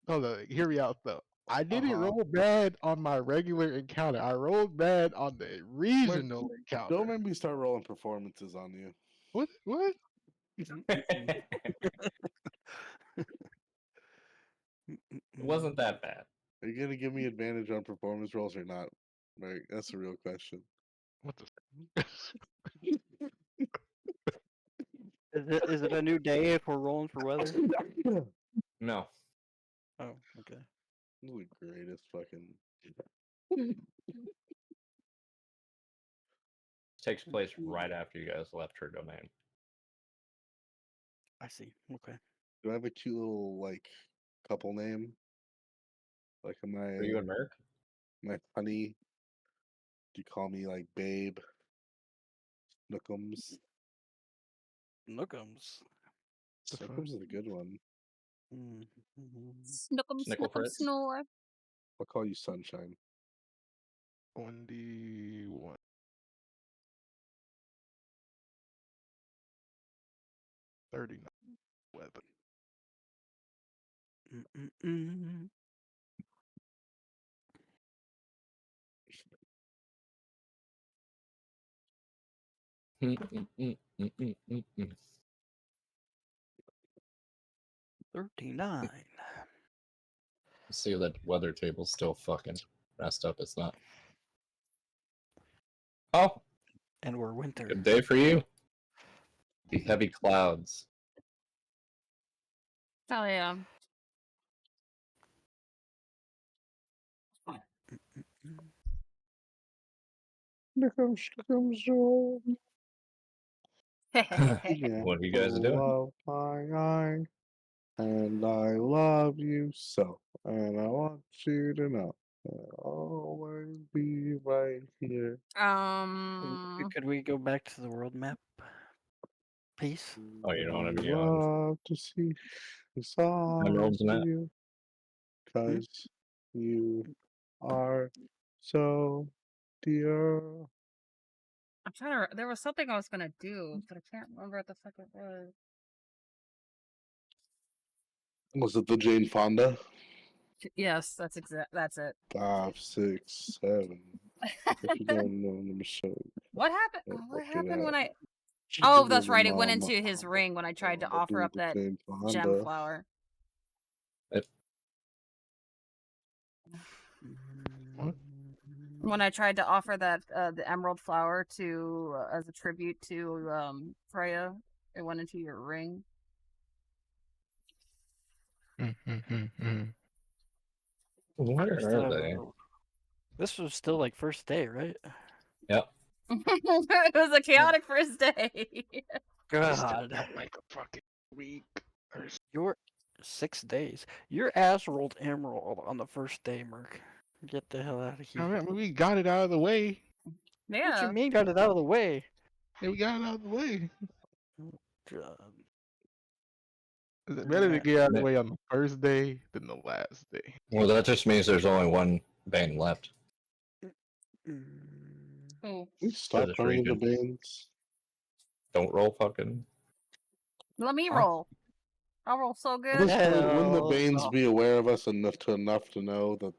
hold on, hear me out though. I didn't Uh-huh. roll bad on my regular encounter. I rolled bad on the regional Don't encounter. make me start rolling performances on you. What? What? It wasn't that bad. Are you gonna give me advantage on performance rolls or not? Right, that's the real question. What the? Is it a new day if we're rolling for weather? No. Oh, okay. The greatest fucking. Takes place right after you guys left her domain. I see. Okay. Do I have a cute little like couple name? Like am Are you I and Merrick? my honey? Do you call me like babe? Snookums. Nookums. The fuck? Snookums is a good one. Snookum, Snickle snookum, Fritz? snore. I'll call you Sunshine. 1D1. 39 weather. Mm-mm-mm-mm-mm-mm. 39. See that weather table's still fucking messed up. It's not. Oh, And we're winter. good day for you. The heavy clouds. Oh yeah. Snookums, roll. What are you guys doing? Love my eye, and I love you so, and I want you to know I'll always be right here. Could we go back to the world map? Please? Oh, you don't want to I be on love to see the stars Emerald's to map? you, cause you are so dear. I'm trying to. There was something I was gonna do, but I can't remember what the fuck it was. Was it the Jane Fonda? Yes, that's exact. That's it. 5, 6, 7. If you don't know, let me show you. What happened? Look What it happened up. when I? She Oh, was that's a right. It went mama, into his ring when I tried to mama, offer do up the that Jane gem Fonda. flower. What? When I tried to offer that the emerald flower to as a tribute to Freya, it went into your ring. Where are they? This was still like first day, right? Yep. It was a chaotic first day. God. Like a fucking week. Your 6 days. Your ass rolled emerald on the first day, Merc. Get the hell out of here. I mean, we got it out of the way. What Yeah. you mean got it out of the way? Yeah, we got it out of the way. God. It's better to Yeah. get out of the way on the first day than the last day. Well, that just means there's only one bane left. Oh. Can you stop this running the region. bands? Don't roll fucking. Let me Huh? roll. I'll roll so At good. this point, wouldn't the Hell Banes no. be aware of us enough to know that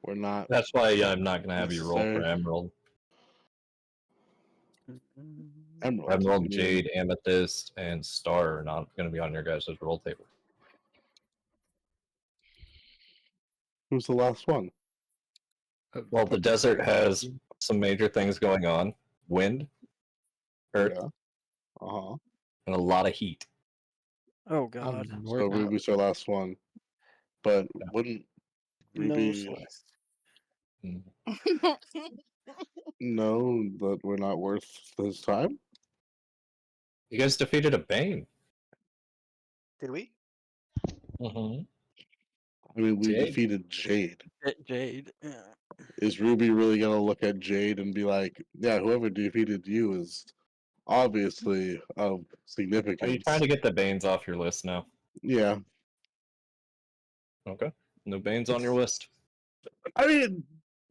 we're not That's why I'm not gonna have you roll for necessary? Emerald. Emerald. Emerald, you mean- Jade, Amethyst, and Star are not gonna be on your guys' roll table. Who's the last one? Well, the desert has some major things going on: wind, earth, Yeah. Uh huh. and a lot of heat. Oh God. So Ruby's our last one. But Yeah. wouldn't No Ruby Celeste. know that we're not worth his time? You guys defeated a Bane. Did we? Mm-hmm. I mean, we Jade. defeated Jade. Jade. Yeah. Is Ruby really gonna look at Jade and be like, "Yeah, whoever defeated you is obviously of significance"? Are you trying to get the Banes off your list now? Yeah. Okay. No Banes on your list. I mean, it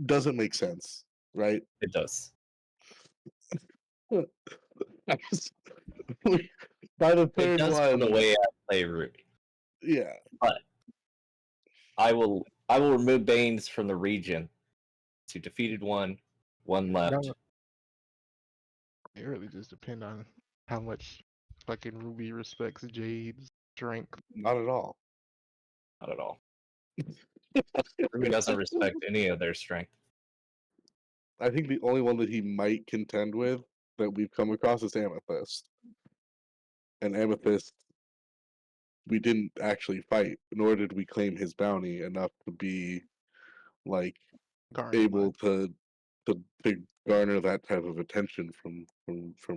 doesn't make sense, right? It does. By the It third does for one, the way I play Ruby. yeah. But I will remove Banes from the region. So defeated one left. No. It really just depends on how much fucking Ruby respects Jade's strength. Not at all. Not at all. Ruby doesn't respect any of their strength. I think the only one that he might contend with that we've come across is Amethyst. And Amethyst, we didn't actually fight, nor did we claim his bounty enough to be like Garner able much. to garner that type of attention from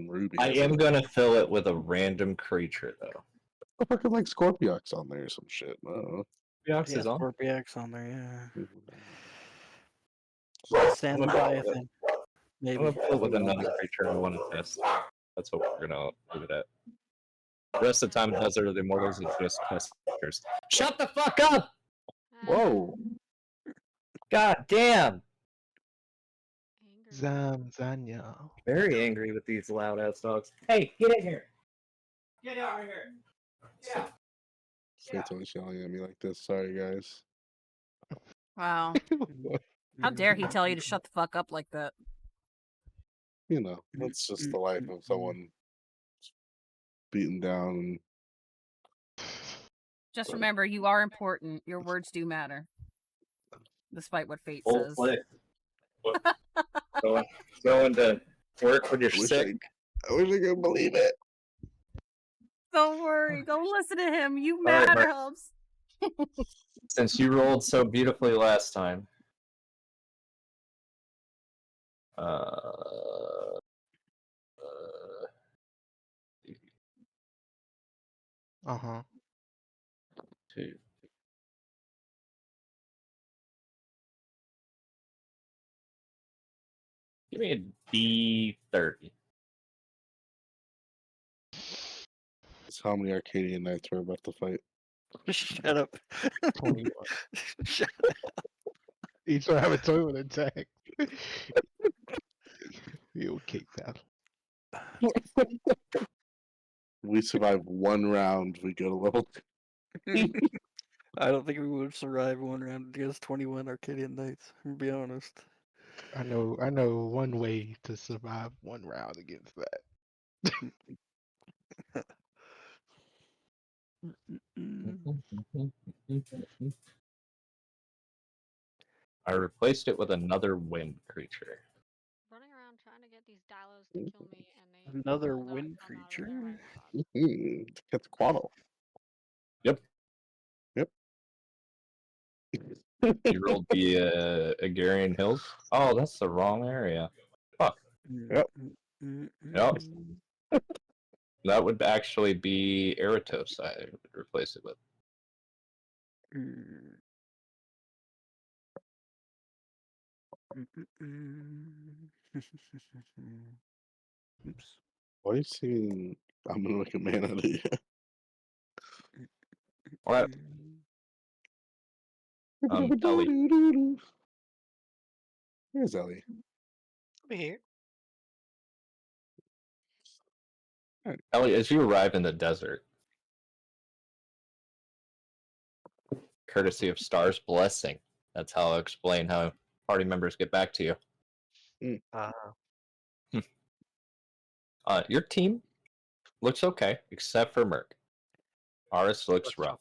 Ruby. I am gonna fill it with a random creature though. The fucking like Scorpiox on there or some shit. I don't know. Scorpiox Yeah, is on. Scorpiox on there, yeah. I'm Stand gonna by, I fill it- think. I'm Maybe. gonna fill it with another creature I want to test. That's what we're gonna leave it at. The rest of the time, Desert of the Immortals is just test creatures. Shut the fuck up! Whoa. God damn! Zamzanya. Very angry with these loud ass dogs. Hey, get in here! Get over here! Yeah. Fate's always yelling at me like this. Sorry, guys. Wow. How dare he tell you to shut the fuck up like that? You know, that's just the life of someone beaten down. Just remember, you are important. Your words do matter. Despite what fate Full says. play. Going to work when you're I sick. wish I could believe it. Don't worry. Go listen to him. You All right, matter, Mark. Hubs. Since you rolled so beautifully last time. Uh-huh. 2. Give me a D30. It's how many Arcadian Knights we're about to fight. Shut up. 21. Shut Each will have a total attack. You'll kick that. We survive one round, we go to level 2. I don't think we would survive one round against 21 Arcadian Knights, to be honest. I know one way to survive one round against that. I replaced it with another wind creature. Running around trying to get these Dalos to kill me, and they Another all got wind come out of creature? their hiding spots. Quetzalcoatl. Yep. Yep. You rolled the Agarian Hills? Oh, that's the wrong area. Fuck. Yep. Yep. That would actually be Eratos I would replace it with. Oops. Why are you singing I'm gonna make a man out of you? Alright. Ellie. Where's Ellie? I'm here. Ellie, as you arrive in the desert, courtesy of Star's blessing, that's how I'll explain how party members get back to you. Your team looks okay, except for Merc. Aris looks rough.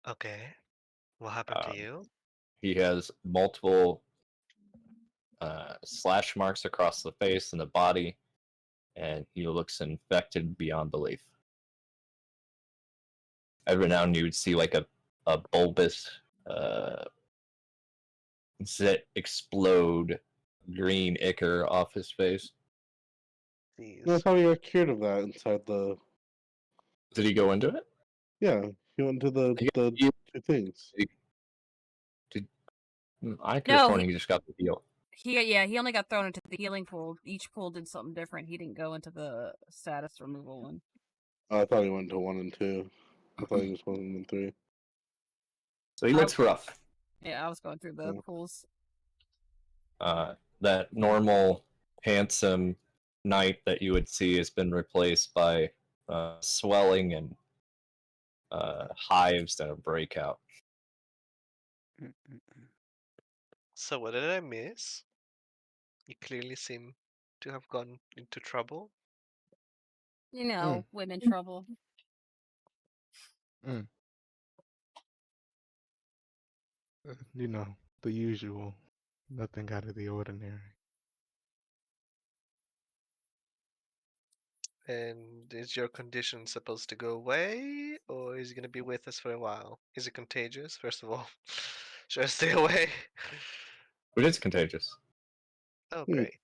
Okay. What happened to you? He has multiple slash marks across the face and the body, and he looks infected beyond belief. Every now and then you would see like a bulbous zit explode green ichor off his face. Jeez. No, I thought we got cured of that inside the. Did he go into it? Yeah, he went into the You- two things. I could No, have sworn he- he just got the deal. He only got thrown into the healing pool. Each pool did something different. He didn't go into the status removal one. Oh, I thought he went to 1 and 2. I thought he just went in 3. So he looks rough. Yeah, I was going through the Yeah. pools. That normal, handsome knight that you would see has been replaced by swelling and hives and a breakout. So what did I miss? You clearly seem to have gone into trouble. You know, women trouble. You know, the usual. Nothing out of the ordinary. And is your condition supposed to go away, or is it going to be with us for a while? Is it contagious, first of all? Should I stay away? But it's contagious. Oh, Hmm. great.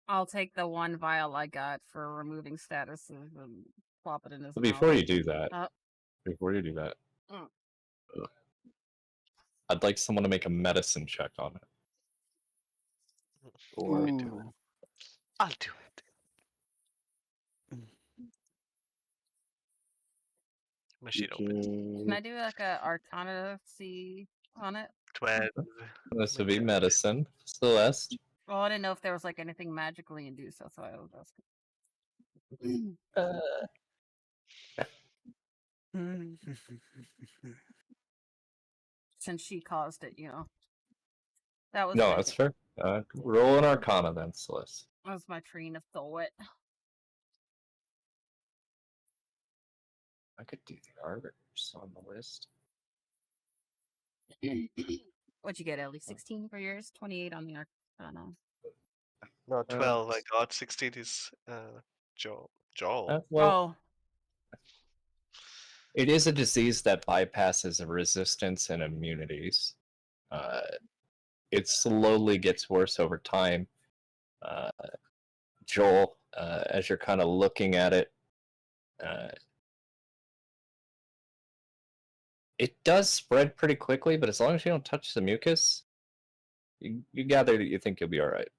I'll take the one vial I got for removing statuses and plop it in his But mouth. before you do that, Uh, Mm. I'd like someone to make a medicine check on it. Or Ooh. I'll do it. Machine open. Can I do like a Arcana C on it? 12. This would be medicine. Celeste. Well, I didn't know if there was like anything magically induced. That's why I was asking. Since she caused it, you know. That was No, my that's fair. Roll an Arcana then, Celeste. that was my train of thought. I could do the arbiters on the list. What'd you get, Ellie? 16 for yours, 28 on the Arcana. No, 12. I got 16 is Joel. Well, Oh, it is a disease that bypasses resistance and immunities. It slowly gets worse over time. Joel, as you're kind of looking at it, it does spread pretty quickly, but as long as you don't touch the mucus, you gather that you think you'll be all right.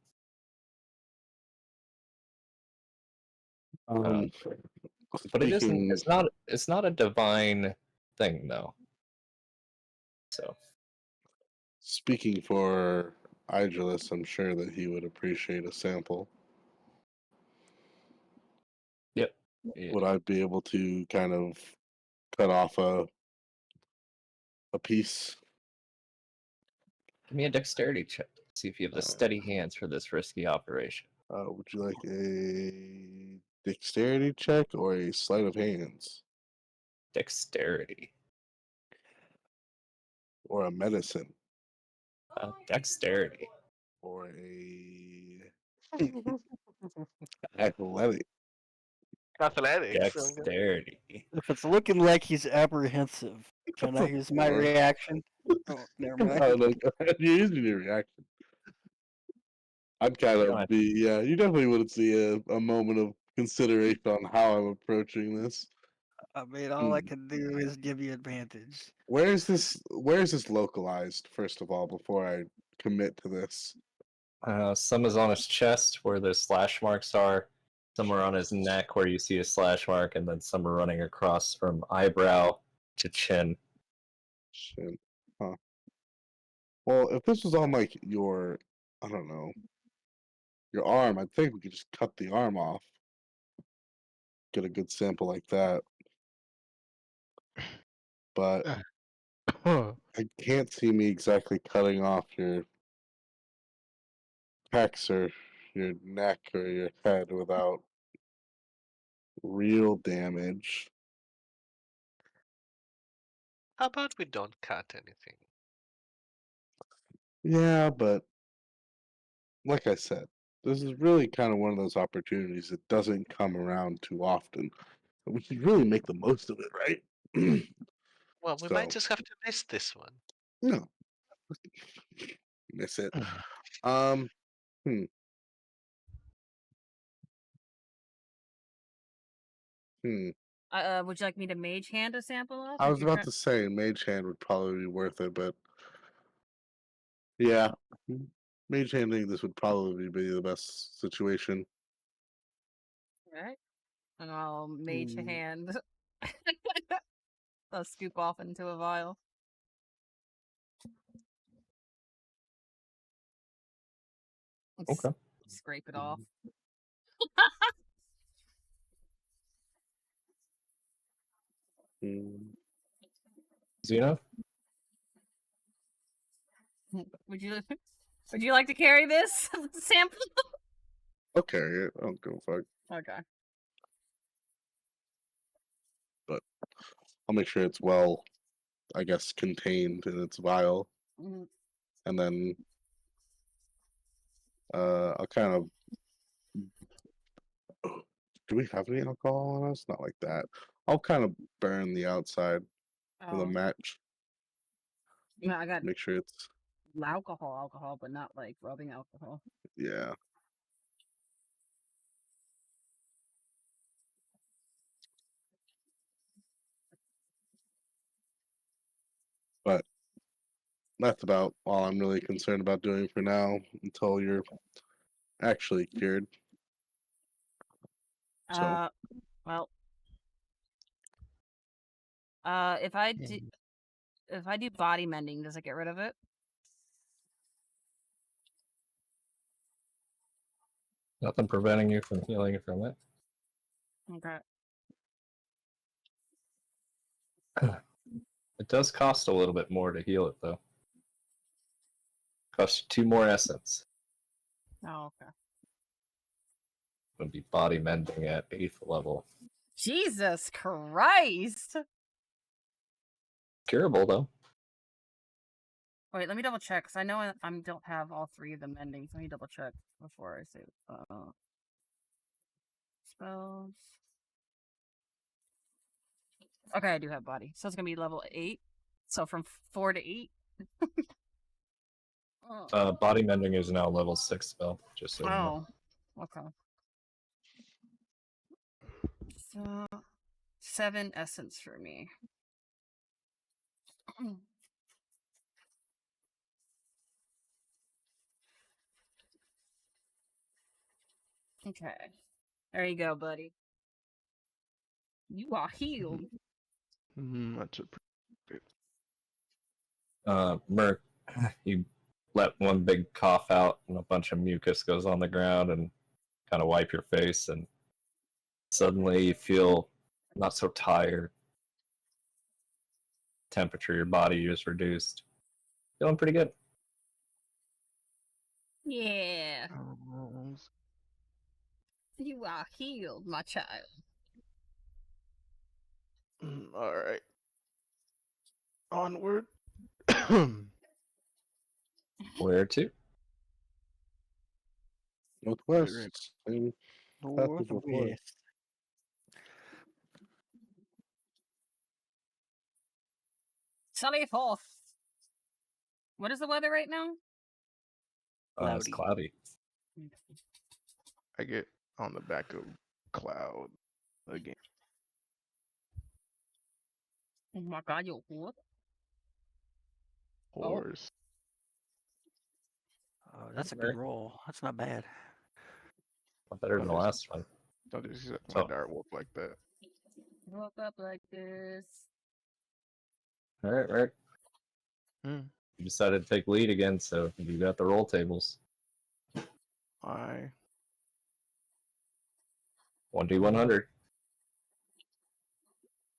But it isn't. It's not. It's not a divine thing, though. So Speaking for Idris, I'm sure that he would appreciate a sample. yep. Yeah. Would I be able to kind of cut off a piece? Give me a dexterity check. See if you have the steady hands for this risky operation. Would you like a dexterity check or a sleight of hands Dexterity. or a medicine Dexterity. or a athletic? Athletics. Okay. Dexterity. If it's looking like he's apprehensive, can I use my Or- reaction? Oh, never mind. Oh, no, go ahead. You're using your reaction. I'd kind Go of ahead. be, yeah, you definitely would see a moment of consideration on how I'm approaching this. I mean, all I can do is give you advantage. Where is this localized, first of all, before I commit to this? Some is on his chest where the slash marks are. Some are on his neck where you see a slash mark, and then some are running across from eyebrow to chin. Shit. Huh. Well, if this was on like your, I don't know, your arm, I think we could just cut the arm off. Get a good sample like that. But I can't see me exactly cutting off your pecs or your neck or your head without real damage. How about we don't cut anything? Yeah, but like I said, this is really kind of one of those opportunities that doesn't come around too often. We should really make the most of it, right? Well, we So, might just have to miss this one. no, miss it. Hmm. Hmm. would you like me to mage hand a sample off? I if was you're about try- to say Mage Hand would probably be worth it, but yeah, Mage Handing this would probably be the best situation. Alright. And I'll mage Mm. hand. I'll scoop off into a vial. Okay. Scrape it off. Xeno? Would you like to carry this sample? I'll carry it. I don't give a fuck. Okay. But I'll make sure it's well, I guess, contained in its vial. Mhm. And then I'll kind of. Do we have any alcohol on us? Not like that. I'll kind of burn the outside with a Oh, match. yeah, I got Make sure it's. alcohol, but not like rubbing alcohol. Yeah. But that's about all I'm really concerned about doing for now until you're actually cured. So Well, if I do body mending, does it get rid of it? Nothing preventing you from healing from it. Okay. It does cost a little bit more to heal it, though. Costs you 2 more essence. Oh, okay. Would be body mending at 8th level. Jesus Christ! Curable, though. Wait, let me double check, because I know I don't have all 3 of the mendings. Let me double check before I say spells. Okay, I do have body. So it's gonna be level 8. So from 4 to 8. Body mending is now level 6 spell, just so you know. Okay. So 7 essence for me. Okay. There you go, buddy. You are healed. Much appreciated. Merc, you let one big cough out and a bunch of mucus goes on the ground and kind of wipe your face, and suddenly you feel not so tired. Temperature your body is reduced. Feeling pretty good. Yeah. You are healed, my child. All right. Onward. Where to? Northwest. Same path as before. Northwest. Sunny forth. What is the weather right now? It's cloudy. I get on the back of cloud again. Oh my god, you're what? Horse. Oh, that's a good roll. That's not bad. Better than the Others- last one. Don't just accept my So- dart wolf like that. Woke up like this. Alright, Merc. Hmm. You decided to take lead again, so you got the roll tables. I 1d100.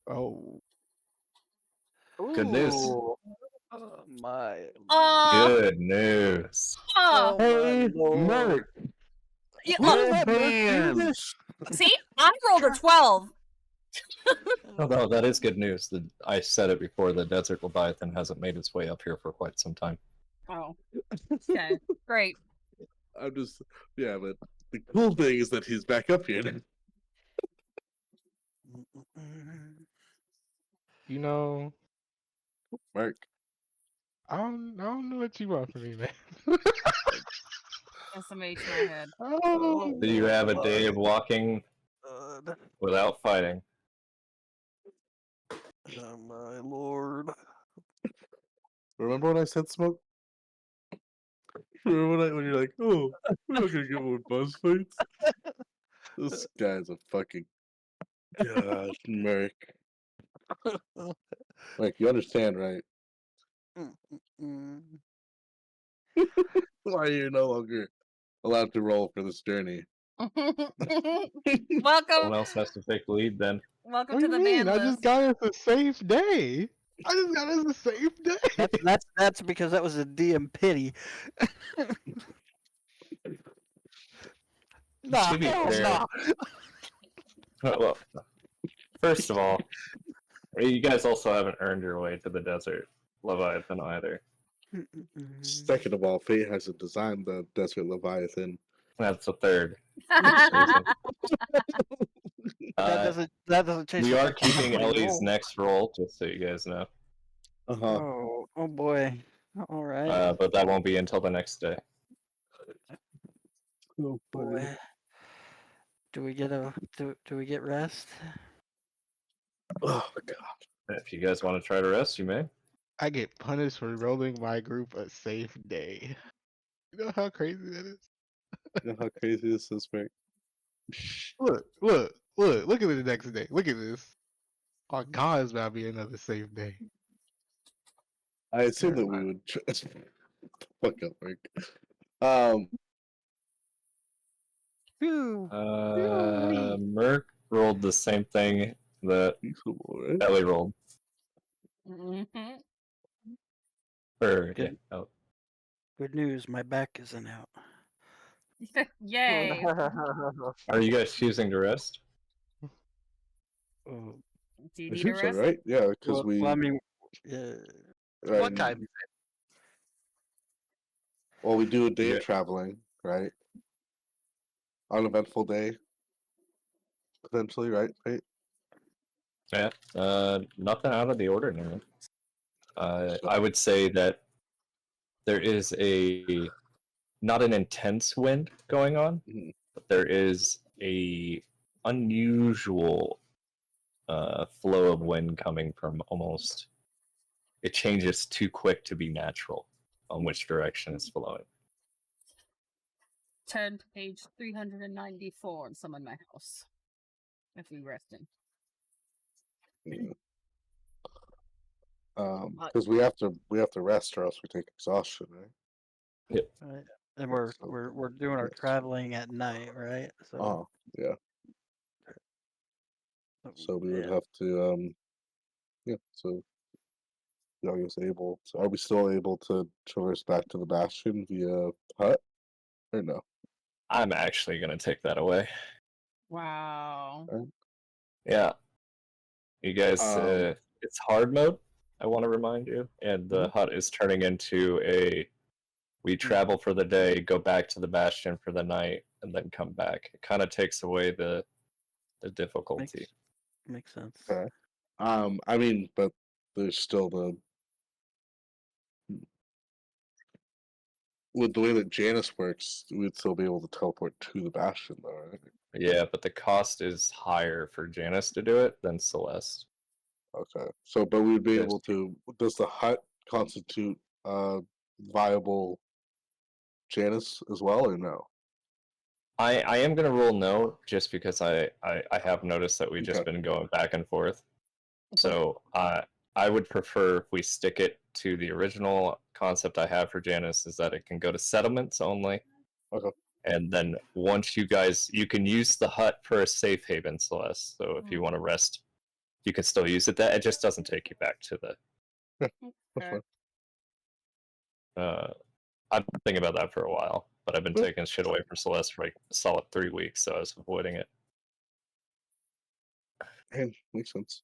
oh Good news. Oh my. Good news. Oh, Hey, Lord. Merc. yeah, Good look, man. see, I rolled a 12. Although that is good news. I said it before, the Desert Leviathan hasn't made its way up here for quite some time. Oh, okay, great. I'm just, yeah, but the cool thing is that he's back up here now. you know, Mark. I don't know what you want from me, man. SMH my head. Oh, Do you have a day of walking without fighting? Oh my lord. Remember when I said smoke? Remember when you're like, oh, we're not gonna get more buzz fights? This guy's a fucking gosh, Merc. Like, you understand, right? Why you're no longer allowed to roll for this journey. Welcome, Someone else has to take the lead then. welcome What to do the you mean? ban I list. just got us a safe day. I just got us a safe day. That's because that was a DM pity. Nah, To be hell fair- nah. Well, first of all, you guys also haven't earned your way to the desert Leviathan either. Second of all, Fate hasn't designed the Desert Leviathan. That's the third reason. That doesn't change We the are fact that keeping we Ellie's roll. next roll, just so you guys know. Oh boy. All right. But that won't be until the next day. Oh, Boy. Do we get rest? Oh god. If you guys want to try to rest, you may. I get punished for rolling my group a safe day. You know how crazy that is? You know how crazy this is, Frank? Look at the next day. Look at this. Oh God, it's about to be another safe day. I assume that we would fuck up, Frank. Phew. Merc rolled the same thing that Peaceable, right? Ellie rolled. Mhm. Or, yeah. Good. Oh. Good news, my back isn't out. Yay! Are you guys choosing to rest? Oh, Do you I need a think so, rest? right? Yeah, because well, I mean, yeah. What time is it? Well, we do a day Yeah. of traveling, right? Uneventful day, potentially, right? Fate? Yeah. Nothing out of the ordinary. So- I would say that there is not an intense wind going on, Mhm. but there is a unusual flow of wind coming from almost. It changes too quick to be natural on which direction it's flowing. Turn to page 394 and summon my house. If we resting. Yeah. Because we have to rest or else we take exhaustion, right? Right. And we're So- we're doing our yes. traveling at night, right? So, Oh, yeah. So we would yeah. have to, yeah. So, are you able? To, are we still able to traverse back to the bastion via hut, or no? I'm actually going to take that away. Wow. Yeah. You guys, Um, it's hard mode, I want to remind you. And the hut is turning into we travel for the day, go back to the bastion for the night, and then come back. It kind of takes away the difficulty. Makes sense. Okay. I mean, but there's still with the way that Janus works, we'd still be able to teleport to the bastion, though, right? Yeah, but the cost is higher for Janice to do it than Celeste. Okay. So, but we'd be Yes. able to. Does the hut constitute viable Janus as well, or no? I am gonna roll no, just because I have noticed that we've just Okay. been going back and forth. So I would prefer if we stick it to the original concept I have for Janice, is that it can go to settlements only. Okay. And then once you can use the hut for a safe haven, Celeste. So if you want to rest, you can still use it. That it just doesn't take you back to the. That's Okay. fine. I've been thinking about that for a while, but I've been taking shit away from Celeste for like a solid 3 weeks, so I was avoiding it. Hey, makes sense.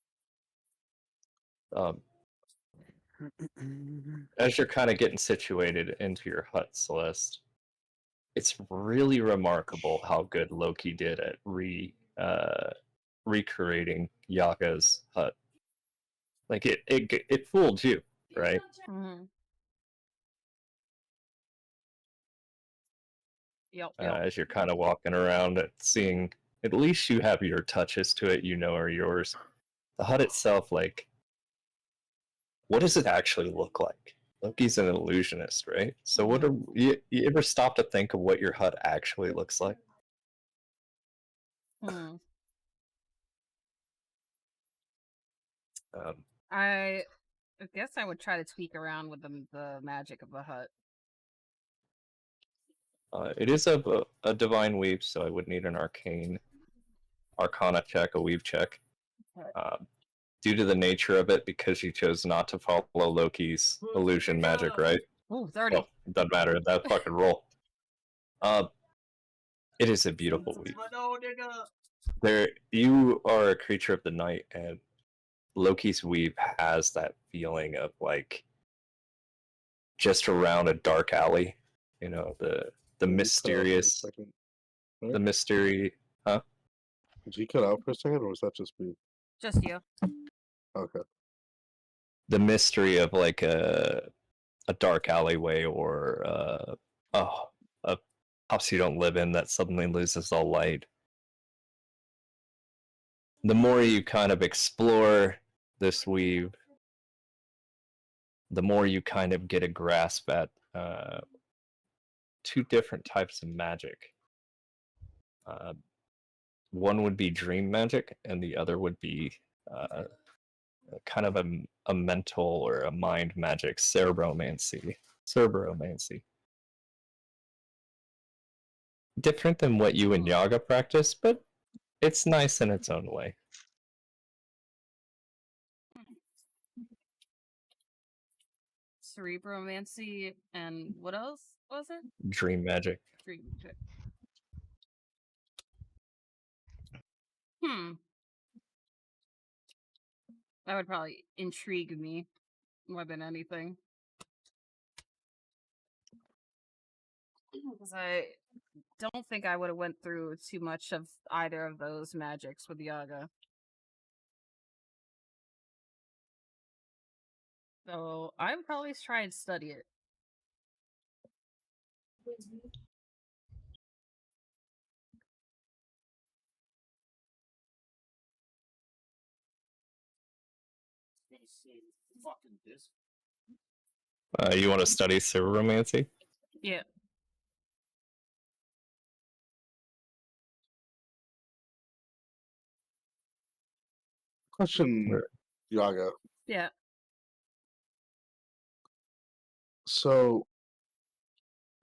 As you're kind of getting situated into your hut, Celeste, it's really remarkable how good Loki did at recreating Yaka's hut. Like it fooled you, right? Mhm. Yep. As you're kind of walking around, seeing at least you have your touches to it, you know, are yours. The hut itself, like, what does it actually look like? Loki's an illusionist, right? So what are you ever stop to think of what your hut actually looks like? Hmm. Um, I guess I would try to tweak around with the magic of the hut. It is a divine weave, so I would need an arcana check, a weave check. Due to the nature of it, because you chose not to follow Loki's illusion magic, right? Ooh, 30. Well, it doesn't matter. That fucking roll. It is a beautiful weave. You are a creature of the night, and Loki's weave has that feeling of like just around a dark alley. You know, the mysterious, the mystery. Huh? Did he cut out for a second, or was that just me? Just you. Okay. The mystery of like a dark alleyway or a house you don't live in that suddenly loses all light. The more you kind of explore this weave, the more you kind of get a grasp at two different types of magic. One would be dream magic, and the other would be kind of a mental or a mind magic, cerebromancy. Different than what you and Yaga practice, but it's nice in its own way. Cerebromancy and what else was it? Dream magic. Dream magic. That would probably intrigue me more than anything. Because I don't think I would have went through too much of either of those magics with Yaga. So I would probably try and study it. You want to study cerebromancy? Yeah. Question, Yaga. Yeah. So,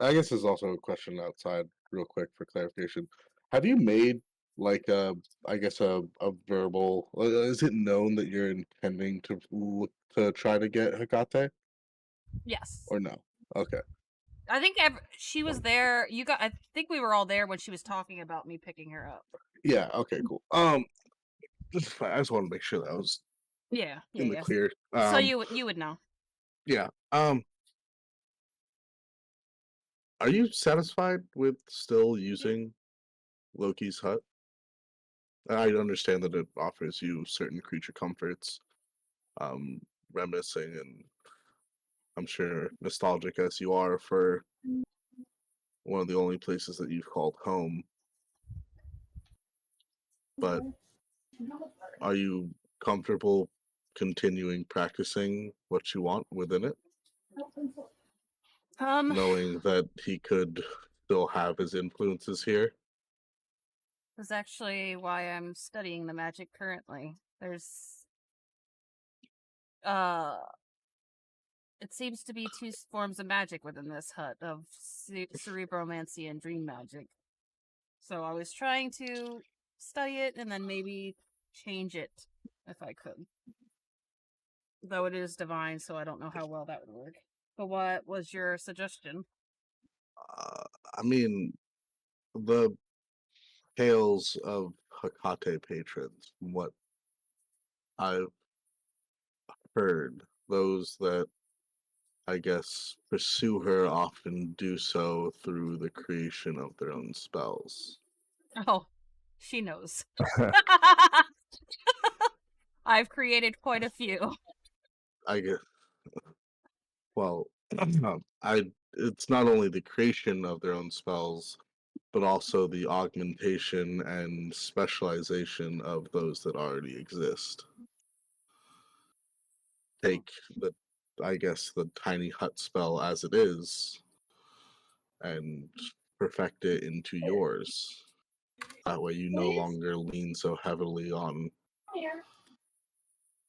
I guess there's also a question outside, real quick, for clarification. Have you made like I guess a verbal? Is it known that you're intending to look to try to get Hecate, Yes. or no? Okay. I think she was there. I think we were all there when she was talking about me picking her up. Yeah. Okay. Cool. Just I just want to make sure that I was Yeah. in the Yeah. clear. So you would know. Yeah. Are you satisfied with still using Loki's hut? I understand that it offers you certain creature comforts, reminiscing, and I'm sure nostalgic as you are for one of the only places that you've called home. But are you comfortable continuing practicing what you want within it, knowing that he could still have his influences here? That's actually why I'm studying the magic currently. There's it seems to be two forms of magic within this hut of cerebromancy and dream magic. So I was trying to study it and then maybe change it if I could. Though it is divine, so I don't know how well that would work. But what was your suggestion? I mean, the tales of Hecate patrons, from what I've heard, those that I guess pursue her often do so through the creation of their own spells. Oh, she knows. I've created quite a few. I guess. Well, it's not only the creation of their own spells, but also the augmentation and specialization of those that already exist. Take I guess, the tiny hut spell as it is, and perfect it into yours. That way, you no longer lean so heavily on,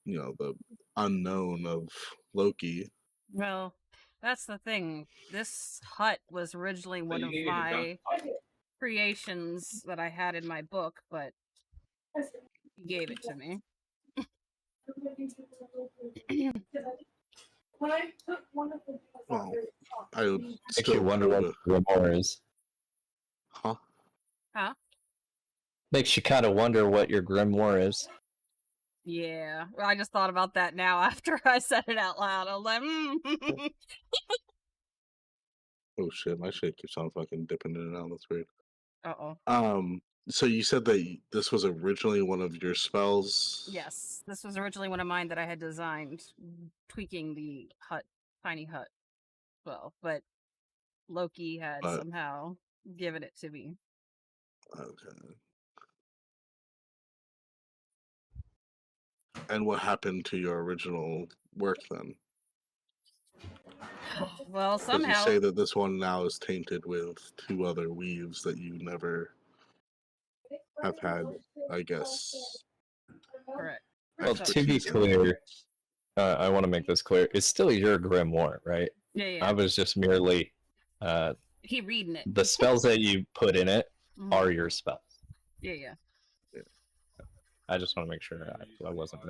the unknown of Loki. Well, That's the thing. This hut was originally one of my creations that I had in my book, but he gave it to me. Well, I would Make still you wonder what prove the grimoire is. Huh? Huh? Makes you kind of wonder what your grimoire is. Yeah. Well, I just thought about that now after I said it out loud. I was like, Oh shit, my shit keeps on fucking dipping in and out. That's weird. Uh-oh. So you said that this was originally one of your spells? Yes. This was originally one of mine that I had designed, tweaking the hut, tiny hut. Well, but Loki had But somehow given it to me. okay. And what happened to your original work then? Well, Because you somehow. say that this one now is tainted with 2 other weaves that you never have had, I guess. Correct. Well, So, to be expertise in. clear, I want to make this clear. It's still your grimoire, right? yeah, I yeah. was just merely He reading it. the spells that you put in it Mhm. are your spells. Yeah, yeah. I just want to make sure I wasn't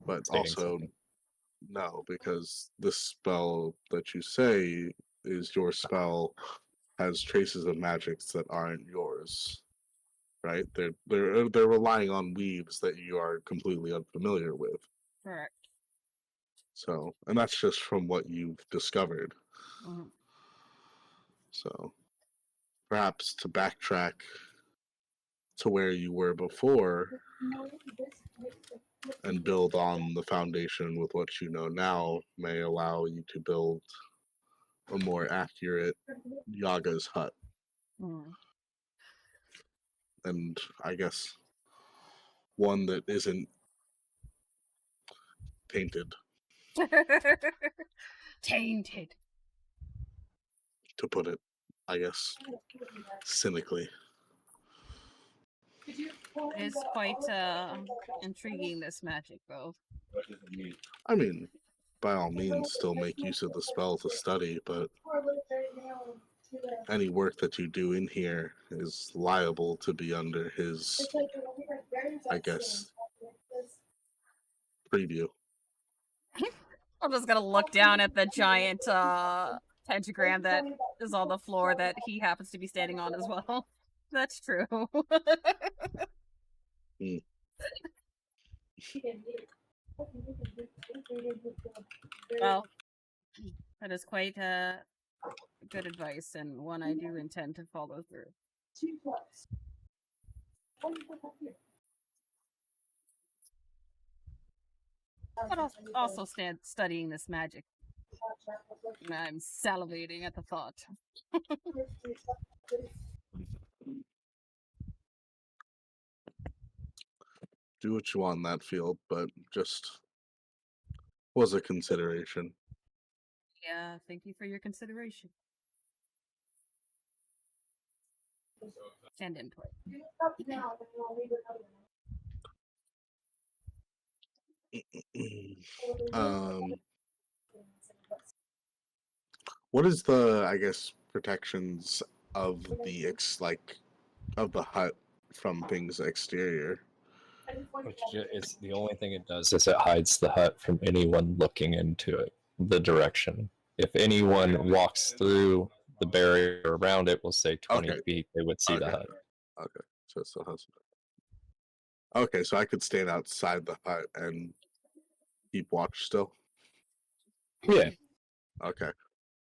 But misstating also, something. no, because this spell that you say is your spell has traces of magics that aren't yours. Right? They're relying on weaves that you are completely unfamiliar with. Correct. So, and that's just from what you've discovered. Mhm. So, perhaps to backtrack to where you were before and build on the foundation with what you know now may allow you to build a more accurate Yaga's hut. Mhm. And I guess one that isn't tainted, Tainted. to put it, I guess, cynically. It's quite intriguing, this magic, though. I mean, by all means, still make use of the spell to study, but any work that you do in here is liable to be under his, I guess, preview. I'm just gonna look down at the giant pentagram that is on the floor that he happens to be standing on as well. That's true. Hmm. Well, that is quite good advice, and one I do intend to follow through. But also studying this magic. I'm salivating at the thought. Do what you want in that field, but just was a consideration. Yeah, thank you for your consideration and input. um, what is the, I guess, protections of the of the hut from things exterior? It's the only thing it does is it hides the hut from anyone looking into it, the direction. If anyone walks through the barrier around it, we'll say 20 Okay. feet, they would see the Okay. hut. Okay, so it still has. Okay, so I could stand outside the hut and keep watch still. Yeah, Okay.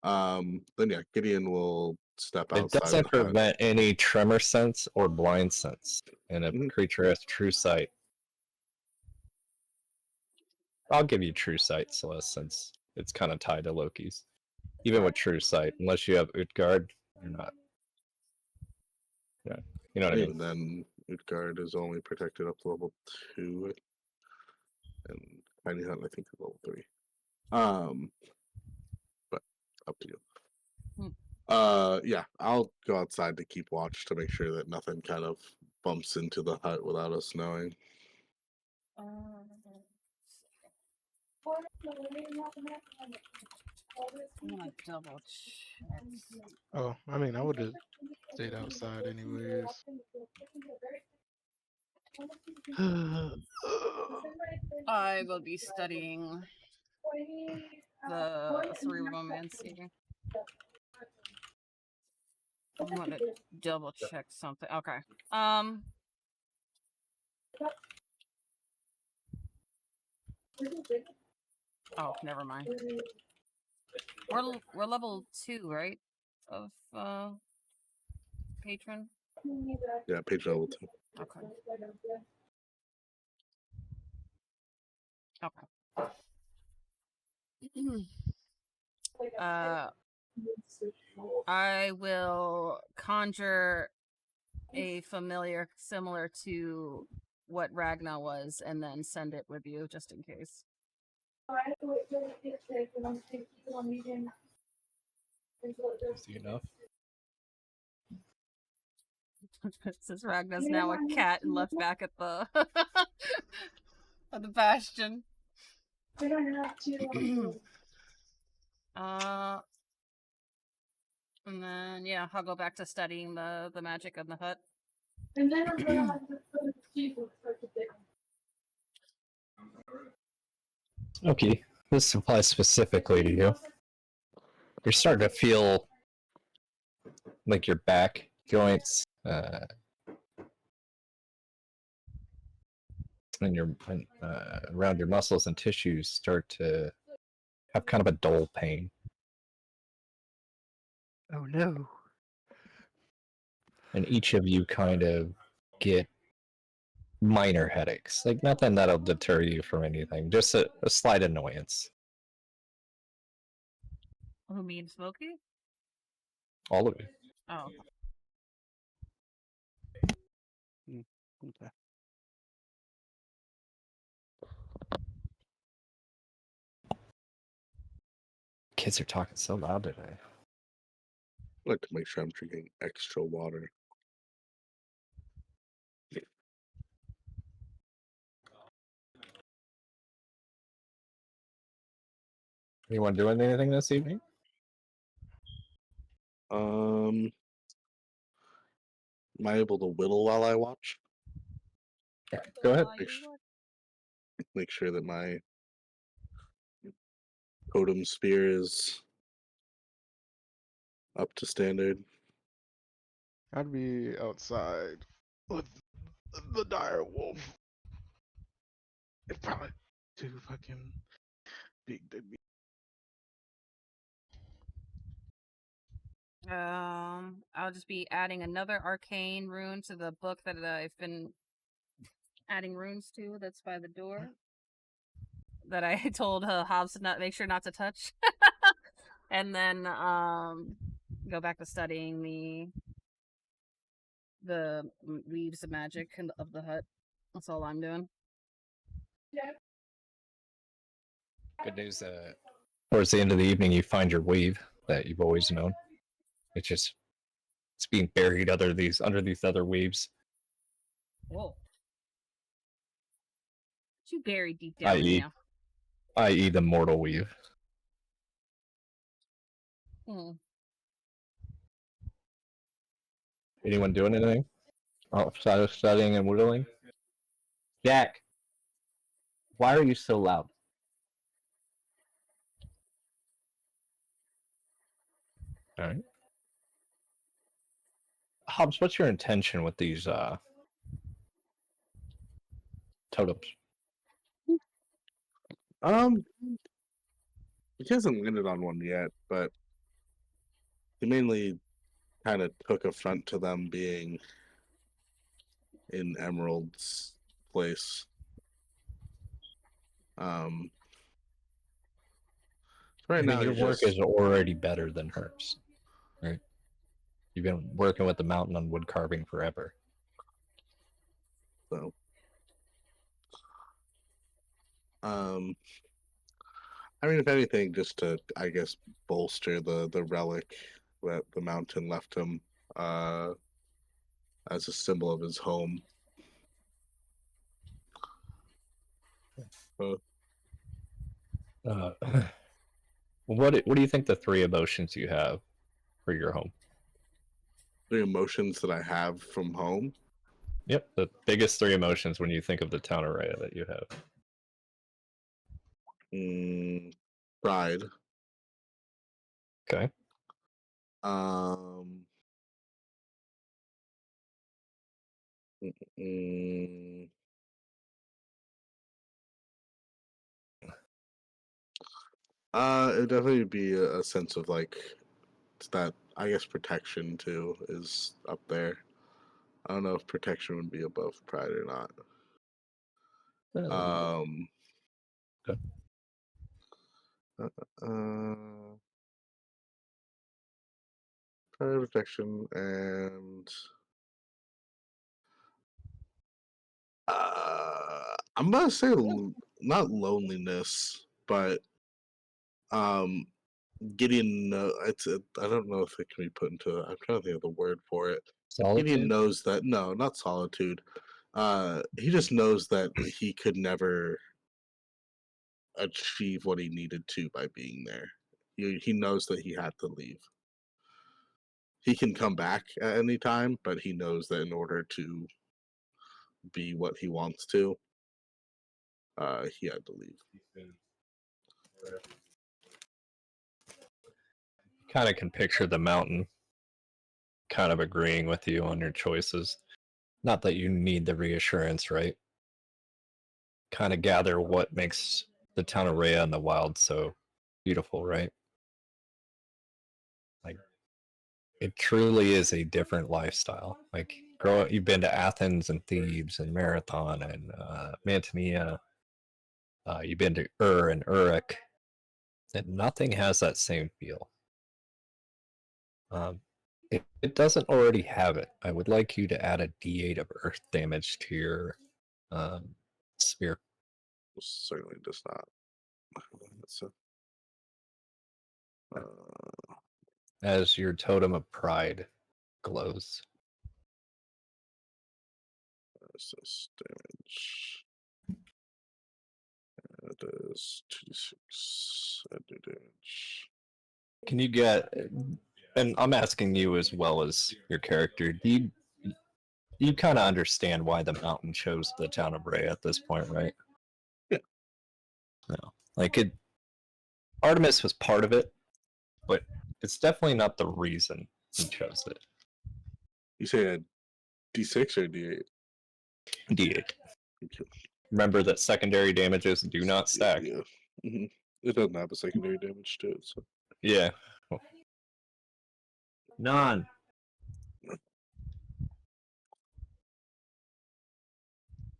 Then yeah, Gideon will step it outside doesn't the hut. prevent any tremor sense or blind sense, and if a Mhm. creature has true sight, I'll give you true sight, Celeste, since it's kind of tied to Loki's. Even with true sight, unless you have Utgard, you're not. Yeah, you know what I mean. Even then, Utgard is only protected up to level 2, and Tiny Hut I think is level 3. But up to you. Yeah, I'll go outside to keep watch to make sure that nothing kind of bumps into the hut without us knowing. I'm gonna double check. Oh, I mean, I would have stayed outside anyways. I will be studying the cerebromancy. I'm gonna double check something. Okay. Oh, never mind. We're level 2, right? Of patron. Yeah, page level 2. Okay. Okay. I will conjure a familiar similar to what Ragna was, and then send it with you just in case. Easy enough. Since Ragna's now a cat and left back at the at the bastion. And then yeah, I'll go back to studying the magic of the hut. Okay, this applies specifically to you. You're starting to feel like your back joints, and your around your muscles and tissues start to have kind of a dull pain. Oh no. And each of you kind of get minor headaches. Like nothing that'll deter you from anything, just a slight annoyance. Who me and Smokey? All of you. Oh. Okay. Kids are talking so loud today. I like to make sure I'm drinking extra water. Anyone doing anything this evening? Am I able to whittle while I watch? Go ahead. Make sure that my totem spear is up to standard. I'd be outside with the dire wolf. It's probably too fucking big to be. I'll just be adding another arcane rune to the book that I've been adding runes to. That's by the door. That I told Hobbs to not make sure not to touch. And then go back to studying the weaves of magic of the hut. That's all I'm doing. Good news. Towards the end of the evening, you find your weave that you've always known. It's being buried under these other weaves. Whoa. Too buried deep down in I.e. there. i.e. the mortal weave. Anyone doing anything outside of studying and whittling? Jack, why are you so loud? All right. Hobbs, what's your intention with these totems? He hasn't landed on one yet, but he mainly kind of took affront to them being in Emerald's place. Right now, your work is already better than hers, right? You've been working with the mountain on wood carving forever. So, I mean, if anything, just to, I guess, bolster the relic that the mountain left him, as a symbol of his home. What do you think the three emotions you have for your home? The emotions that I have from home. Yep, the biggest three emotions when you think of the town array that you have. Pride. Okay. Um. mm, it would definitely be a sense of like that. I guess protection too is up there. I don't know if protection would be above pride or not. Um. Okay. Pride, protection, and I'm gonna say not loneliness, but um, Gideon. I don't know if it can be put into. I'm trying to think of the word for it. Gideon Solitude? knows that no, not solitude. He just knows that he could never achieve what he needed to by being there. He knows that he had to leave. He can come back at any time, but he knows that in order to be what he wants to, he had to leave. Kind of can picture the mountain kind of agreeing with you on your choices. Not that you need the reassurance, right? Kind of gather what makes the town of Rhea and the wild so beautiful, right? Like, it truly is a different lifestyle. Like, you've been to Athens and Thebes and Marathon and Mantinea. You've been to and Uruk, and nothing has that same feel. It doesn't already have it. I would like you to add a D8 of earth damage to your sphere. Certainly does not. That's As your totem of pride glows. this damage. It is 2d6. I do damage. Can you get, and I'm asking you as well as your character, you kind of understand why the mountain chose the town of Bray at this point, right? Yeah. No. Like, Artemis was part of it, but it's definitely not the reason he chose it. You say a d6 or d8? D8. Okay. Remember that secondary damages do not stack. Yeah. Mm-hmm. It doesn't have a secondary damage to it, so. Yeah. None.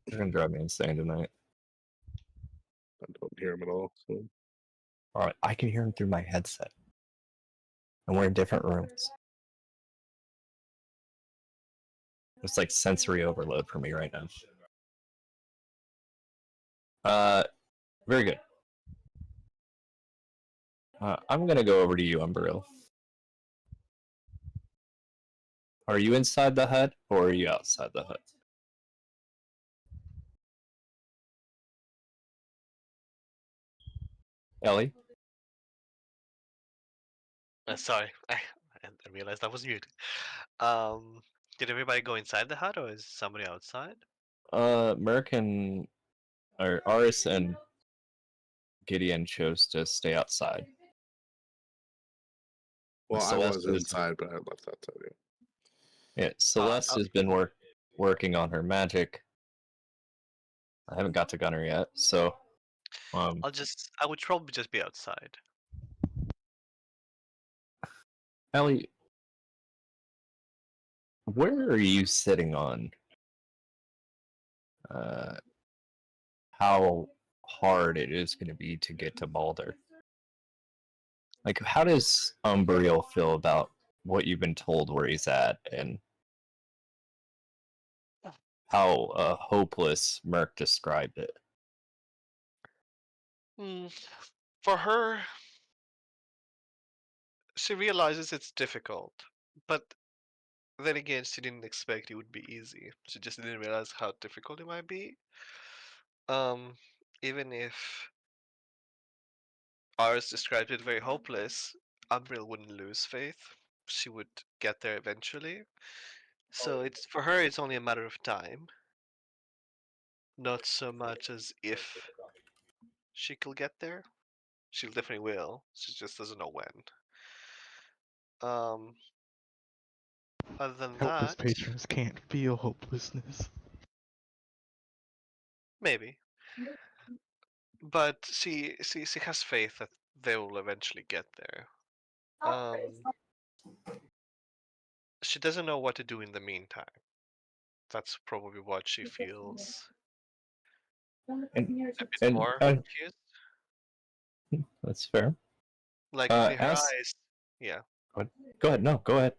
You're gonna drive me insane tonight. I don't hear him at all. So. Alright, I can hear him through my headset. And we're in different rooms. It's like sensory overload for me right now. Very good. I'm gonna go over to you, Umbriel. Are you inside the hut or are you outside the hut? Ellie? Sorry, I realized I was muted. Did everybody go inside the hut, or is somebody outside? American or Aris and Gideon chose to stay outside. Well, I Celeste was is, inside, but I left outside. yeah, Celeste has been working on her magic. I haven't got to Gunner yet, so I would probably just be outside. Ellie, where are you sitting on how hard it is going to be to get to Balder? Like, how does Umbriel feel about what you've been told where he's at, and how hopeless Merc described it? For her, she realizes it's difficult, but then again, she didn't expect it would be easy. She just didn't realize how difficult it might be. Um, even if Ours described it very hopeless. Umbriel wouldn't lose faith. She would get there eventually. So it's for her it's only a matter of time. Not so much as if she could get there. She definitely will. She just doesn't know when. Um other than Helpless that, patrons can't feel hopelessness. maybe. But she has faith that they will eventually get there. She doesn't know what to do in the meantime. That's probably what she feels And, a bit and more confused. that's fair. Like in her As eyes, yeah. go ahead, no, go ahead.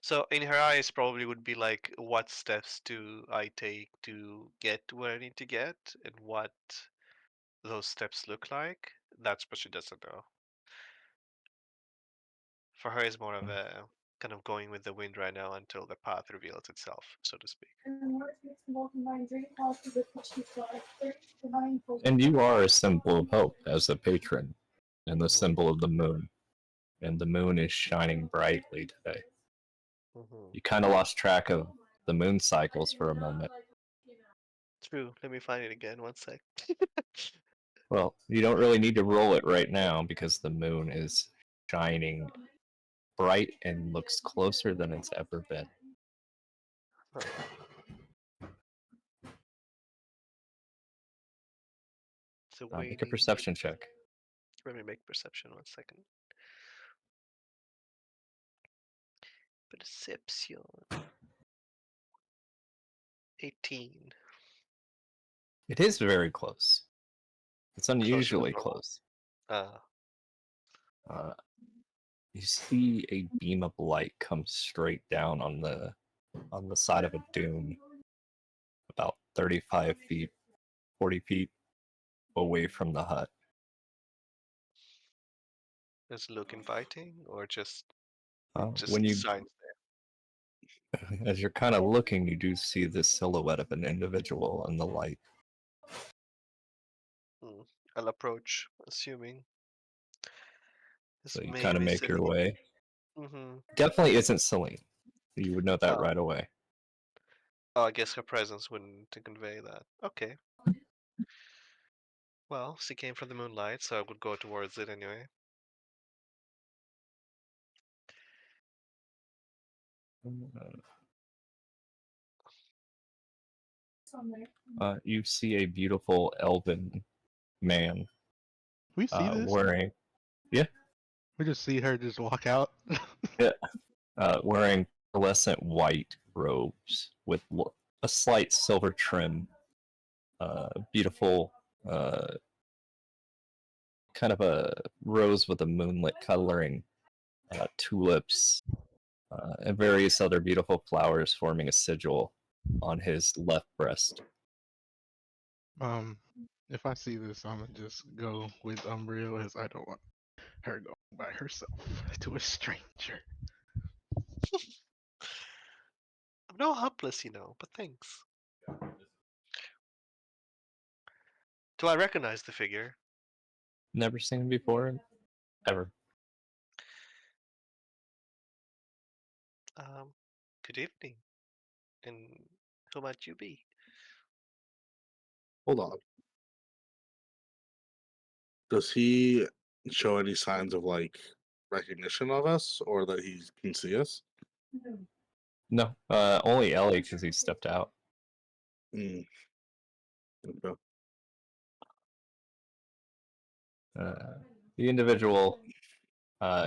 So in her eyes, probably would be like, what steps do I take to get to where I need to get, and what those steps look like. That's what she doesn't know. For her, it's more of a kind of going with the wind right now until the path reveals itself, so to speak. And you are a symbol of hope as a patron, and the Mhm, symbol of the moon. And the moon is shining brightly today. mhm. You kind of lost track of the moon cycles for a moment. True. Let me find it again. One sec. Well, you don't really need to roll it right now because the moon is shining bright and looks closer than it's ever been. Huh. So Make a waning. perception check. Let me make perception 1 second. Perception. 18. It is very close. It's Closer than unusually normal. close. Ah. Uh, you see a beam of light come straight down on the side of a dune, about 35 feet, 40 feet away from the hut. Does it look inviting or just When you, signs as you're kind of looking, you do see the silhouette of an individual in the light. there? I'll approach, assuming this So you may kind of be make your Celine. way. Mm-hmm. Definitely isn't Celine. You would know that Oh. right away. Oh, I guess her presence wouldn't to convey that. Okay. Well, she came from the moonlight, so I would go towards it anyway. You see a beautiful elven man We see this. wearing, yeah, We just see her just walk out. yeah, wearing pearlescent white robes with a slight silver trim. Beautiful, kind of a rose with a moonlit coloring, tulips, and various other beautiful flowers forming a sigil on his left breast. um, if I see this, I'm gonna just go with Umbriel as I don't want her going by herself to a stranger. I'm no helpless, but thanks. Do I recognize the figure? Never seen him before, ever. Good evening. And who might you be? Hold on. Does he show any signs of like recognition of us or that he can see us? No, only Ellie because he stepped out. Mm. Okay. The individual,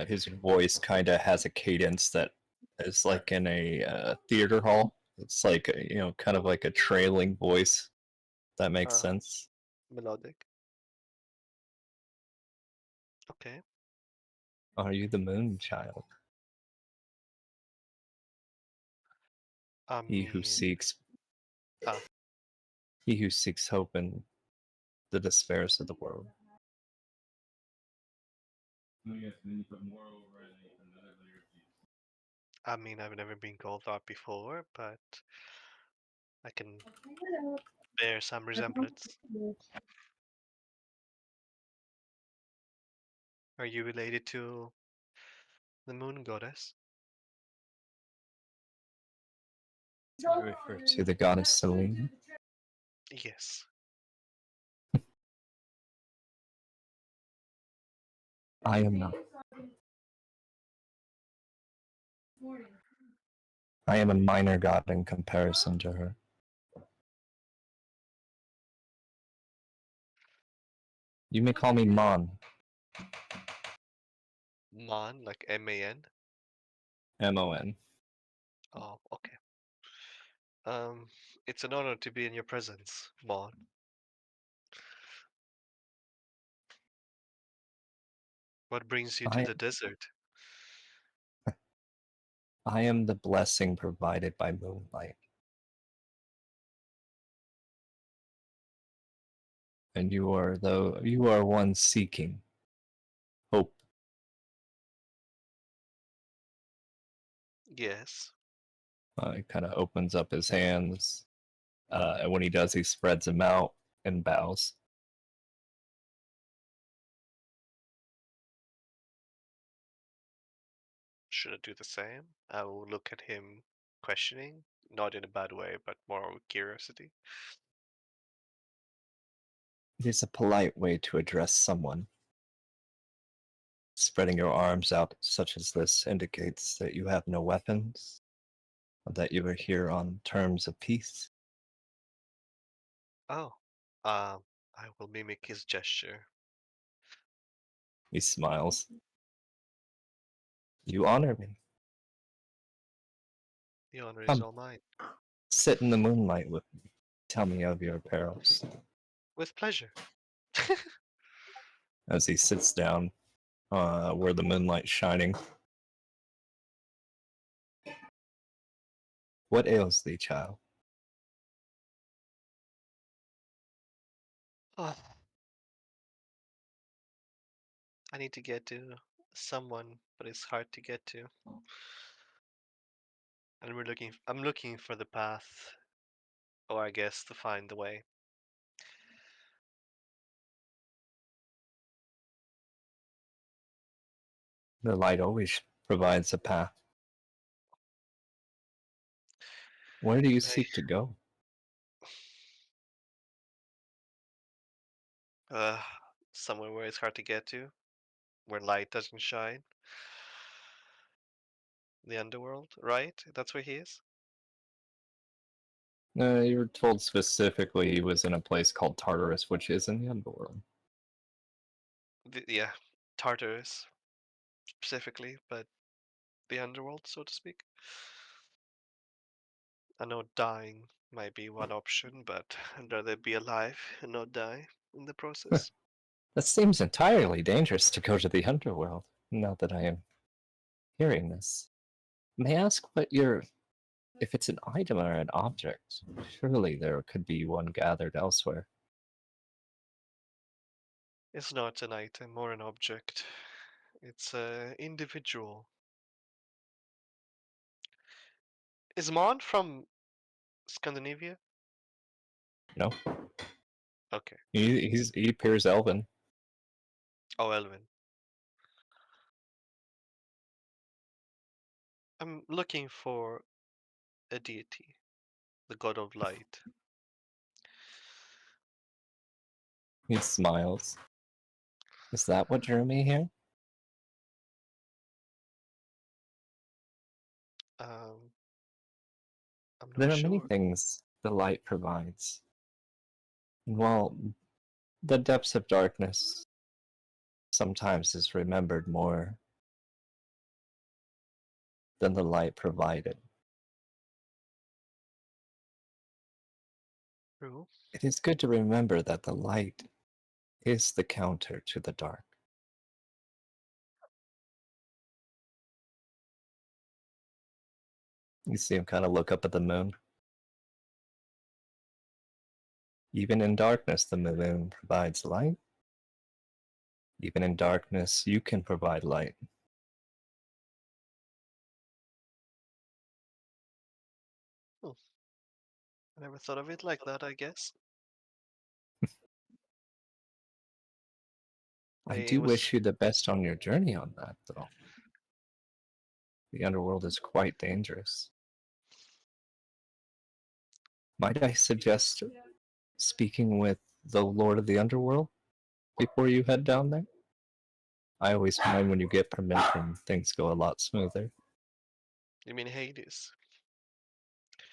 his voice kind of has a cadence that is like in a theater hall. It's like kind of like a trailing voice. That makes Uh, sense. melodic. Okay. Are you the moon child? I He who mean, seeks, ah, he who seeks hope in the despairs of the world. I've never been called that before, but I can bear some resemblance. Are you related to the moon goddess? Do you refer to the goddess Selene? Yes. I am not. I am a minor god in comparison to her. You may call me Mon, Man, like M-A-N? M-O-N. Oh, okay. Um, it's an honor to be in your presence, Mon. What brings you to I, the desert? I am the blessing provided by moonlight. And you are one seeking hope. Yes. He kind of opens up his hands, and when he does, he spreads them out and bows. Should I do the same? I will look at him questioning, not in a bad way, but more with curiosity. It is a polite way to address someone. Spreading your arms out such as this indicates that you have no weapons, or that you are here on terms of peace. Oh, I will mimic his gesture. He smiles. You honor me. The honor is Come, all mine. sit in the moonlight with me. Tell me of your perils. With pleasure. As he sits down where the moonlight's shining. What ails thee, child? Oh, I need to get to someone, but it's hard to get to. And I'm looking for the path, or I guess to find the way. The light always provides a path. Where do you Hey, seek to go? uh, somewhere where it's hard to get to, where light doesn't shine. The underworld, right? That's where he is? You were told specifically he was in a place called Tartarus, which is in the underworld. Yeah, Tartarus specifically, but the underworld, so to speak. I know dying might be one option, but I'd rather be alive and not die in the process. That seems entirely dangerous to go to the underworld, now that I am hearing this. May I ask what your... If it's an item or an object, surely there could be one gathered elsewhere. It's not an item or an object. It's a individual. Is Mon from Scandinavia? No? Okay. He appears elven. Oh, Elvin. I'm looking for a deity, the god of light. He smiles. Is that what drew me here? Um, I'm not There are many sure. things the light provides. And while the depths of darkness sometimes is remembered more than the light provided, True. it is good to remember that the light is the counter to the dark. You see him kind of look up at the moon. Even in darkness, the moon provides light. Even in darkness, you can provide light. Hmm. I never thought of it like that, I guess. I It do was wish you the best on your journey on that, though. The underworld is quite dangerous. Might I suggest speaking with the Lord of the Underworld before you head down there? I always find when you get permission, things go a lot smoother. you mean Hades?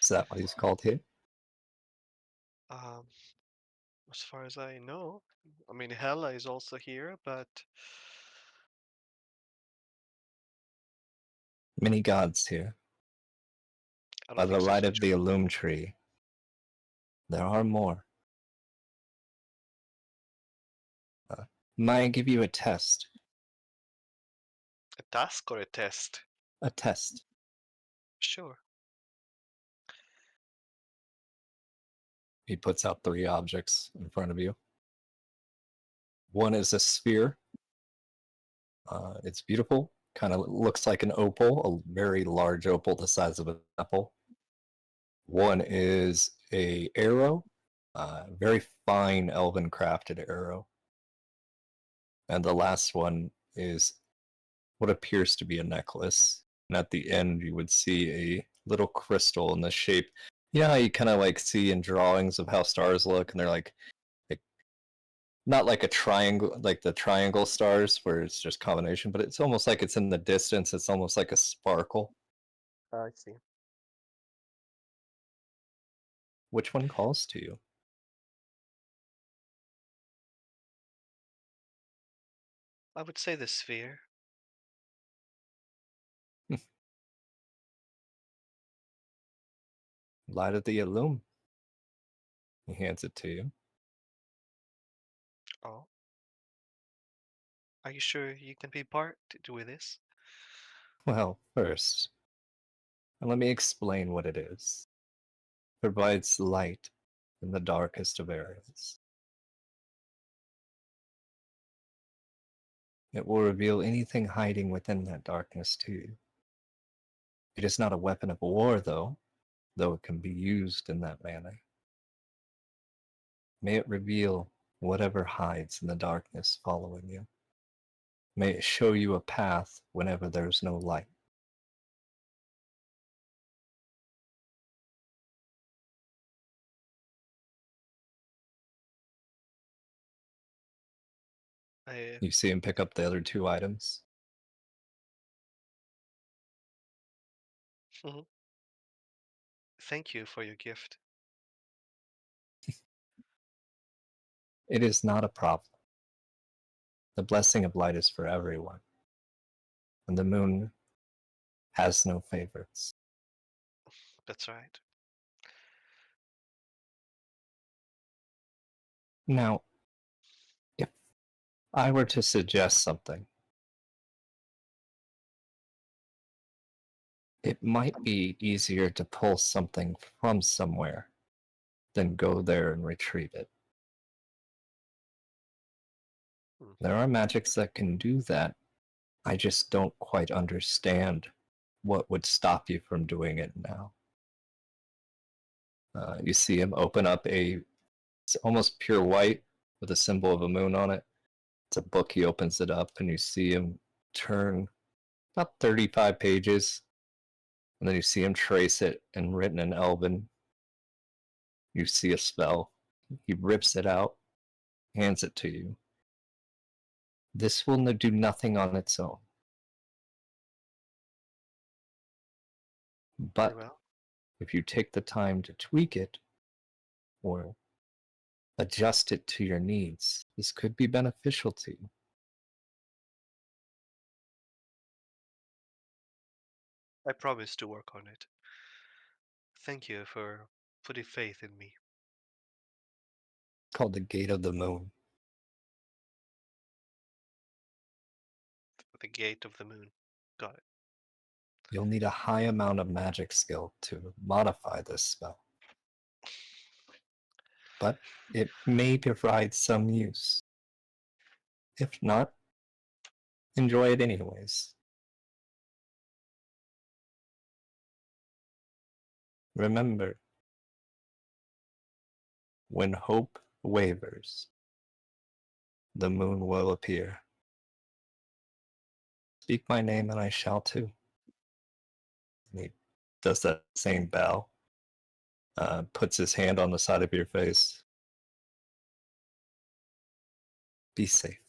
Is that what he's called here? Um, as far as I know, I mean Hela is also here, but Many gods here. I By don't the think so. light of the Illum tree, there are more. Might I give you a test? A task or a test? A test. Sure. He puts out 3 objects in front of you. One is a sphere. It's beautiful. Kind of looks like an opal, a very large opal the size of an apple. One is a arrow, very fine elven crafted arrow. And the last one is what appears to be a necklace. And at the end, you would see a little crystal in the shape. You know how you kind of like see in drawings of how stars look, and they're like not like a triangle, like the triangle stars where it's just combination, but it's almost like it's in the distance. It's almost like a sparkle. I see. Which one calls to you? I would say the sphere. Light of the Illum. He hands it to you. Oh. Are you sure you can be part with this? Well, first, let me explain what it is. It provides light in the darkest of areas. It will reveal anything hiding within that darkness to you. It is not a weapon of war, though it can be used in that manner. May it reveal whatever hides in the darkness following you. May it show you a path whenever there's no light. I, You see him pick up the other 2 items. thank you for your gift. It is not a problem. The blessing of light is for everyone, and the moon has no favorites. That's right. Now, if I were to suggest something, it might be easier to pull something from somewhere than go there and retrieve it. There are magics that can do that. I just don't quite understand what would stop you from doing it now. You see him open up it's almost pure white with a symbol of a moon on it. It's a book. He opens it up, and you see him turn about 35 pages, and then you see him trace it and written in Elven. You see a spell. He rips it out, hands it to you. This will do nothing on its own. Very But well. if you take the time to tweak it or adjust it to your needs, this could be beneficial to you. I promise to work on it. Thank you for putting faith in me. It's called the Gate of the Moon. The gate of the moon. Got it. You'll need a high amount of magic skill to modify this spell. But it may provide some use. If not, enjoy it anyways. Remember, when hope wavers, the moon will appear. Speak my name and I shall too. And he does that same bow. Puts his hand on the side of your face. Be safe.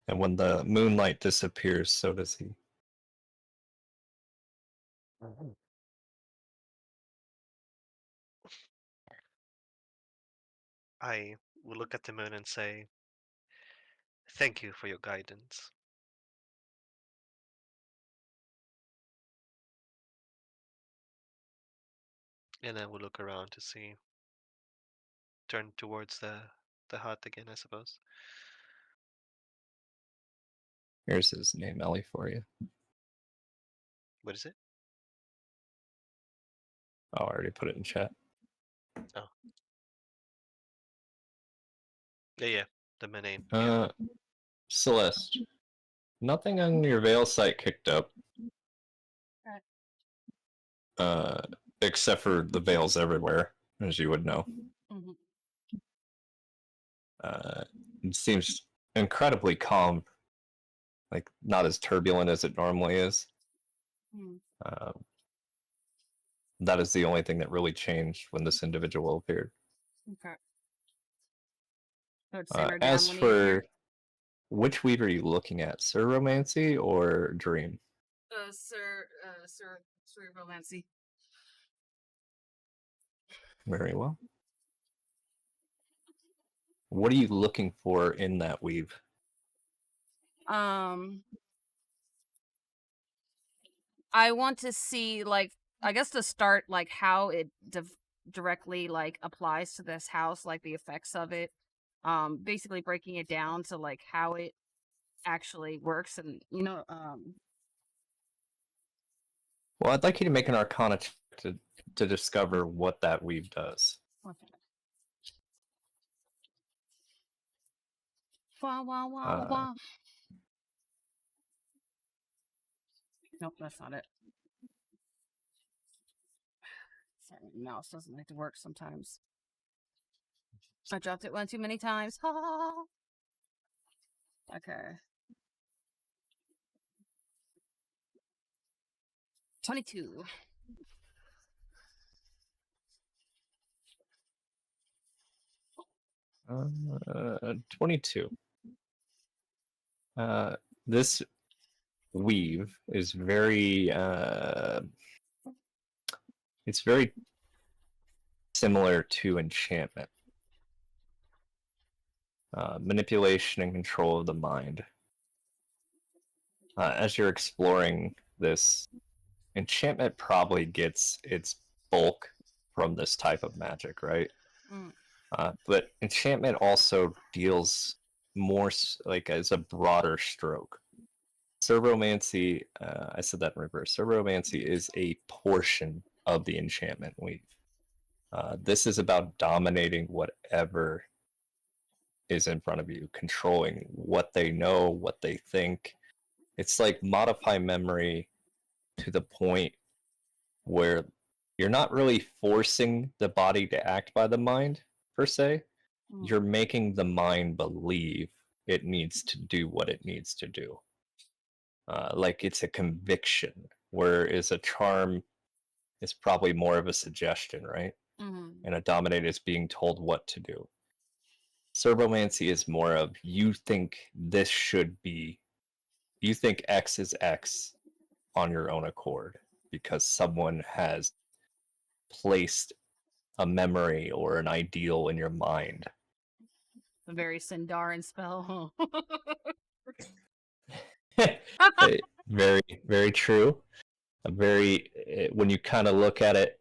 And when the moonlight disappears, so does he. I will look at the moon and say, "Thank you for your guidance." And then we'll look around to see. Turn towards the hut again, I suppose. Here's his name, Ellie, for you. What is it? Oh, I already put it in chat. Oh. Yeah. The name. Yeah. Celeste. Nothing on your Veil site kicked up. Except for the veils everywhere, as you would know. Mm-hmm. It seems incredibly calm, like not as turbulent as it normally is. Mm. That is the only thing that really changed when this individual appeared. Okay. So it's simmer down As when you get here. for which weave are you looking at, Cerebromancy or Dream? Cerebromancy. Very well. What are you looking for in that weave? I want to see, like, I guess to start, like, how it directly, like, applies to this house, like, the effects of it. Basically breaking it down to, like, how it actually works and, Well, I'd like you to make an Arcana check to discover what that weave does. okay. Wah, wah, wah, wah. Nope, that's not it. Sorry, my mouse doesn't like to work sometimes. I dropped it one too many times. Ha ha ha. Okay. 22. 22. This weave is very it's very similar to enchantment. Manipulation and control of the mind. As you're exploring this, enchantment probably gets its bulk from this type of magic, right? Mm. But enchantment also deals more like as a broader stroke. Cerebromancy, I said that in reverse. Cerebromancy is a portion of the enchantment weave. This is about dominating whatever is in front of you, controlling what they know, what they think. It's like modify memory to the point where you're not really forcing the body to act by the mind, per se. Mm. You're making the mind believe it needs to do what it needs to do. Like it's a conviction, whereas a charm is probably more of a suggestion, right? Mm-hmm. And a dominate is being told what to do. Cerebromancy is more of you think this should be, you think X is X on your own accord because someone has placed a memory or an ideal in your mind. A very Sindarin spell. Very, very true. A very, when you kind of look at it,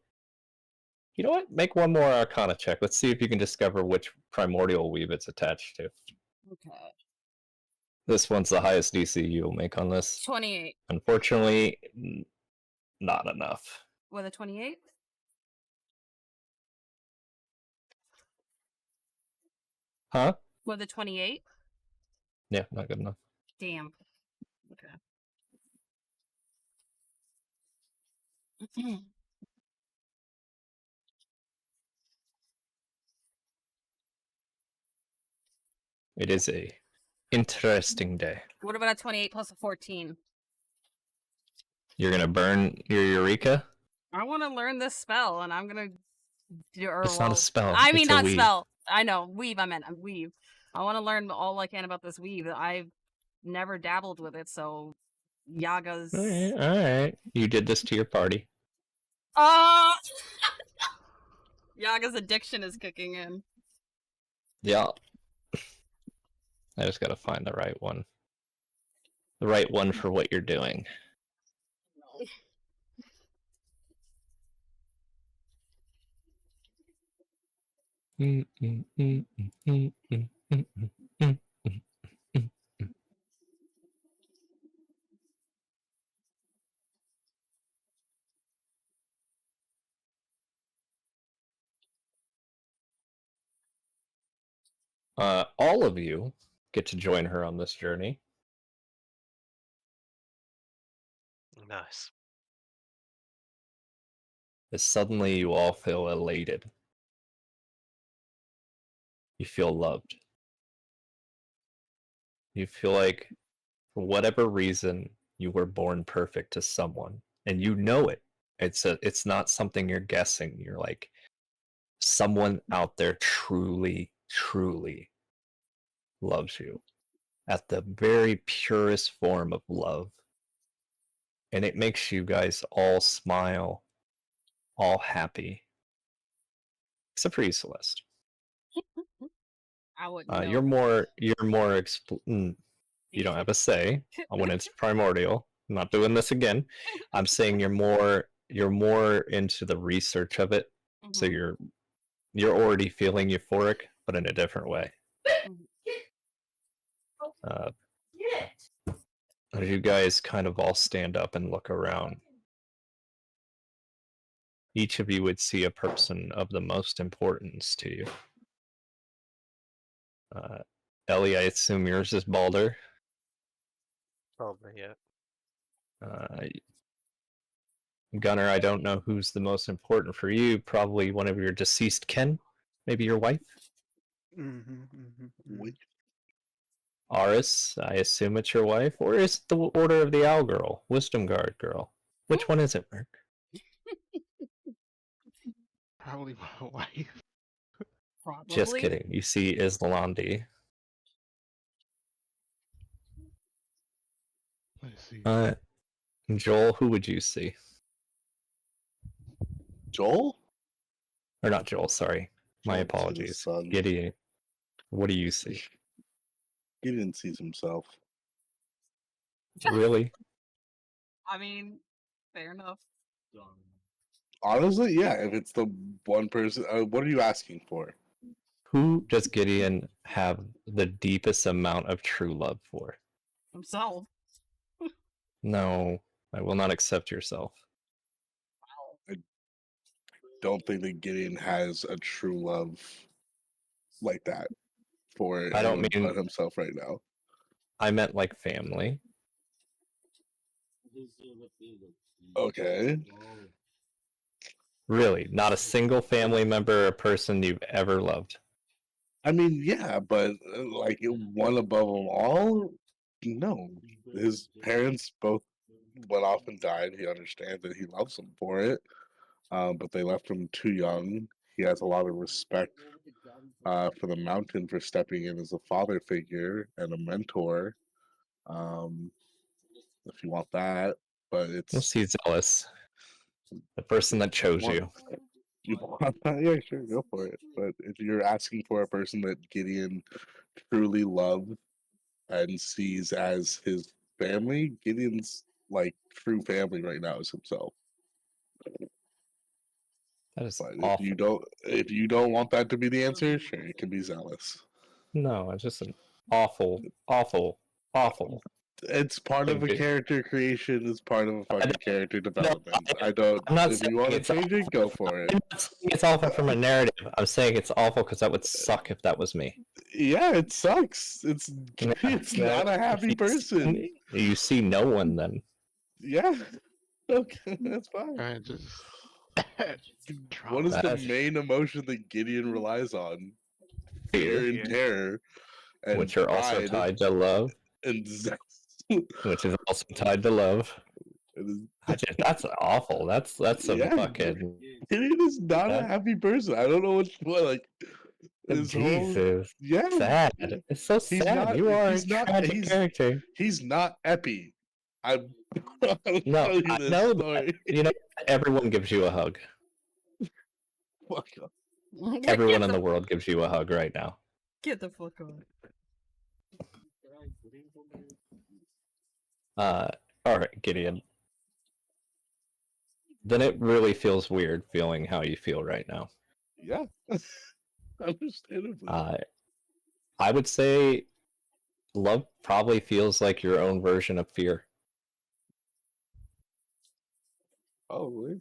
you know what? Make one more Arcana check. Let's see if you can discover which primordial weave it's attached to. Okay. This one's the highest DC you'll make on this. 28. Unfortunately, not enough. With a 28? Huh? With a 28? Yeah, not good enough. Damn. Okay. It is a interesting day. What about a 28 plus a 14? You're gonna burn your Eureka? I want to learn this spell, and I'm gonna do. Or, It's not a well, spell. I mean, it's a not weave. spell. I know weave. I meant weave. I want to learn all I can about this weave. I've never dabbled with it, so Yaga's. Alright. You did this to your party. Yaga's addiction is kicking in. Yeah. I just gotta find the right one. The right one for what you're doing. All of you get to join her on this journey. Nice. As suddenly you all feel elated. You feel loved. You feel like, for whatever reason, you were born perfect to someone, and you know it. It's not something you're guessing. You're like, someone out there truly, truly loves you at the very purest form of love. And it makes you guys all smile, all happy. Except for you, Celeste. I wouldn't know. You're more you don't have a say when it's primordial. I'm not doing this again. I'm saying you're more into the research of it. So you're already feeling euphoric, but in a different way. As you guys kind of all stand up and look around, each of you would see a person of the most importance to you. Ellie, I assume yours is Balder. Probably, yeah. Gunnar, I don't know who's the most important for you. Probably one of your deceased kin? Maybe your wife? Aris, I assume it's your wife? Or is it the Order of the Owl girl? Wisdom Guard girl? Which one is it, Merc? Probably my wife. Probably. Just kidding. You see Islandi. Let's see. Joel, who would you see? Joel? Or not Joel, sorry. My Joel sees his apologies. son. Gideon, what do you see? Gideon sees himself. Really? I mean, fair enough. Honestly, yeah. If it's the one person, what are you asking for? Who does Gideon have the deepest amount of true love for? Himself. No, I will not accept yourself. Don't think that Gideon has a true love like that for I don't anyone mean- but himself right now. I meant like family. Okay. Really, not a single family member or person you've ever loved. I mean, yeah, but like one above them all? No. His parents both went off and died. He understands that he loves them for it, but they left him too young. He has a lot of respect for the mountain for stepping in as a father figure and a mentor. If you want that, but Let's it's see Zealous. The person that chose you. you want that, yeah, sure, go for it. But if you're asking for a person that Gideon truly loves and sees as his family, Gideon's like true family right now is himself. That is But awful. if you don't want that to be the answer, sure, it can be Zealous. No, it's just an awful, awful, awful. It's part of a Okay. character creation. It's part of a fucking character No, development. I don't. I'm not If saying you want to it's change it, go for it. I'm not saying it's awful from a narrative. I'm saying it's awful because that would suck if that was me. Yeah, it sucks. It's not a happy person. You see no one then. Yeah. Okay, that's fine. I just. What is the That's- main emotion that Gideon relies on? Fear and Fear. terror. and which are also pride tied to love, and zest. which is also tied to love. It That's awful. That's some Yeah. fucking is not a that- happy person. I don't know what like his whole Jesus. yeah. Sad. It's so He's sad. not. You are a He's not. tragic character. He's not Epi. I'll No, tell you I this know story. that. You know, everyone gives you a hug. Fuck off. Everyone in the world gives you a hug right now. Get the fuck on. All right, Gideon. Then it really feels weird feeling how you feel right now. Yeah. Understandably. I would say love probably feels like your own version of fear. Probably.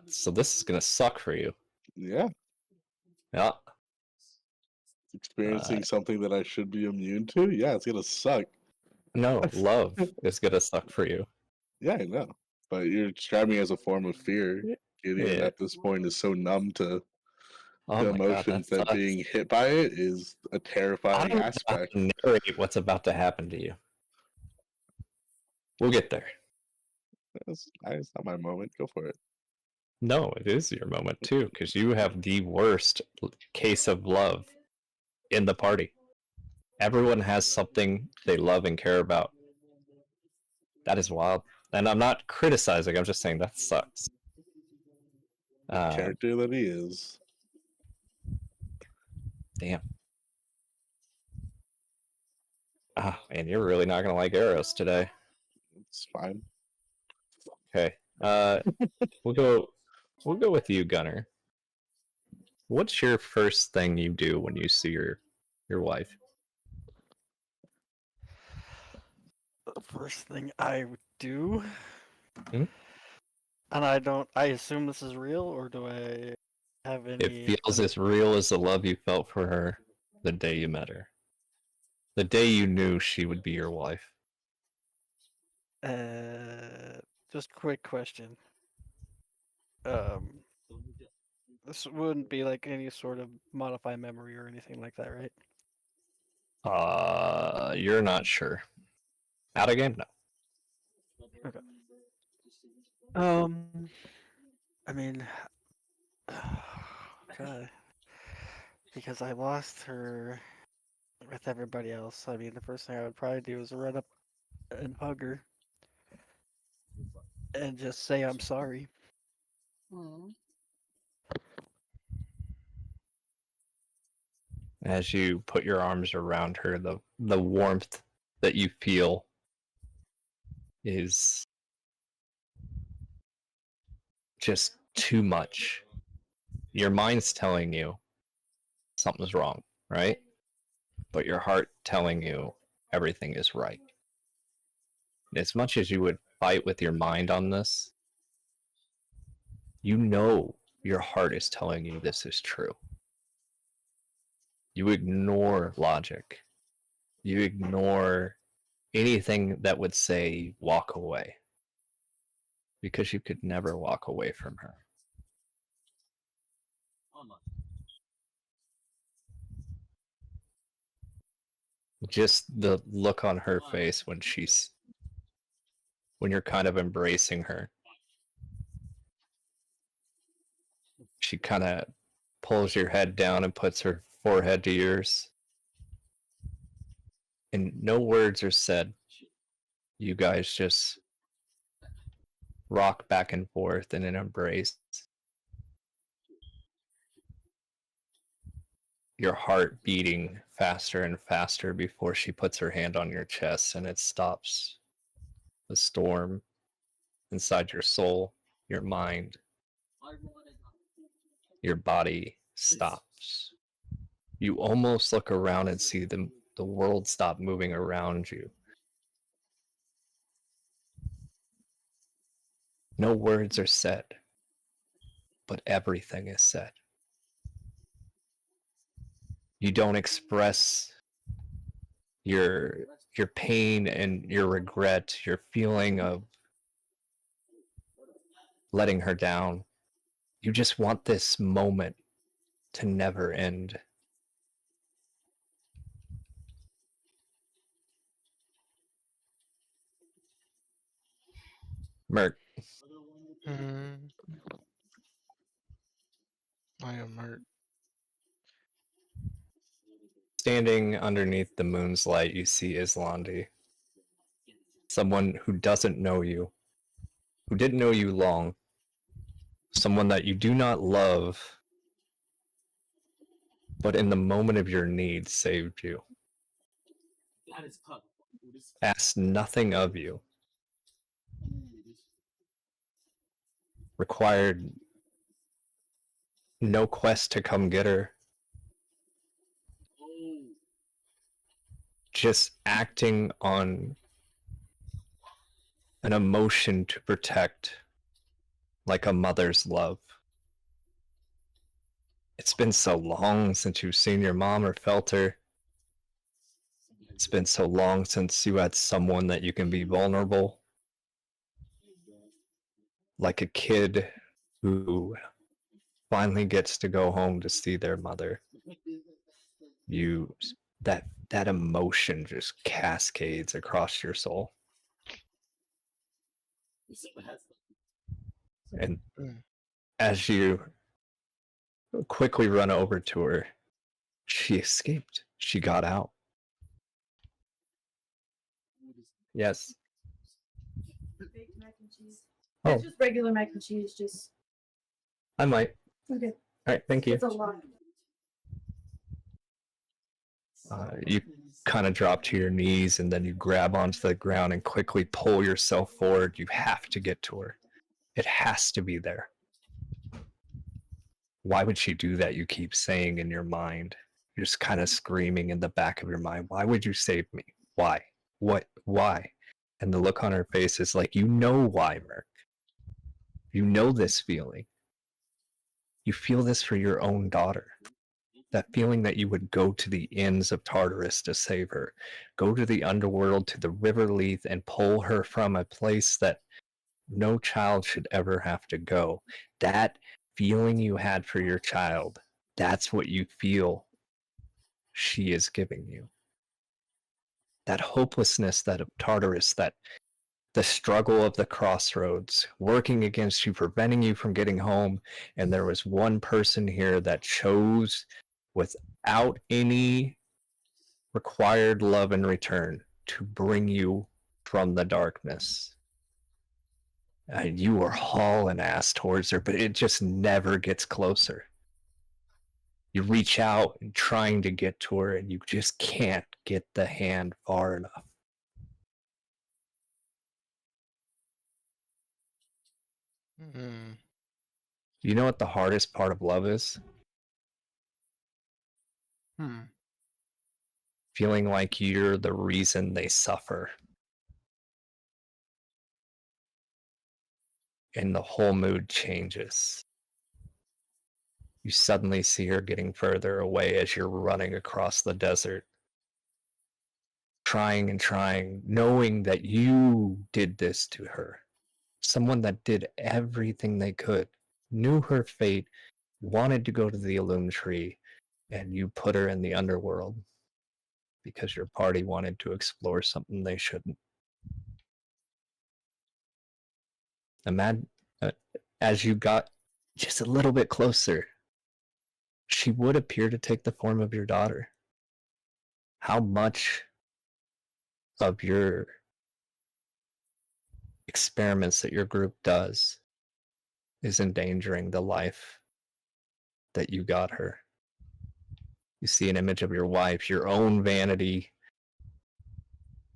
So this is gonna suck for you. Yeah. Yeah. Experiencing something that I should be immune to. Yeah, it's gonna suck. No, love is gonna suck for you. Yeah, I know. But you're describing it as a form of fear. Gideon Yeah. at this point is so numb to Oh the my god, emotions that that sucks. being hit by it is a I terrifying don't know how aspect. to narrate what's about to happen to you. We'll get there. It's not my moment. Go for it. No, it is your moment too, because you have the worst case of love in the party. Everyone has something they love and care about. That is wild. And I'm not criticizing, I'm just saying that sucks. Character that he is. Damn. Ah, man, you're really not gonna like arrows today. It's fine. Okay. We'll go with you, Gunner. What's your first thing you do when you see your wife? The first thing I would do, Hmm? and I assume this is real, or do I have any? It feels as real as the love you felt for her the day you met her. The day you knew she would be your wife. Just quick question. This wouldn't be like any sort of modified memory or anything like that, right? You're not sure. Out of game? No. Okay. I mean, God, because I lost her with everybody else. I mean, the first thing I would probably do is run up and hug her and just say I'm sorry. Hmm. As you put your arms around her, the warmth that you feel is just too much. Your mind's telling you something's wrong, right? But your heart telling you everything is right. As much as you would fight with your mind on this, you know your heart is telling you this is true. You ignore logic. You ignore anything that would say walk away. Because you could never walk away from her. Just the look on her face when you're kind of embracing her. She kind of pulls your head down and puts her forehead to yours. And no words are said. You guys just rock back and forth in an embrace. Your heart beating faster and faster before she puts her hand on your chest and it stops the storm inside your soul, your mind. Your body stops. You almost look around and see the world stop moving around you. No words are said, but everything is said. You don't express your pain and your regret, your feeling of letting her down. You just want this moment to never end. Merc, Hmm. I am hurt. standing underneath the moon's light, you see Islandi. Someone who doesn't know you, who didn't know you long, someone that you do not love, but in the moment of your need saved you. Asked nothing of you. Required no quest to come get her. Just acting on an emotion to protect, like a mother's love. It's been so long since you've seen your mom or felt her. It's been so long since you had someone that you can be vulnerable. Like a kid who finally gets to go home to see their mother. You that emotion just cascades across your soul. And Mm. as you quickly run over to her, she escaped. She got out. Yes. Baked mac and cheese. Oh, It's just regular mac and cheese, just I might. okay. All right, thank you. It's a lot. You kind of drop to your knees and then you grab onto the ground and quickly pull yourself forward. You have to get to her. It has to be there. Why would she do that? You keep saying in your mind. You're just kind of screaming in the back of your mind. Why would you save me? Why? What? Why? And the look on her face is like, you know why, Merc. You know this feeling. You feel this for your own daughter. That feeling that you would go to the ends of Tartarus to save her, go to the underworld, to the river Leith, and pull her from a place that no child should ever have to go. That feeling you had for your child, that's what you feel she is giving you. That hopelessness, that of Tartarus, that the struggle of the crossroads, working against you, preventing you from getting home. And there was one person here that chose, without any required love in return, to bring you from the darkness. And you are hauling ass towards her, but it just never gets closer. You reach out and trying to get to her, and you just can't get the hand far enough. Mm. You know what the hardest part of love is? Hmm. Feeling like you're the reason they suffer. And the whole mood changes. You suddenly see her getting further away as you're running across the desert. Trying and trying, knowing that you did this to her. Someone that did everything they could, knew her fate, wanted to go to the Illume Tree, and you put her in the underworld because your party wanted to explore something they shouldn't. Imagine, as you got just a little bit closer, she would appear to take the form of your daughter. How much of your experiments that your group does is endangering the life that you got her? You see an image of your wife, your own vanity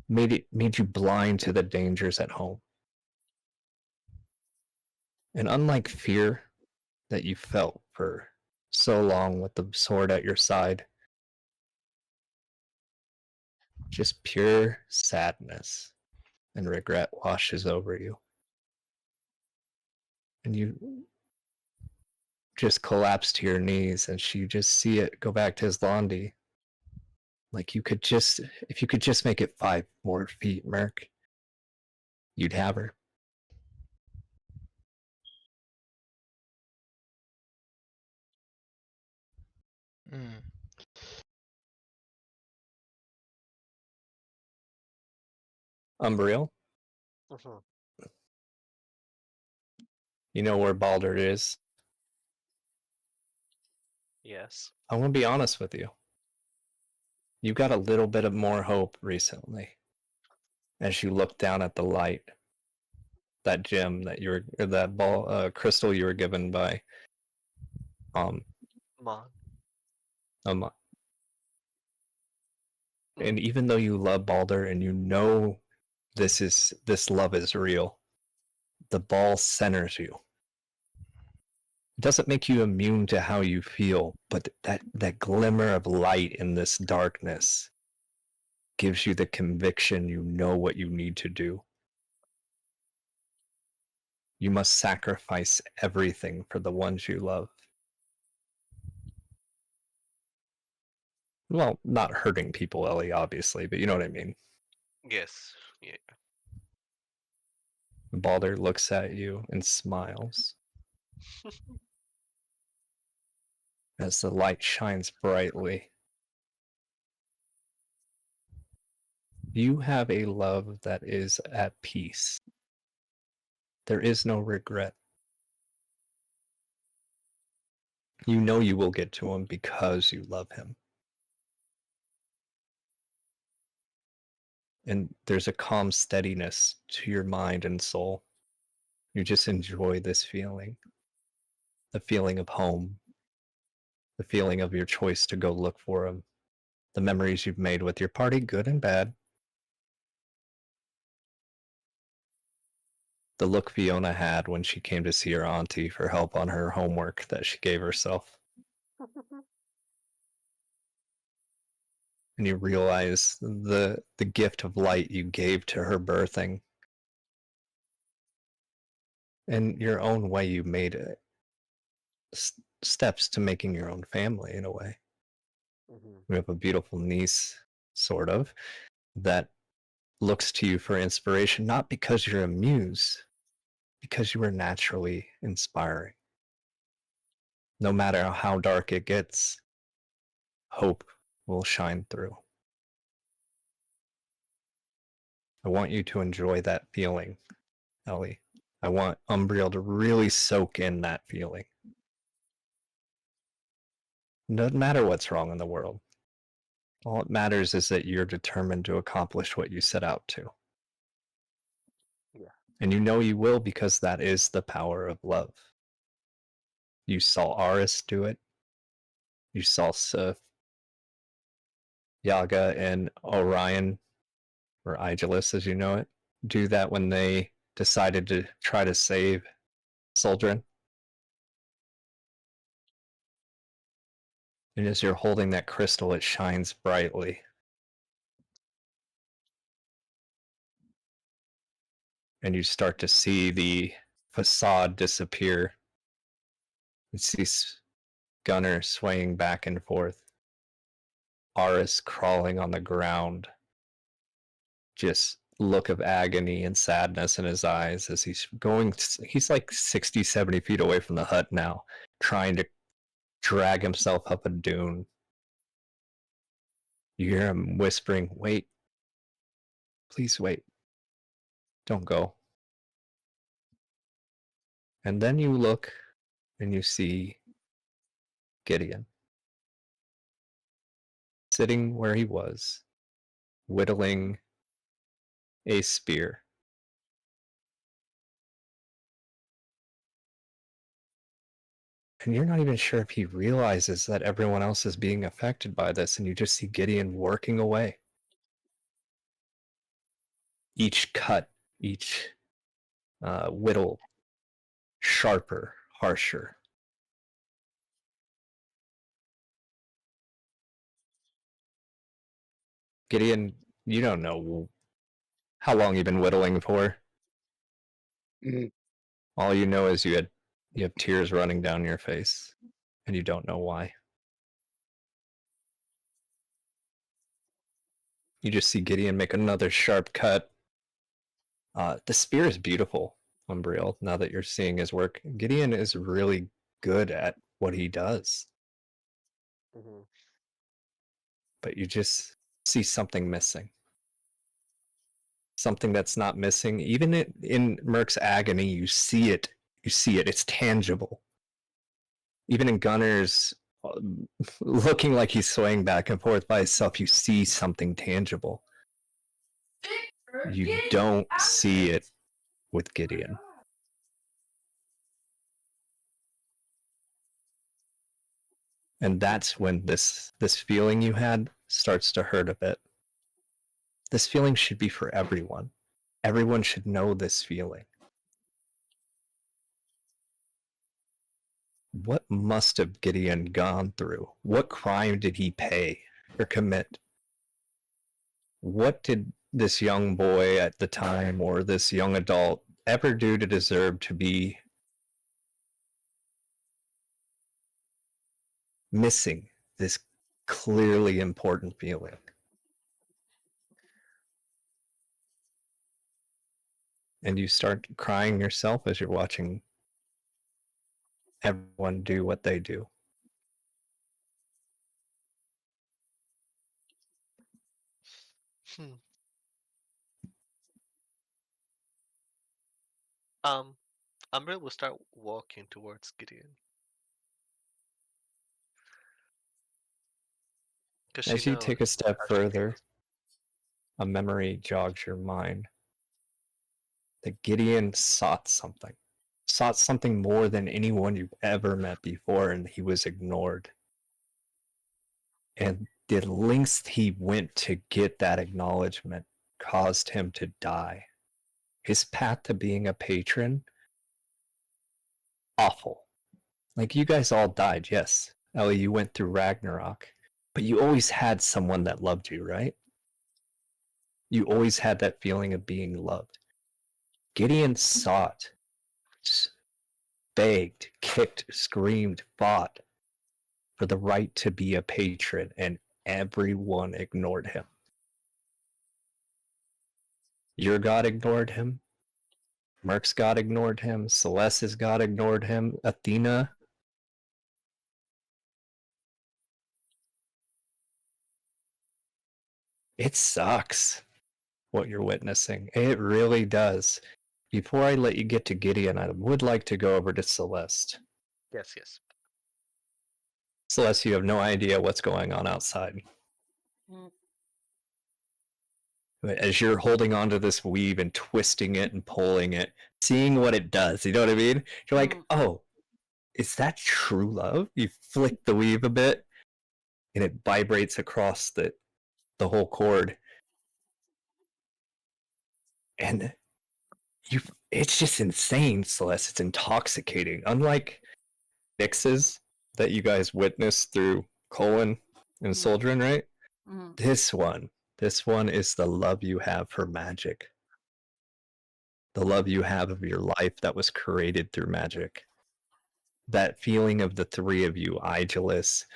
made you blind to the dangers at home. And unlike fear that you felt for so long with the sword at your side, just pure sadness and regret washes over you. And you just collapse to your knees as you just see it go back to Islandi. Like you could just, if you could just make it 5 more feet, Merc, you'd have her. Mm. Umbriel, Mhm. You know where Balder is. Yes. I want to be honest with you. You got a little bit of more hope recently as you look down at the light, that gem that you were, or that ball, crystal you were given by, Mon. um, and even though you love Balder and you know this love is real, the ball centers you. It doesn't make you immune to how you feel, but that glimmer of light in this darkness gives you the conviction you know what you need to do. You must sacrifice everything for the ones you love. Well, not hurting people, Ellie, obviously, but you know what I mean. Yes. Yeah. Balder looks at you and smiles as the light shines brightly. You have a love that is at peace. There is no regret. You know you will get to him because you love him. And there's a calm steadiness to your mind and soul. You just enjoy this feeling. The feeling of home. The feeling of your choice to go look for him. The memories you've made with your party, good and bad. The look Fiona had when she came to see her auntie for help on her homework that she gave herself. And you realize the gift of light you gave to her birthing. In your own way, you made it. Steps to making your own family in a way. We have a beautiful niece, sort of, that looks to you for inspiration, not because you're a muse, because you are naturally inspiring. No matter how dark it gets, hope will shine through. I want you to enjoy that feeling, Ellie. I want Umbriel to really soak in that feeling. It doesn't matter what's wrong in the world. All it matters is that you're determined to accomplish what you set out to. Yeah. And you know you will because that is the power of love. You saw Aris do it. You saw Yaga and Orion, or Aegilis as you know it, do that when they decided to try to save Soldrin. And as you're holding that crystal, it shines brightly. And you start to see the facade disappear. You see Gunnar swaying back and forth. Aris crawling on the ground. Just look of agony and sadness in his eyes as he's like 60, 70 feet away from the hut now, trying to drag himself up a dune. You hear him whispering, "Wait. Please wait. Don't go." And then you look and you see Gideon sitting where he was, whittling a spear. And you're not even sure if he realizes that everyone else is being affected by this, and you just see Gideon working away. Each cut, each whittle, sharper, harsher. Gideon, you don't know how long you've been whittling for. Mhm. All you know is you have tears running down your face, and you don't know why. You just see Gideon make another sharp cut. The spear is beautiful, Umbriel, now that you're seeing his work. Gideon is really good at what he does. But you just see something missing. Something that's not missing. Even in Merc's agony, you see it You see it. It's tangible. Even in Gunner's looking like he's swaying back and forth by himself, you see something tangible. You don't see it with Gideon. And that's when this feeling you had starts to hurt a bit. This feeling should be for everyone. Everyone should know this feeling. What must have Gideon gone through? What crime did he pay or commit? What did this young boy at the time or this young adult ever do to deserve to be missing this clearly important feeling? And you start crying yourself as you're watching everyone do what they do. Hmm. Umbrella will start walking towards Gideon. Because she As you knows take a step how she further, feels. a memory jogs your mind that Gideon sought something more than anyone you've ever met before, and he was ignored. And the lengths he went to get that acknowledgement caused him to die. His path to being a patron, awful. Like, you guys all died, yes. Ellie, you went through Ragnarok, but you always had someone that loved you, right? You always had that feeling of being loved. Gideon sought, begged, kicked, screamed, fought for the right to be a patron, and everyone ignored him. Your god ignored him. Merc's god ignored him. Celeste's god ignored him. Athena. It sucks what you're witnessing. It really does. Before I let you get to Gideon, I would like to go over to Celeste. Yes, yes. Celeste, you have no idea what's going on outside. Mm. As you're holding onto this weave and twisting it and pulling it, seeing what it does, you know what I mean? You're like, oh, is that true love? You flick the weave a bit, and it vibrates across the whole cord. And it's just insane, Celeste. It's intoxicating. Unlike mixes that you guys witnessed through Colin and Soldrin, right? Mhm. This one is the love you have for magic. The love you have of your life that was created through magic. That feeling of the three of you, Aegilis,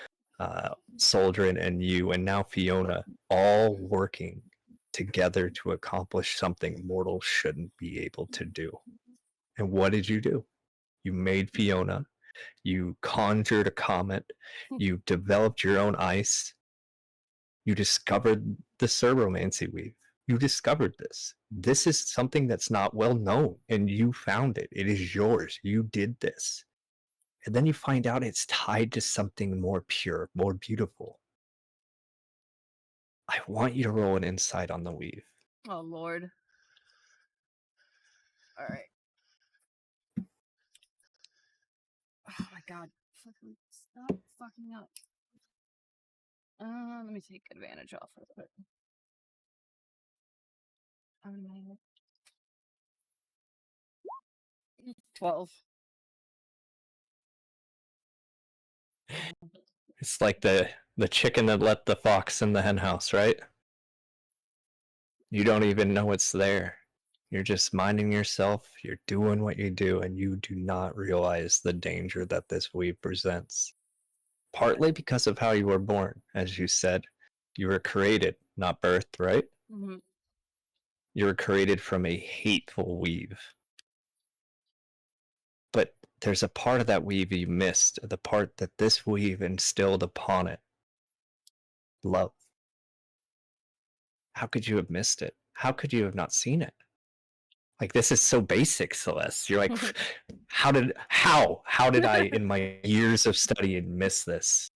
Soldrin, and you, and now Fiona, all working together to accomplish something mortals shouldn't be able to do. And what did you do? You made Fiona. You conjured a comet. You developed your own ice. You discovered the Cerebromancy weave. You discovered this. This is something that's not well known, and you found it. It is yours. You did this. And then you find out it's tied to something more pure, more beautiful. I want you to roll an insight on the weave. Oh, Lord. All right. Oh, my God. Fucking stop fucking up. Let me take advantage off of it. 12. It's like the chicken that let the fox in the hen house, right? You don't even know it's there. You're just minding yourself, you're doing what you do, and you do not realize the danger that this weave presents. Partly because of how you were born, as you said. You were created, not birthed, right? Mm-hmm. You were created from a hateful weave. But there's a part of that weave you missed, the part that this weave instilled upon it. Love. How could you have missed it? How could you have not seen it? Like, this is so basic, Celeste. You're like, how did I, in my years of studying, miss this?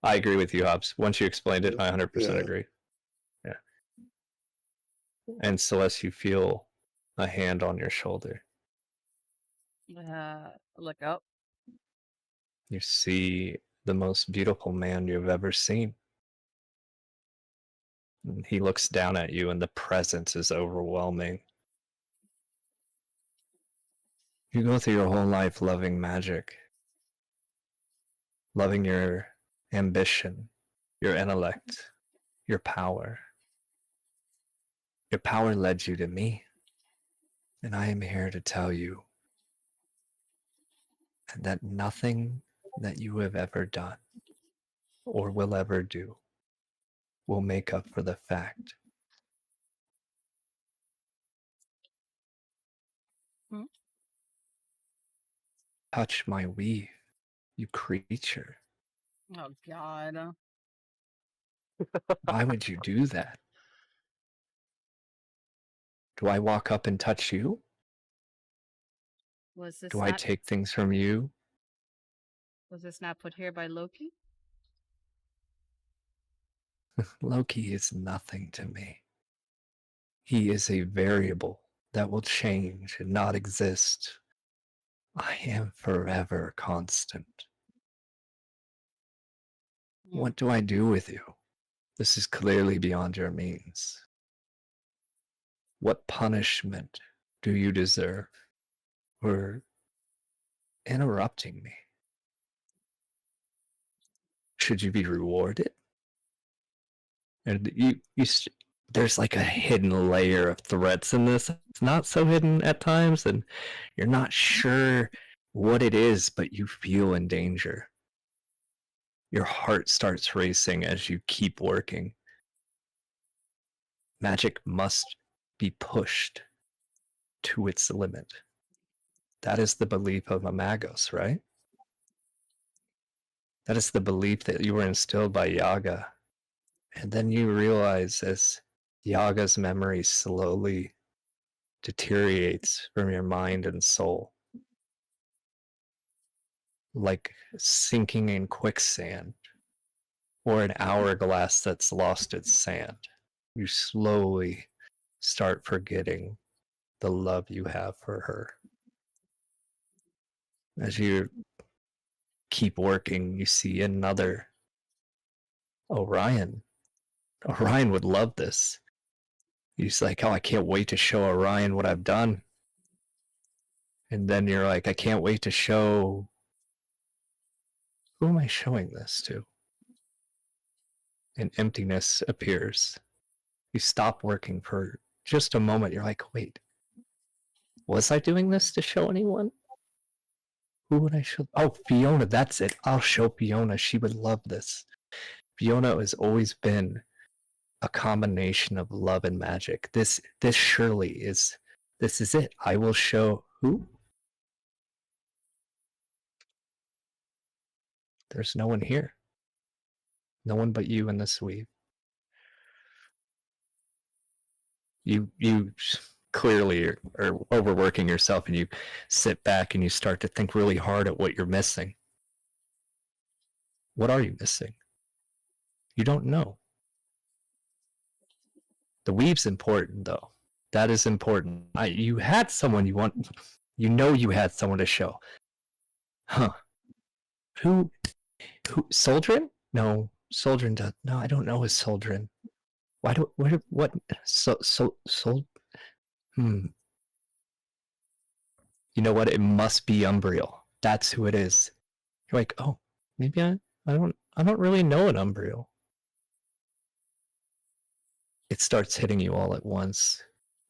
I agree with you, Hobbs. Once you explained it, I 100% agree. Yeah. And Celeste, you feel a hand on your shoulder. Look up. You see the most beautiful man you've ever seen. And he looks down at you, and the presence is overwhelming. You go through your whole life loving magic, loving your ambition, your intellect, your power. Your power led you to me, and I am here to tell you that nothing that you have ever done or will ever do will make up for the fact. Touch my weave, you creature. Oh God. Why would you do that? Do I walk up and touch you? Was this Do I not take things from you? put here by Loki? Loki is nothing to me. He is a variable that will change and not exist. I am forever constant. What do I do with you? This is clearly beyond your means. What punishment do you deserve for interrupting me? Should you be rewarded? And there's like a hidden layer of threats in this. It's not so hidden at times, and you're not sure what it is, but you feel in danger. Your heart starts racing as you keep working. Magic must be pushed to its limit. That is the belief of a Magos, right? That is the belief that you were instilled by Yaga. And then you realize as Yaga's memory slowly deteriorates from your mind and soul, like sinking in quicksand or an hourglass that's lost its sand. You slowly start forgetting the love you have for her. As you keep working, you see another Orion. Orion would love this. He's like, oh, I can't wait to show Orion what I've done. And then you're like, I can't wait to show. Who am I showing this to? And emptiness appears. You stop working for just a moment. You're like, wait, was I doing this to show anyone? Who would I show? Oh, Fiona, that's it. I'll show Fiona. She would love this. Fiona has always been a combination of love and magic. This surely is. This is it. I will show who? There's no one here. No one but you in this weave. You clearly are overworking yourself, and you sit back and you start to think really hard at what you're missing. What are you missing? You don't know. The weave's important, though. That is important. You had someone you want. You know you had someone to show. Huh. Who? Soldrin? No. Soldrin does. No, I don't know his Soldrin. Why do what You know what? It must be Umbriel. That's who it is. You're like, oh, maybe I don't really know an Umbriel. It starts hitting you all at once,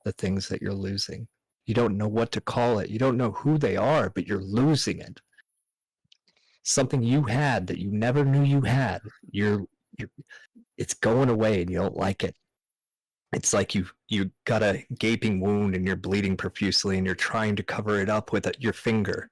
the things that you're losing. You don't know what to call it. You don't know who they are, but you're losing it. Something you had that you never knew you had. It's going away and you don't like it. It's like you got a gaping wound and you're bleeding profusely and you're trying to cover it up with your finger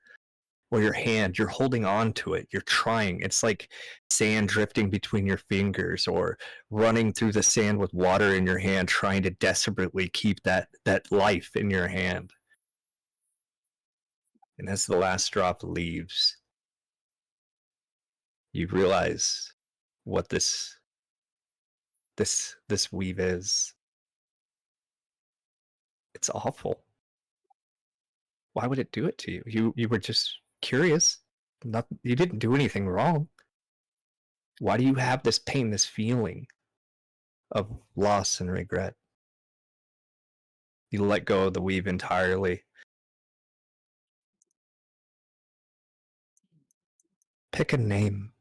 or your hand, you're holding on to it, you're trying. It's like sand drifting between your fingers, or running through the sand with water in your hand, trying to desperately keep that life in your hand. And as the last drop leaves, you realize what this weave is. It's awful. Why would it do it to you? You were just curious. You didn't do anything wrong. Why do you have this pain, this feeling of loss and regret? You let go of the weave entirely. Pick a name.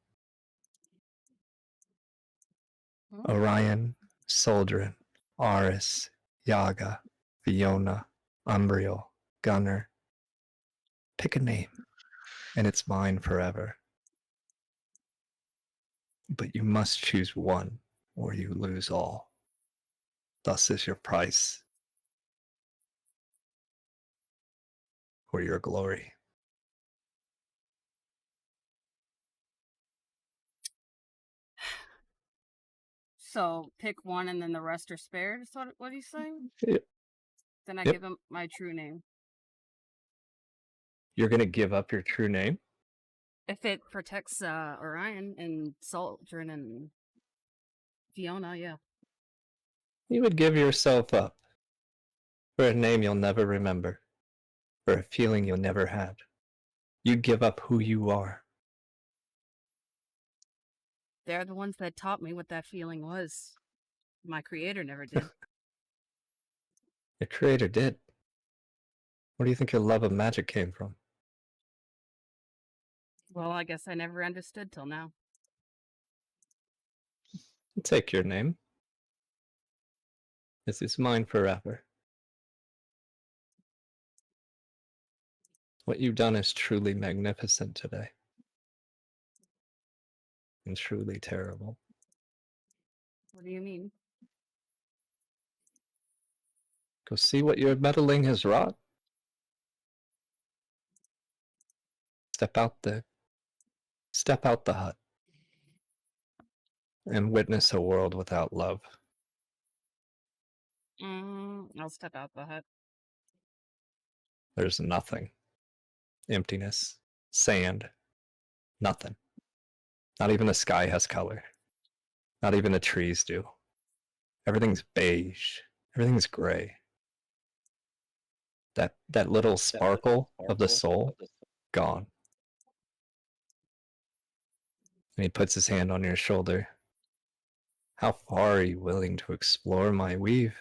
Orion, Soldrin, Aris, Yaga, Fiona, Umbriel, Gunner. Pick a name, and it's mine forever. But you must choose one, or you lose all. Thus is your price, or your glory. So pick one and then the rest are spared, is what he's saying? Yeah. Then I Yep. give him my true name. You're going to give up your true name? If it protects Orion and Soldrin and Fiona, yeah. You would give yourself up for a name you'll never remember, for a feeling you'll never have. You'd give up who you are. They're the ones that taught me what that feeling was. My creator never did. Your creator did. Where do you think your love of magic came from? Well, I guess I never understood till now. Take your name. This is mine forever. What you've done is truly magnificent today. And truly terrible. What do you mean? Go see what your meddling has wrought. Step out the hut and witness a world without love. I'll step out the hut. There's nothing. Emptiness. Sand. Nothing. Not even the sky has color. Not even the trees do. Everything's beige. Everything's gray. That little sparkle of the soul, gone. And he puts his hand on your shoulder. How far are you willing to explore my weave?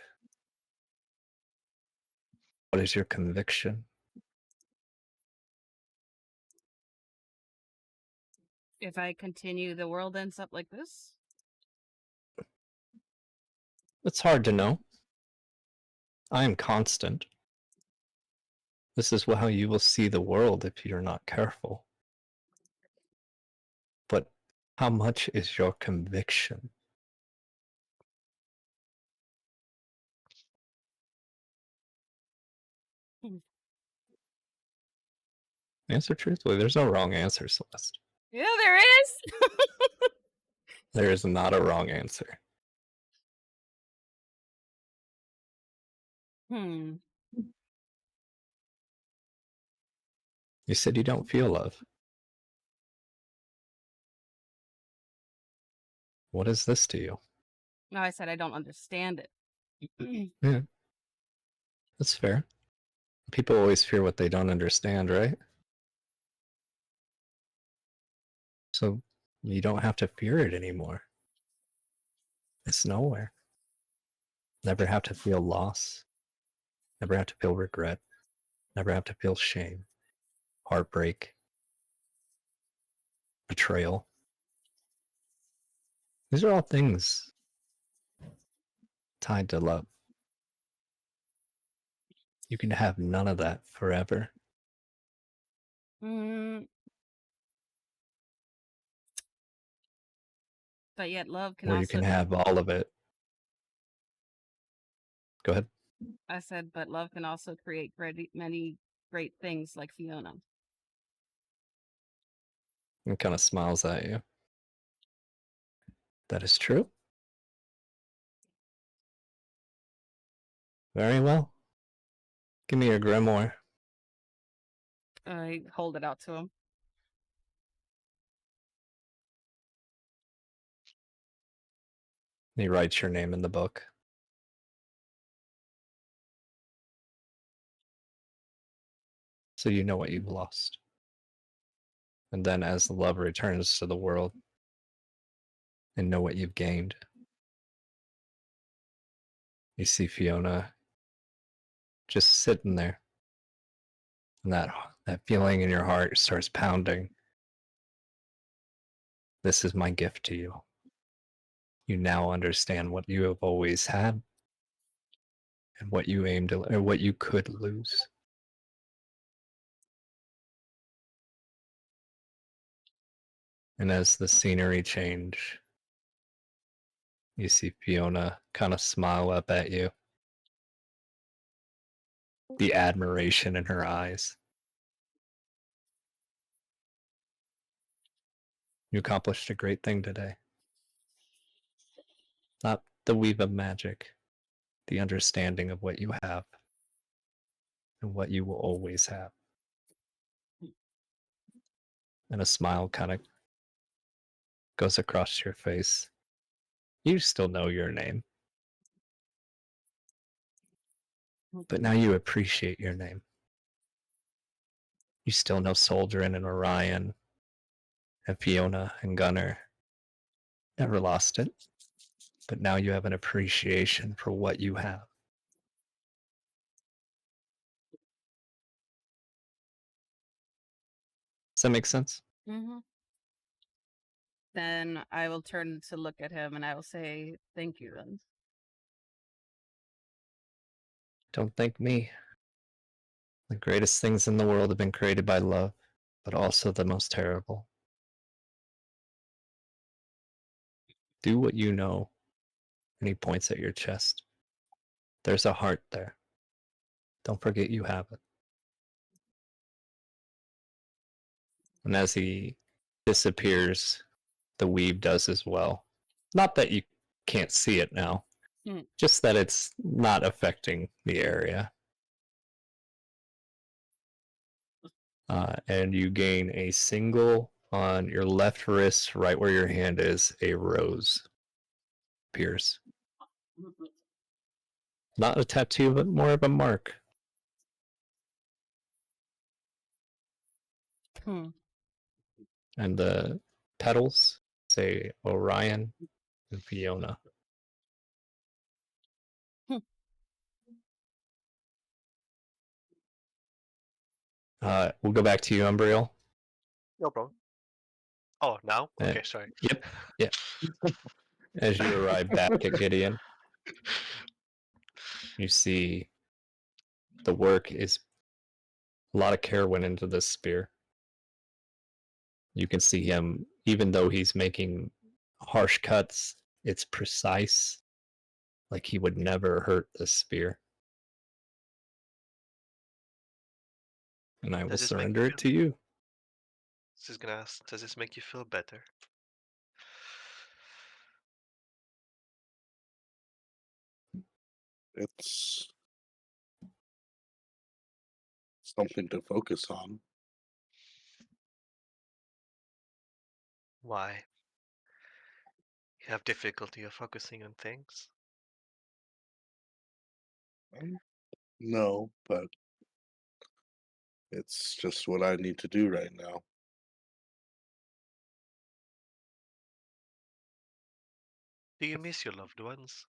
What is your conviction? If I continue, the world ends up like this? It's hard to know. I am constant. This is how you will see the world if you're not careful. But how much is your conviction? Answer truthfully. There's no wrong answer, Celeste. Yeah, there is! There is not a wrong answer. Hmm. You said you don't feel love. What is this to you? No, I said I don't understand it. Yeah. That's fair. People always fear what they don't understand, right? So you don't have to fear it anymore. It's nowhere. Never have to feel loss. Never have to feel regret. Never have to feel shame, heartbreak, betrayal. These are all things tied to love. You can have none of that forever. But yet love can Or also... you can have all of it. Go ahead. I said, but love can also create many great things like Fiona. and kind of smiles at you. That is true. Very well. Give me your grimoire. I hold it out to him. He writes your name in the book. So you know what you've lost. And then as the love returns to the world, and know what you've gained, you see Fiona just sitting there. And that feeling in your heart starts pounding. This is my gift to you. You now understand what you have always had and what you aim to, or what you could lose. And as the scenery change, you see Fiona kind of smile up at you. The admiration in her eyes. You accomplished a great thing today. Not the weave of magic, the understanding of what you have and what you will always have. And a smile kind of goes across your face. You still know your name, but now you appreciate your name. You still know Soldrin and Orion and Fiona and Gunnar. Never lost it, but now you have an appreciation for what you have. Does that make sense? Mm-hmm. Then I will turn to look at him and I will say, "Thank you." Then. Don't thank me. The greatest things in the world have been created by love, but also the most terrible. Do what you know. And he points at your chest. There's a heart there. Don't forget you have it. And as he disappears, the weave does as well. Not that you can't see it now, just that it's not affecting the area. And you gain a single on your left wrist, right where your hand is, a rose appears. Not a tattoo, but more of a mark. And the petals say Orion and Fiona. We'll go back to you, Umbriel. No problem. Oh, now? Okay, sorry. Yep. Yep. As you arrive back at Gideon, you see the work is a lot of care went into this spear. You can see him, even though he's making harsh cuts, it's precise, like he would never hurt this spear. And I will surrender it to you. This is gonna ask, does this make you feel better? It's something to focus on. Why? You have difficulty of focusing on things? No, but it's just what I need to do right now. Do you miss your loved ones?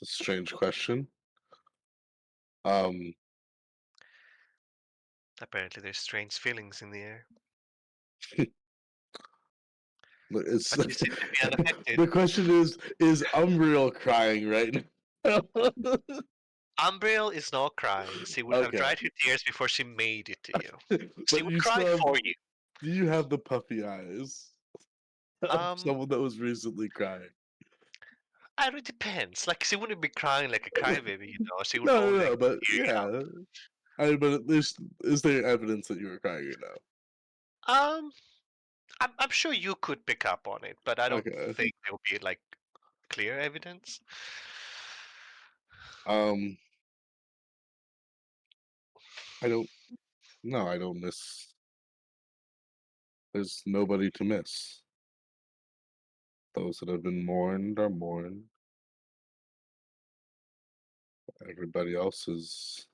It's a strange question. Apparently there's strange feelings in the air. It's, But you seem to be unaffected. the question is Umbriel crying right now? Umbriel is not crying. She would have Okay. dried her tears before she made it to you. She But would you cry still have, for you. do you have the puffy eyes of someone that was recently crying? I don't, it depends. Like, she wouldn't be crying like a crybaby, you know. She would No, only like, but tear it out. yeah. But is there evidence that you were crying or no? I'm sure you could pick up on it, but I don't Okay. think there will be like clear evidence. Um, I don't. No, I don't miss. There's nobody to miss. Those that have been mourned are mourned. Everybody else is.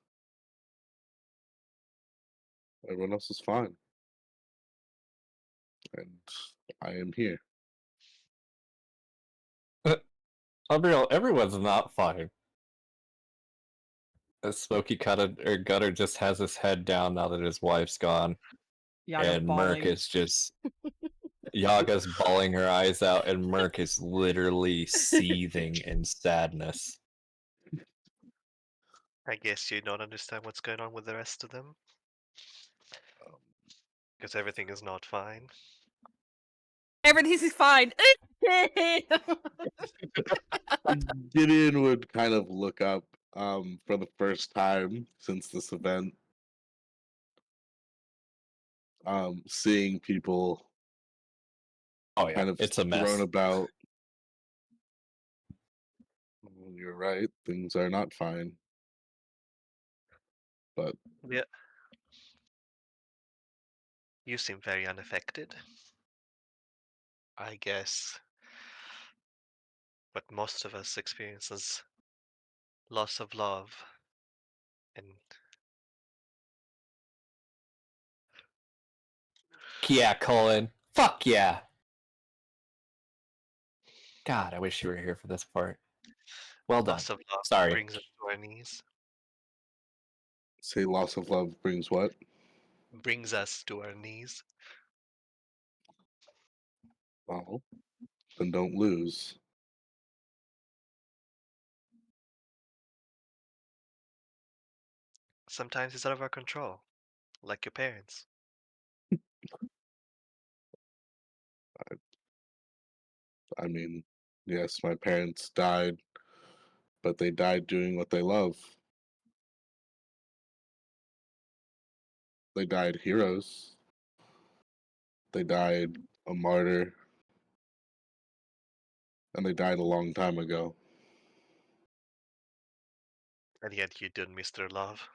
Everyone else is fine, and I am here. Unreal, everyone's not fine. Smokey Gutter just has his head down now that his wife's gone. Yaga And Merc bawling. is just Yaga's bawling her eyes out, and Merc is literally seething in sadness. I guess you don't understand what's going on with the rest of them Um, because everything is not fine. Everything's fine. Gideon would kind of look up for the first time since this event, seeing people Oh yeah, kind of it's a thrown mess. about. You're right, things are not fine. But Yeah. You seem very unaffected. I guess what most of us experience is loss of love and Yeah, Colin. Fuck yeah. God, I wish you were here for this part. Well done. loss of love Sorry. brings us to our knees. say loss of love brings what? Brings us to our knees. Well, then don't lose. Sometimes it's out of our control, like your parents. I mean, yes, my parents died, but they died doing what they love. They died heroes. They died a martyr, and they died a long time ago. And yet you didn't miss their love.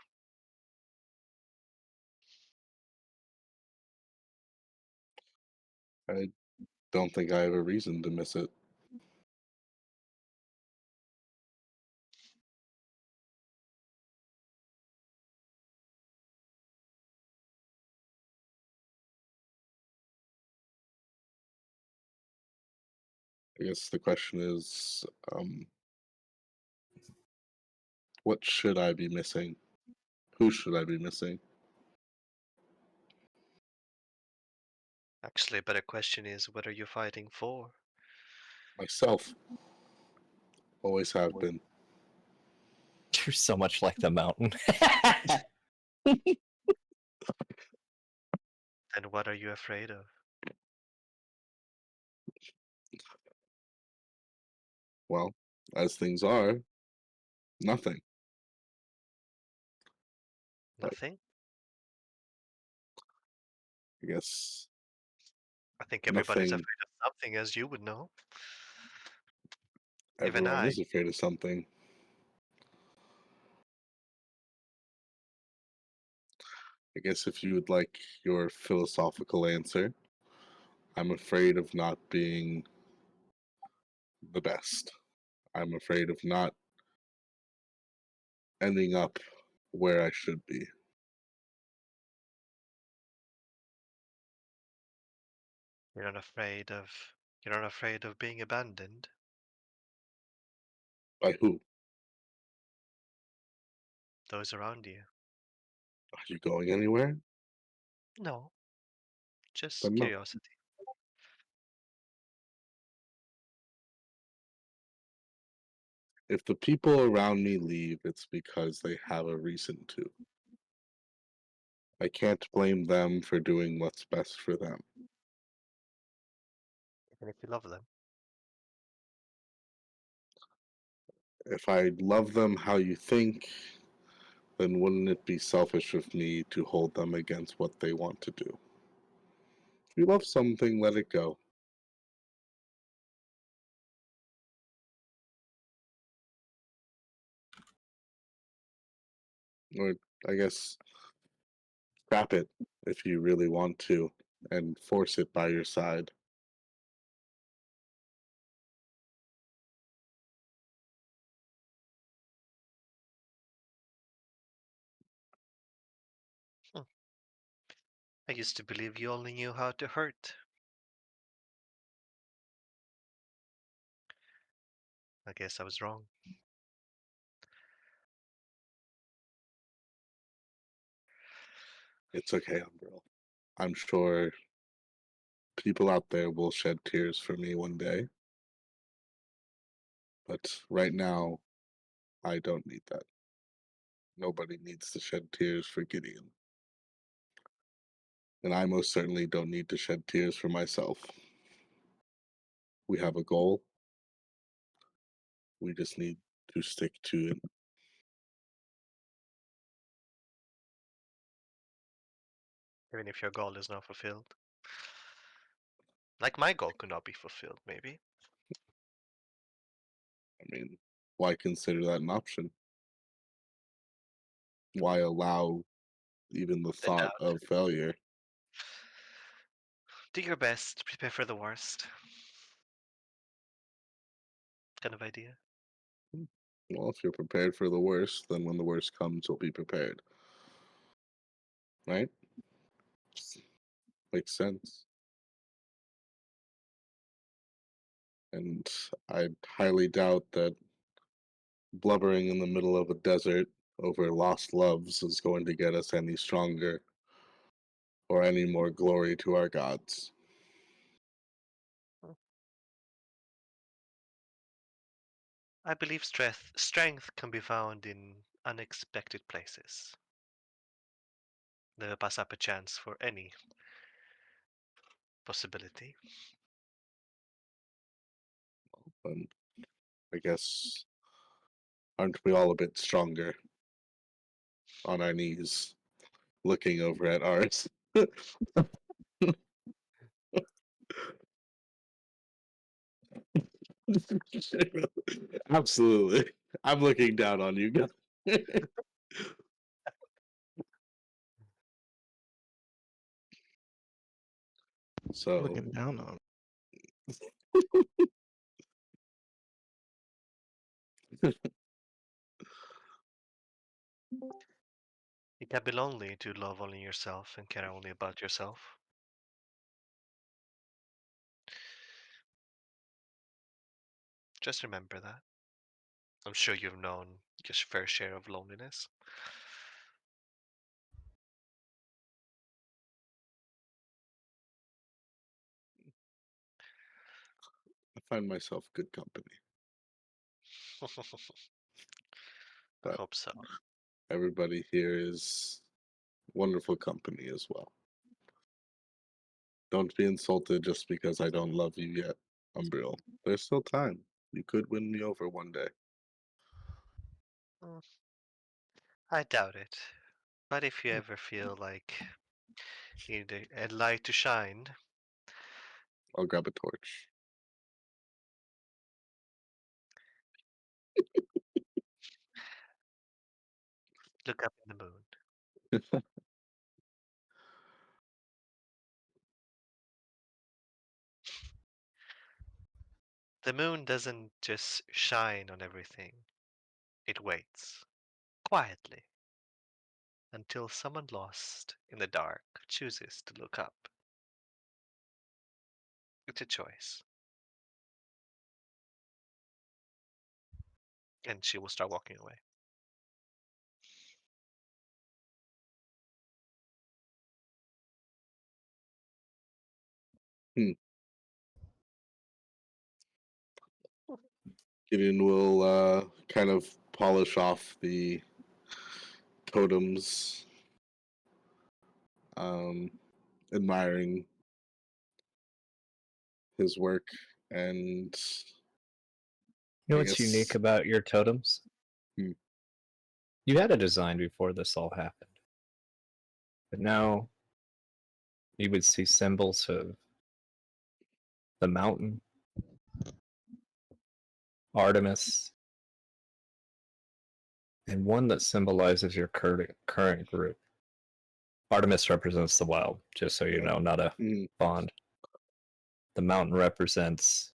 I don't think I have a reason to miss it. I guess the question is, what should I be missing? Who should I be missing? Actually, a better question is what are you fighting for? Myself. Always have been. You're so much like the mountain. And what are you afraid of? Well, as things are, nothing. But Nothing? I guess I think everybody's nothing. afraid of something, as you would know. Even Everyone I. is afraid of something. I guess if you would like your philosophical answer, I'm afraid of not being the best. I'm afraid of not ending up where I should be. You're not afraid of you're not afraid of being abandoned. By who? Those around you. Are you going anywhere? No, just Then no. curiosity. If the people around me leave, it's because they have a reason to. I can't blame them for doing what's best for them. Even if you love them. If I love them how you think, then wouldn't it be selfish of me to hold them against what they want to do? If you love something, let it go. Or, I guess, scrap it if you really want to, and force it by your side. I used to believe you only knew how to hurt. I guess I was wrong. It's okay, Umbrella. I'm sure people out there will shed tears for me one day. But right now, I don't need that. Nobody needs to shed tears for Gideon. And I most certainly don't need to shed tears for myself. We have a goal. We just need to stick to it. Even if your goal is not fulfilled. Like my goal could not be fulfilled, maybe. I mean, why consider that an option? Why allow even the The thought doubt. of failure? Do your best, prepare for the worst. Kind of idea. Well, if you're prepared for the worst, then when the worst comes, you'll be prepared. Right? Makes sense. And I highly doubt that blubbering in the middle of a desert over lost loves is going to get us any stronger or any more glory to our gods. I believe strength can be found in unexpected places. Never pass up a chance for any possibility. And I guess, aren't we all a bit stronger on our knees, looking over at ours? Absolutely. I'm looking down on you guys. So, Looking down on. It can be lonely to love only yourself and care only about yourself. Just remember that. I'm sure you've known your fair share of loneliness. I find myself good company, I but hope so. everybody here is wonderful company as well. Don't be insulted just because I don't love you yet, Umbriel. There's still time. You could win me over one day. Mm, I doubt it. But if you ever feel like you need a light to shine, I'll grab a torch. look up in the moon. The moon doesn't just shine on everything, it waits quietly until someone lost in the dark chooses to look up. It's a choice. And she will start walking away. Hmm. Gideon will kind of polish off the totems, um, admiring his work, and You know I what's unique guess about your totems? Hmm. You had a design before this all happened. But now you would see symbols of the mountain, Artemis, and one that symbolizes your current group. Artemis represents the wild, just so you know, not a bond. The mountain represents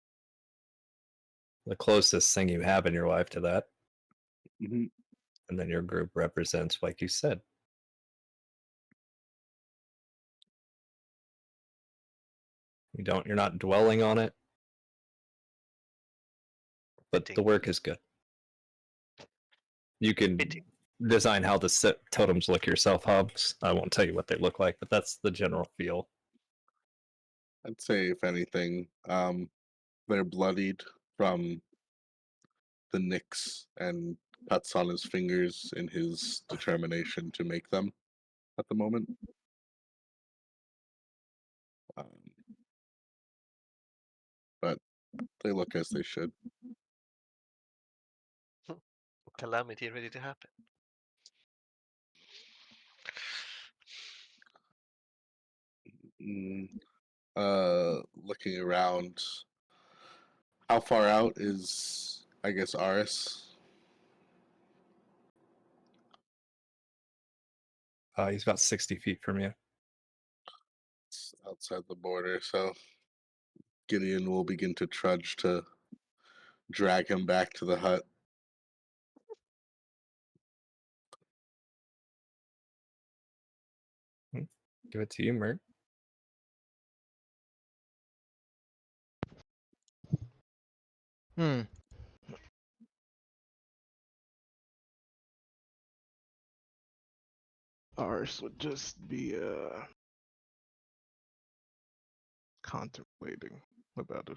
the closest thing you have in your life to that. Mhm. And then your group represents, like you said. You're not dwelling on it, but the work is good. You can design how the totems look yourself, Hobbs. I won't tell you what they look like, but that's the general feel. I'd say, if anything, they're bloodied from the nicks and cuts on his fingers in his determination to make them at the moment. But they look as they should. Calamity ready to happen. Looking around, how far out is, I guess, Aris? He's about 60 feet from you. It's outside the border, so Gideon will begin to trudge to drag him back to the hut. Give it to you, Mert. Ours would just be contemplating about it.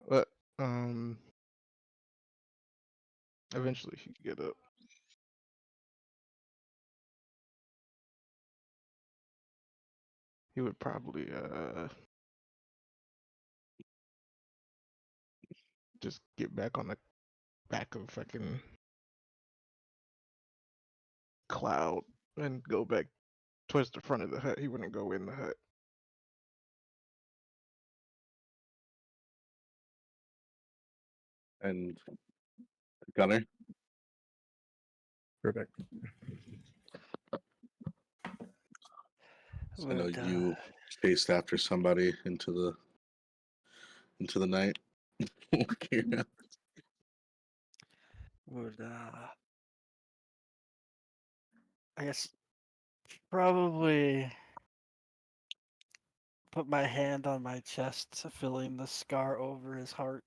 But eventually he'd get up. He would probably just get back on the back of fucking cloud and go back towards the front of the hut. He wouldn't go in the hut. And Gunner? Perfect. So I know you chased after somebody into the night. Would I guess probably put my hand on my chest, feeling the scar over his heart.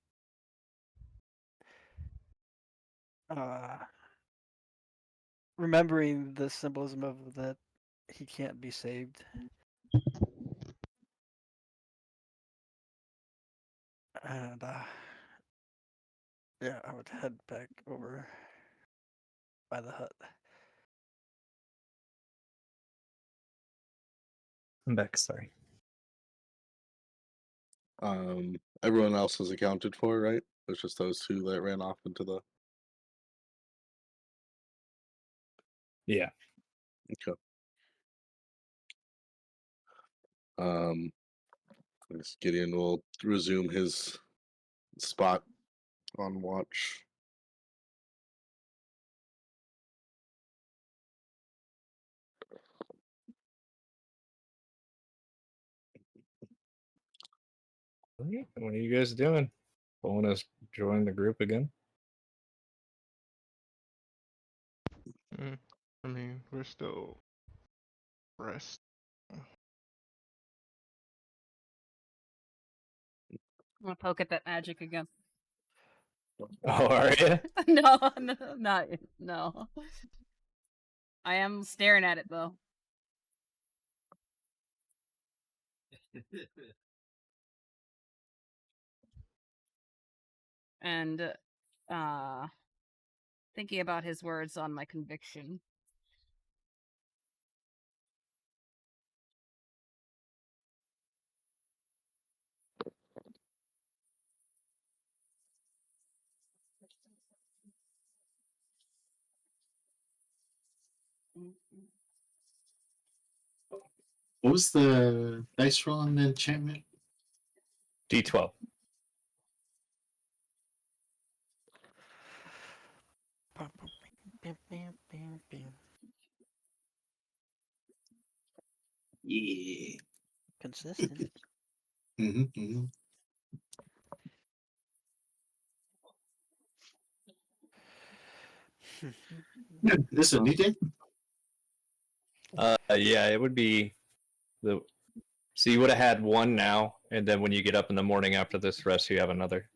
Remembering the symbolism of that he can't be saved. And yeah, I would head back over by the hut. I'm back, sorry. Everyone else is accounted for, right? It's just those two that ran off into the. Yeah. Okay. I guess Gideon will resume his spot on watch. What are you guys doing? Want to join the group again? I mean, we're still rest. I'm gonna poke at that magic again. Oh, are you? No, no. I am staring at it though. And thinking about his words on my conviction. What was the dice roll on the enchantment? D12. Yeah. Consistent. Mm-hmm. Yeah, this is a new day. Yeah, it would be the. So you would have had one now, and then when you get up in the morning after this rest, you have another.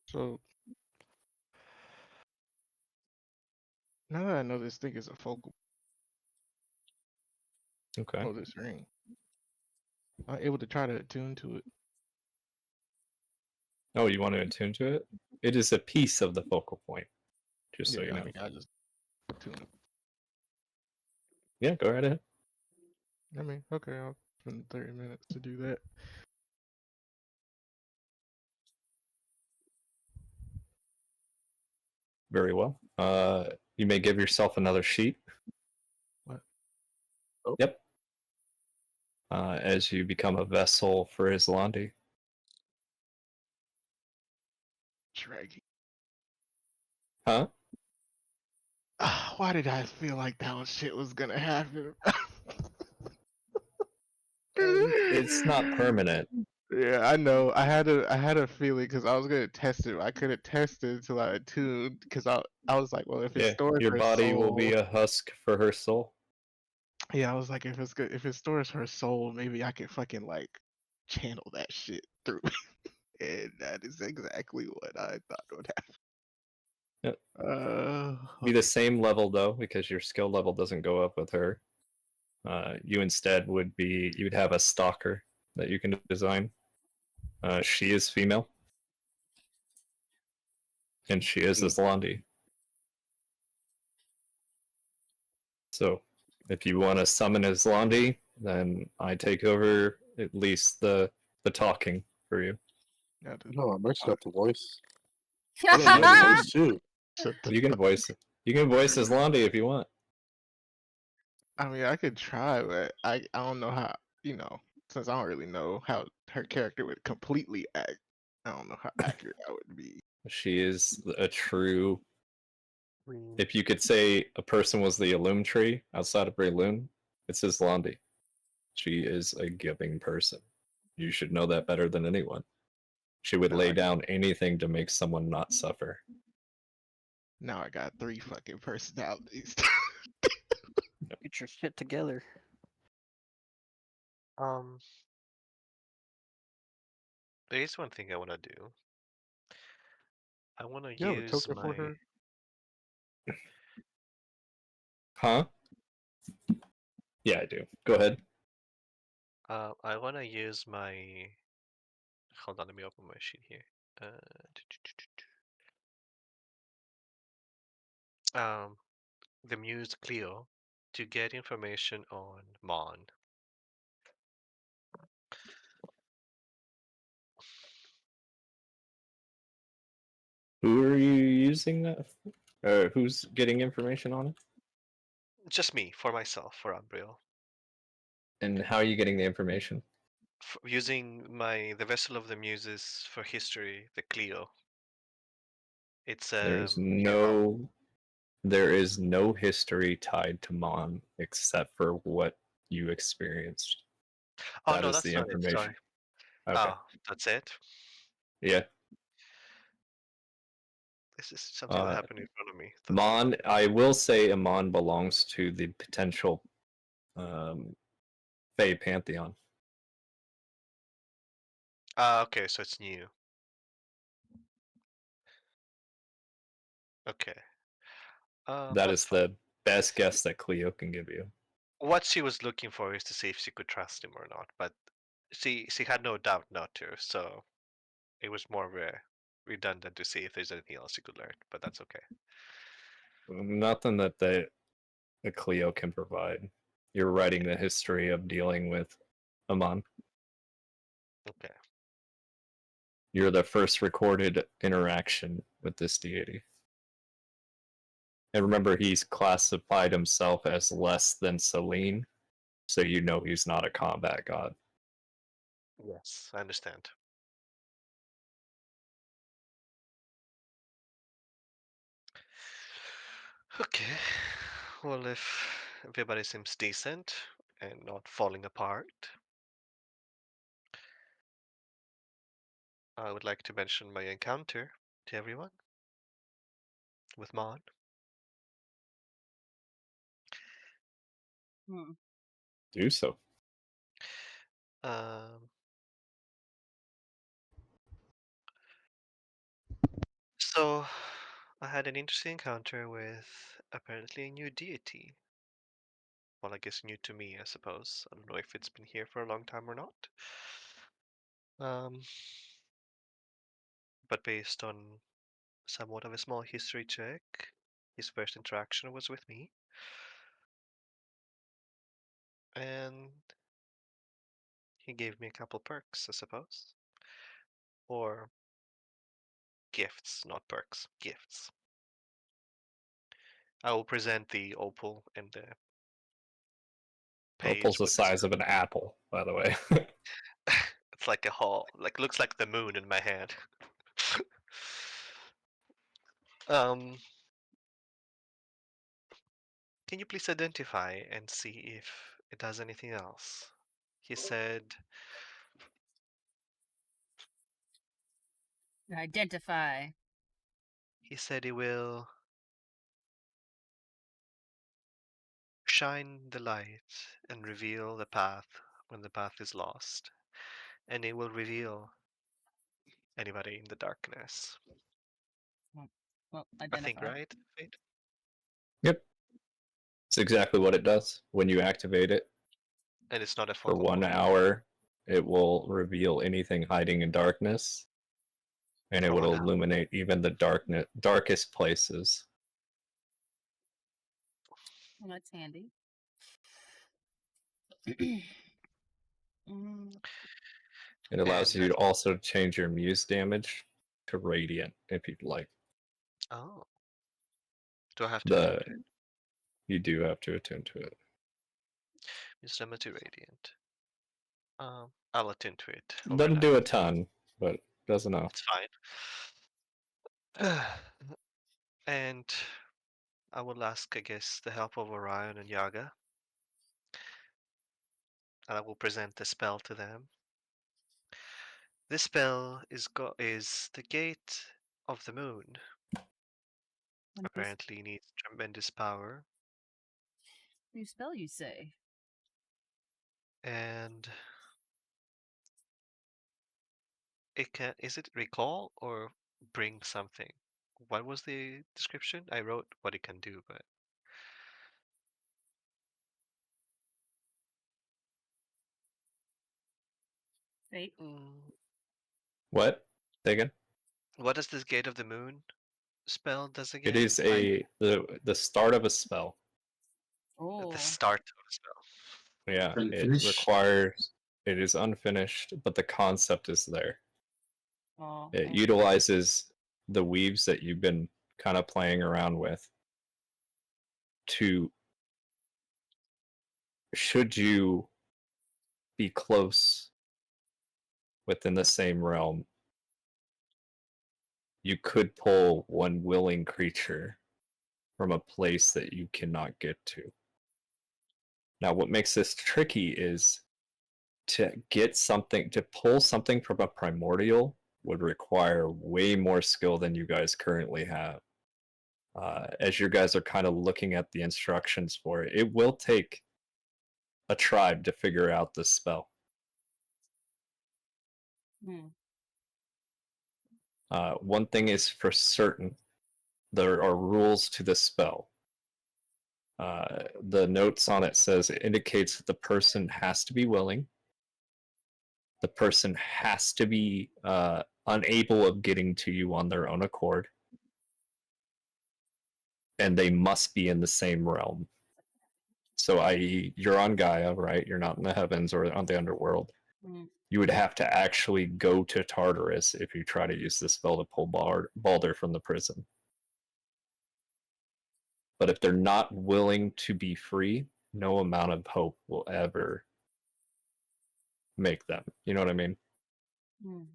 So now that I know this thing is a focal Okay. oh this ring, I'm able to try to attune to it. Oh, you want to attune to it? It is a piece of the focal point, just so you Yeah, I know. mean I just attune it. Yeah, go right ahead. I mean, okay, I'll spend 30 minutes to do that. Very well. You may give yourself another sheet. What? Yep. As you become a vessel for Islandi. Draggy. Huh? Why did I feel like that shit was gonna happen? It's not permanent. Yeah, I know. I had a feeling because I was gonna test it. I couldn't test it until I attuned because I was like, well, if it Yeah, stores your her body will soul, be a husk for her soul. yeah, I was like, if it's good, if it stores her soul, maybe I can fucking like channel that shit through. And that is exactly what I thought would happen. Yep. Be Okay. the same level though, because your skill level doesn't go up with her. You instead you'd have a stalker that you can design. She is female, and she is Islandi. So, if you want to summon Islandi, then I take over at least the talking for you. Yeah, dude. No, I'm actually got the voice. I don't know the voice too. Shut the You can fuck. voice it. You can voice Islandi if you want. I mean, I could try, but I don't know how. Since I don't really know how her character would completely act. I don't know how accurate that would be. She is a true. Green. If you could say a person was the Illum tree outside of Breloon, it's Islandi. She is a giving person. You should know that better than anyone. She would Now lay I, down anything to make someone not suffer. now I got 3 fucking personalities. Get your shit together. There is one thing I want to do. I want to You have a use token for my. her? Huh? Yeah, I do. Go ahead. I want to use my. Hold on, let me open my sheet here. The Muse Clio to get information on Mon. Who are you using that? Who's getting information on it? Just me, for myself, for Umbriel. And how are you getting the information? Using the Vessel of the Muses for history, the Clio. It's There is PMO. no history tied to Mon except for what you experienced. Oh That no, is the that's not it. information. Sorry. Okay. Oh, that's it. Yeah. This is something that happened in front of me. Mon, I will say Amon belongs to the potential Fey Pantheon. Okay, so it's new. Okay. That is the best guess that Cleo can give you. What she was looking for is to see if she could trust him or not, but she had no doubt not to, so it was more redundant to see if there's anything else she could learn, but that's okay. Nothing that the Cleo can provide. You're writing the history of dealing with Amon. Okay. You're the first recorded interaction with this deity. And remember, he's classified himself as less than Selene, so you know he's not a combat god. Yes, I understand. Okay. Well, if everybody seems decent and not falling apart, I would like to mention my encounter to everyone with Mon. Hmm. Do so. Um, so, I had an interesting encounter with apparently a new deity. Well, I guess new to me, I suppose. I don't know if it's been here for a long time or not. Um, but based on somewhat of a small history check, his first interaction was with me. And he gave me a couple perks, I suppose. Or gifts, not perks, gifts. I will present the opal and the Opal's page the with this. size of an apple, by the way. It's like a hall, like looks like the moon in my hand. um, can you please identify and see if it does anything else? He said Identify. he will shine the light and reveal the path when the path is lost, and it will reveal anybody in the darkness. Well, I think, identify. right, Fate? Yep. It's exactly what it does. When you activate it And it's not a for focal 1 point. hour, it will reveal anything hiding in darkness, and it For would 1 hour. illuminate even the darkest places. Well, that's handy. Mm, It allows And you to also change your muse damage to radiant if you'd like. oh, do I have to attune to it? You do have to attune to it. Wisdom to radiant. I'll attune to it Doesn't do overnight. a ton, but does enough. It's fine. And I will ask, I guess, the help of Orion and Yaga, and I will present the spell to them. This spell is the gate of the moon. Apparently needs tremendous power, new spell, you say? and is it recall or bring something? What was the description? I wrote what it can do, but Fate. What? Say again? what does this Gate of the Moon spell does It again? is the start of a spell. Oh. The start of a spell. Yeah, it Unfinished? requires. It is unfinished, but the concept is there. Oh. It Okay. utilizes the weaves that you've been kind of playing around with to, should you be close within the same realm, you could pull one willing creature from a place that you cannot get to. Now, what makes this tricky is to pull something from a primordial would require way more skill than you guys currently have. As you guys are kind of looking at the instructions for it, it will take a tribe to figure out this spell. Hmm. One thing is for certain, there are rules to this spell. The notes on it says it indicates that the person has to be willing. The person has to be unable of getting to you on their own accord. And they must be in the same realm. So, i.e., you're on Gaia, right? You're not in the heavens or on the underworld. Hmm. You would have to actually go to Tartarus if you try to use this spell to pull Balder from the prison. But if they're not willing to be free, no amount of hope will ever make them. You know what I mean? Mhm.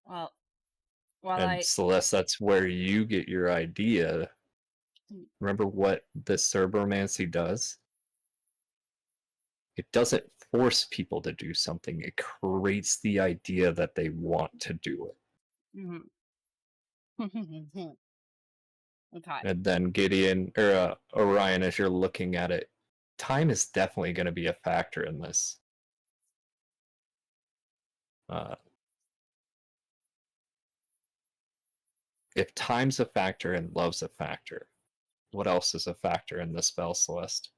Well, while And I Celeste, that's where you get your idea. Remember what the cerebromancy does? It doesn't force people to do something. It creates the idea that they want to do it. okay. And then Gideon or Orion, as you're looking at it, time is definitely going to be a factor in this. If time's a factor and love's a factor, what else is a factor in the spell, Celeste?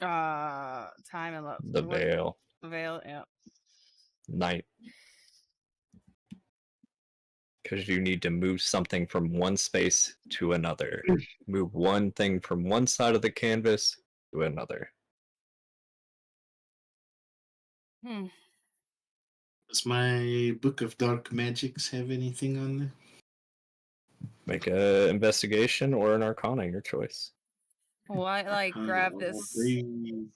Time and love. The What veil, veil? Yeah. night. Because you need to move something from one space to another. Move one thing from one side of the canvas to another. Hmm. Does my Book of Dark Magics have anything on there? Make a investigation or an arcana, your choice. Well, I like grab this. Breathe.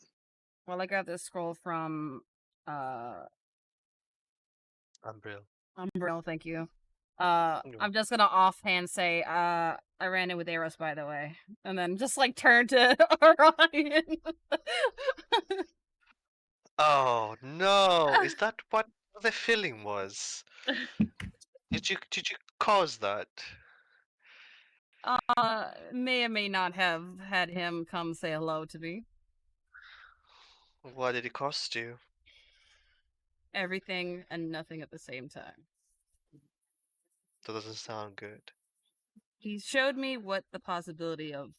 Well, I grab this scroll from Umbriel. Umbrella. Thank you. You're I'm just gonna offhand say, I ran in with Eros, by the way, and then just like turn to Orion. Oh no! Is that what the feeling was? Did you cause that? May or may not have had him come say hello to me. What did it cost you? Everything and nothing at the same time. That doesn't sound good. He showed me what the possibility of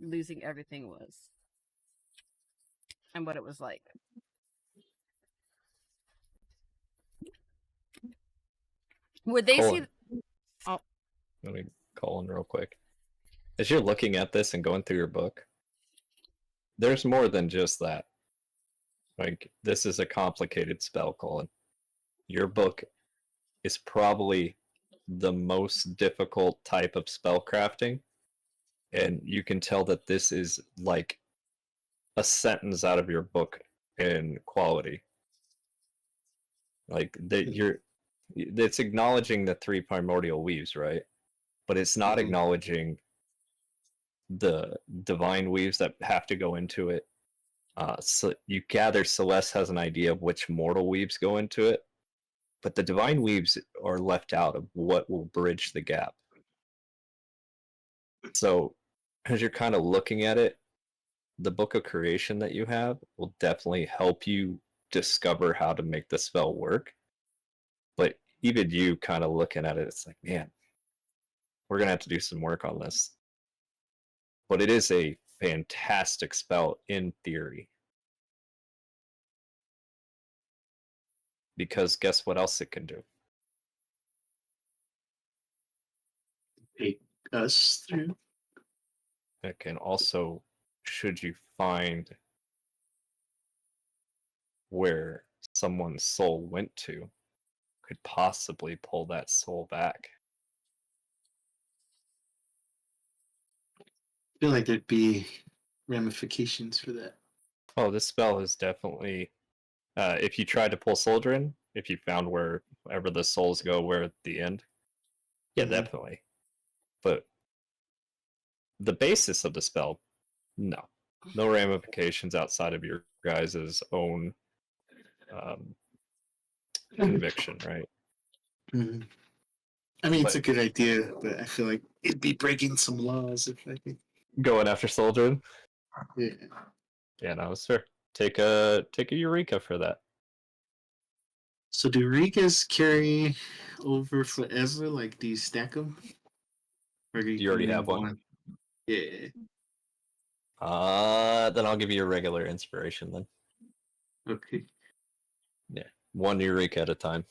losing everything was, and what it was like. Would they see? Colin. Oh, Let me call in real quick. As you're looking at this and going through your book, there's more than just that. Like, this is a complicated spell, Colin. Your book is probably the most difficult type of spell crafting, and you can tell that this is like a sentence out of your book in quality. Like that it's acknowledging the three primordial weaves, right? But it's not acknowledging the divine weaves that have to go into it. So you gather Celeste has an idea of which mortal weaves go into it, but the divine weaves are left out of what will bridge the gap. So as you're kind of looking at it, the book of creation that you have will definitely help you discover how to make the spell work. But even you kind of looking at it, it's like, man, we're gonna have to do some work on this. But it is a fantastic spell in theory. Because guess what else it can do? Take us through. It can also, should you find where someone's soul went to, could possibly pull that soul back. I feel like there'd be ramifications for that. Oh, this spell is definitely, if you tried to pull Soldrin, if you found wherever the souls go, where at the end, yeah, definitely. But the basis of the spell, no. No ramifications outside of your guys' own conviction, right? I mean, it's a But good idea, but I feel like it'd be breaking some laws if I could. going after Soldrin, Yeah. yeah, no, it's fair. Take a Eureka for that. So do Rigas carry over forever? Like, do you stack them? Or do You already only have one? Yeah. Then I'll give you a regular inspiration then. Okay. Yeah, one Eureka at a time.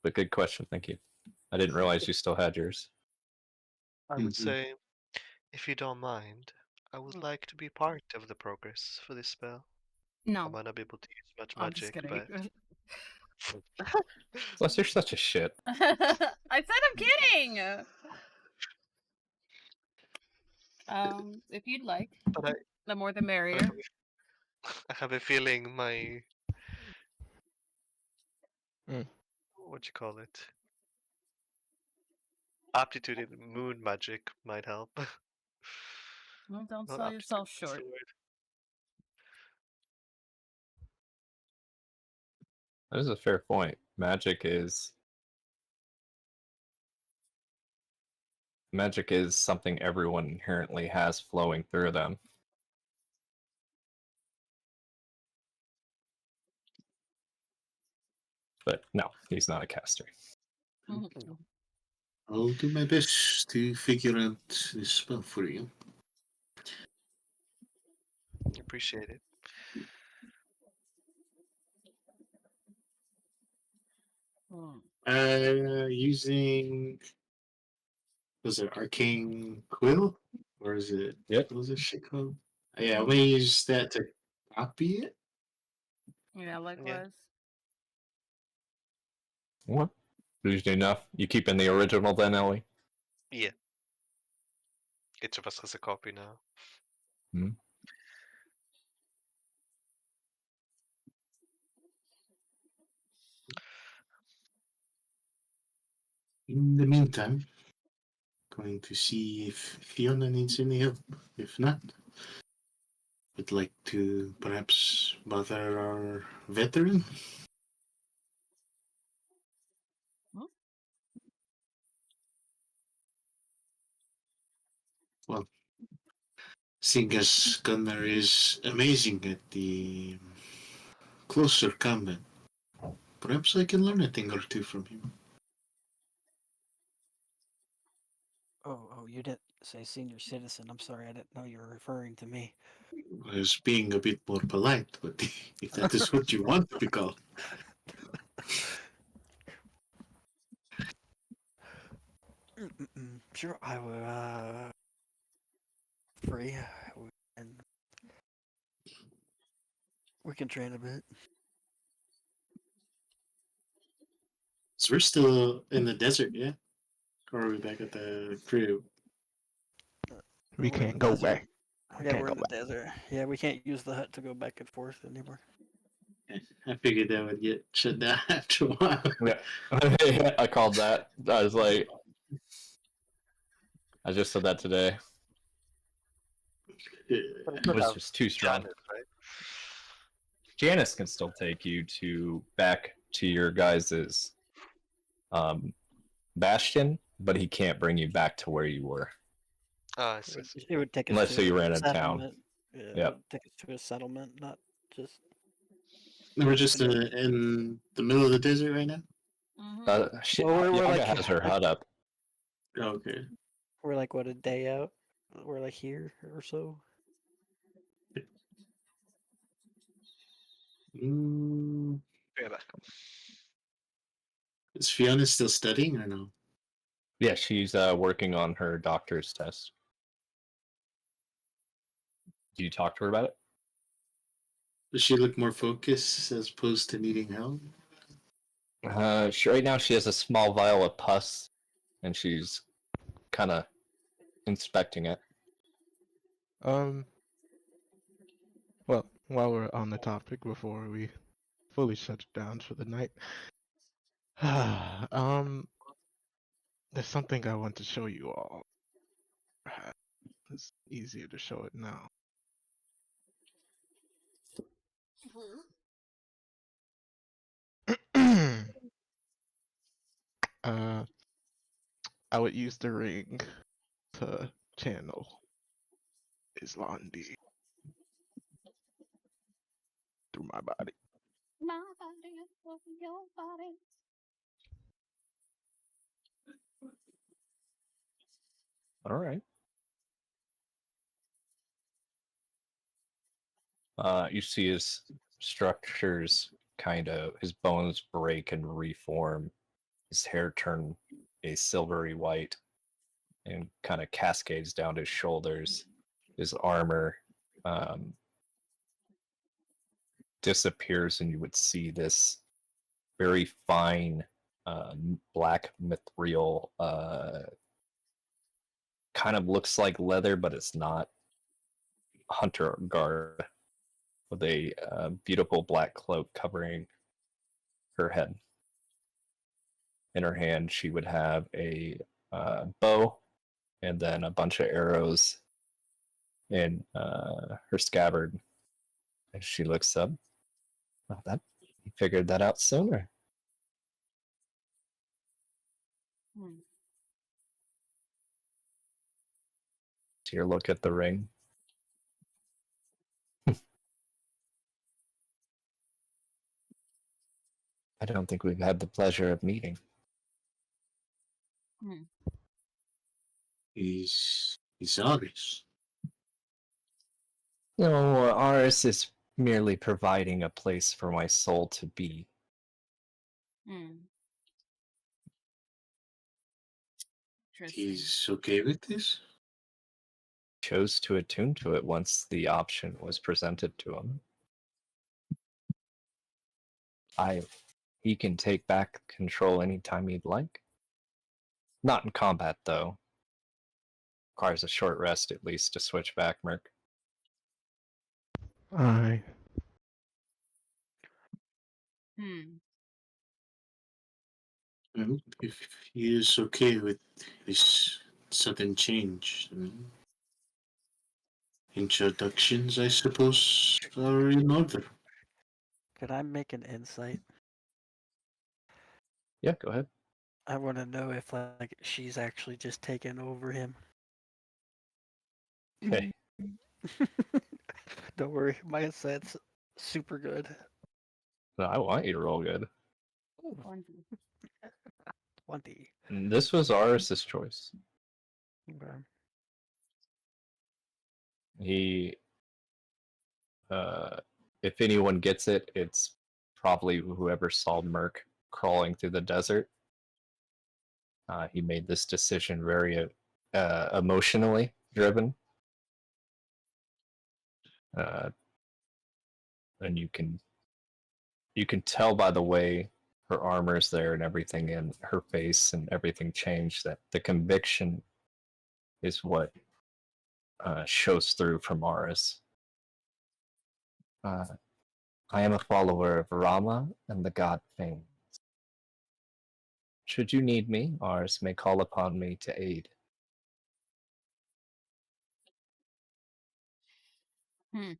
But good question, thank you. I didn't realize you still had yours. I would say, if you don't mind, I would like to be part of the progress for this spell. I no, might not be able to use much I'm just magic, kidding. but Plus, you're such a shit. I said I'm kidding. If you'd like, But the more the I merrier. have I have a feeling my Mm. what you call it aptitude in moon magic might help. Well, don't Not sell aptitude, yourself what's the short. word? That is a fair point. Magic is something everyone inherently has flowing through them. But no, he's not a caster. Mhm. I'll do my best to figure out this spell for you. Appreciate it. Using, was it Arcane Quill? Or is it, Yep. what was it shit called? Yeah, I'm gonna use that to copy it. Yeah, likewise. What? Usually enough. You keep in the original then, Ellie? Yeah. Each of us has a copy now. In the meantime, going to see if Fiona needs any help. If not, would like to perhaps bother our veteran. Hmm? Well, seeing as Gunnar is amazing at the closer combat, perhaps I can learn a thing or two from him. Oh, you didn't say senior citizen. I'm sorry, I didn't know you were referring to me. I was being a bit more polite, but if that is what you want to be called. Sure, I will. Free, and we can train a bit. So we're still in the desert, yeah? Or are we back at the crib? We We're in can't the go desert. back. Yeah, Can't we're go in the back. desert. Yeah, we can't use the hut to go back and forth anymore. I figured that would get shut down after a while. Yeah. I called that. I was like, I just said that today. But It was just too strong. Janice, right? Janice can still take you back to your guys's bastion, but he can't bring you back to where you were. Ah, I see. I see. It would take us Unless to so you a ran out of town. settlement. Yeah, it Yep. would take us to a settlement, not just. We're just in the middle of the desert right now? Well, we're Yaga like- has her hut up. Oh, okay. We're like, what, a day out? We're like here or so. Bring it back. Is Fiona still studying or no? Yeah, she's working on her doctor's test. Do you talk to her about it? Does she look more focused as opposed to needing help? Right now she has a small vial of pus, and she's kind of inspecting it. Well, while we're on the topic, before we fully shut it down for the night, there's something I want to show you all. It's easier to show it now. I would use the ring to channel Islandi through my body. My body over your body. All right. You see his structures his bones break and reform. His hair turn a silvery white and kind of cascades down his shoulders. His armor disappears, and you would see this very fine black mithril, kind of looks like leather, but it's not, hunter guard with a beautiful black cloak covering her head. In her hand, she would have a bow and then a bunch of arrows in her scabbard. As she looks up, well, that you figured that out sooner. Hmm. To your look at the ring. I don't think we've had the pleasure of meeting. Hmm. He's Aris. No, ours is merely providing a place for my soul to be. Hmm. Interesting. He's okay with this? Chose to attune to it once the option was presented to him. He can take back control anytime he'd like. Not in combat, though. Requires a short rest at least to switch back, Merc. Aye. Hmm. Well, if he is okay with this sudden change, then introductions, I suppose, are in order. Can I make an insight? Yeah, go ahead. I want to know if like she's actually just taken over him. Hey, Don't worry, my insight's super good. no, I want you to roll good. Ooh, Wonderful. 20. This was Aris's choice. Okay. He, if anyone gets it, it's probably whoever saw Merc crawling through the desert. He made this decision very emotionally driven. And you can tell by the way her armor's there and everything in her face and everything changed that the conviction is what shows through from Aris. I am a follower of Rama and the god Fame. Should you need me, Aris may call upon me to aid. Hmm.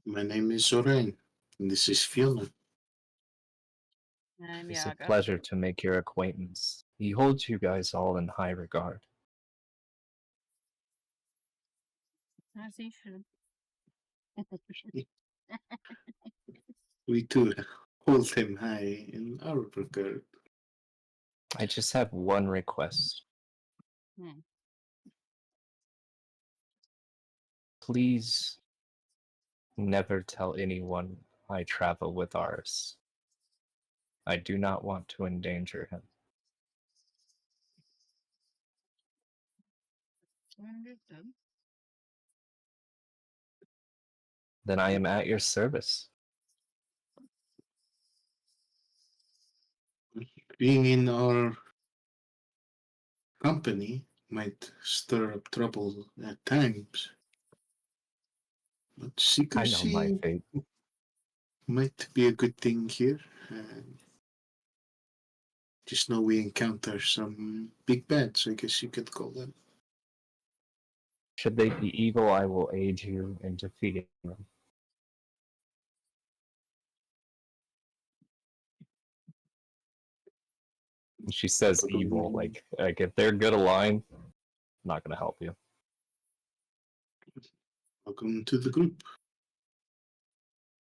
My name is Zorain, and this is Fiona. I'm It's a Yaga. pleasure to make your acquaintance. He holds you guys all in high regard. As he should. We too hold him high in our regard. I just have one request. Hmm. Please never tell anyone I travel with Aris. I do not want to endanger him. Understood. Then I am at your service. Being in our company might stir up trouble at times, but I know my secrecy fate. might be a good thing here. And just know we encounter some big bads, I guess you could call them. Should they be evil, I will aid you in defeating them. And she says evil, like if they're good aligned, I'm not gonna help you. Welcome to the group.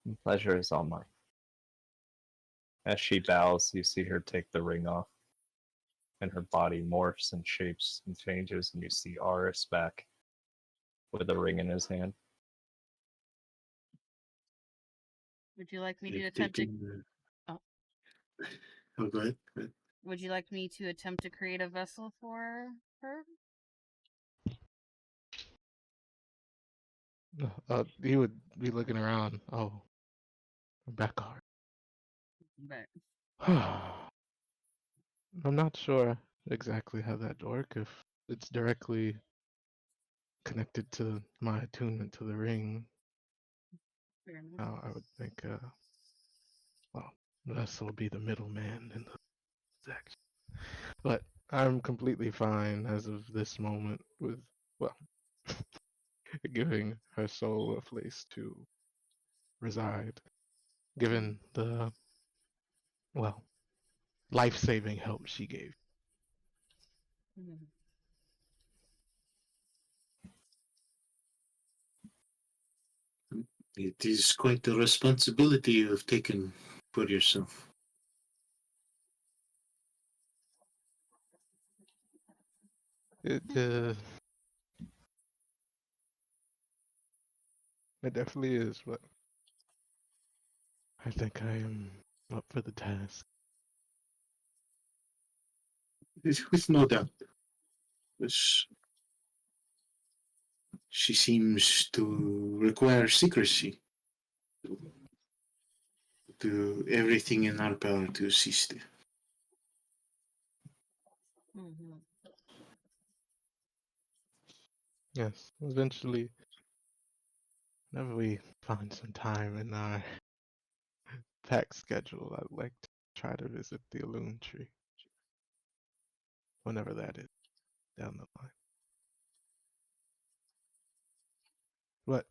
The pleasure is all mine. As she bows, you see her take the ring off, and her body morphs and shapes and changes, and you see Aris back with a ring in his hand. Would you like me to They've attempt to? taken, Oh. Oh, go ahead. Go ahead. Would you like me to attempt to create a vessel for her? He would be looking around. Oh, back art. But I'm not sure exactly how that'd work if it's directly connected to my attunement to the ring. fair enough. I would think, well, Vessel will be the middleman in the transaction. But I'm completely fine as of this moment with, well, giving her soul a place to reside, given the, well, life-saving help she gave. Mhm. It is quite a responsibility you have taken for yourself. It it definitely is, but I think I am up for the task. With no doubt. Yes. She seems to require secrecy. Do everything in our power to assist you. Mhm. Yes, eventually, whenever we find some time in our packed schedule, I'd like to try to visit the Illume Tree. Whenever that is, down the line. But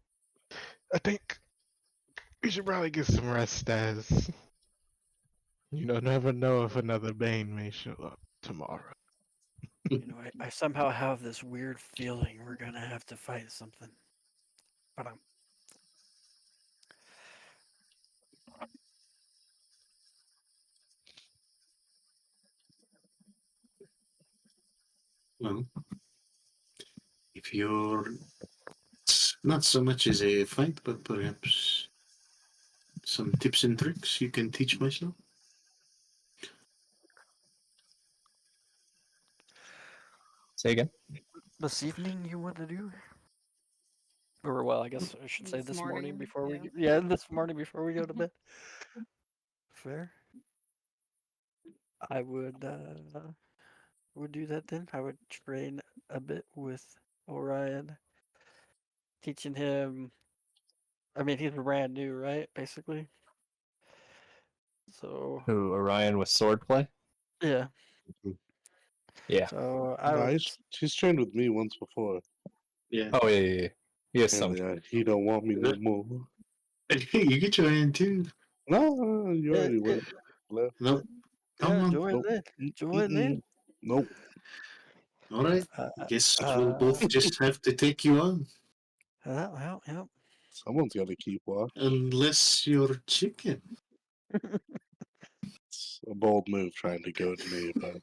I think we should probably get some rest, as never know if another Bane may show up tomorrow. I somehow have this weird feeling we're gonna have to fight something. But Well, if you're not so much as a fight, but perhaps some tips and tricks you can teach myself. Say again. this evening you want to do? Or well, I guess I should say This this morning morning, before yeah. this morning before we go to bed. Fair. I would do that then. I would train a bit with Orion, teaching him. I mean, he's brand new, right? Basically. So Who, Orion with swordplay? yeah. Yeah. So I Nah, would. he's trained with me once before. Yeah. Oh, yeah. He has some. Apparently, he don't want me no more. You get your hand too. No, you Yeah, already went left. No, come on. join Nope. in. Join in. Nope. All right. Uh, Guess we'll uh, both just have to take you on. well. Someone's got to keep watch. Unless you're chicken. It's a bold move trying to goad me, but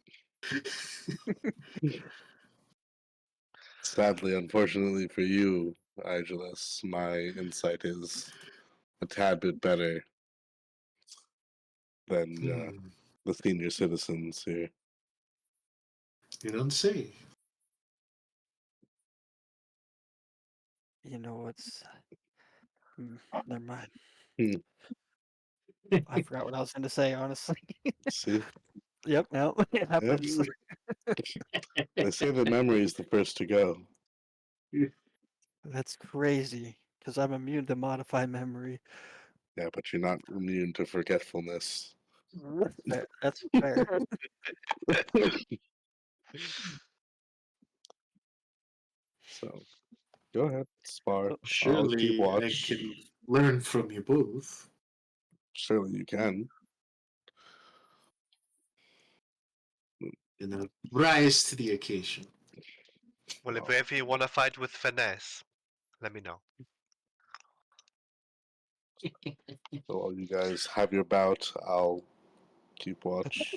sadly, unfortunately for you, Igelus, my insight is a tad bit better than the senior citizens here. You don't say. You know what's? Never mind. Hmm. I forgot what I was going to say. Honestly. See? Yep. No, it Yep. happens. They say that memory is the first to go. That's crazy. Because I'm immune to modify memory. Yeah, but you're not immune to forgetfulness. That's fair. So go ahead, spar. So, I'll keep Surely I watch. can learn from you both. Surely you can. And I'll rise to the occasion. Well, if Oh, ever you want to fight with finesse, let me know. so while you guys have your bout, I'll keep watch.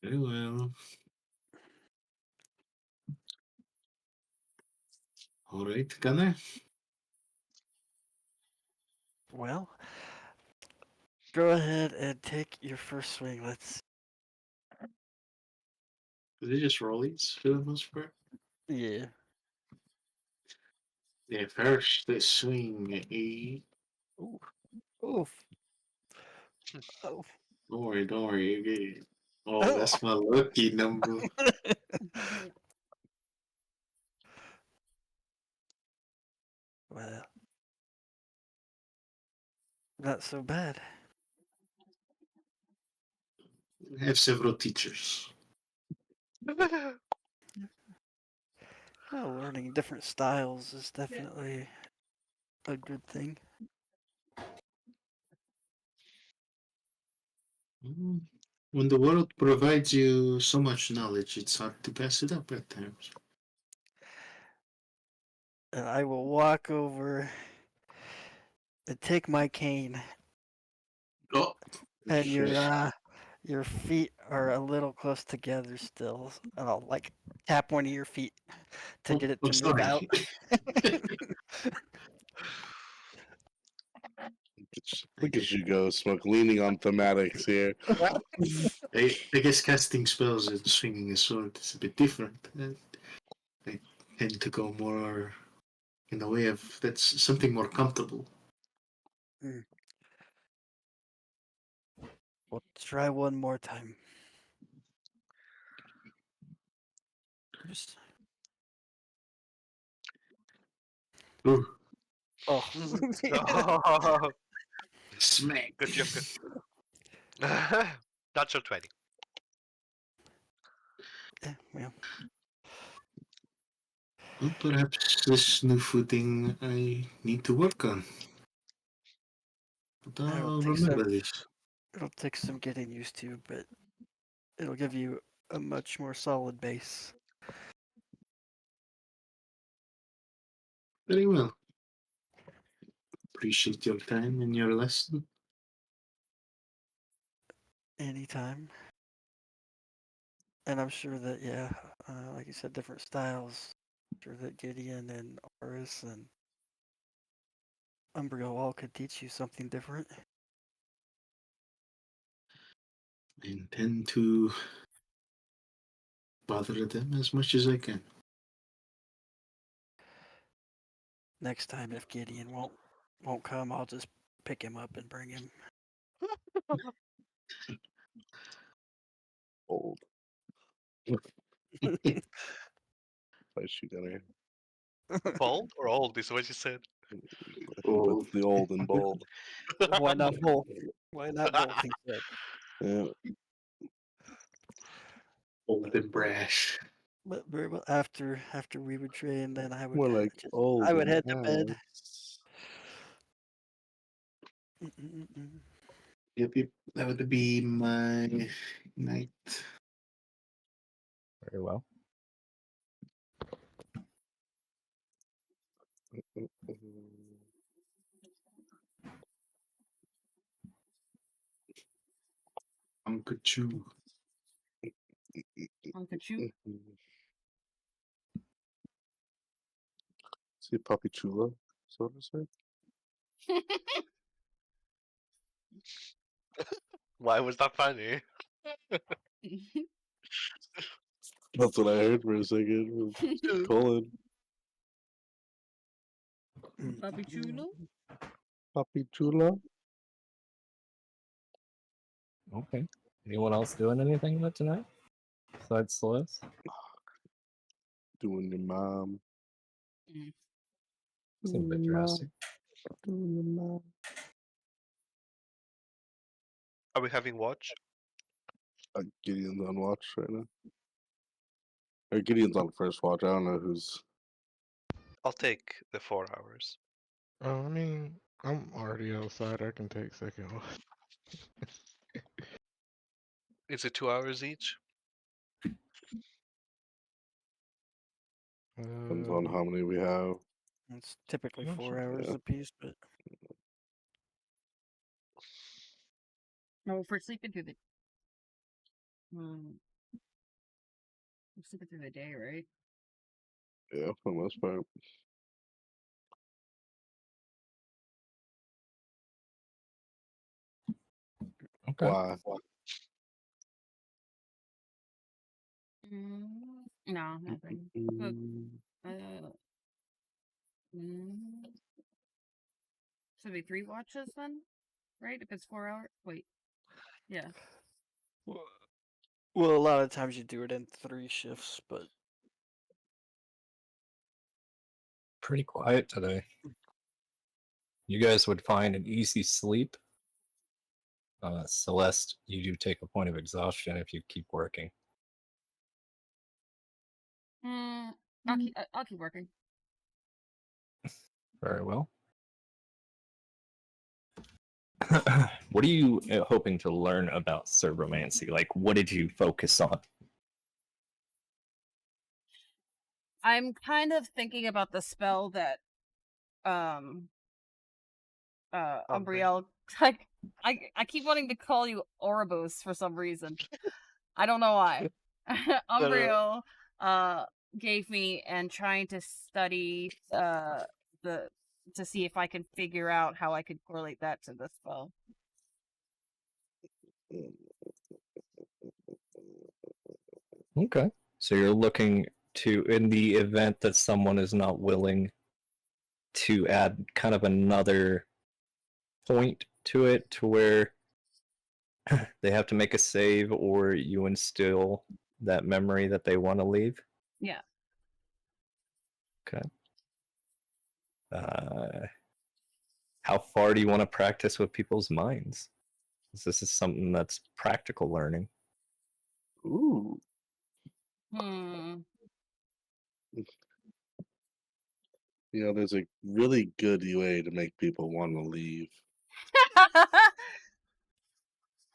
Very well. All right, Gunner. well, go ahead and take your first swing. Let's. Are they just rollies for the most part? Yeah. Yeah, first they swing a Ooh. Oof. Oh. Don't worry. Okay. Oh, that's my lucky number. Well, not so bad. I have several teachers. Well, learning different styles is definitely a good thing. Mm. When the world provides you so much knowledge, it's hard to pass it up at times. And I will walk over and take my cane, Oh, and shit. your feet are a little close together still, and I'll like tap one of your feet to get it to move out. Sorry. Look at you go, Smoke, leaning on thematics here. I guess casting spells and swinging a sword is a bit different. I tend to go more in the way of that's something more comfortable. We'll try one more time. Just... Ooh, Oh. Oh, smack. good job. Natural 20. Yeah, well, Well, perhaps this new footing I need to work on. But I'll remember this. it'll take some getting used to, but it'll give you a much more solid base. Very well. Appreciate your time and your lesson. Anytime. And I'm sure that, yeah, like you said, different styles. I'm sure that Gideon and Oris and Umbrio all could teach you something different. I intend to bother them as much as I can. Next time, if Gideon won't come, I'll just pick him up and bring him. Old. I shoot at her. Bold or old is what you said. But the old and bold. Why not both? Why not both? He said. Yeah. Old and brash. But very well. After we would train, then I would More like old I would and head to bed. ass. Yep, that would be my night. Very well. Uncle Chew. Uncle Chew. See Papi Chulo, so to say. Why was that funny? That's what I heard for a second. Colin. Papi Chulo. Papi Chulo. Okay. Anyone else doing anything tonight besides Celeste? Doing your mom. Seems a bit drastic. Doing your mom. Are we having watch? Gideon's on watch right now. Or Gideon's on first watch. I don't know who's. I'll take the 4 hours. I mean, I'm already outside. I can take second watch. Is it 2 hours each? Depends on how many we have. It's typically Not 4 sure. hours Yeah. apiece, but No, for sleeping through the. We're sleeping through the day, right? Yeah, for the most part. Okay. Why? No, nothing. Look, should be 3 watches then? right? If it's 4 hours. Wait. Yeah. Well, a lot of times you do it in 3 shifts, but Pretty quiet today. You guys would find an easy sleep. Celeste, you do take a point of exhaustion if you keep working. I'll keep working. Very well. What are you hoping to learn about cerebromancy? Like, what did you focus on? I'm kind of thinking about the spell that Umbriel. I keep wanting to call you Oribos for some reason. I don't know why. Umbriel gave me, and trying to study to see if I can figure out how I could correlate that to the spell. Okay. So you're looking to, in the event that someone is not willing to add kind of another point to it, to where they have to make a save, or you instill that memory that they want to leave. Yeah. Okay. How far do you want to practice with people's minds? This is something that's practical learning. Ooh. You know, there's a really good way to make people want to leave.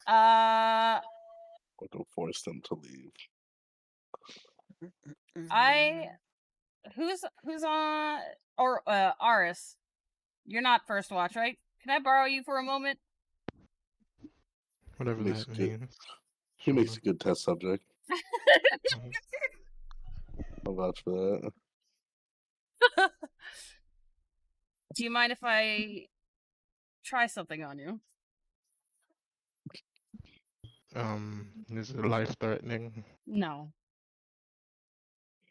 Or to force them to leave. Who's on, or Aris? You're not first watch, right? Can I borrow you for a moment? Whatever that means. He makes a good test subject. I'll vouch for that. Do you mind if I try something on you? Is it life threatening? No.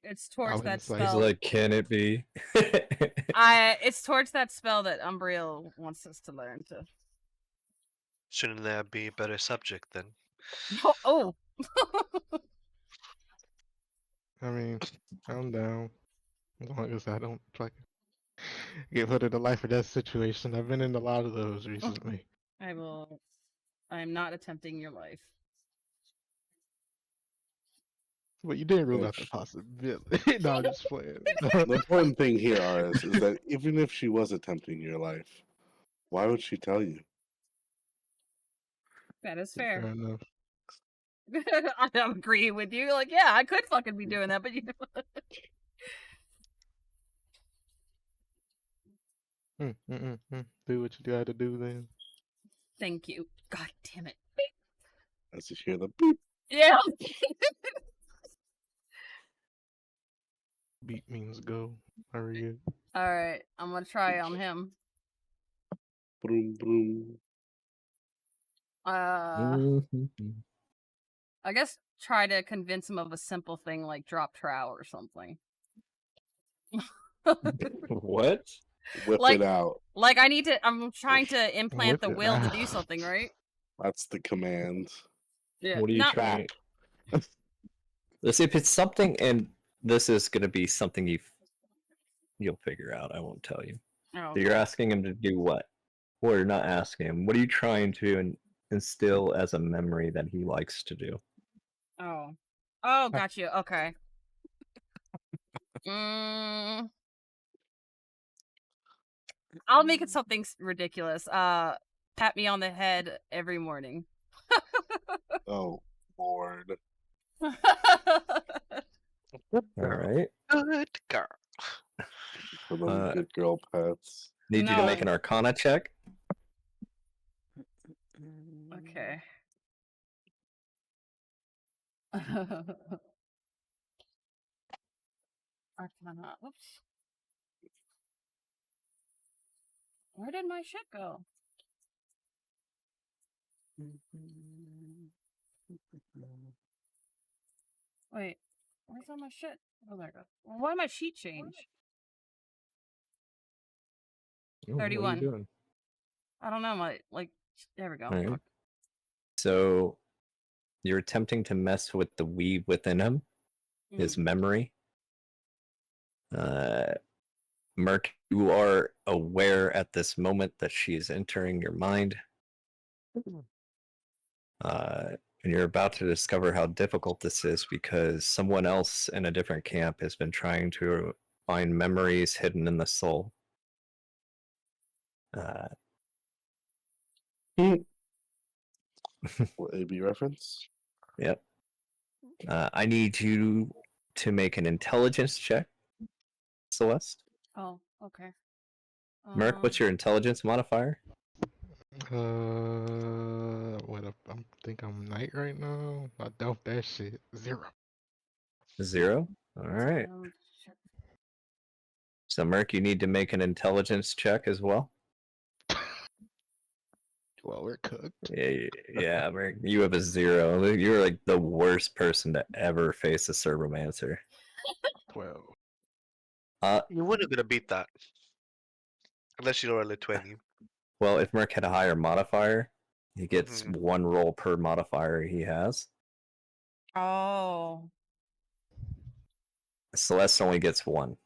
It's towards that He's spell. like, can it be? It's towards that spell that Umbriel wants us to learn to. Shouldn't there be a better subject then? Oh. I mean, I'm down. As long as I don't fucking get put in a life or death situation. I've been in a lot of those recently. I'm not attempting your life. But you didn't rule out the possibility. No, I'm just playing. The important thing here, Aris, is that even if she was attempting your life, why would she tell you? That is fair. Fair enough. I agree with you. Like, yeah, I could fucking be doing that, but you Do what you gotta do then. Thank you. God damn it. As you hear the beep. Yeah. Beat means go. Hurry you. Alright, I'm gonna try on him. Broom, broom. I guess try to convince him of a simple thing like drop trow or something. What? Whip it out. Like I'm trying to implant the will to do something, right? That's the command. Yeah. What are you trying? Let's see if it's something, and this is going to be something you'll figure out. I won't tell you. Oh. So you're asking him to do what? Or you're not asking him. What are you trying to instill as a memory that he likes to do? Oh, got you. Okay. I'll make it something ridiculous. Pat me on the head every morning. Oh, Lord. All right. Good girl. For those good girl pets. Need you to make an Arcana check. Okay. Arcana. Oops. Where did my shit go? Wait, where's all my shit? Oh, there it goes. Why did my sheet change? Ooh, 31. What are you doing? I don't know. My There we go. Alright. So you're attempting to mess with the weave within him, his memory. Merc, you are aware at this moment that she is entering your mind. And you're about to discover how difficult this is because someone else in a different camp has been trying to find memories hidden in the soul. AB reference. Yep. I need you to make an intelligence check, Celeste. Oh, okay. Merc, what's your intelligence modifier? What? I think I'm knight right now. I doubt that shit. 0. 0? Alright. So, Merc, you need to make an intelligence check as well. Well, we're cooked. Yeah, Merc, you have a 0. You're like the worst person to ever face a Servomancer. 12. You wouldn't gonna beat that. Unless you roll a 20. Well, if Merc had a higher modifier, he gets Mhm. 1 roll per modifier he has. Oh. Celeste only gets 1.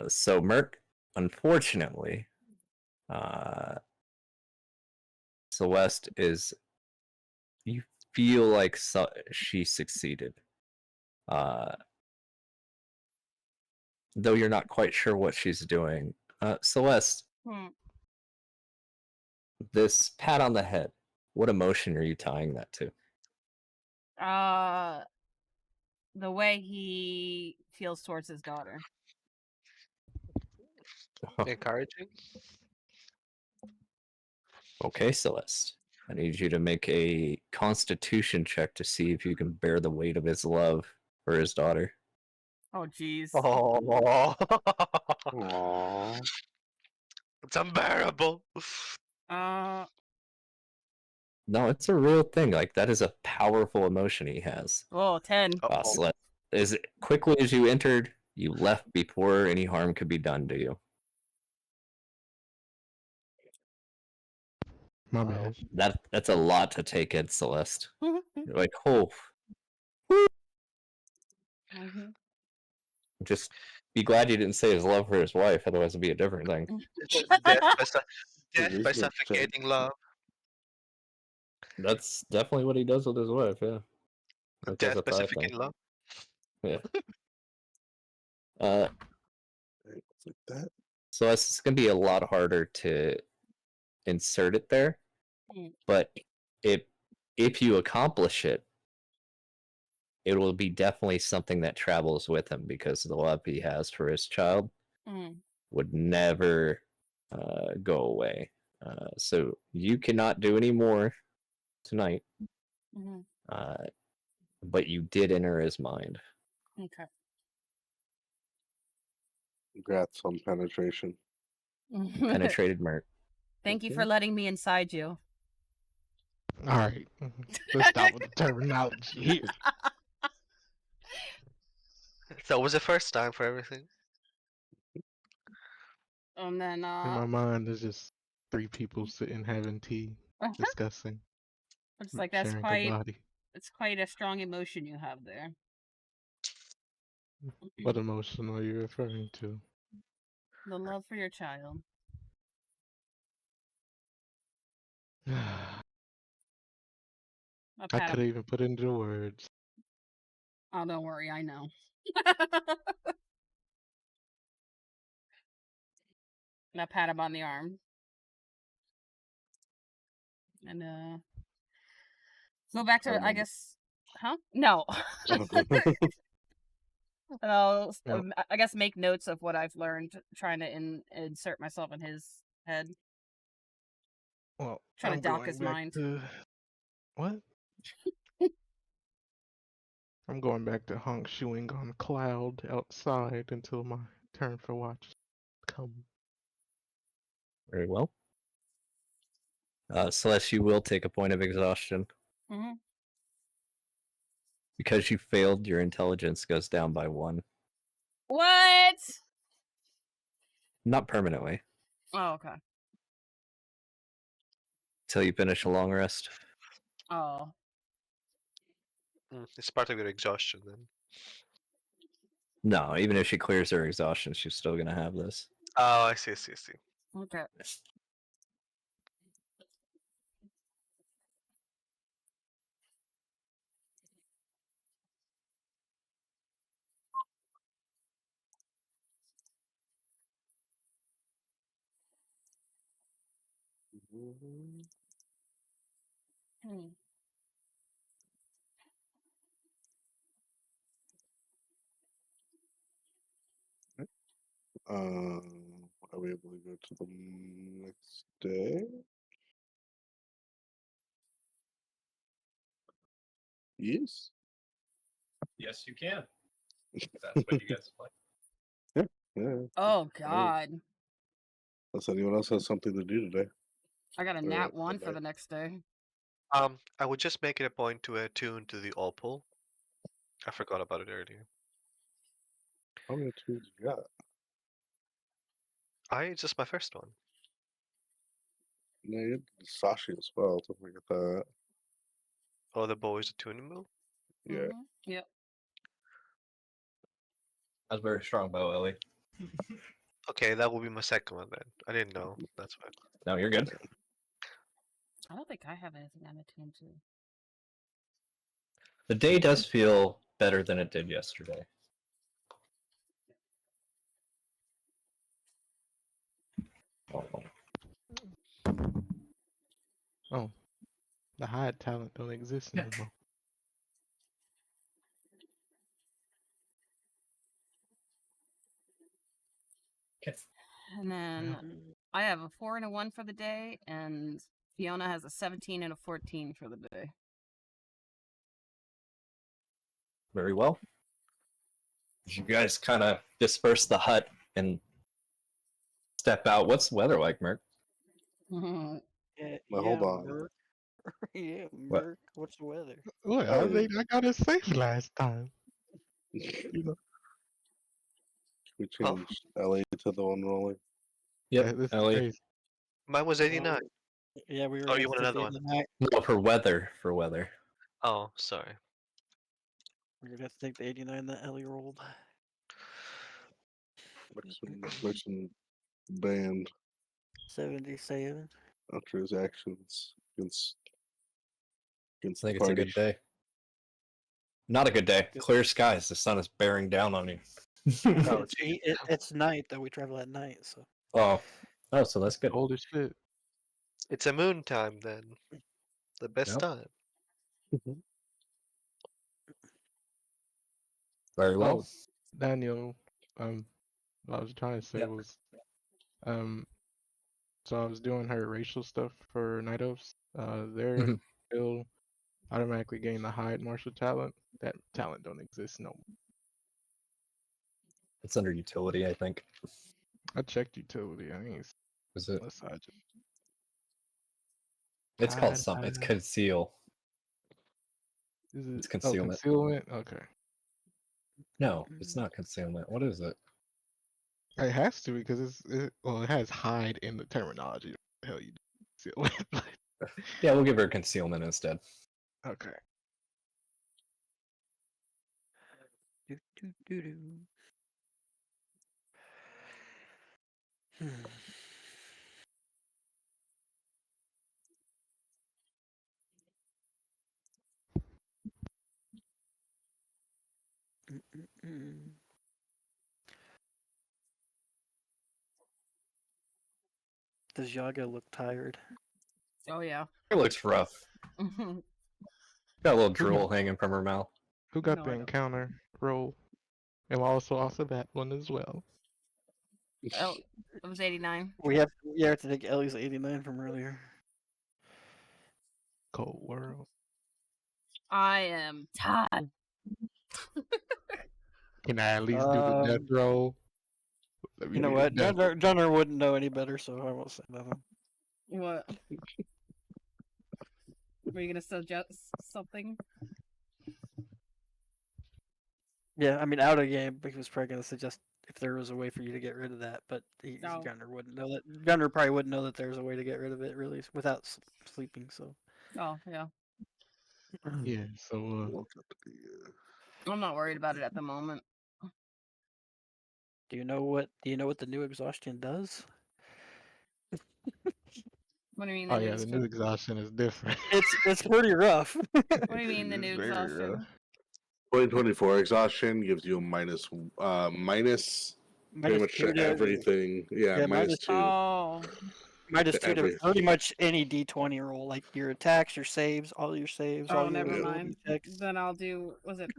So Merc, unfortunately, Celeste is. You feel like she succeeded, though you're not quite sure what she's doing. Celeste, this pat on the head. What emotion are you tying that to? The way he feels towards his daughter. Encouraging. Okay, Celeste. I need you to make a constitution check to see if you can bear the weight of his love for his daughter. Oh, jeez. Oh. Aww. It's unbearable. No, it's a real thing. Like, that is a powerful emotion he has. Oh, 10. Celeste, as quickly as you entered, you left before any harm could be done to you. My bad. That's a lot to take in, Celeste. You're like, oh. Just be glad you didn't say his love for his wife, otherwise it'd be a different thing. Death by suffocating love. That's definitely what he does with his wife, yeah. Death by suffocating love. Yeah. Like that. So it's gonna be a lot harder to insert it there, but if you accomplish it, it will be definitely something that travels with him because the love he has for his child would never go away. So you cannot do any more tonight, but you did enter his mind. Okay. Congrats on penetration. Penetrated Merc. Thank you for letting me inside you. Alright. Let's stop with the terminology here. So it was the first time for everything. And then, In my mind, there's just 3 people sitting having tea, discussing. it's like that's sharing a quite. body. It's quite a strong emotion you have there. What emotion are you referring to? The love for your child. I could have even put it into words. Oh, don't worry, I know. And I pat him on the arm. And go back to I guess No. And I'll I guess make notes of what I've learned trying to insert myself in his head. Well, trying to dock his mind. What? I'm going back to honk shoeing on a cloud outside until my turn for watch comes. Very well. Celeste, you will take a point of exhaustion. Because you failed, your intelligence goes down by 1. What? Not permanently. Oh, okay. Till you finish a long rest. Oh. It's part of your exhaustion then. No, even if she clears her exhaustion, she's still gonna have this. Oh, I see. Okay. Hmm. Are we able to go to the next day? Yes. Yes, you can. That's what you guys like. Yeah. Oh God. Unless anyone else has something to do today. I got a Or nat 1 for tonight. the next day. I would just make it a point to attune to the opal. I forgot about it earlier. How many tools you got? It's just my first one. No, you had Sashi as well. Don't forget that. Oh, the bow is attunable? Yeah. Yep. That's a very strong bow, Ellie. Okay, that will be my second one then. I didn't know. That's fine. No, you're good. I don't think I have anything I'm attuned to. The day does feel better than it did yesterday. Oh, the hide talent don't exist no more. And then I have a 4 and a 1 for the day, and Fiona has a 17 and a 14 for the day. Very well. You guys kind of disperse the hut and step out. What's the weather like, Merc? Now hold on. Merc. Yeah, What? Merc. What's the weather? What? I got it safe last time. You know. We changed LA to the one rolling. Yep, This is Ellie. crazy. Mine was 89. Yeah, we were. Oh, gonna you want take another one? 89 No, for weather. For weather. Oh, sorry. We're gonna have to take the 89 that Ellie rolled. Mixon banned 77. after his actions against I the think it's a party. good day. Not a good day. Clear skies. The sun is bearing down on you. Oh, It's night though. We travel at night, so. Oh, so that's good. Old as shit. it's a moon time then. The best Yep. time. Very well. Oh, Daniel, what I was trying to say Yep. was, so I was doing her racial stuff for Night Elves. They're Mhm. still automatically getting the hide martial talent. That talent don't exist no more. It's under utility, I think. I checked utility. I think it's Is it? unless I just It's called hide, something. It's hide. conceal. Is It's it concealment. concealment? Okay. No, it's not concealment. What is it? It has to because it has hide in the terminology. What the hell you do concealment? Yeah, we'll give her concealment instead. Okay. Do, do, do, do. Hmm. Mm-mm-mm. Does Yaga look tired? Oh yeah. It looks rough. no, Got a little drool hanging from her mouth. Who got I the don't. encounter roll? And also that one as well. Oh, it was 89. We have to take Ellie's 89 from earlier. Cold world. I am tired. Can I at least do the death roll? Let me You know do the what? death- Gunnar wouldn't know any better, so I won't say nothing. What? Were you gonna suggest something? Yeah, I mean out of game, but he was probably gonna suggest if there was a way for you to get rid of that, but No. Gunner wouldn't know that. Gunner probably wouldn't know that there's a way to get rid of it really without sleeping. So Oh yeah, Yeah, so Look up the, I'm not worried about it at the moment. do you know what the new exhaustion does? What do you mean oh the new yeah, the new exhaustion is different. It's pretty rough. What do you mean the It's new very exhaustion? rough. 2024 exhaustion gives you a minus pretty Minus much 2 to to everything. Yeah, yeah, minus 2 Oh, minus to 2 to everything. pretty much any D20 roll, like your attacks, your saves, all your saves, oh, all your never Yeah. ability mind. checks. Then I'll do. Was it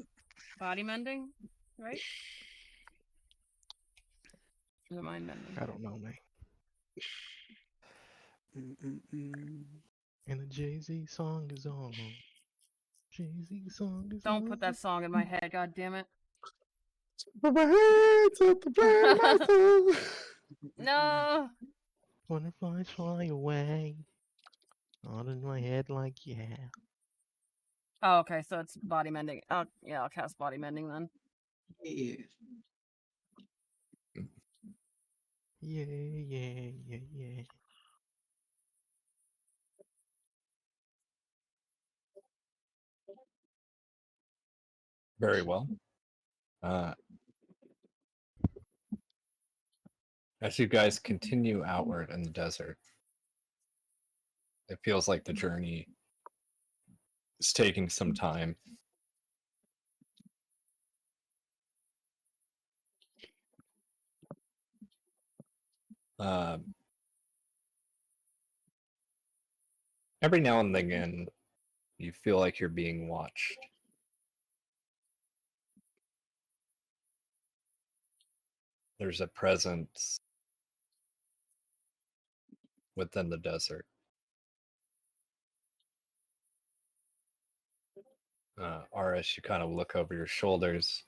body mending? Right? Or mind mending? I don't know, man. Mm-mm-mm. And the Jay-Z song is on. Jay-Z song is Don't on. put that song in my head. God damn it. Put my hands up the brand No. When the flies fly away. All in my head like yeah. Oh, okay. So it's body mending. Oh, yeah. I'll cast body mending then. Yeah. Yeah, yeah, yeah, yeah. Very well. As you guys continue outward in the desert, it feels like the journey is taking some time. Every now and again, you feel like you're being watched. There's a presence within the desert. Aris, you kind of look over your shoulders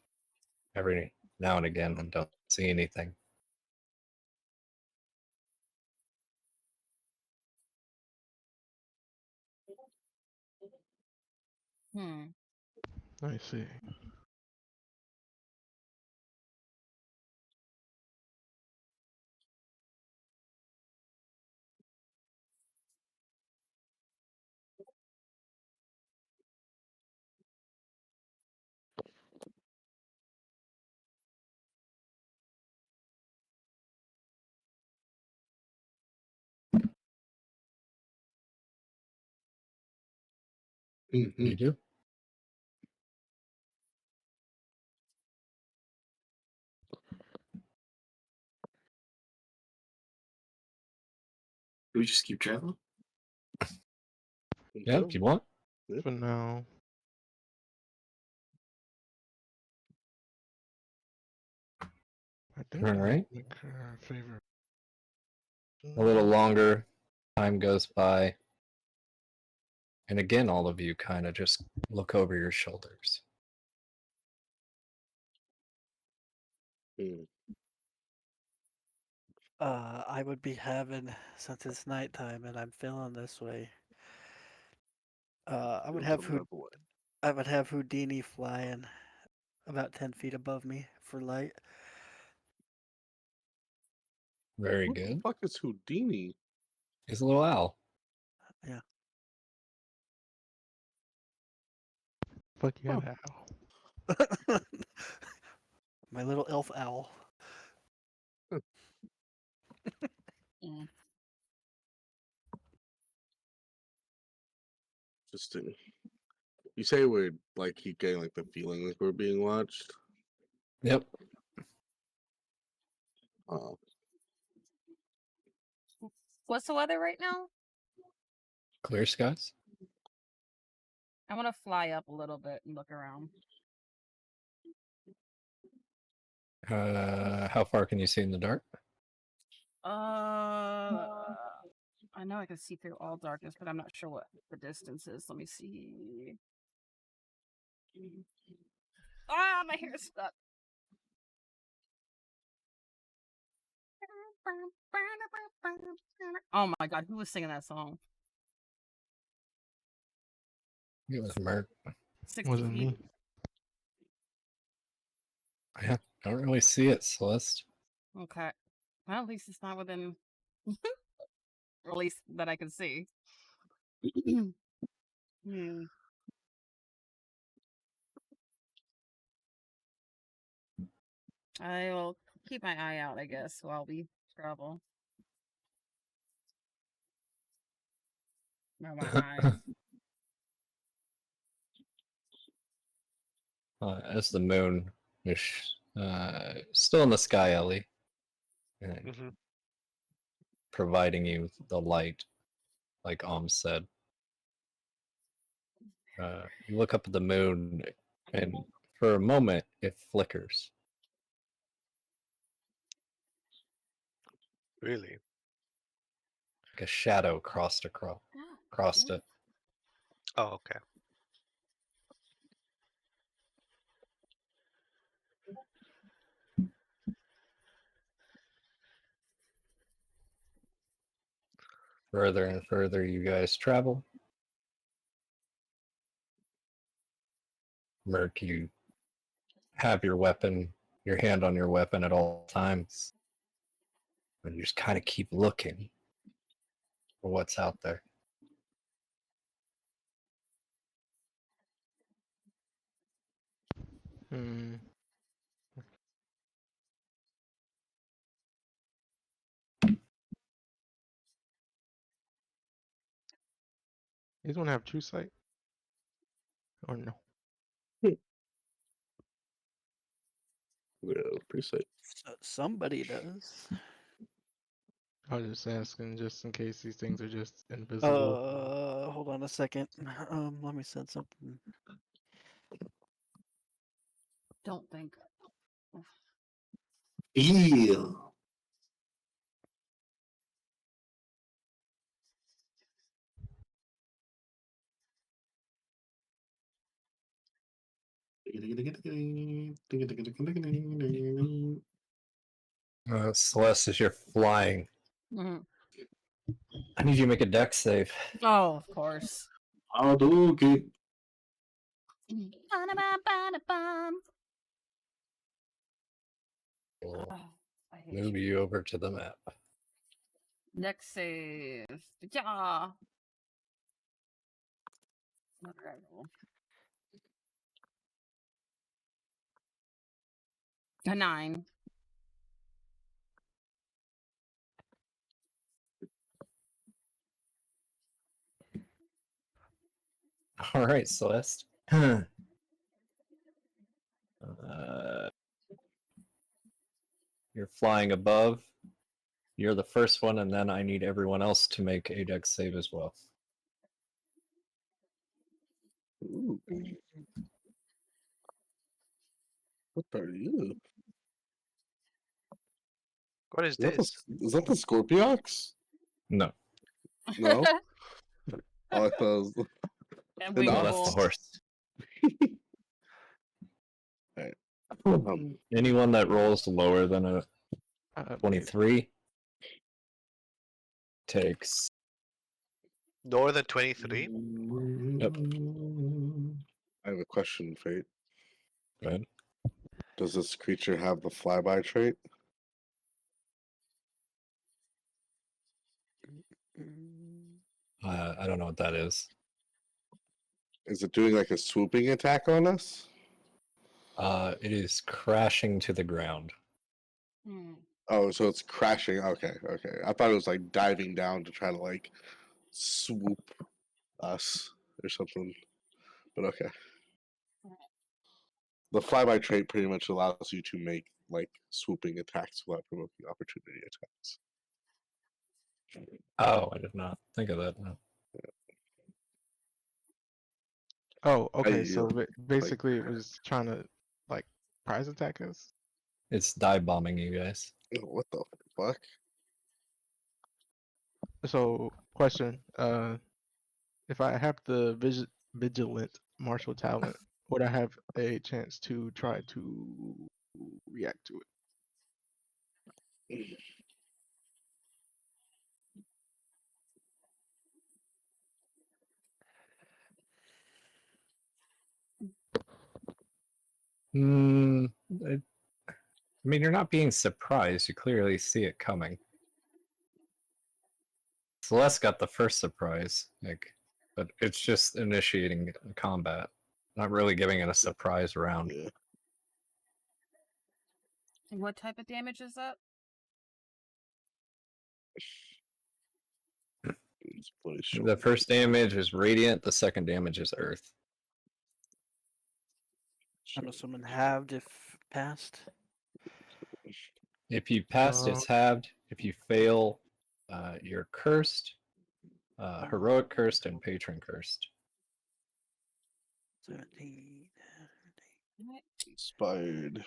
every now and again and don't see anything. I see. Mm-hmm. You do? Do we just keep traveling? Yeah, if you want. For now. I think All I right. make her favorite. A little longer time goes by. And again, all of you kind of just look over your shoulders. I would be having, since it's nighttime and I'm feeling this way. I would have Houdini flying about 10 feet above me for light. Very What the good. fuck is Houdini? He's a little owl. Yeah. Fuck yeah, Huh. owl. My little elf owl. Interesting. You say we're like keep getting like the feeling like we're being watched. Yep. Oh, What's the weather right now? Clear skies. I want to fly up a little bit and look around. How far can you see in the dark? I know I can see through all darkness, but I'm not sure what the distance is. Let me see. Ah, my hair is stuck. Oh my god, who was singing that song? It was Merc. 60 Wasn't feet. me. Yeah. Don't really see it, Celeste. Okay. Well, at least it's not within, or at least that I can see. Hmm. I will keep my eye out, I guess, while we travel. No, my eyes. As the moon is still in the sky, Ellie, and Hmm. providing you the light, like said. You look up at the moon, and for a moment, it flickers. Really? Like a shadow crossed it. Oh, okay. Further and further you guys travel. Merc, you have your hand on your weapon at all times. And you just kind of keep looking for what's out there. Hmm. You don't have true sight? Or no? Yeah, pretty safe. Somebody does. I was just asking just in case these things are just invisible. Hold on a second. Let me send something. Don't think. Feel. Celeste, as you're flying, Mhm. I need you to make a dex save. Oh, of course. I'll do it. Ba-da-ba-ba-da-bum. We'll Oh, I hate move you over to the map. Next save. Yeah. Okay. A 9. All right, Celeste. uh, you're flying above. You're the first one, and then I need everyone else to make a dex save as well. Ooh, what are you? What is Is that the, this? is that the Scorpiox? No, No? Oh, I thought it was And an no, wing that's the ox. wolf. horse. Um, Anyone that rolls lower than a 23 takes. Lower than 23? Yep. I have a question, Fate. Go ahead. Does this creature have the flyby trait? I don't know what that is. Is it doing like a swooping attack on us? It is crashing to the ground. Hmm. Oh, so it's crashing. Okay, okay. I thought it was like diving down to try to like swoop us or something. But okay. The flyby trait pretty much allows you to make like swooping attacks without provoking opportunity attacks. Oh, I did not think of that. No. Oh, I okay. So like basically, it was trying to like prize attack us. It's dive bombing you guys. what the fuck? So, question: if I have the vigilant martial talent, would I have a chance to try to react to it? Hmm. I mean, you're not being surprised. You clearly see it coming. Celeste got the first surprise, but it's just initiating combat, not really giving it a surprise round. Yeah. And what type of damage is that? The first damage is radiant. The second damage is earth. I'm assuming halved if passed. If you pass, it's halved. If you fail, you're cursed, heroic cursed, and patron cursed. 17. Inspired.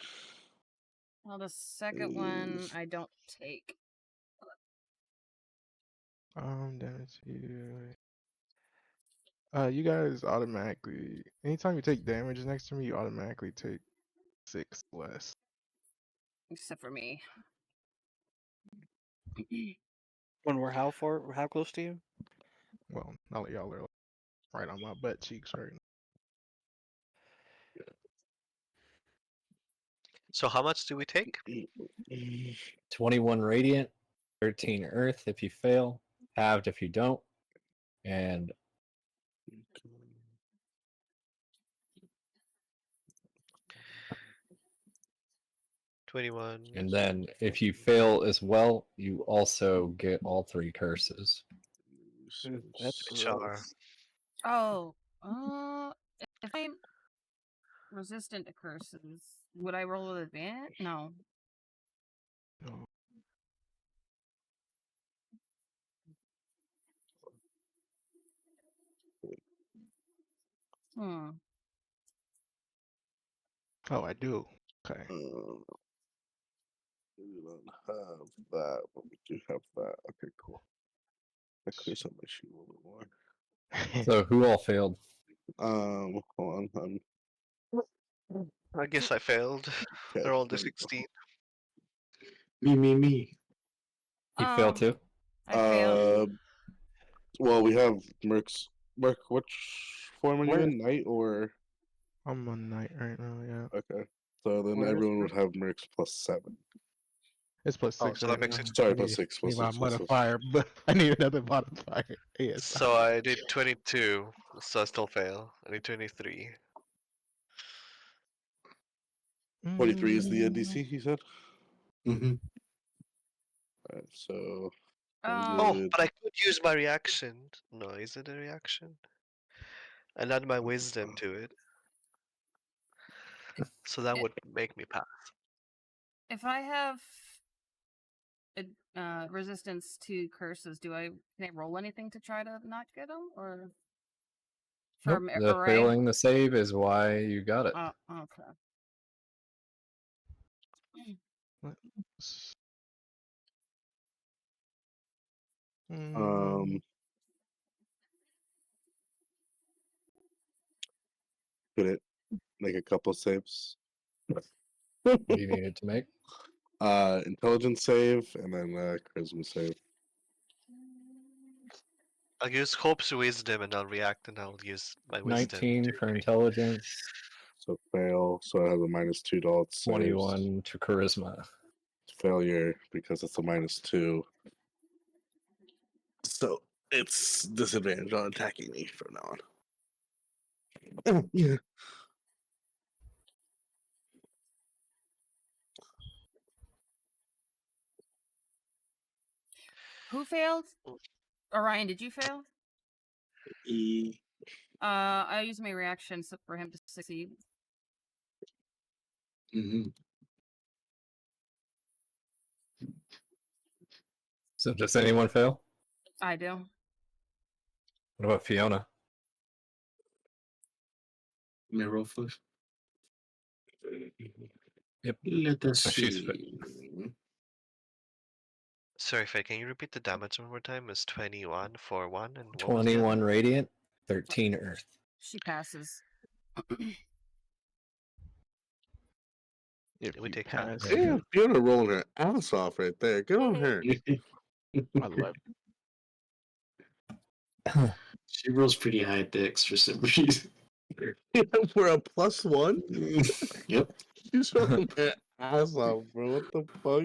Well, the second one I don't take. Damage you. You guys automatically. Anytime you take damage next to me, you automatically take 6 less. Except for me. When we're how far? How close to you? Well, not like y'all are right on my butt cheeks right now. So how much do we take? 21 radiant, 13 earth if you fail, halved if you don't, and 21. and then if you fail as well, you also get all 3 curses. That's Char. gross. Oh, if I'm resistant to curses, would I roll with advantage? No. No. Hmm. Oh, I do. Okay. We don't have that, but we do have that. Okay, cool. That clears up my sheet a little bit more. So who all failed? Hold on. I guess I failed. Okay, They're all the there we go. 16. Me. You failed too? I failed. Well, we have Merc's. Merc, which form are you Where- in? Knight or? I'm on night right now, yeah. Okay. So then Where is everyone would Merc? have Merc's +7. It's plus Oh, 6 so right that makes now. 6. Sorry, I plus need- 6, need plus my 6, plus 6. modifier, but I need another modifier. Yes. So I did 22, so I still fail. I need 23. 43 is the DC, he said? Mm-hmm. Alright, so. Oh, good. but I could use my reaction. No, is it a reaction? And add my wisdom to it. So that would make me pass. If I have resistance to curses, can I roll anything to try to not get them, or Nope. The Orion? failing the save is why you got it. Oh, okay. Let's- Could it make a couple saves? What do you need it to make? Intelligence save and then charisma save. I'll use Hope's wisdom and I'll react and I'll use my wisdom. 19 for intelligence, So fail, so it has a -2 to all its saves. 21 to charisma. Failure because it's a -2. So it's disadvantage on attacking me from now on. Yeah. Who failed? Orion, did you fail? I used my reaction for him to succeed. Mm-hmm. So does anyone fail? I do. What about Fiona? May I roll first? Yep. Let us Oh, she's see. Sorry, Faye, can you repeat the damage one more time? It's 21 for 1 and what was the 21 other? radiant, 13 earth. She passes. If We you take pass, half. Damn, Fiona rolling her ass off right there. Good on her. I love She rolls pretty high dex for some reason. For a +1? Yep. She's rolling her ass off, bro. What the fuck?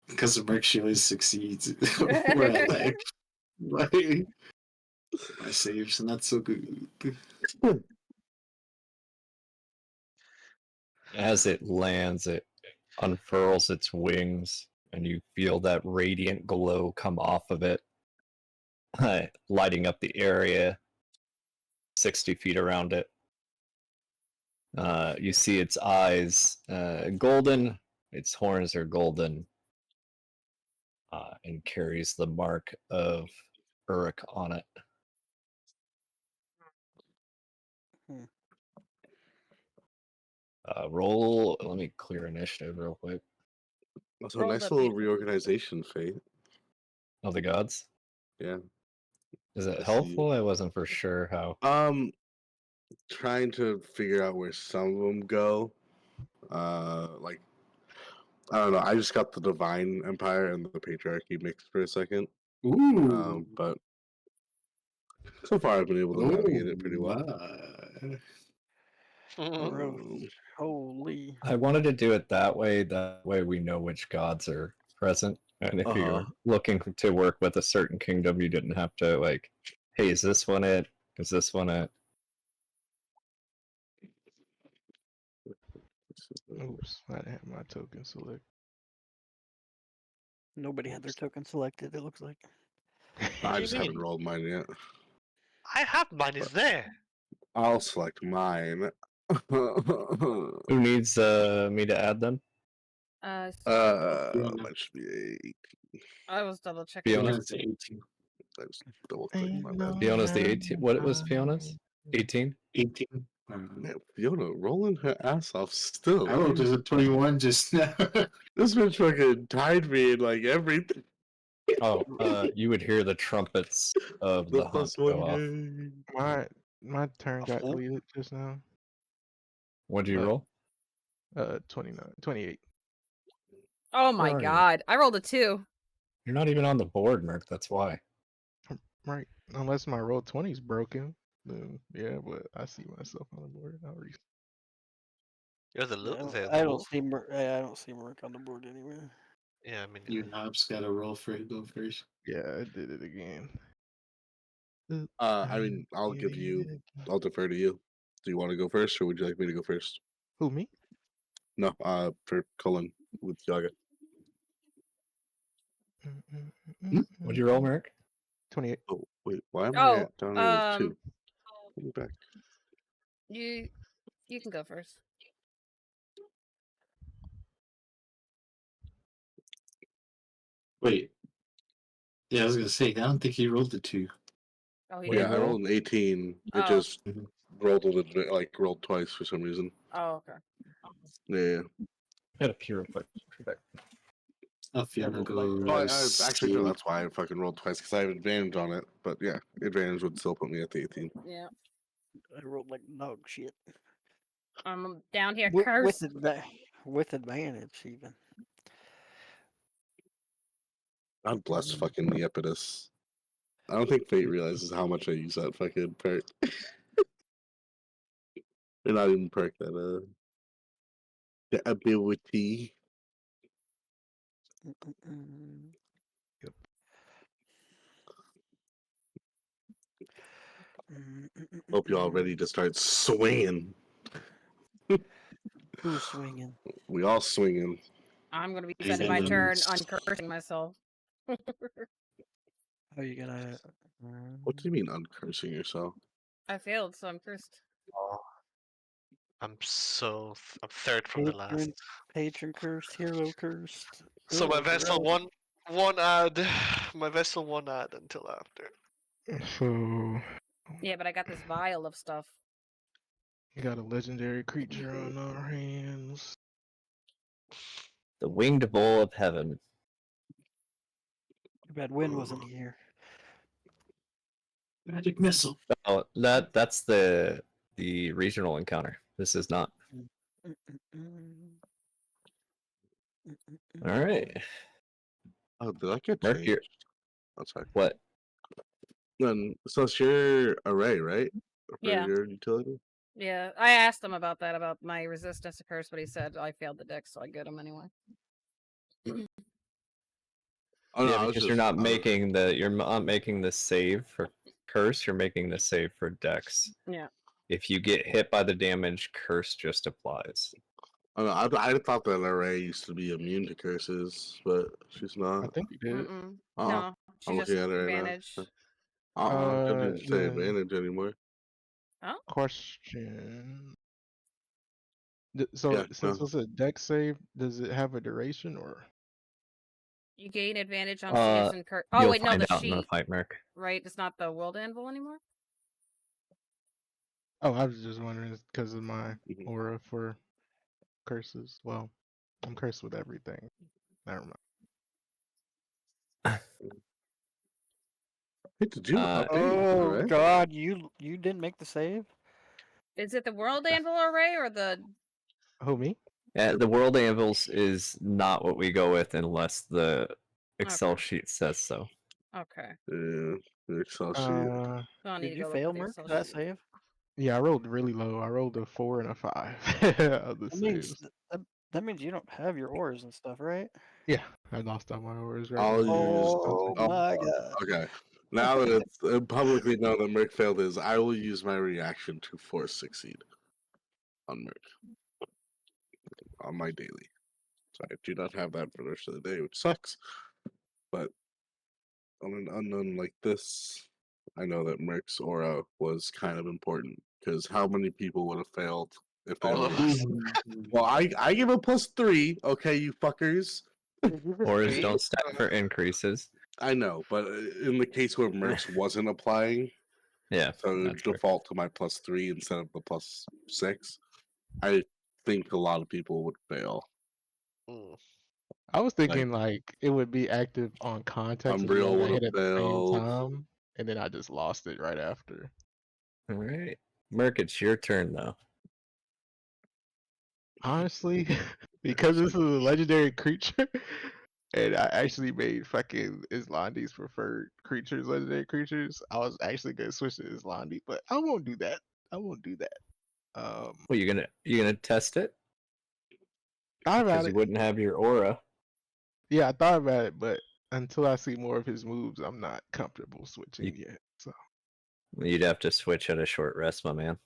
Because of Merc, she always succeeds. We're at like, my save's not so good. As it lands, it unfurls its wings, and you feel that radiant glow come off of it, lighting up the area 60 feet around it. You see its eyes golden, its horns are golden, and carries the mark of Uruk on it. Hmm. Roll. Let me clear initiative real quick. That's a Rolled nice up little beautiful. reorganization, Fate. Oh, the gods. Yeah. Is it I see. helpful? I wasn't for sure how. Trying to figure out where some of them go. Like I don't know. I just got the Divine Empire and the Patriarchy mixed for a second. Ooh. But so far I've been able to navigate it pretty well. Gross. Um, Holy. I wanted to do it that way. That way we know which gods are present. And if you're looking to work with a certain kingdom, you didn't have to like, hey, is this one it? Is this one it? Oops, I didn't have my token select. Nobody had their token selected, it looks like. I do just you haven't mean? rolled mine yet. I have mine is there. I'll select mine. Who needs me to add them? Mine should be 8. I was double checking. Fiona? Fiona's 18. I just double clicked my bad. Fiona's the 18. What was Fiona's? 18? 18. Man, Fiona rolling her ass off still. I rolled as a 21 just now. This bitch fucking tied me in like everything. Oh, you would hear the trumpets of the hunt +1 go off. game. My turn Of got who? deleted just now. What do you Uh, roll? 28. Oh my Where are you? god. I rolled a 2. You're not even on the board, Merc. That's why. Right. Unless my roll 20 is broken, then yeah, but I see myself on the board. You're the I don't wolf. see I don't see Merc on the board anywhere. Yeah, I mean, You Hobbs got to roll for it. Go first. Yeah, I did it again. I mean, I'll defer to you. Do you want to go first, or would you like me to go first? Who, me? No, for Cullen with Yaga. What'd you roll, Merc? 28. Oh, wait, why am I Oh, down here with 2? Let me back. you can go first. Wait. Yeah, I was going to say, I don't think he rolled the 2. Oh, he What do you did. Yeah, I roll? rolled an 18. It Oh. just rolled rolled twice for some reason. Oh, okay. Yeah. Hit a pure quick. Oh, Fiona rolled goes. Oh, actually, no, that's why I fucking rolled twice, because I have advantage on it. But yeah, advantage would still put me at the 18. Yeah. I rolled like dog shit. I'm down here With, cursed. with advantage, even. God bless fucking Neopidus. I don't think Fate realizes how much I use that fucking perk. They're not even perk that the ability. Yep. Hope you're all ready to start swinging. Who's swinging? We all swinging. I'm gonna be And spending my then turn it's- uncursing myself. How are you gonna? What do you mean uncursing yourself? I failed, so I'm cursed. I'm third from the last. Patron cursed, hero cursed. So my Ugh, vessel gross. one add. My vessel one add until after. So, Yeah, but I got this vial of stuff. we got a legendary creature on our hands. The winged bull of heaven. Too bad Win wasn't here. Magic missile. Oh, that's the regional encounter. This is not. All right. Oh, did I get Merc, changed? you're- Oh, sorry. What? Then, so it's your array, right? For Yeah. your utility? Yeah, I asked him about that, about my resistance to curse, but he said I failed the dex, so I get him anyway. Oh, no, Yeah, I was because just, you're not making the save for curse. You're making the save for dex. Yeah. If you get hit by the damage, curse just applies. I, don't know, I thought that Array used to be immune to curses, but she's I not. think you did. Mm-mm. Uh-uh. No, she I'm just looking at it right advantage. now. It didn't say Then advantage anymore. Oh, question. Yeah, So since no. it's a deck save, does it have a duration or? you gain advantage on saves and curse. Oh You'll wait, no, find the out in the sheet, fight, Merc. right? It's not the world anvil anymore. Oh, I was just wondering because of my Mhm. aura for curses. Well, I'm cursed with everything. Never mind. Hey, did you update Oh Array? God, you didn't make the save? Is it the world anvil array or the? Who, me? Yeah, the world anvils is not what we go with unless the Excel Okay. sheet says so. Okay. Yeah, the Excel sheet. Uh, So I need Did to you go look fail, at the Merc, Excel that sheet. save? yeah, I rolled really low. I rolled a 4 and a 5 of the That means saves. that means you don't have your auras and stuff, right? Yeah, I lost all my auras right I'll now. use. Oh Oh, my God. okay. Now that it's publicly known that Merc failed his, I will use my reaction to force succeed on Merc on my daily. So I do not have that for the rest of the day, which sucks. But on an unknown like this, I know that Merc's aura was kind of important because how many people would have failed if they All only of had us. Well, I give a +3, okay, you fuckers. Auras Me? don't stack for increases. I know, but in the case where Mercs wasn't applying, Yeah, so it would that's true. default to my +3 instead of the +6. I think a lot of people would fail. Mm. I was thinking like it would be active on context as well Umbriel as I would hit have at the same failed. time, and then I just lost it right after. All right, Merc, it's your turn though. Honestly, because this is a legendary creature, and I actually made fucking Islandi's preferred creatures legendary creatures, I was actually gonna switch to Islandi, but I won't do that. I won't do that. Well, you gonna test it Thought about because you it. wouldn't have your aura. Yeah, I thought about it, but until I see more of his moves, I'm not comfortable switching You, yet. So. you'd have to switch at a short rest, my man.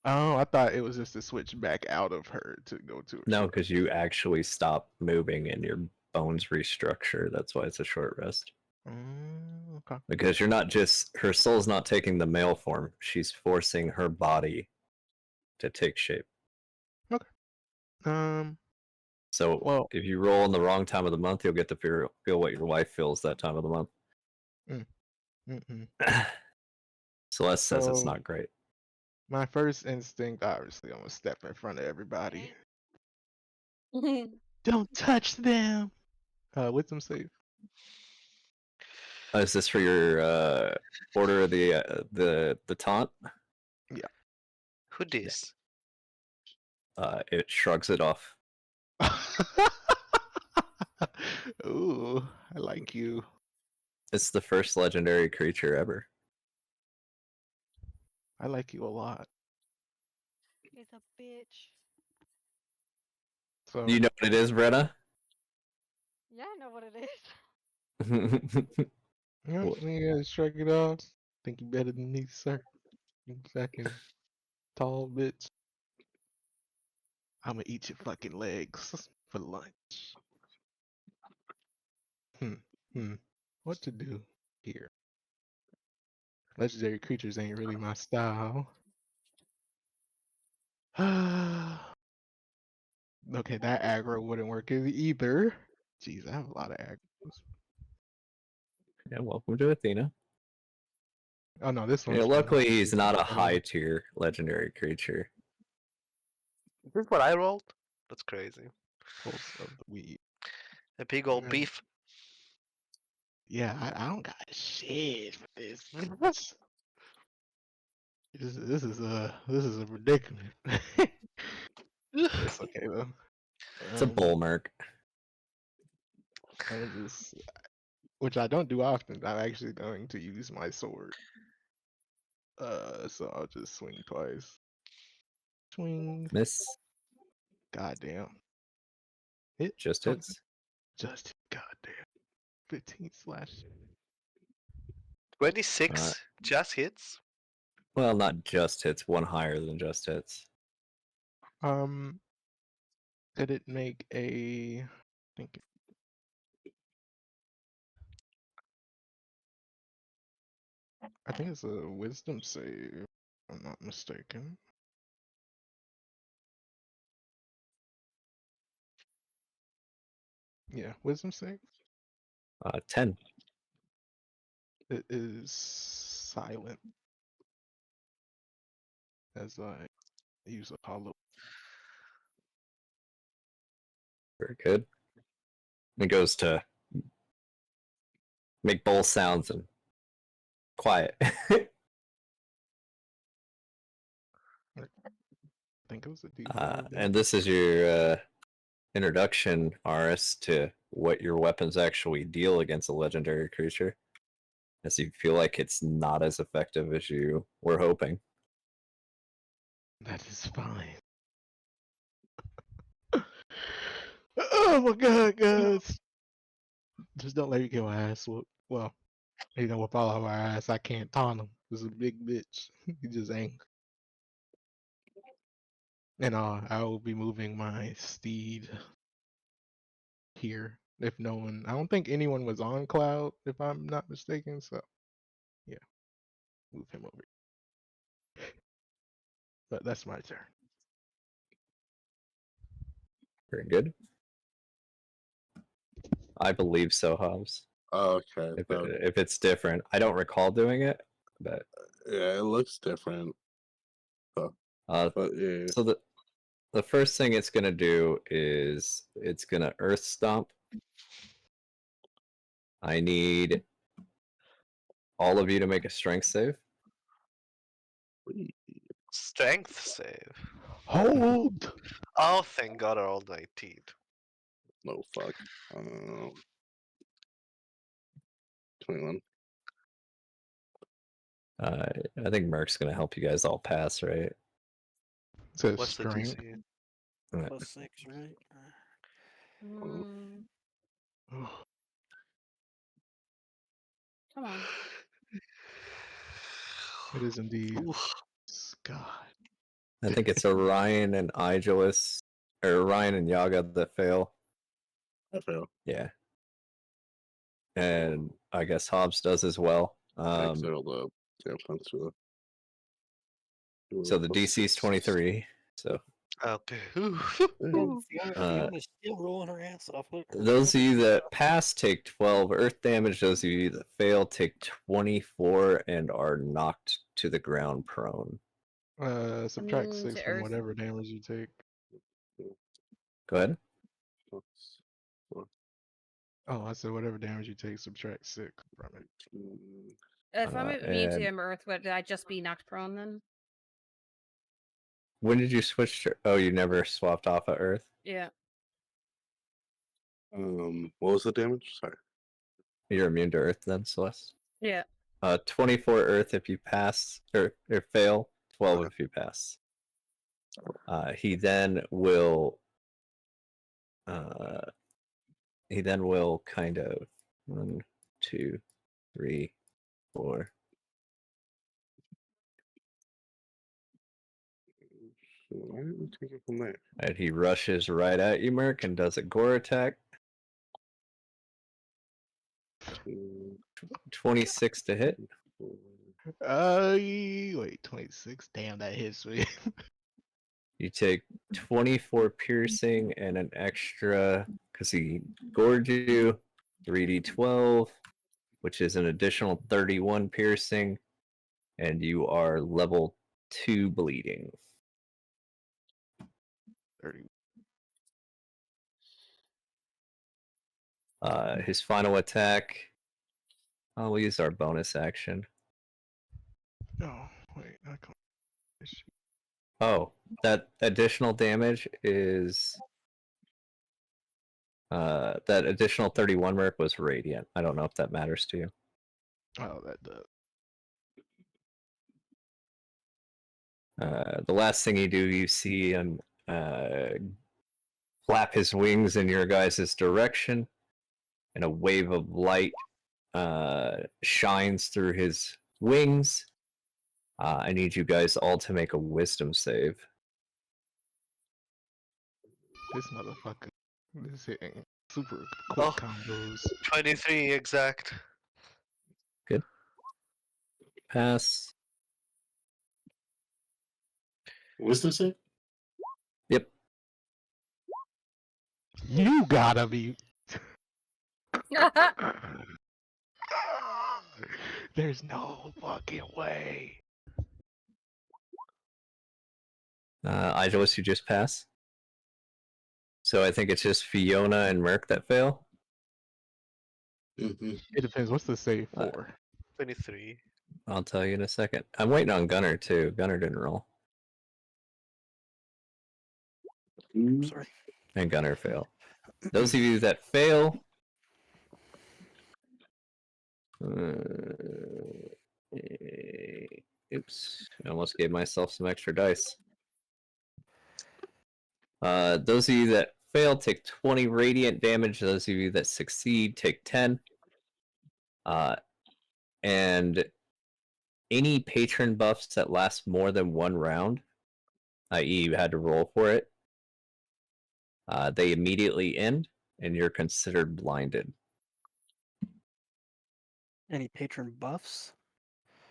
Oh, I thought it was just to switch back out of her to go to a No, short. because you actually stop moving and your bones restructure. That's why it's a short rest. Okay. Because you're not just her soul's not taking the male form; she's forcing her body to take shape. Okay. So Well. if you roll in the wrong time of the month, you'll get to feel what your wife feels that time of the month. Celeste says it's So not great. my first instinct, obviously, I'm gonna step in front of everybody. Don't touch them. Wisdom save. Is this for your order of the taunt? Yeah. Who dis? It shrugs it off. Ooh, I like you. It's the first legendary creature ever. I like you a lot. He's a bitch. So You know what it is, Brenna? Yeah, I know what it is. yeah, What? you gotta shrug it off. Think you better than me, sir? You fucking tall bitch. I'm gonna eat your fucking legs for lunch. What to do here? Legendary creatures ain't really my style. Okay, that aggro wouldn't work either. Jeez, I have a lot of aggros. Yeah, welcome to Athena. Oh no, this Yeah, one's for luckily he's not a anyway. high tier legendary creature. Is this what I rolled? That's crazy. Pulse of the weed. A big old Okay. beef. Yeah, I don't got shit for this. This is a predicament. It's okay though. It's a bull, Merc. I'm just, which I don't do often. I'm actually going to use my sword. So I'll just swing twice. Swing. Miss. Goddamn. Hit. Just Oh, hits. just goddamn. 15 slash. 26 just hits. Well, not just hits. One higher than just hits. Could it make a? I think it's a wisdom save. If I'm not mistaken. Yeah, wisdom save. 10. It is silent as I use a hollow. Very good. It goes to make bowl sounds and quiet. I think it was a D4. And this is your introduction, Aris, to what your weapons actually deal against a legendary creature. As you feel like it's not as effective as you were hoping. That is fine. Oh my god, guys. Just don't let me get my ass whooped. Well, with all of our ass, I can't taunt him. He's a big bitch. He just angry. And I will be moving my steed here. If no one, I don't think anyone was on Cloud, if I'm not mistaken. So, yeah, move him over. But that's my turn. Very good. I believe so, Hobbs. Okay. If it's different, I don't recall doing it, but Yeah, it looks different. But yeah. So the first thing it's gonna do is it's gonna Earth Stomp. I need all of you to make a Strength save. Strength save. Hold. Oh, thank God, are all 19. No fuck. 21. I think Merc's gonna help you guys all pass, right? Says What's the strength. DC? Plus 6, right? Mm, come on. It is indeed. Oof. God. I think it's Orion and Igelis, or Orion and Yaga that fail. I fail. Yeah. And I guess Hobbs does as well. I failed the plus to So the DC is 23. So Okay. Fiona's still rolling her ass off. Look. those of you that pass take 12 earth damage. Those of you that fail take 24 and are knocked to the ground prone. Subtract Immune 6 to from earth. whatever damage you take. Go ahead. Oh, I said whatever damage you take, subtract 6 from it. If I'm immune to And earth, would I just be knocked prone then? when did you switch to? Oh, you never swapped off of earth? Yeah. What was the damage? Sorry. You're immune to earth then, Celeste? Yeah. 24 earth if you pass, or fail, 12 Okay. if you pass. He then will kind of 1, 2, 3, 4. So why didn't we take it from there? And he rushes right at you, Merc, and does a gore attack. 26 to hit. Wait, 26. Damn, that hits me. You take 24 piercing and an extra, because he gored you, 3d12, which is an additional 31 piercing, and you are level 2 bleeding. 30. His final attack, we'll use our bonus action. Oh, wait, I can't. Oh, that additional damage is that additional 31 Merc was radiant. I don't know if that matters to you. Oh, that does. The last thing you do, you see him flap his wings in your guys' direction, and a wave of light shines through his wings. I need you guys all to make a wisdom save. This motherfucker is hitting super quick Oh. combos. 23 exact. Good. Pass. Wisdom save? Yep. You gotta be. There's no fucking way. Idols, you just pass. So I think it's just Fiona and Merc that fail. Mm-hmm. It depends. What's the save Uh, for? 23. I'll tell you in a second. I'm waiting on Gunner too. Gunner didn't roll. Sorry. And Gunner failed. Those of you that fail, oops, I almost gave myself some extra dice. Those of you that fail take 20 radiant damage. Those of you that succeed take 10. And any patron buffs that last more than one round, i.e. you had to roll for it, they immediately end, and you're considered blinded. Any patron buffs?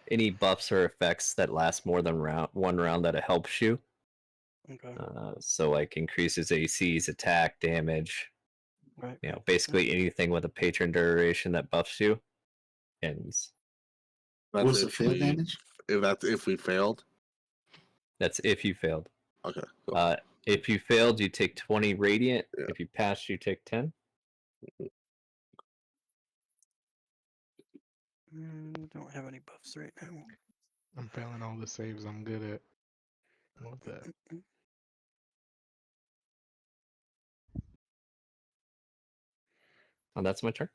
Any buffs or effects that last more than one round that it helps you. Okay. So like increases AC's attack, damage, Right. you know, basically anything with a patron duration that buffs you ends. That's What's the if fail we, damage? if we failed. That's if you failed. Okay. Cool. If you failed, you take 20 radiant. Yeah. If you passed, you take 10. Don't have any buffs right now. I'm failing all the saves I'm good at. Love that. Oh, that's my turn.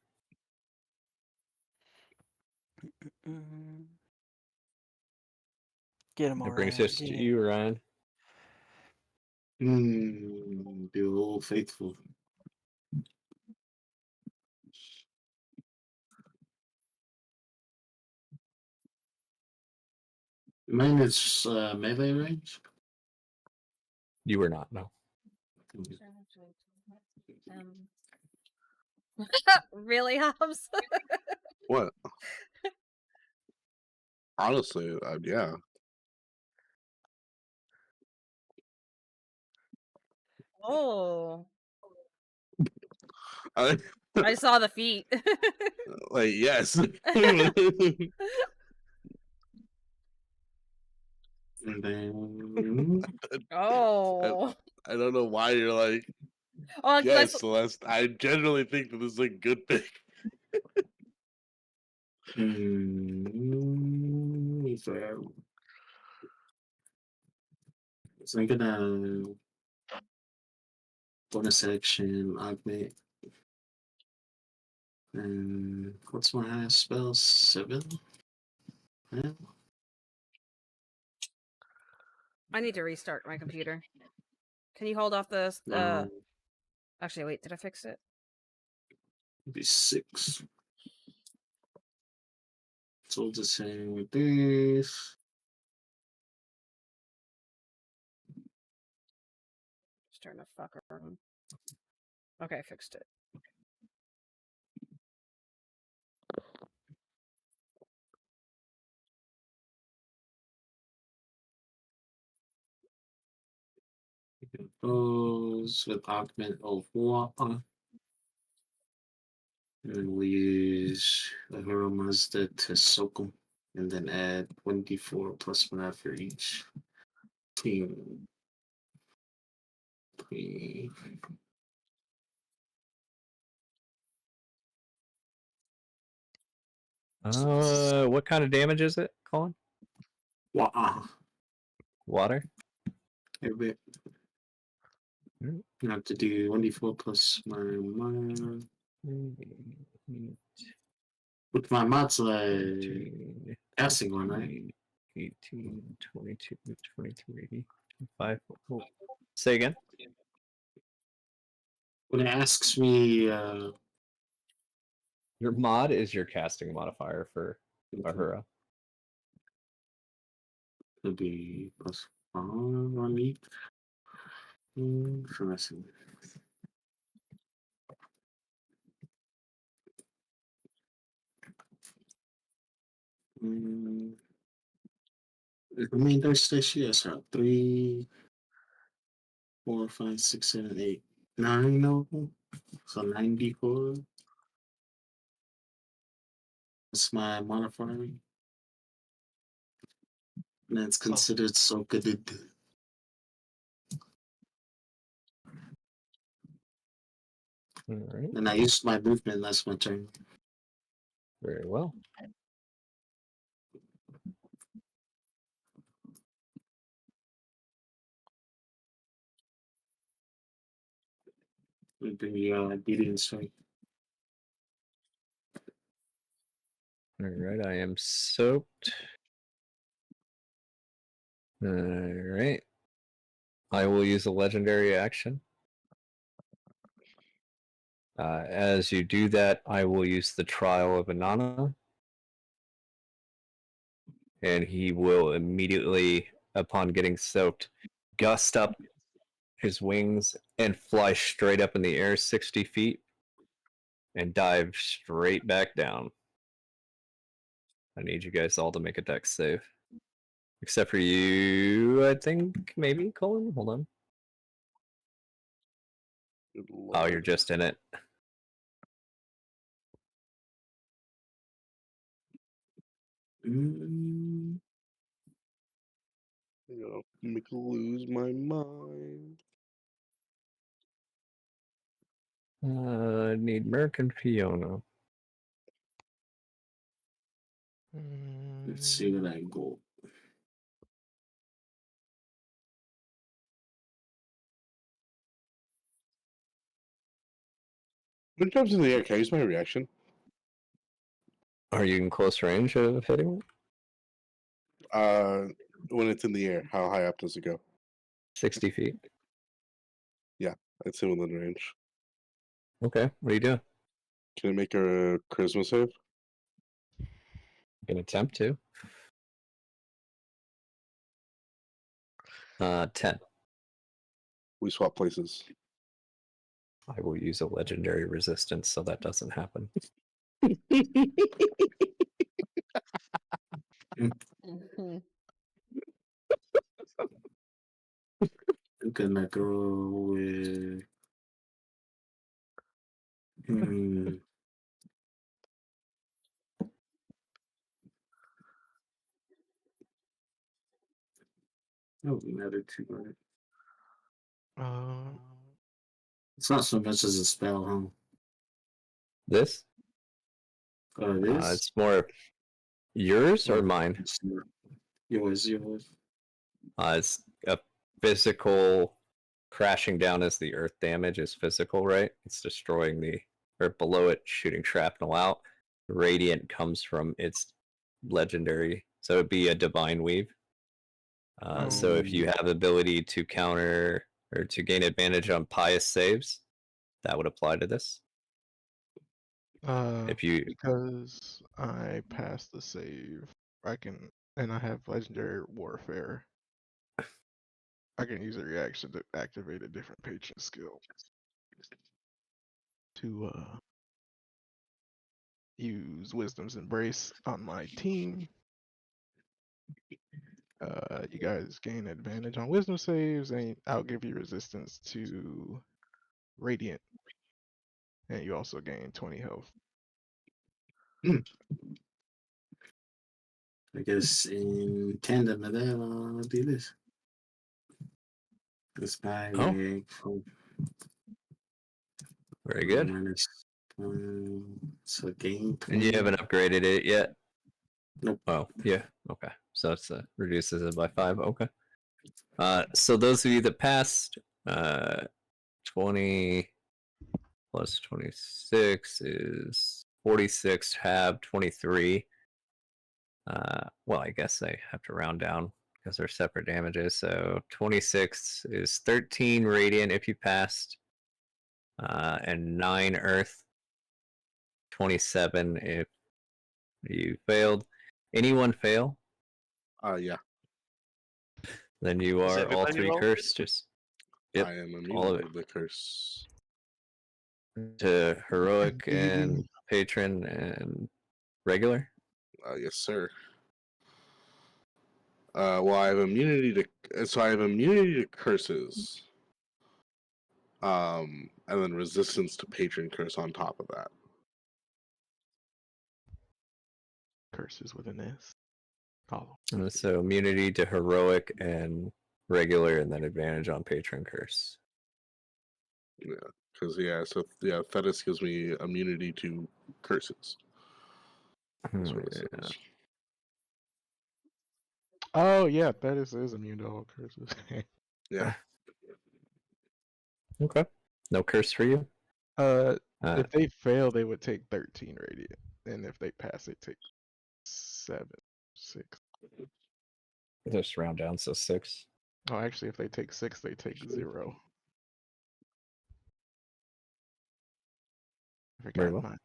Get him That all brings right. us to you, Ryan. Be old faithful. Mine is melee range. You were not, no. Really, Hobbs? What? Honestly, yeah. Oh, I, I saw the feet. like yes. And then Oh. I don't know why you're like Oh, 'cause yes, Celeste. I generally think that this is a good thing. so I'm gonna bonus action augment. And what's my highest spell? 7? Yeah. I need to restart my computer. Can you hold off the actually wait, did I fix it? Be 6. So the same with this. Starting to fuck around. Okay, I fixed it. Those with augment of water. And we use the Hero Mazda to soak them. And then add 1d4 plus 1 for each team. 3. What kind of damage is it, Colin? Water. Water? Every bit. You have to do 1d4 plus my mod. With my mod's like acid one, right? 18, 22, 23, 25. Oh. Say again? When it asks me, Your mod is your casting modifier for it'll Ahura. be +5 on each. So let's see. I mean, there's yes, 3, 4, 5, 6, 7, 8, 9 of them. So 94. That's my modifier. And that's So considered so good. All right. And I used my movement last my turn. Very well. With the beating strike. All right. I am soaked. All right. I will use a legendary action. As you do that, I will use the Trial of Inanna. And he will immediately, upon getting soaked, gust up his wings and fly straight up in the air 60 feet and dive straight back down. I need you guys all to make a dex save. Except for you, I think, maybe, Colin? Hold on. Good Oh, you're lord. just in it. Mm, You know, make me lose my mind. Need Merc and Fiona. let's see what I go. When it comes in the air, can I use my reaction? Are you in close range of hitting? When it's in the air, how high up does it go? 60 feet. It's in within range. Okay, what are you doing? Can I make a charisma save? You can attempt to. 10. We swap places. I will use a legendary resistance so that doesn't happen. Mhm. I'm gonna go with. Oh, another 2. Uh, It's not so much as a spell, huh? This? This? It's more yours or Or mine? it's not- yours. It's a physical crashing down as the earth damage is physical, right? It's destroying the or below it, shooting shrapnel out. Radiant comes from its legendary, so it'd be a divine weave. So if you have ability to counter or to gain advantage on pious saves, that would apply to this. If you because I passed the save, I can, and I have legendary warfare. I can use a reaction to activate a different patron skill to use Wisdom's Embrace on my team. You guys gain advantage on Wisdom saves, and I'll give you resistance to Radiant, and you also gain 20 health. I guess in tandem with that, I'll do this. It's my react for very good, minus 1, so gain 20. and you haven't upgraded it yet. Nope. Oh yeah, okay. So it's reduces it by 5. Okay. So those of you that passed, 20 plus 26 is 46. Have 23. Well, I guess I have to round down because they're separate damages. So 26 is 13 radiant if you passed, and 9 earth. 27 if you failed. Anyone fail, Yeah. then you Is are all everybody 3 rolled? cursed. Just Yep, I am all immune of to the curse. to heroic and patron and regular. Yes, sir. Well, I have immunity to, so I have immunity to curses. And then resistance to patron curse on top of that. Curses with an S. Follow. And so immunity to heroic and regular, and then advantage on patron curse. Yeah, because Thetis gives me immunity to curses. That's what it Yeah. says. Oh yeah, Thetis is immune to all curses. Yeah. Okay. No curse for you. If they fail, they would take 13 radiant, and if they pass, they take 7, 6. Just round down, so 6. Oh, actually, if they take 6, they take 0. I Very forgot well. my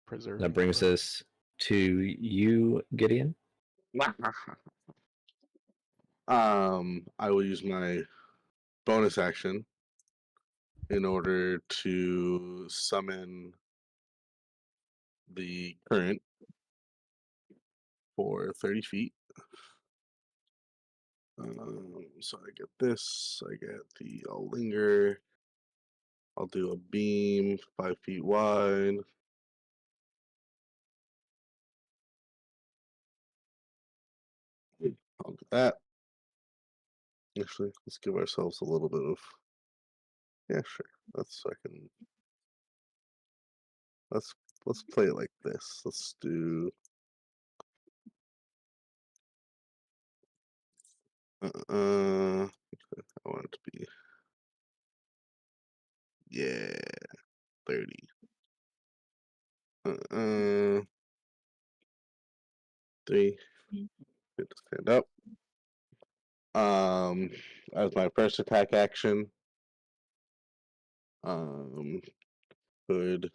preserving. That brings us to you, Gideon. I will use my bonus action in order to summon the current for 30 feet. So I get this, I get I'll linger, I'll do a beam 5 feet wide. I'll do that. Actually, let's give ourselves a little bit of, yeah, sure. Let's play it like this. Let's do I want it to be, yeah, 30. 3. Good to stand up. As my first attack action, could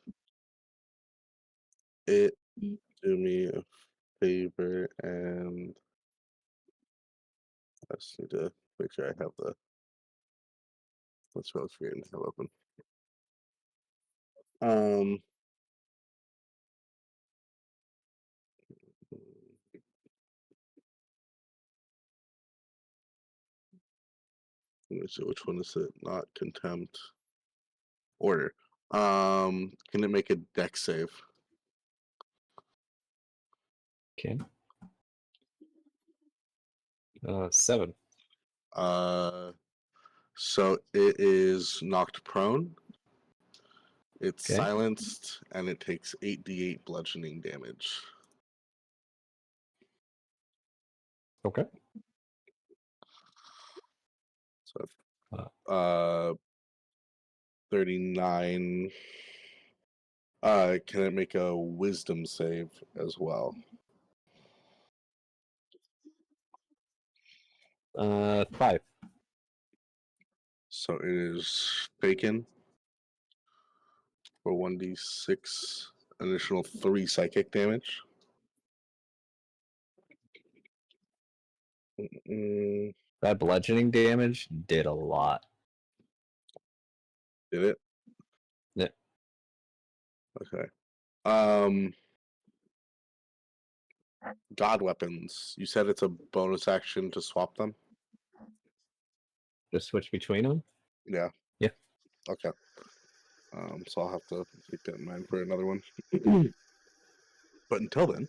it do me a favor, and I just need to make sure I have the, that's what I was forgetting to have open. Let me see, which one is it? Not contempt. Order. Can it make a deck save? Okay. 7. So it is knocked prone. It's Okay. silenced, and it takes 8d8 bludgeoning damage. Okay. So 39. Can it make a wisdom save as well? 5. So it is taken for 1d6, additional 3 psychic damage. That bludgeoning damage did a lot. Did it? Yeah. Okay. God weapons. You said it's a bonus action to swap them? Just switch between them? Yeah. Yeah. Okay. So I'll have to keep that in mind for another one. But until then,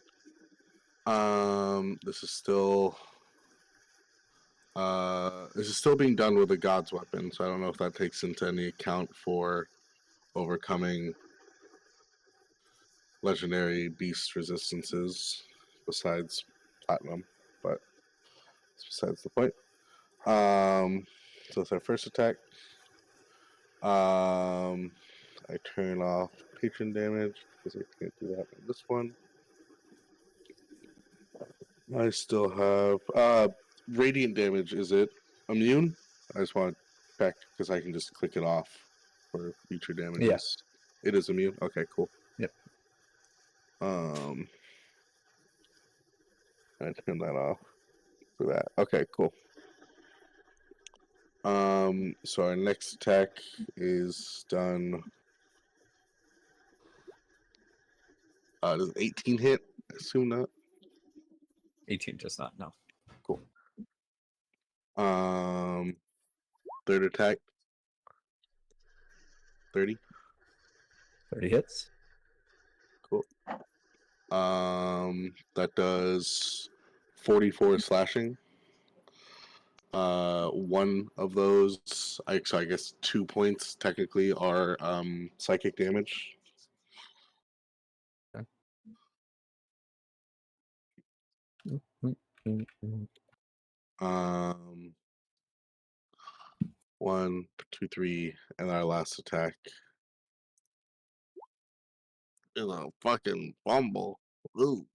this is still being done with a god's weapon, so I don't know if that takes into any account for overcoming legendary beast resistances besides platinum, but it's besides the point. So it's our first attack. I turn off patron damage because I can't do that in this one. I still have radiant damage. Is it immune? I just want to check because I can just click it off for future damages. It is immune. Okay, cool. Yep. I turn that off for that. Okay, cool. So our next attack is done. Does 18 hit? I assume not. 18 does not, no. Cool. Third attack. 30. 30 hits. Cool. That does 44 slashing. One of those, so I guess 2 points technically are psychic damage. Okay. Mm-hmm. Um, 1, 2, 3, and our last attack is a fucking fumble. Ooh.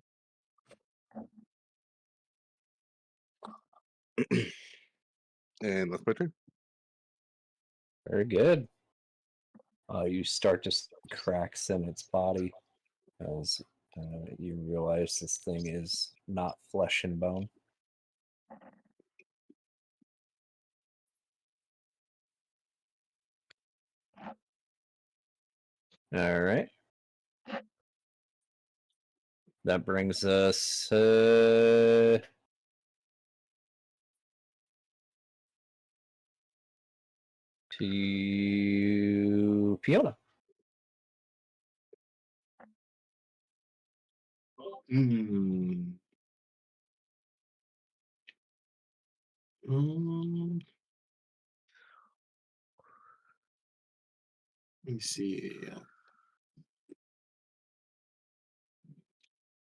And that's my turn. Very good. You start to see cracks in its body as you realize this thing is not flesh and bone. All right. That brings us to Fiona. Hmm. Um, let me see.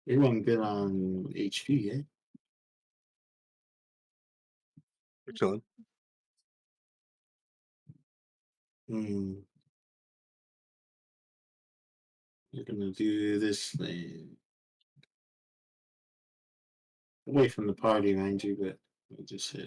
Everyone good on HP, eh? We're chilling. Hmm. We're gonna do this thing. Away from the party, mind you, but we'll just say.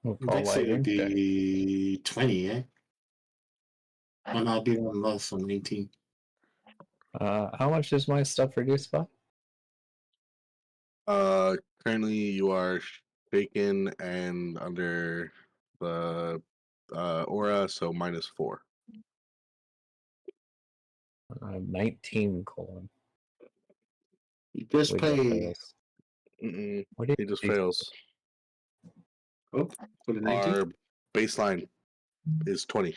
We'll call Dex would lightning. Okay. be 20, eh? Oh, no, I'd be one less on 18. How much is my stuff reduced by? Currently you are shaken and under the aura, so -4. 19 colon. You just Wait, that pay. fails. Mm-mm. What do He just you fails. Oh, for the 19? Our baseline is 20.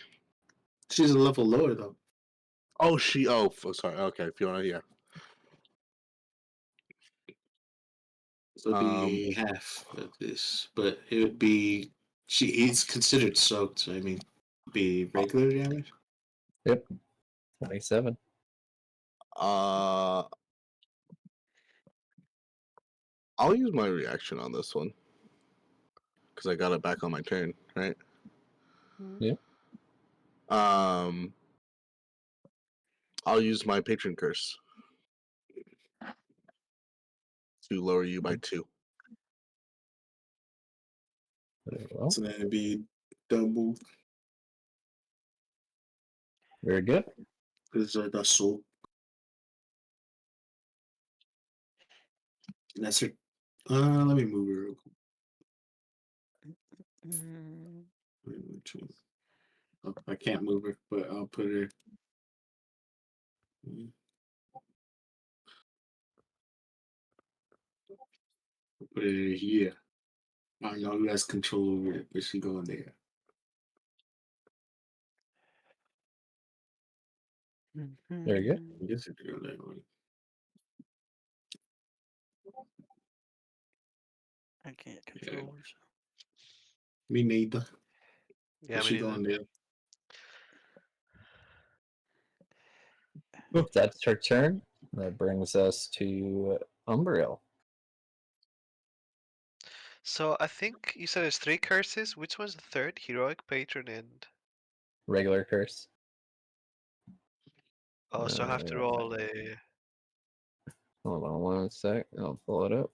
She's a level lower, though. Oh, sorry. Okay, Fiona, yeah. So it'd be half of this. But it would be. He's considered soaked, so I mean, be regular damage? Yep. 27. I'll use my reaction on this one because I got it back on my turn, right? Yep. I'll use my patron curse to lower you by 2. Very well. So that'd be double. Very good. Because that's soak. That's her. Let me move her real quick. Mm, Oh, I can't move her, but I'll put her. Put her here. I know who has control over it, but she going there. Very good. mhm. I guess it go that way. I can't Yeah. control her. So. Me neither. Yeah, But me she neither. going there. If that's her turn, that brings us to Umbriel. So I think you said there's 3 curses. Which one's the third? Heroic, Patron, and Regular curse. oh, so I have to roll a. Hold on 1 sec. I'll pull it up.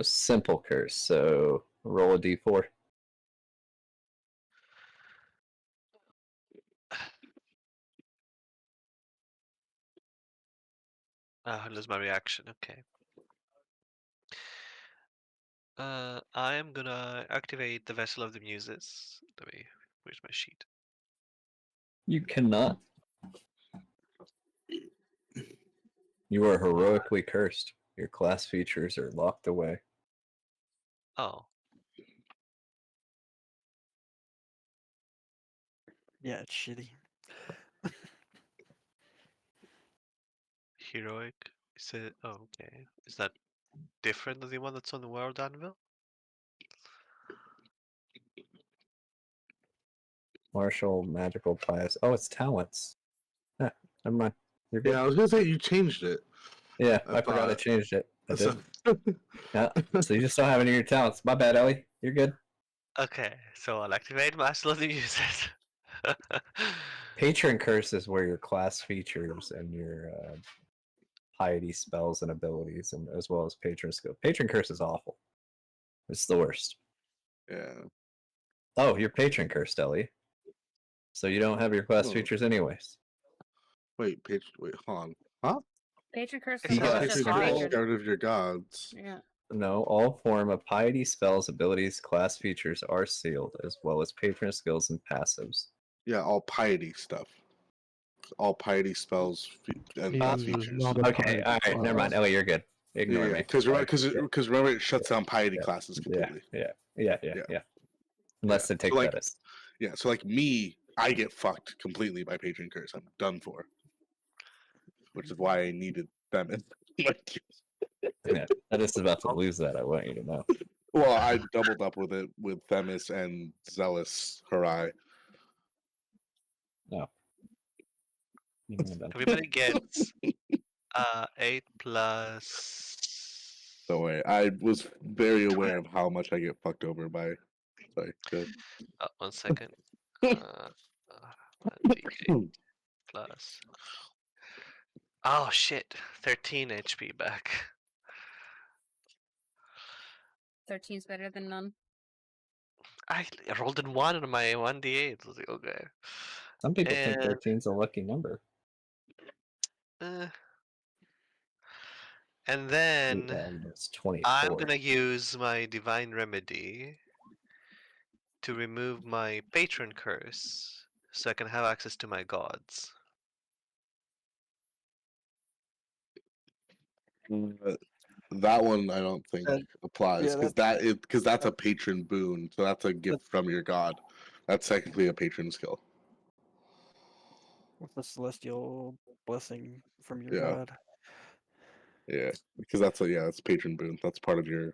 Simple curse. So roll a d4. I lose my reaction. Okay. I am gonna activate the Vessel of the Muses. Let me. Where's my sheet? You cannot. You are heroically cursed. Your class features are locked away. Oh, Yeah, it's shitty. heroic. Is it? Oh, okay. Is that different than the one that's on the World Anvil? Martial, magical, pious. Oh, it's talents. Ah, never mind. You're good. Yeah, I was gonna say you changed it. Yeah, I I forgot I thought- changed it. I So- did. Yeah. So you just don't have any of your talents. My bad, Ellie. You're good. Okay, so I'll activate Vessel of the Muses. Patron curse is where your class features and your piety spells and abilities, and as well as patron skill. Patron curse is awful. It's the worst. Yeah. Oh, you're patron cursed, Ellie. So you don't have your class Oh. features anyways. Wait, hold on. Huh? Patron curse He is got always it. just Patron curse, patron. guard of your gods. Yeah. No, all form of piety spells, abilities, class features are sealed, as well as patron skills and passives. Yeah, all piety stuff. All piety spells and He class uses features. not a Okay, piety all right, never mind. class. Ellie, you're good. Ignore me. Because Sorry. remember it shuts down piety Yeah. classes Yeah, completely. yeah. Unless they take So, like, Betis. Yeah, so like me, I get fucked completely by patron curse. I'm done for. Which is why I needed them. Like, Yeah, Betis is about to lose that. I want you to know. well, I doubled up with it with Themis and Zealous Harai. No. You know that. Everybody gets 8 plus. Don't worry. I was very aware of how much I get fucked over by. Sorry. Good. 1 second. 1d8 plus. Oh shit! 13 HP back. 13's better than none. I rolled in 1 on my 1d8. I was like, okay. Some people think And 13's a lucky number. uh, and then It's 24. I'm gonna use my Divine Remedy to remove my Patron Curse, so I can have access to my gods. That one I don't think Uh, applies yeah, because that's a patron boon. So that's a gift from your god. That's technically a patron skill. With the celestial blessing from your Yeah. god. Yeah, because that's patron boon. That's part of your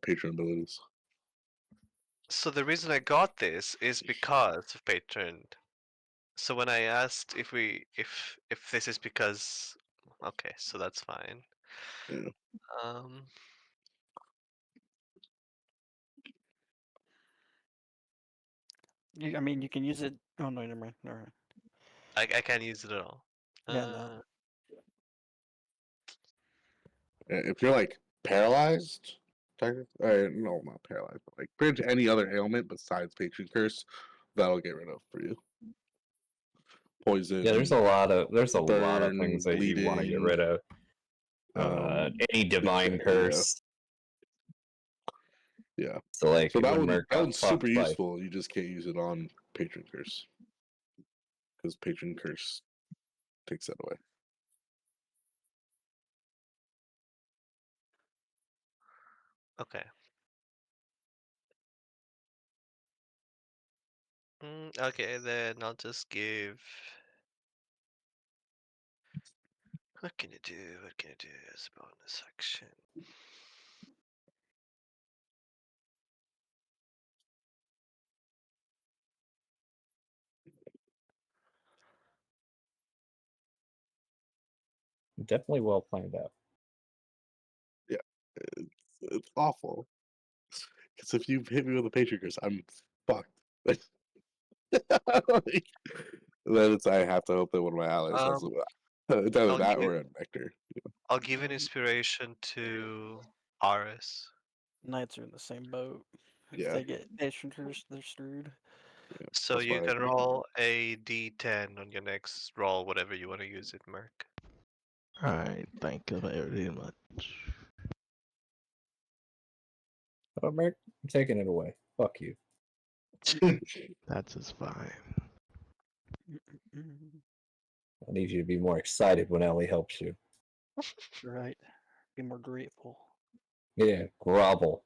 patron abilities. So the reason I got this is because of Patron. So when I asked if this is because, okay, so that's fine. Yeah. Um, I mean, you can use it. Oh no, never mind. Never mind. I can't use it at all. Yeah, no. If you're like paralyzed, no, not paralyzed, but like pretty much any other ailment besides patron curse, that'll get rid of for you. Poison. Yeah, there's a lot of burn, things that you want to get bleeding, rid of. Any divine curse. Yeah. So like So when Merc that got one's super fucked by- useful. You just can't use it on patron curse because patron curse takes that away. Okay. Okay, then I'll just give. What can you do? What can you do as a bonus action? Definitely well planned out. It's awful. Because if you hit me with a Patron curse, I'm fucked. Like, then I have to hope that one of my allies has it's either I'll that give or a nectar. I'll give an inspiration to Aris. Knights are in the same boat. If Yeah. they get nation first, they're screwed. Yeah, So that's you why I can think- roll a d10 on your next roll, whatever you want to use it, Merc. Alright, thank you very much. Oh, Merc, I'm taking it away. Fuck you. That's just fine. I need you to be more excited when Ellie helps you. Right. Be more grateful. Yeah, grovel.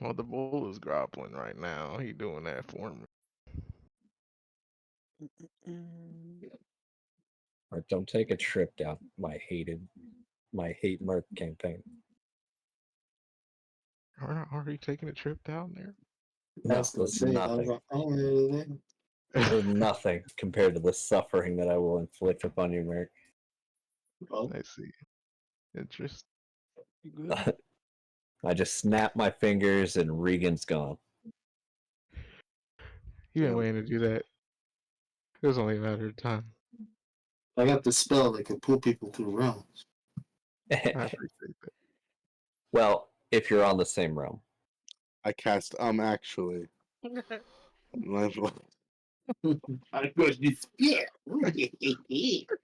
Well, the bull is groveling right now. He doing that for me. Or don't take a trip down my hate Merc campaign. Are you taking a trip down there? No, That's the it's thing. nothing. Oh, It's nothing compared to the suffering that I will inflict upon you, Merc. well, I see. Interesting. You good? I just snap my fingers and Regan's gone. You been waiting to do that. It was only a matter of time. I got the spell that can pull people through realms. I appreciate that. Well, if you're on the same realm. I cast actually. I could yeah.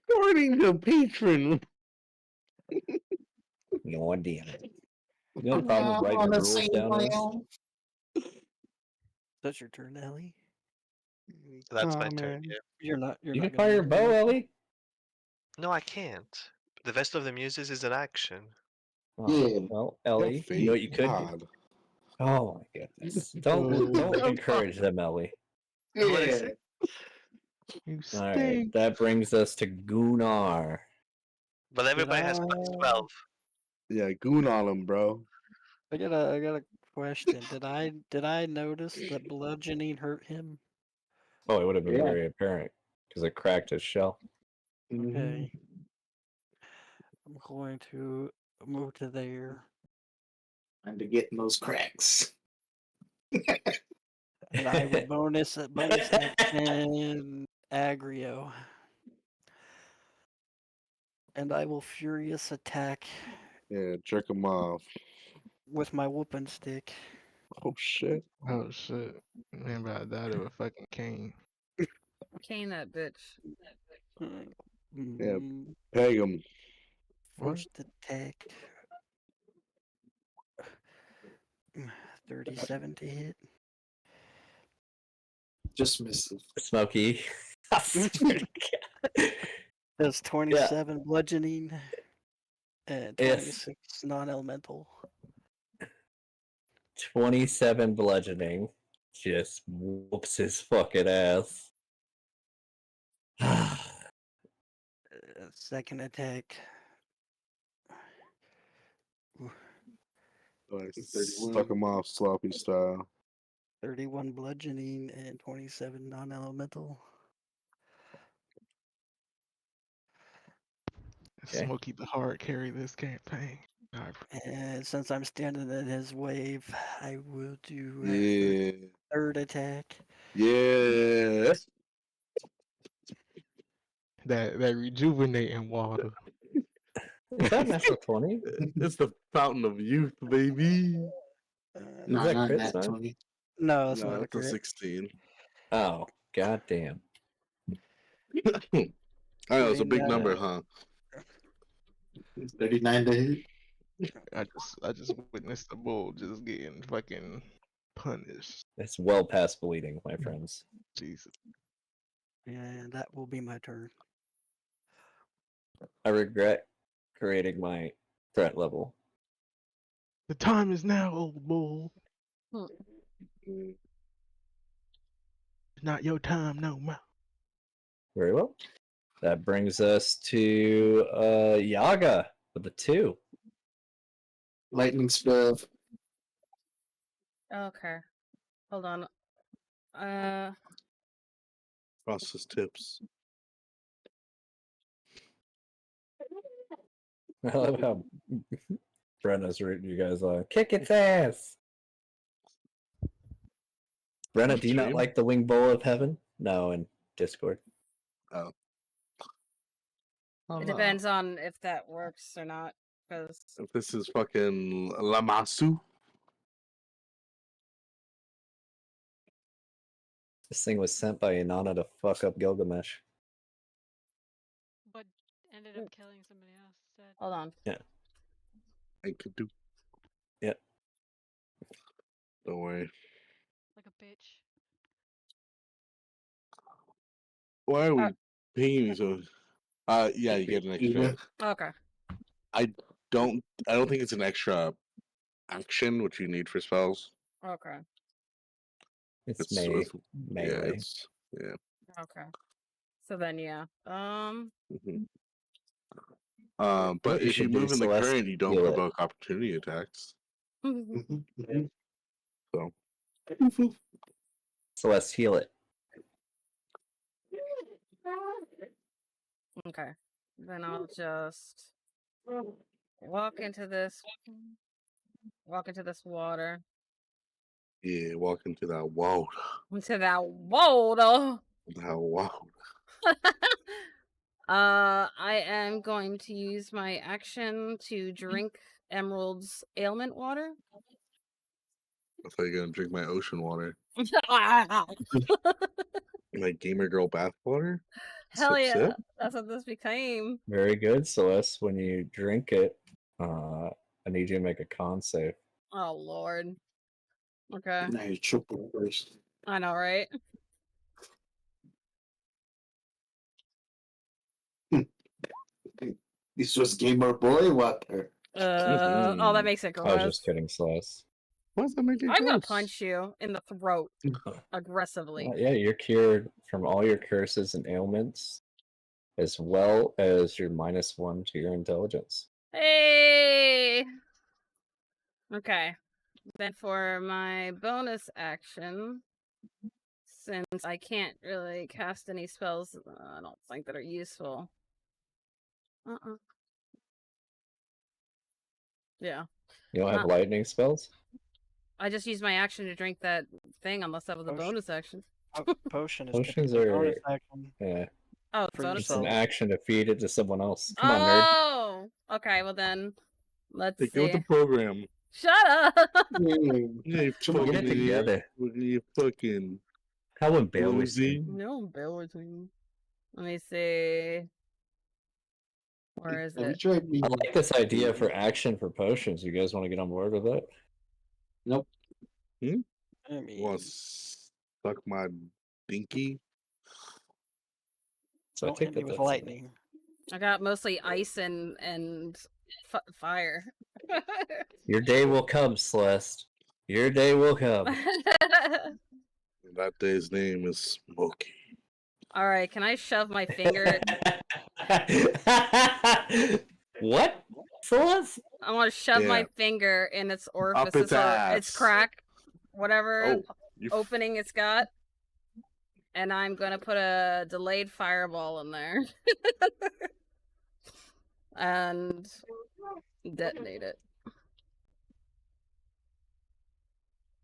According to Patron. No damn it. You know the problem with writing the rules down is? That's your turn, Ellie. That's Aw, my turn. man. Yeah. You're not. You're You not can gonna fire your move bow, or anything? Ellie. No, I can't. The Vest of the Muses is an action. Oh, Yeah. well, Yeah, Ellie, you know what you could do? God. Oh my goodness. Don't encourage them, Ellie. What I Yeah. say? You Alright, stink. that brings us to Gunnar. But everybody has plus 12. Yeah, goon on him, bro. I got a question. Did I notice that bludgeoning hurt him? Oh, it would have been Yeah. very apparent because it cracked his shell. Okay. I'm going to move to there, And to get in those cracks. and I will bonus action aggro, and I will furious attack Yeah, jerk him off. with my whooping stick. Oh shit. Oh shit. Man, but I died of a fucking cane. Cane that bitch. Yeah. Mm, Peg him. First attack. 37 to hit. Just misses. Smokey. That's 27 bludgeoning and Yes. 26 non-elemental. 27 bludgeoning. Just whoops his fucking ass. Second attack. Nice. Stuck him off sloppy style. 31 bludgeoning and 27 non-elemental. Okay. Smokey the Hard carry this campaign. And since I'm standing in his wave, I will do Yeah. third attack. Yeah. That rejuvenating water. Is that natural 20? It's the fountain of youth, baby. No, that not crit, that son? 20. No, that's No, not a that's a crit. 16. Oh, goddamn. I know it's a big 39. number, huh? 39 to hit. I just witnessed the bull just getting fucking punished. It's well past bleeding, my friends. Jesus. And that will be my turn. I regret creating my threat level. The time is now, old bull. Mm. It's not your time no more. Very well. That brings us to Yaga with the 2. Lightning spell. Okay. Hold on. Cross his tips. I love how Brenna's rooting you guys on. Kick its ass! Brenna, do you not Stream? like the wing bowl of heaven? No, in Discord. Oh. It depends on if that works or not. Because If this is fucking Lamasu. This thing was sent by Inanna to fuck up Gilgamesh. But ended up killing somebody else instead. hold on. I could do. Yep. Don't worry. Like a bitch. Why are we paying me so? Yeah, you get an extra. Okay. I don't think it's an extra action which you need for spells. Okay. It's Yeah, melee. it's Okay. So then, yeah. mhm. What But you if you should do, move in the Celeste, current, you don't heal it. provoke opportunity attacks. So Celeste, heal it. Okay. Then I'll just walk into this water. yeah, walk into that world. Into that water. That world. I am going to use my action to drink Emerald's ailment water. I thought you were gonna drink my ocean water. My gamer girl bath water. Hell Sip, yeah. sip. That's what this became. Very good, Celeste. When you drink it, I need you to make a con save. Oh lord. Okay. Now you triple first. I know, right? This was Gamer Boy water. Oh, that makes it I was gross. just kidding, Celeste. Why does that make it I'm gonna gross? punch you in the throat aggressively. Yeah, you're cured from all your curses and ailments, as well as your -1 to your intelligence. Hey. Okay. Then for my bonus action, since I can't really cast any spells, I don't think that are useful. Yeah. You don't have lightning spells? I just used my action to drink that thing unless that was a Potion. bonus action. Potion is Potions typically are bonus action. yeah. Oh, For bonus It's an yourself. action to feed it to someone else. Come on, nerd. Oh, okay. Well then, let's Hey, get with see. the program. Shut up. Yeah, you fucking Get it idiot. together. You fucking How embarrassing. boozy. No embarrassing. Let me see. Where is Have you it? tried me? I like this idea for action for potions. You guys want to get on board with it? Nope. I You mean, want to suck my dinky? So I don't take hit me that with that's lightning. I got mostly ice and fire. Your day will come, Celeste. Your day will come. That day's name is Smokey. All right, can I shove my finger? What? Celeste? I want to shove my Yeah. finger in its Up orifices its or ass. its crack, whatever Oh, you opening it's got, and I'm gonna put a delayed fireball in there and detonate it.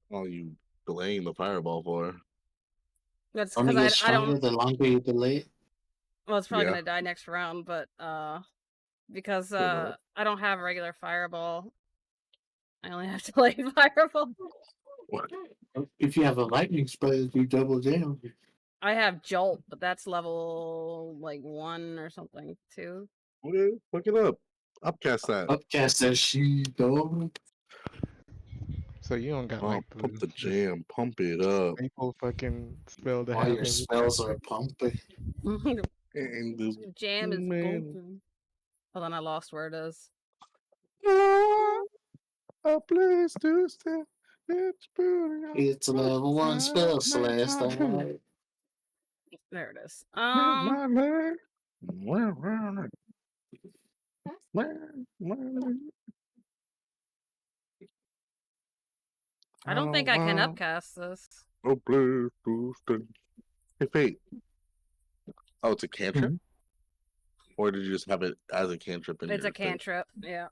Well, you delaying the fireball for? That's Only because gets I stronger don't. the longer you delay it. Well, it's probably Yeah. gonna die next round, but because Fair enough. I don't have a regular fireball, I only have delayed fireball. What? If you have a lightning spell, you double down. I have jolt, but that's level like 1 or something, 2. Okay, look it up. Upcast that. Upcast that shit, dog. So you don't got Oh, like pump the the jam. Pump it up. staple fucking spell to All have your every spells are pumping. And this Jam is man. golden. Hold on, I lost where it is. A place to stay. It's beautiful. It's a level 1 spell, Celeste. Alright. There it is. My leg. I don't think I can upcast this. A place to stay. Hey, Fate. Oh, it's a cantrip? Or did you just have it as a cantrip in It's your a cantrip. Yeah.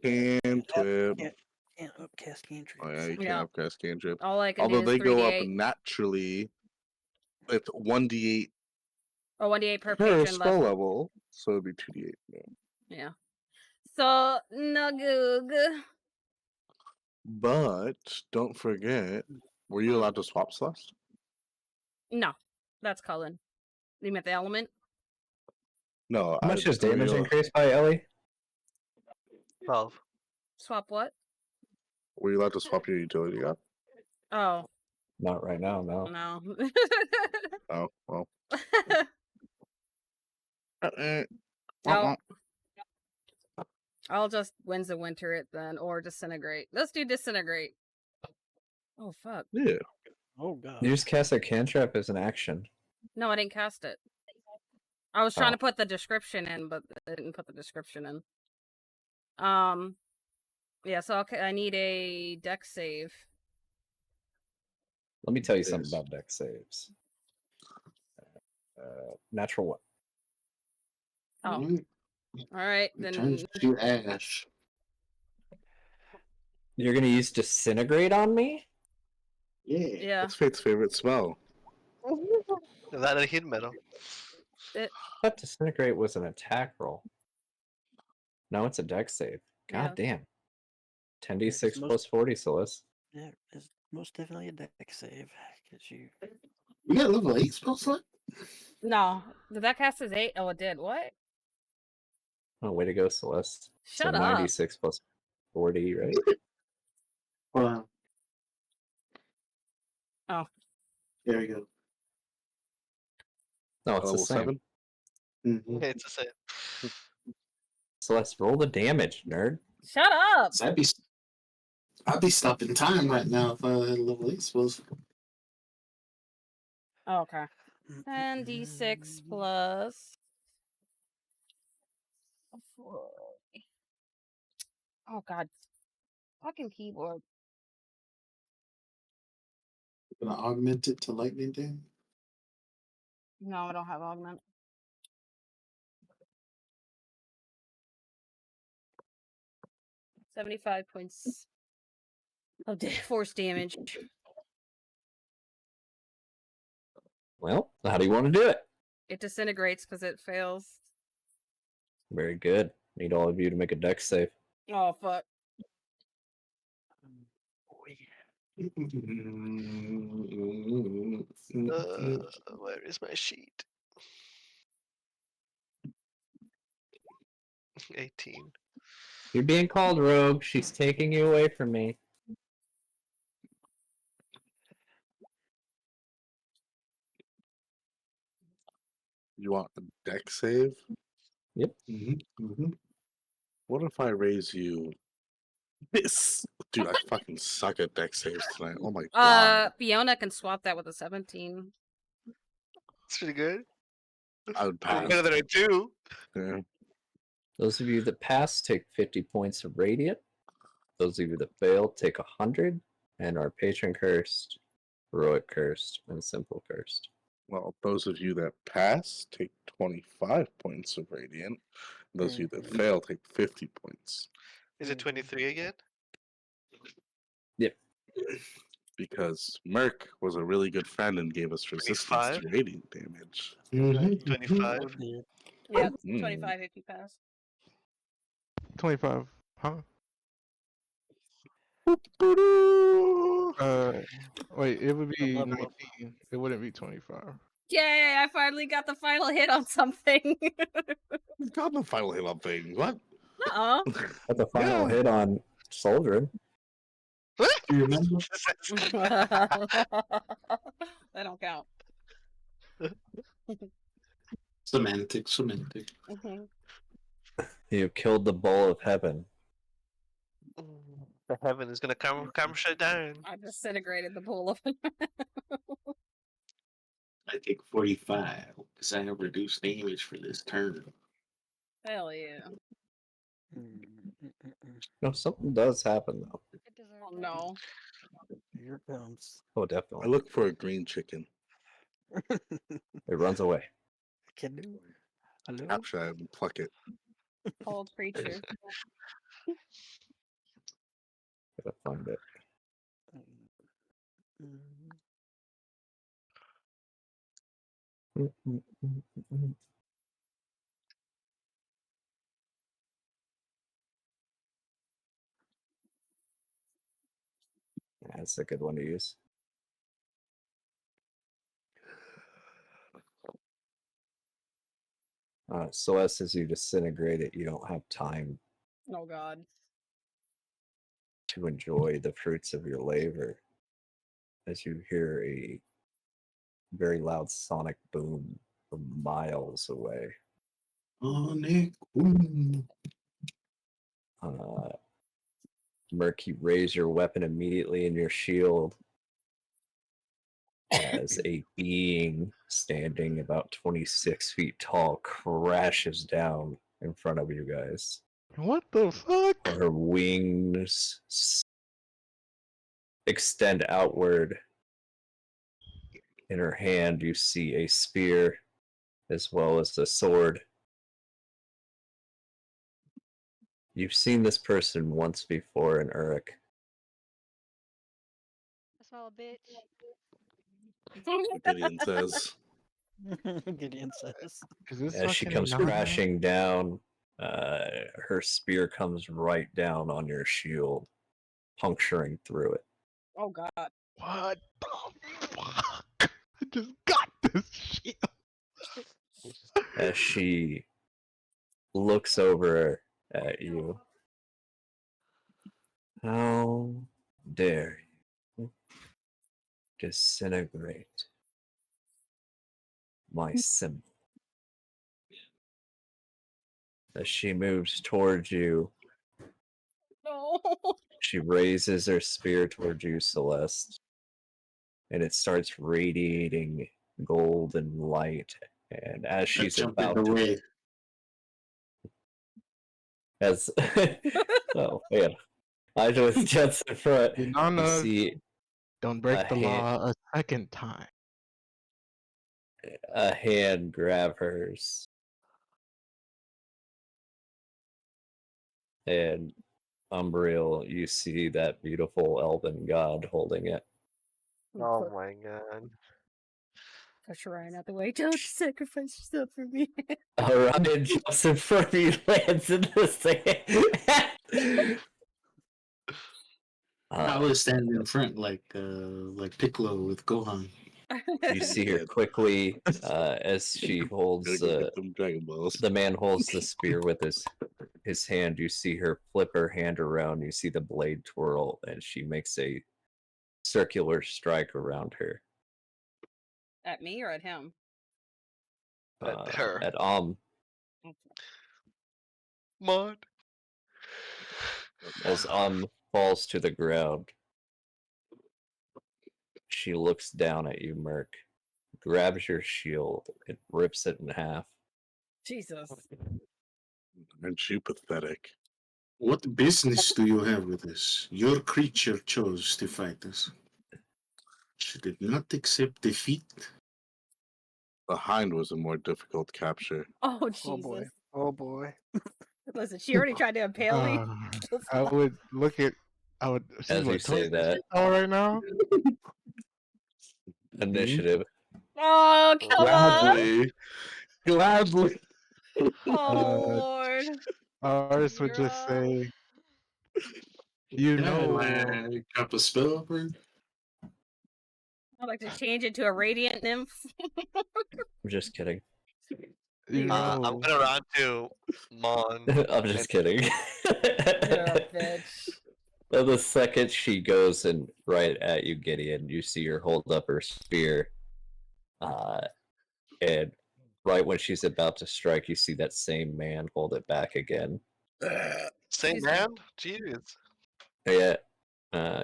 Cantrip. Can't upcast cantrips. Oh yeah, you can't Yeah. upcast cantrip. All I can Although do is they go up 3d8. naturally. It's 1d8 or 1d8 per per patron spell level. level, so it'd be 2d8. Yeah. Yeah. So Nugug. But don't forget, were you allowed to swap Celeste? No, that's Cullen. You meant the element? No. How much does were damage you- increase by Ellie? 12. Swap what? Were you allowed to swap your utility up? Oh, Not right now, no. no. Oh, well. No. I'll just Winds of Winter it then, or Disintegrate. Let's do Disintegrate. Oh, fuck. Yeah. Oh god. You just cast a cantrip as an action. No, I didn't cast it. I was trying to put the description in, but I didn't put the description in. Yeah, so I need a dex save. Let me tell you something Yes. about deck saves. Natural one. Oh, Alright, all right, returns then. to ash. You're gonna use disintegrate on me? Yeah. Yeah, That's Fate's favorite spell. That a hit metal. it. I thought disintegrate was an attack roll. No, it's a deck save. God damn. 10d6 It's plus 40, Celeste. Yeah, it's most definitely a deck save. Cause you. We got level 8 spell slot? No, did that cast as 8? Oh, it did. What? Oh, way to go, Celeste. Shut so up. 96 plus 40, right? Hold on. Oh. There we go. No, it's the Level same. 7? Mm-hmm. Okay, it's the same. Celeste, roll the damage, nerd. Shut up. So I'd be stopping time right now if I had level 8 spells. Oh, okay. 10d6 plus 4. Oh, God. Fucking keyboard. Gonna augment it to lightning damage. No, I don't have augment. $75 points of force damage. Well, how do you want to do it? It disintegrates because it fails. Very good. Need all of you to make a deck save. Oh, fuck. Where is my sheet? 18. You're being called rogue. She's taking you away from me. You want a deck save? Yep. What if I raise you this? Dude, I fucking suck at deck saves tonight. Oh my god. Fiona can swap that with a 17. It's pretty good. I would pass. Better than I do. Yeah. Those of you that pass take 50 points of radiant. Those of you that fail take 100 and are patron cursed, heroic cursed, and simple cursed. Well, those of you that pass take 25 points of radiant. Those of you that fail take 50 points. Is it 23 again? Yep. Because Merc was a really good friend and gave us resistance to 25? radiant damage. 25? Yeah, Mm. 25 if you pass. 25. Huh? Wait, it would be 19. It wouldn't be 25. Yay, I finally got the final hit on something. We've got the final hit on things. What? Uh-oh. Got the final Yeah. hit on Soldier. Do you remember? That don't count. Semantic. Mhm. You killed the bowl of heaven. The heaven is gonna come shut down. I disintegrated the pool of I take 45 because I have reduced damage for this turn. Hell yeah. No, something does happen though. Oh no. Here it comes. Oh, I definitely. look for a green chicken. It runs away. Can do. Hello? Capture it and pluck it. Old creature. Gotta find it. That's a good one to use. Celeste, as you disintegrate it, you don't have time Oh god. to enjoy the fruits of your labor as you hear a very loud sonic boom from miles away. Sonic boom. Merc, you raise your weapon immediately in your shield as a being standing about 26 feet tall crashes down in front of you guys. What the fuck? Her wings extend outward. In her hand, you see a spear as well as a sword. You've seen this person once before in Uruk. I smell a bitch. Gideon says. Gideon says. Is this As she fucking comes Inanna? crashing down, her spear comes right down on your shield, puncturing through it. Oh god. What the fuck? I just got this shit. As she looks over at you, how dare you disintegrate my symbol? As she moves towards you, No. she raises her spear towards you, Celeste, and it starts radiating golden light. And as I she's jump in about the to, way. as oh man, I was just in front. You Inanna, see don't break a the hand, law a second time. a hand grab hers, and Umbriel, you see that beautiful elven god holding it. Oh my god. Push Ryan out the way. Don't sacrifice yourself for me. Orion jumps in front of you, lands in the sand. I was standing in front like Piccolo with Gohan. You see her quickly as she holds Gotta go get them Dragon Balls. the man holds the spear with his hand. You see her flip her hand around. You see the blade twirl, and she makes a circular strike around her. At me or at him? At her. At Mod. as falls to the ground. She looks down at you, Merc, grabs your shield, and rips it in half. Jesus. Aren't you pathetic? What business do you have with this? Your creature chose to fight us. She did not accept defeat. The hind was a more difficult capture. Oh Jesus. Oh boy. Oh boy. Listen, she already tried to impale me. I would look at. I would. She's As you what, say 26 that, feet tall right now? initiative. Oh, come on. Gladly. Oh Lord. Ours would just say, you Can I know, like drop a spell over her? I'd like to change it to a radiant nymph. I'm just kidding. you I'm know. gonna run to Mon. I'm just kidding. You're a bitch. The second she goes and right at you, Gideon, you see her hold up her spear. And right when she's about to strike, you see that same man hold it back again. Same Excuse me. man? Jeez. Yeah,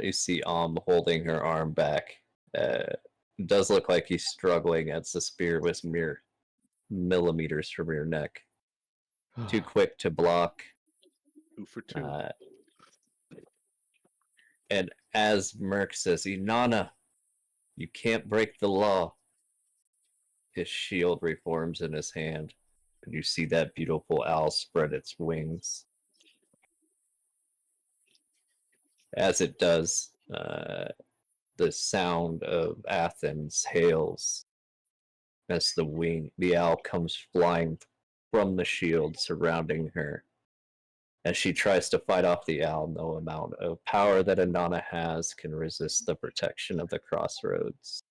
you see holding her arm back. It does look like he's struggling as the spear was mere millimeters from your neck. Too quick to block. 2 for 2. And as Merc says, Inanna, you can't break the law. His shield reforms in his hand. And you see that beautiful owl spread its wings. As it does, the sound of Athens hails as the owl comes flying from the shield surrounding her. As she tries to fight off the owl, no amount of power that Inanna has can resist the protection of the crossroads.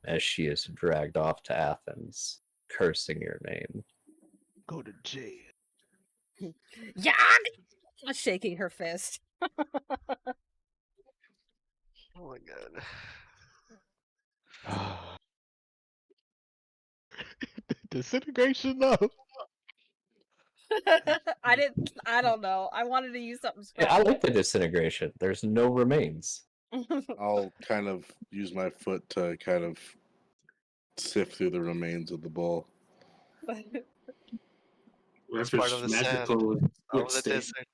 As she is dragged off to Athens, cursing your name. Go to jail. Yeah, shaking her fist. Oh my god. Disintegration, though. I don't know. I wanted to use something Yeah, I special. like the disintegration. There's no remains. I'll kind of use my foot to kind of sift through the remains of the bowl. It's part of Whoever's the sand magical would of the stay. desert.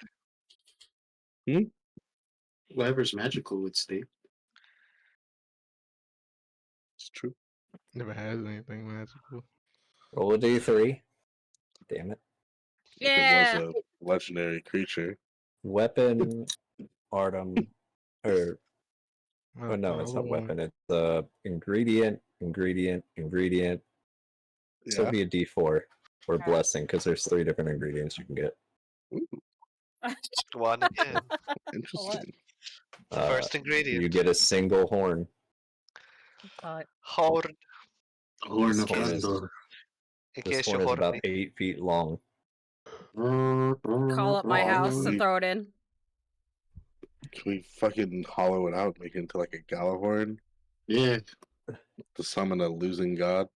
Whoever's magical would stay. It's true. Never has anything magical. Roll a d3. Damn it. If Yeah. it was a legendary creature. Weapon, Artem, or oh no, it's not Hold on. weapon. It's ingredient. So Yeah. be a d4 or blessing because there's 3 different ingredients you can get. Ooh, One again. interesting. First ingredient. You get a single horn. Horn. Horn This of horn is, Andor. In this case horn you're is about horny. 8 feet long. Call up my house to throw it in. Can we fucking hollow it out, make it into like a Galahorn Yeah. to summon a losing god?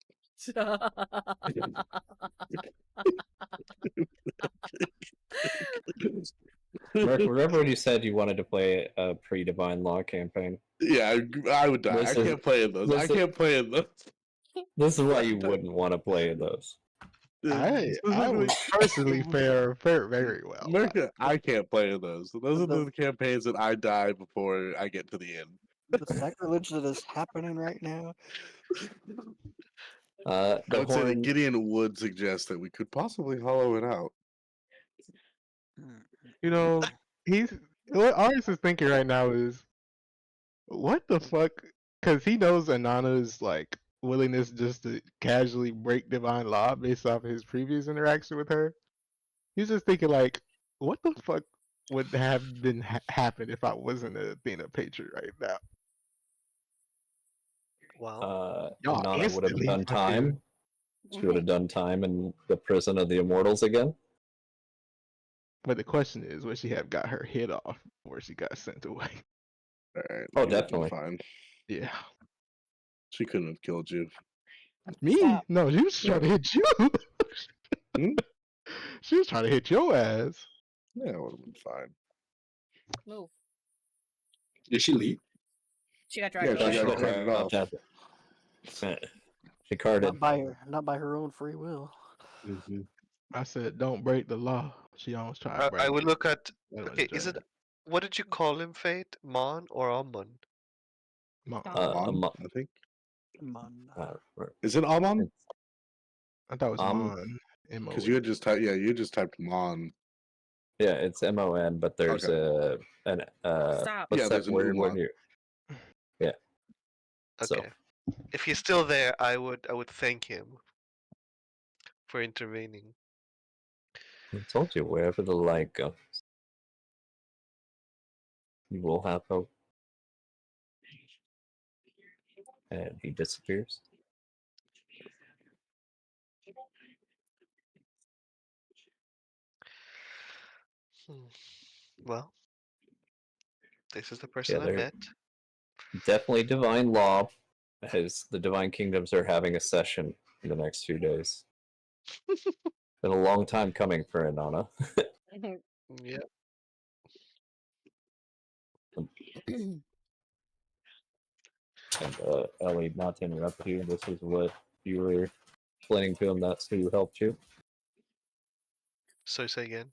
Mark, remember when you said you wanted to play a pre-Divine Law campaign? Yeah, I would die. I Listen, can't play in those. I listen. can't play in those. This is why you wouldn't want to play in those. I would personally fare very well. America, I can't play in those. Those are the campaigns that I die before I get to the end. The sacrilege that is happening right now. I The would say that horn, Gideon would suggest that we could possibly hollow it out. You know, what Aris is thinking right now is, what the fuck? Because he knows Anana's like willingness just to casually break divine law based off of his previous interaction with her. He's just thinking like, what the fuck would have been happen if I wasn't a Athena patron right now? Wow. Y'all Inanna would have instantly done fucking- time. She would have done time in the prison of the immortals again. But the question is, would she have got her head off before she got sent away? All right. Oh, you would be definitely. Fine. Yeah. She couldn't have killed you. Me? Stop. No, she was trying to hit you. Hmm? She was trying to hit your ass. Yeah, it would have been fine. Move. Did she leave? She got Yeah, dragged she away. got carted off. She carded. Not by her own free will. Mm-hmm. I said, don't break the law. She almost tried to break I would it. look at. That was Okay, is it. dragged. What did you call him, Fate? Mon or Amon? Amon, I think. Is it Amon? I thought it was Mon. Because you had just typed. Yeah, you just typed Mon. Yeah, it's MON, but there's Okay. Stop. What's Yeah, that there's an word when umlaut. you? Yeah. So Okay. If he's still there, I would thank him for intervening. I told you, wherever the light goes, you will have hope. And he disappears. Well, this is the person I they're met. definitely divine law, as the divine kingdoms are having a session in the next few days. Been a long time coming for Inanna. Yeah. And Ellie, not to interrupt you, this is what you were explaining to him. That's who helped you. So say again.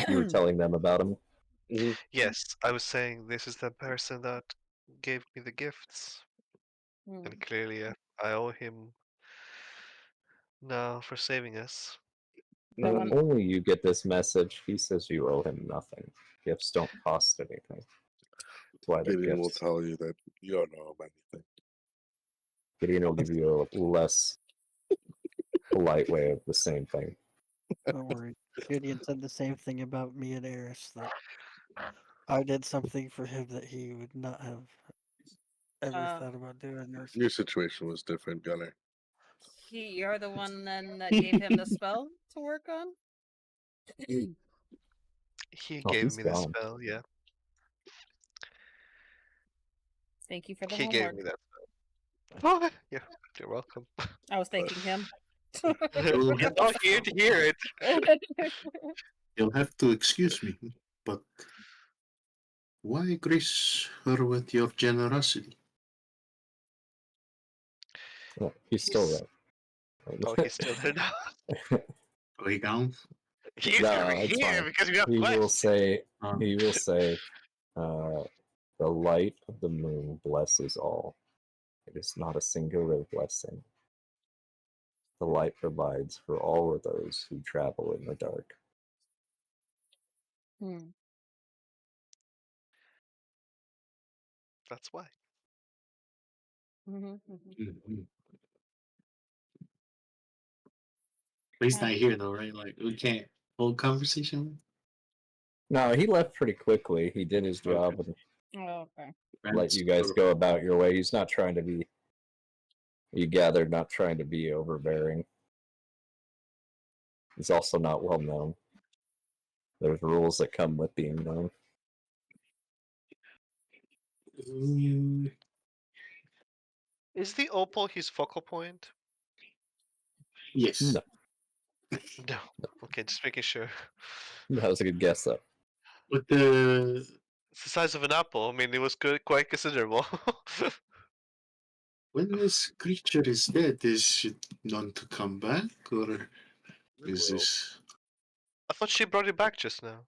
You were telling them about him. Yes, I was saying this is the person that gave me the gifts, and clearly I owe him No, for saving us. The one- Only you get this message. He says you owe him nothing. Gifts don't cost anything. That's why they're Gideon will gifts. tell you that you don't know him anything. Gideon will give you a less polite way of the same thing. Don't worry. Gideon said the same thing about me and Eris, that I did something for him that he would not have ever Uh, thought about doing. Or Your situation was different, Gunner. You're the one then that gave him the spell to work on? He Oh, gave he's me the gone. spell, yeah. Thank you for the He homework. gave me that spell. Oh, yeah, you're welcome. I was thanking him. You'll He's have, not here to hear it. you'll have to excuse me, but why grace her with your generosity? Oh, he's still He's- there. Oh, he's still there now. Oh, he counts? He's No, gonna be it's here fine. because we have He will questions. say, Oh. he will say, the light of the moon blesses all. It is not a singular blessing. The light provides for all of those who travel in the dark. Hmm. That's why. Mhm, mhm. Mhm. But he's not here though, right? Like we can't hold conversation. No, he left pretty quickly. He did his job and Oh, okay. let you guys go about your way. He's not trying to be, you gathered, not trying to be overbearing. He's also not well known. There's rules that come with being known. Is the opal his focal point? Yes. No, No. Okay, just making sure. that was a good guess, though. But the It's the size of an apple. I mean, it was good, quite considerable. when this creature is dead, is it known to come back, or is this? I thought she brought it back just now.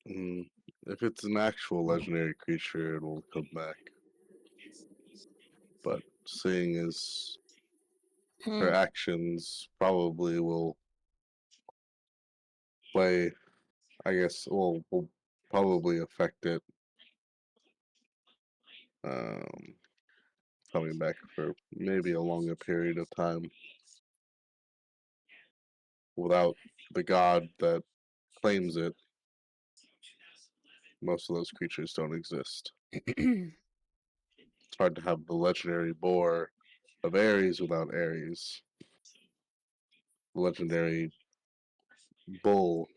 If it's an actual legendary creature, it'll come back. But seeing as her actions probably will play, I guess, will probably affect it um, coming back for maybe a longer period of time. Without the god that claims it, most of those creatures don't exist. It's hard to have the legendary boar of Ares without Ares. The legendary bull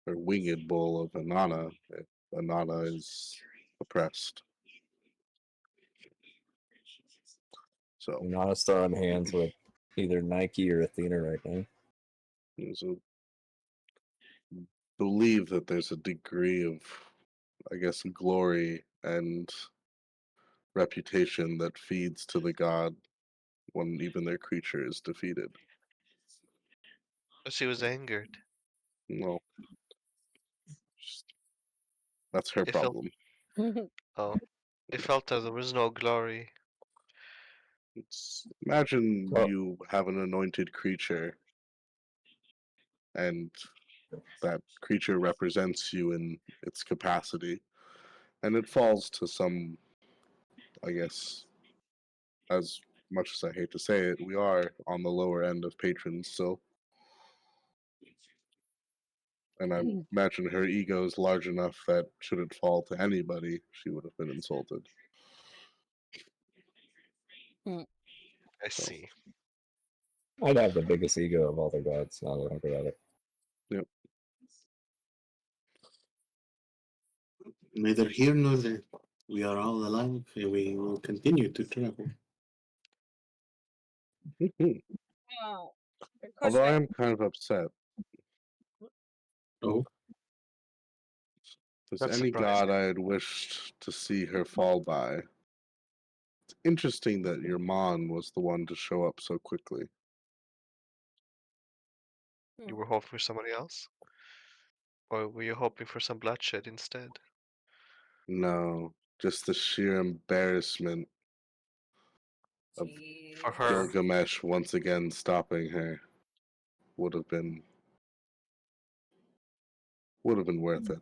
or winged bull of Inanna if Inanna is oppressed. So I'm not throwing hands with either Nike or Athena right now. so believe that there's a degree of, I guess, glory and reputation that feeds to the god when even their creature is defeated. She was angered. Well, that's her It felt. problem. Oh, it felt that there was no glory. Imagine Well, you have an anointed creature, and that creature represents you in its capacity, and it falls to some, I guess, as much as I hate to say it, we are on the lower end of patrons still. And I imagine her ego is large enough that should it fall to anybody, she would have been insulted. I see. I'd have the biggest ego of all the gods, now that I think about it. Yep. Neither here nor there. We are all alive, and we will continue to travel. Oh, good Although I question. am kind of upset. Oh, If there's That's any surprising. god I had wished to see her fall by, it's interesting that your Mon was the one to show up so quickly. You were hoping for somebody else? Or were you hoping for some bloodshed instead? No, just the sheer embarrassment of For her, Gilgamesh once again stopping her would have been worth it.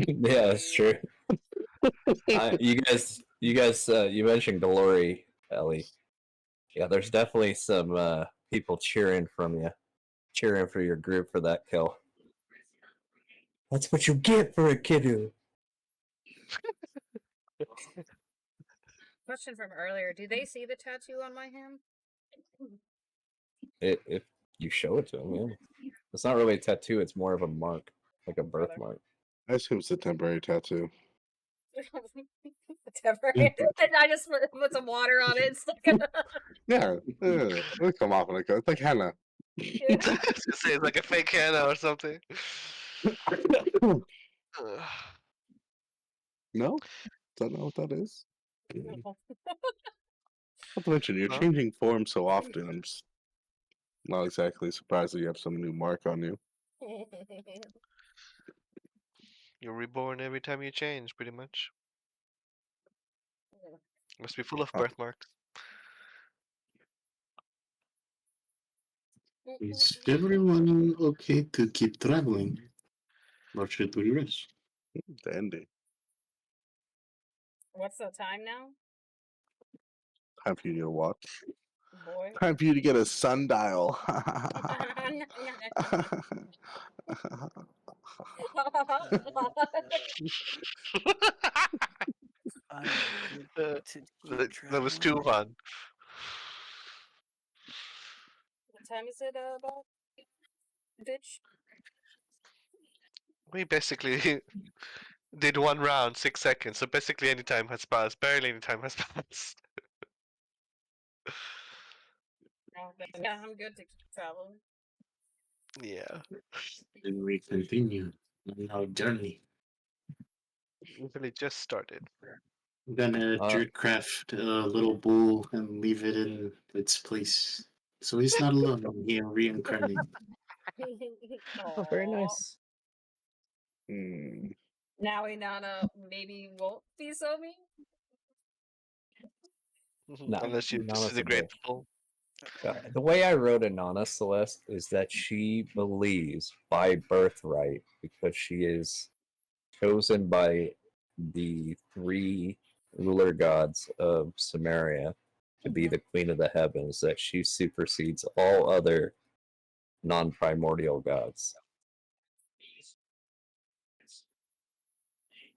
Yeah, that's true. You guys, you mentioned Glory, Ellie. Yeah, there's definitely some people cheering from you, cheering for your group for that kill. That's what you get for a kiddo. Question from earlier: do they see the tattoo on my hand? If you show it to them, yeah. It's not really a tattoo; it's more of a mark, like a birthmark. I assume it's a temporary tattoo. Temporary. And I just put some water on it. It's like Yeah, it'll come off when it goes. It's like henna. I was gonna say it's like a fake Hannah or something. Ugh. No? Don't know what that is. No. Not to mention, you're Huh? changing form so often. I'm just not exactly surprised that you have some new mark on you. You're reborn every time you change, pretty much. Must be full of birthmarks. Is everyone okay to keep traveling? Or should we rest? Dandy. What's the time now, Time for you to watch. boy? Time for you to get a sundial. I'm good Uh, to keep that was too traveling. fun. What time is it about, bitch? We basically did one round, 6 seconds, so basically any time has passed. Barely any time has passed. Oh, then, yeah, I'm good to keep traveling. Yeah. Then we continue on our journey. Literally just started. I'm gonna craft a little bull and leave it in its place. So he's not alone when he reincarnated. Oh, very nice. Now we maybe won't be so mean. No, Unless you Nana's a disintegrate bitch. the bull. The way I wrote Inanna Celeste is that she believes by birthright, because she is chosen by the 3 ruler gods of Samaria to be the queen of the heavens, that she supersedes all other non-primordial gods.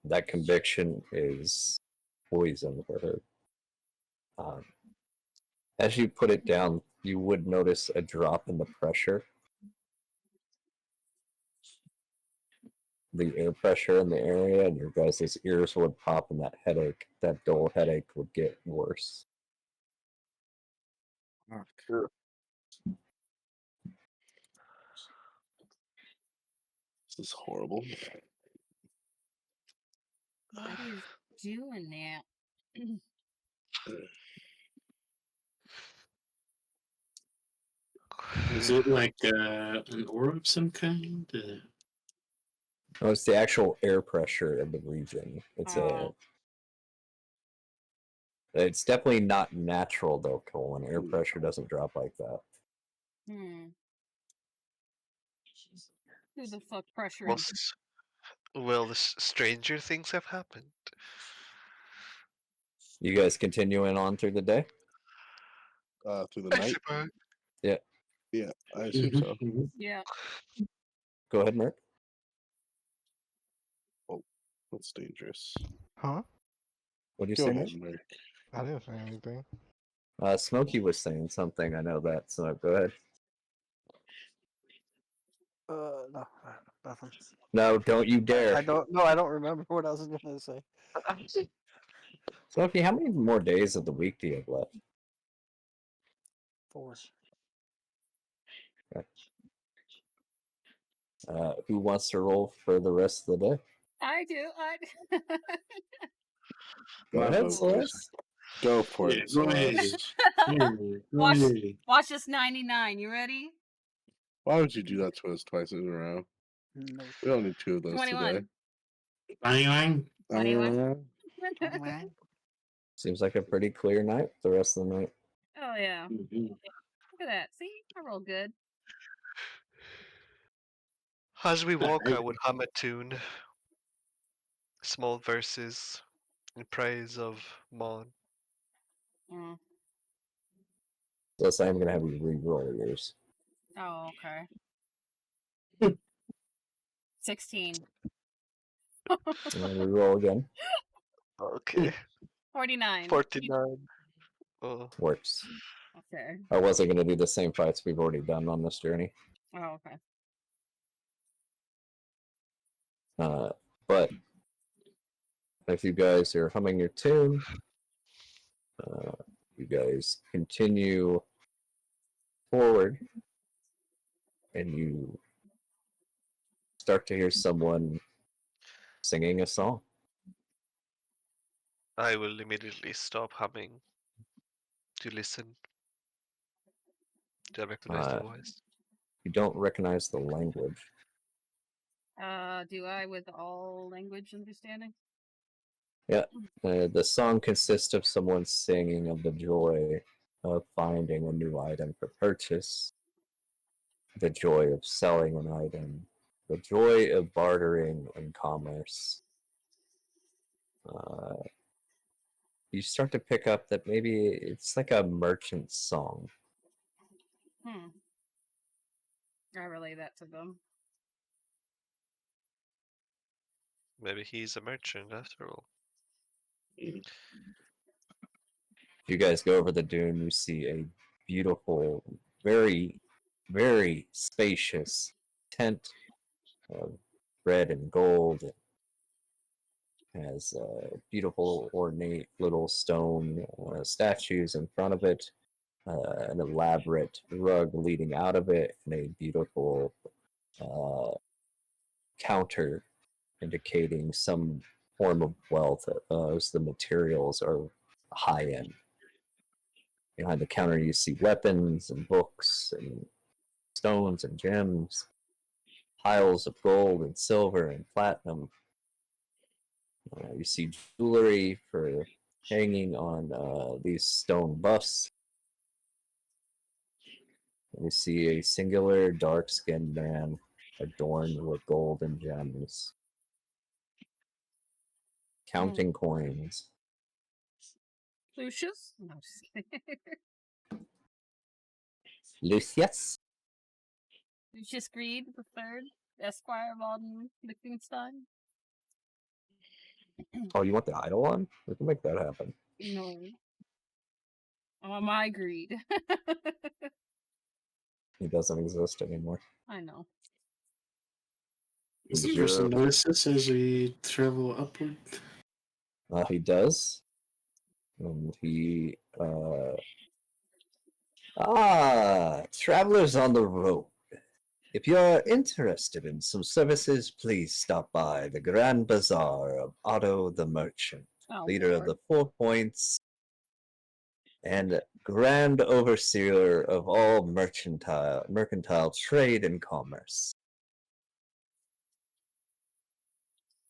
That conviction is poison for her. As you put it down, you would notice a drop in the pressure. The air pressure in the area, and your guys' ears would pop, and that dull headache would get worse. This is horrible. What is doing that? Is it like an aura of some kind? No, it's the actual air pressure of the region. It's definitely not natural though, Colin. Air pressure doesn't drop like that. Who the fuck pressuring? Well, the stranger things have happened. You guys continuing on through the day? Through the night? Yeah. Yeah, I assume so. Yeah. Go ahead, Merc. Oh, that's dangerous. Huh? What do you Go say, ahead, Merc? Merc. I didn't say anything. Smokey was saying something. I know that. So go ahead. No, nothing. No, don't you dare. I don't. No, I don't remember what I was gonna say. Smokey, how many more days of the week do you have left? 4. Okay. Who wants to roll for the rest of the day? I do. Go ahead, Celeste. Go for it, Celeste. Watch this 99. You ready? Why would you do that to us twice in a row? No. We don't need 2 of those 21. today. 21. 21. 21. Seems like a pretty clear night the rest of the night. Oh yeah. Mhm. Look at that. See? I roll good. As we walk, I I- would hum a tune, small verses in praise of Mon. Mm. Plus, I'm gonna have you re-roll yours. Oh, okay. 16. And re-roll again. Okay. 49. 49. Oh, Works. Okay. I wasn't gonna do the same fights we've already done on this journey. Oh, okay. But if you guys are humming your tune, you guys continue forward, and you start to hear someone singing a song. I will immediately stop humming to listen. Do I recognize the voice? You don't recognize the language. Do I with all language understanding? Yeah, the song consists of someone singing of the joy of finding a new item for purchase, the joy of selling an item, the joy of bartering and commerce. You start to pick up that maybe it's like a merchant song. Hmm. I relay that to them. Maybe he's a merchant after all. If you guys go over the dune, you see a beautiful, very, very spacious tent of red and gold. It has beautiful, ornate little stone statues in front of it, an elaborate rug leading out of it, and a beautiful counter indicating some form of wealth as the materials are high end. Behind the counter, you see weapons and books and stones and gems, piles of gold and silver and platinum. You see jewelry for hanging on these stone busts. You see a singular dark-skinned man adorned with gold and gems, counting coins. Lucius? No, just kidding. Lucius? Lucius Greed the third, Esquire von Liechtenstein. Oh, you want the idol on? We can make that happen. No. Oh, my greed. He doesn't exist anymore. I know. Is the person notices as we travel upward? He does. And he, travelers on the road. If you're interested in some services, please stop by the Grand Bazaar of Otto the Merchant, Oh, leader of Lord. the 4 Points and Grand Overseer of all mercantile trade and commerce.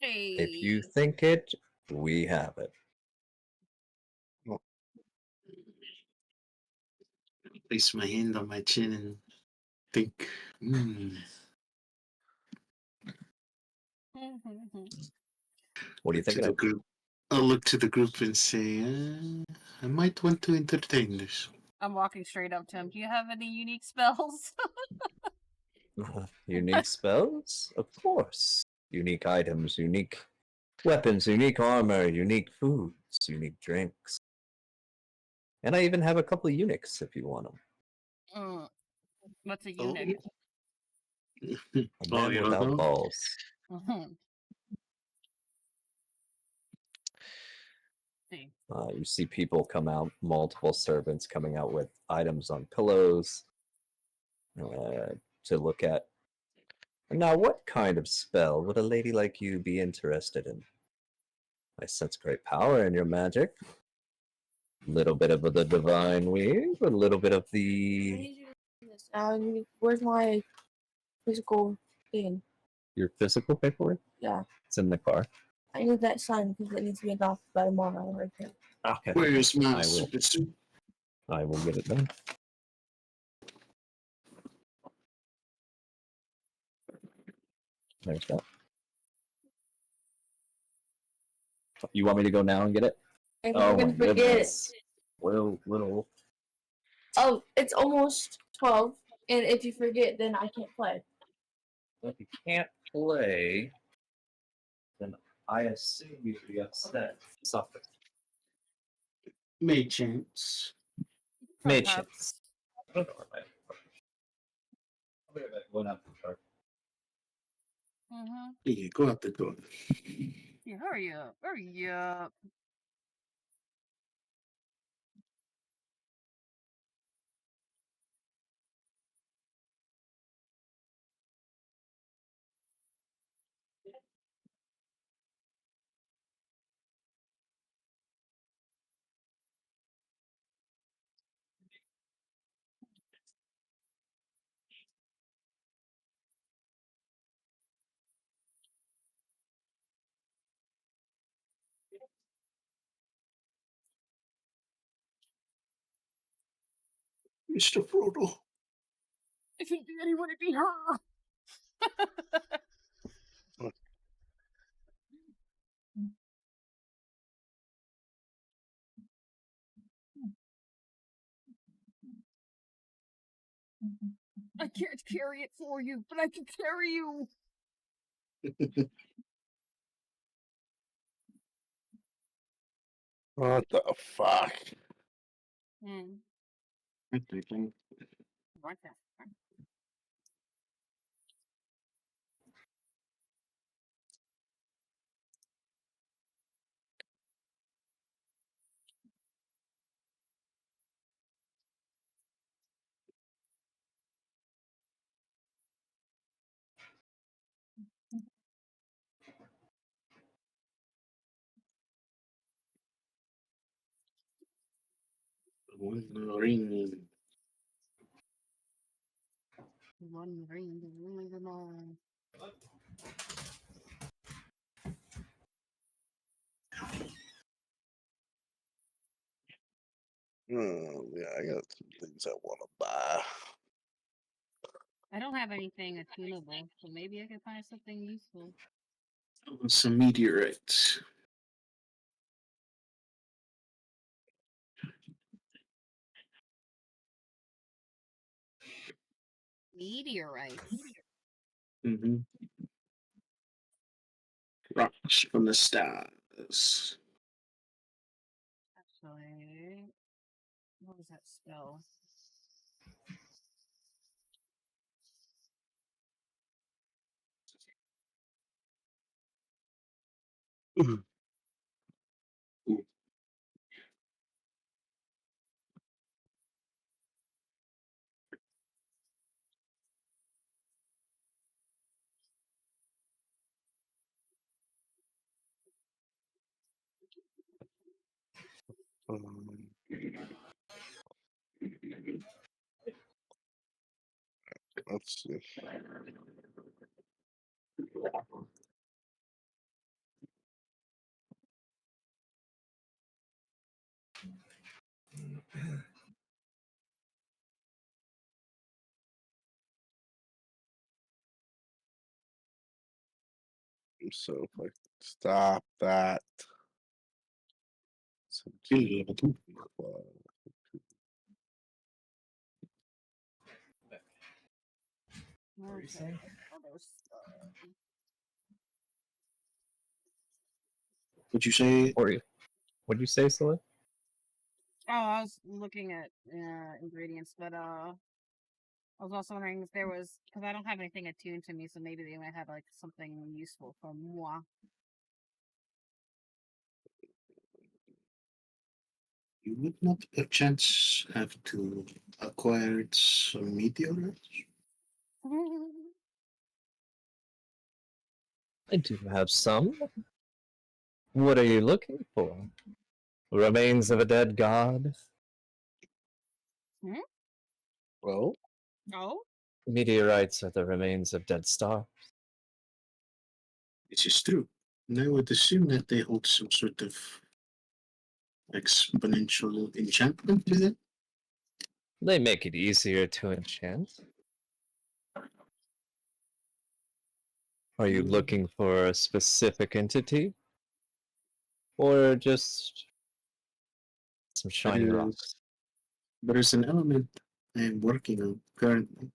Hey. If you think it, we have it. Place my hand on my chin and think, What do you to think the of? group. I'll look to the group and say, I might want to entertain this. I'm walking straight up to him. Do you have any unique spells? Unique spells? Of course. Unique items, unique weapons, unique armor, unique foods, unique drinks. And I even have a couple of eunuchs if you want them. What's a Oh, eunuch? A Oh, man you don't without know? balls. See. You see people come out, multiple servants coming out with items on pillows to look at. Now, what kind of spell would a lady like you be interested in? I sense great power in your magic. A little bit of the divine weave, a little bit of the... Where's my physical thing? Your physical paperwork? Yeah. It's in the car. I need that sign because it needs to be adopted by tomorrow. Right there. Okay. Where is my I will. super suit? I will get it done. There's that. You want me to go now and get it? I think Oh we're my gonna forget. goodness. Little. Oh, it's almost 12, and if you forget, then I can't play. If you can't play, then I assume you'd be upset. Suffer. May chance. Patience. I don't know where I'll be right back. Going out to the park. Mm-hmm. Yeah, go out the door. Yeah, hurry up. Hurry up. Mr. Frodo. If it'd be anyone, it'd be her. I can't carry it for you, but I can carry you. What the fuck? Hmm. I'm thinking. What the fuck? One ring. One ring to rule them all. Yeah, I got some things I want to buy. I don't have anything attunable, so maybe I can find something useful. Some meteorites. Meteorites. Mm-hmm. Rocks from the stars. Actually, what was that spell? Ooh. Um, let's see. So if I stop that. 17, 12. Okay. Other stuff. What'd you say? Or what'd you say, Celine? Oh, I was looking at ingredients, but I was also wondering if there was, because I don't have anything attuned to me, so maybe they might have like something useful for moi. You would not perchance have to acquire some meteorites? I do have some. What are you looking for? Remains of a dead god? Well, Oh, Meteorites are the remains of dead stars. This is true. And I would assume that they hold some sort of exponential enchantment with it. They make it easier to enchant. Are you looking for a specific entity? Or just some shiny rocks? There is an element I am working on currently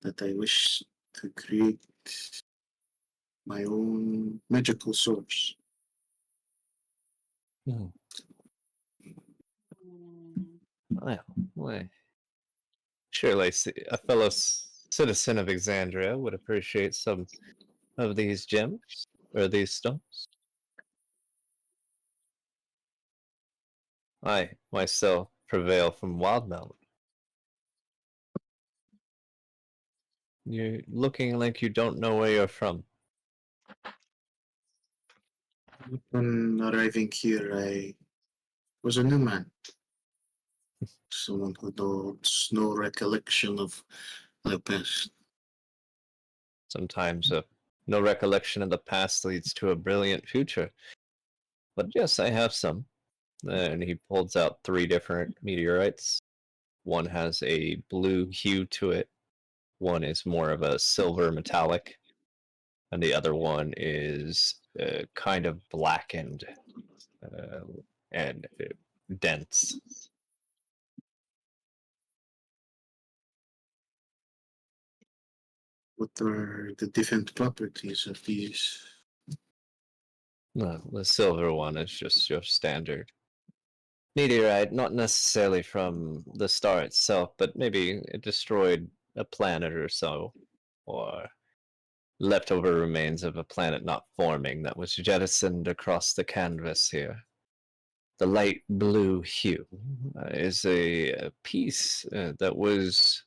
that I wish to create my own magical source. Well, surely a fellow citizen of Exandria would appreciate some of these gems or these stones. I myself prevail from Wildmount. You're looking like you don't know where you're from. Upon arriving here, I was a new man. Someone who knows no recollection of the past. Sometimes no recollection of the past leads to a brilliant future. But yes, I have some. And he pulls out 3 different meteorites. One has a blue hue to it. One is more of a silver metallic. And the other one is kind of blackened and dense. What are the different properties of these? No, the silver one is just your standard meteorite, not necessarily from the star itself, but maybe it destroyed a planet or so, or leftover remains of a planet not forming that was jettisoned across the canvas here. The light blue hue is a piece that was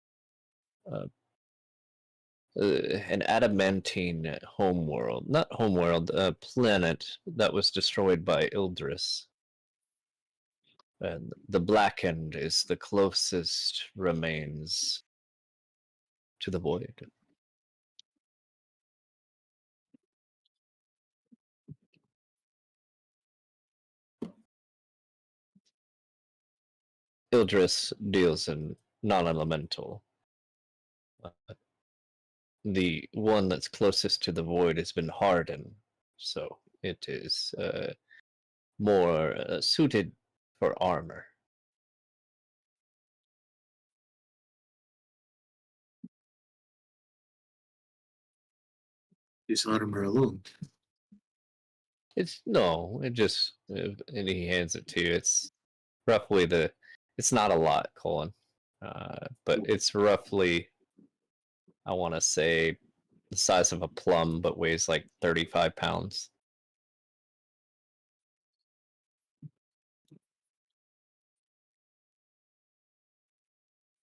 an adamantine homeworld, not homeworld, a planet that was destroyed by Ildris. And the blackened is the closest remains to the void. Ildris deals in non-elemental. The one that's closest to the void has been hardened, so it is more suited for armor. Is armor alone? It's no, it just and he hands it to you. It's roughly it's not a lot, Colin, but it's roughly, I want to say, the size of a plum, but weighs like 35 pounds.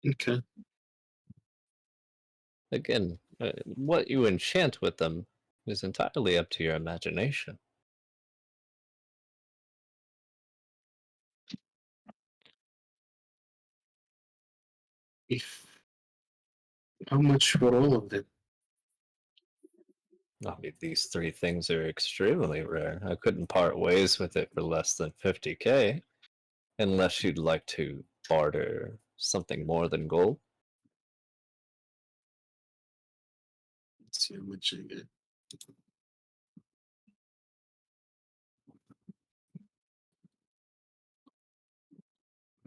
Okay. Again, what you enchant with them is entirely up to your imagination. If how much for all of them? I mean, these 3 things are extremely rare. I couldn't part ways with it for less than 50k, unless you'd like to barter something more than gold. Let's see how much I get.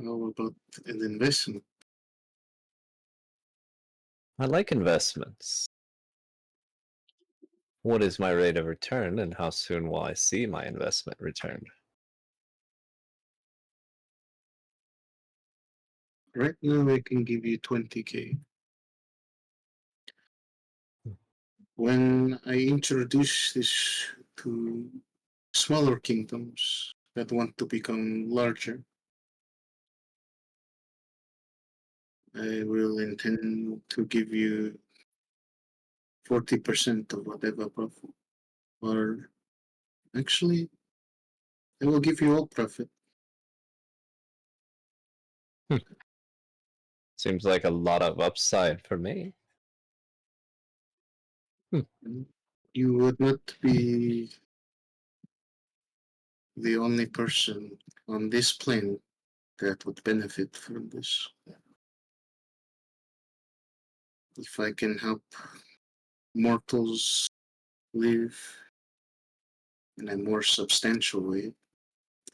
How about an investment? I like investments. What is my rate of return, and how soon will I see my investment returned? Right now, I can give you 20k. When I introduce this to smaller kingdoms that want to become larger, I will intend to give you 40% of whatever profit. Or actually, I will give you all profit. Seems like a lot of upside for me. You would not be the only person on this plane that would benefit from this. If I can help mortals live in a more substantial way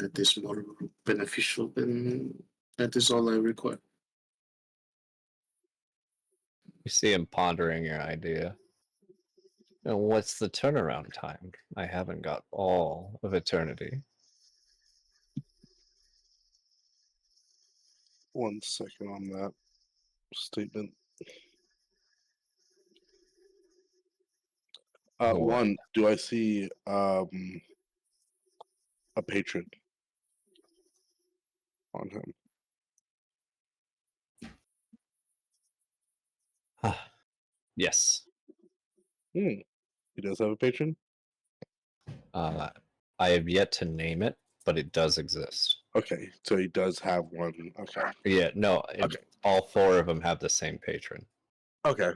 that is more beneficial, then that is all I require. You see him pondering your idea. And what's the turnaround time? I haven't got all of eternity. 1 second on that statement. What? One, do I see a patron on him? Yes. He does have a patron? I have yet to name it, but it does exist. Okay, so he does have one. Okay. Yeah, no, Okay. all four of them have the same patron. Okay.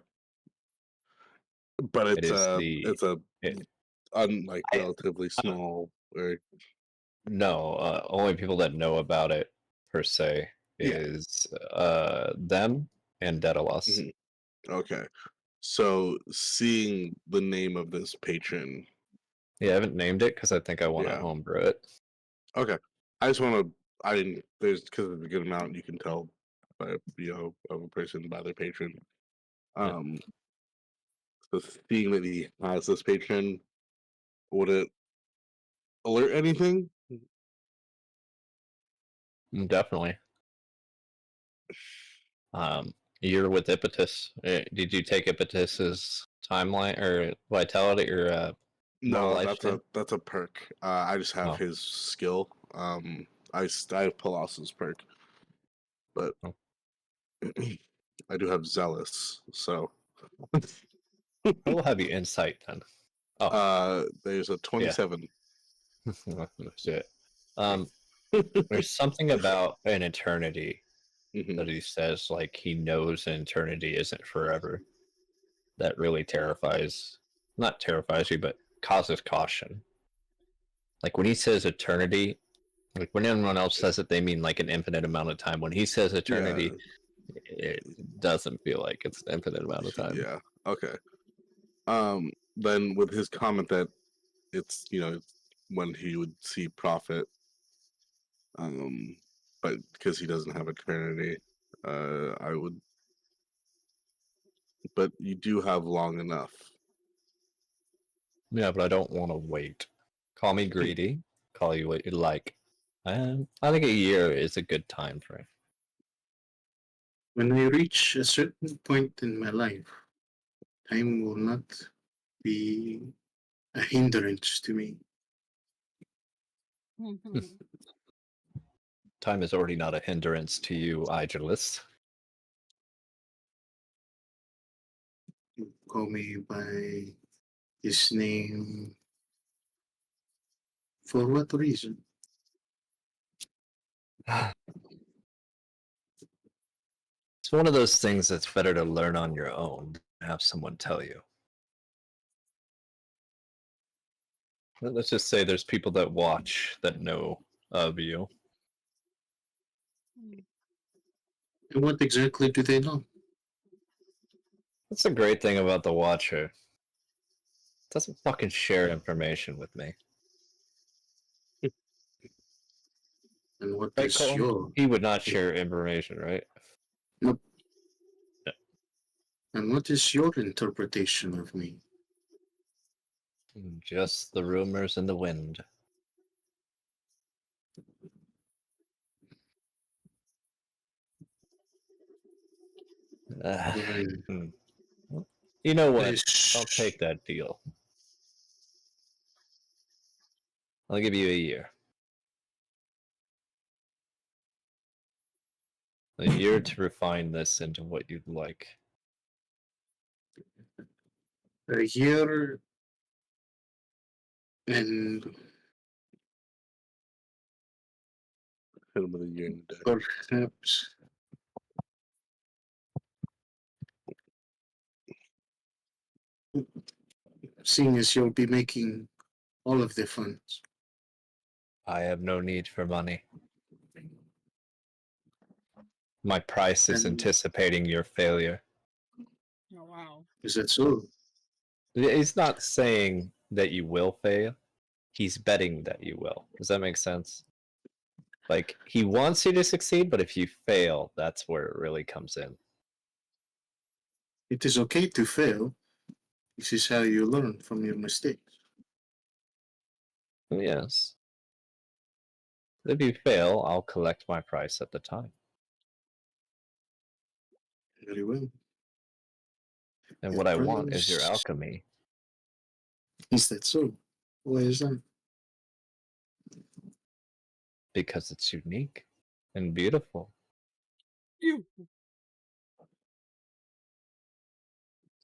But It is it's a I- relatively small or No, only people that know about it per se Yeah. is them and Daedalus. Mhm. Okay. So seeing the name of this patron. Yeah, I haven't named it because I think I want to Yeah. homebrew it. Okay. I just want to. I didn't. There's because of a good amount you can tell by of a person by their patron. So seeing that he has this patron, would it alert anything? Definitely. You're with Ipetus. Did you take Ipetus's timeline or vitality or No, moral lifespan? that's a perk. I just have Oh. his skill. I have Palos's perk, but Oh. I do have Zealous. So We'll have you insight then. Oh, there's a 27. Shit. There's something about an eternity Mhm. that he says like he knows an eternity isn't forever. That really not terrifies you, but causes caution. Like when he says eternity, like when anyone else says it, they mean like an infinite amount of time. When he says eternity, it doesn't feel like it's an infinite amount of time. Yeah. Okay. Then with his comment that it's when he would see profit, but because he doesn't have eternity, I would. But you do have long enough. Yeah, but I don't want to wait. Call me greedy. Call you what you like. I think a year is a good time frame. When I reach a certain point in my life, time will not be a hindrance to me. Time is already not a hindrance to you, Igilus. Call me by his name. For what reason? It's one of those things that's better to learn on your own than have someone tell you. Let's just say there's people that watch that know of you. And what exactly do they know? That's the great thing about the Watcher. Doesn't fucking share information with me. And what Right, is Cole? your He would not share information, right? Nope. Yeah. And what is your interpretation of me? Just the rumors in the wind. Fine. You know what? This- I'll take that deal. I'll give you a year. A year to refine this into what you'd like. A year and Hit him with a year and a day. perhaps seeing as you'll be making all of the funds. I have no need for money. My price is And- anticipating your failure. Oh wow. Is that so? He's not saying that you will fail. He's betting that you will. Does that make sense? Like, he wants you to succeed, but if you fail, that's where it really comes in. It is okay to fail. This is how you learn from your mistakes. Yes. If you fail, I'll collect my price at the time. Very well. And Your what I want is your price- alchemy, Is that so? Why is that? because it's unique and beautiful.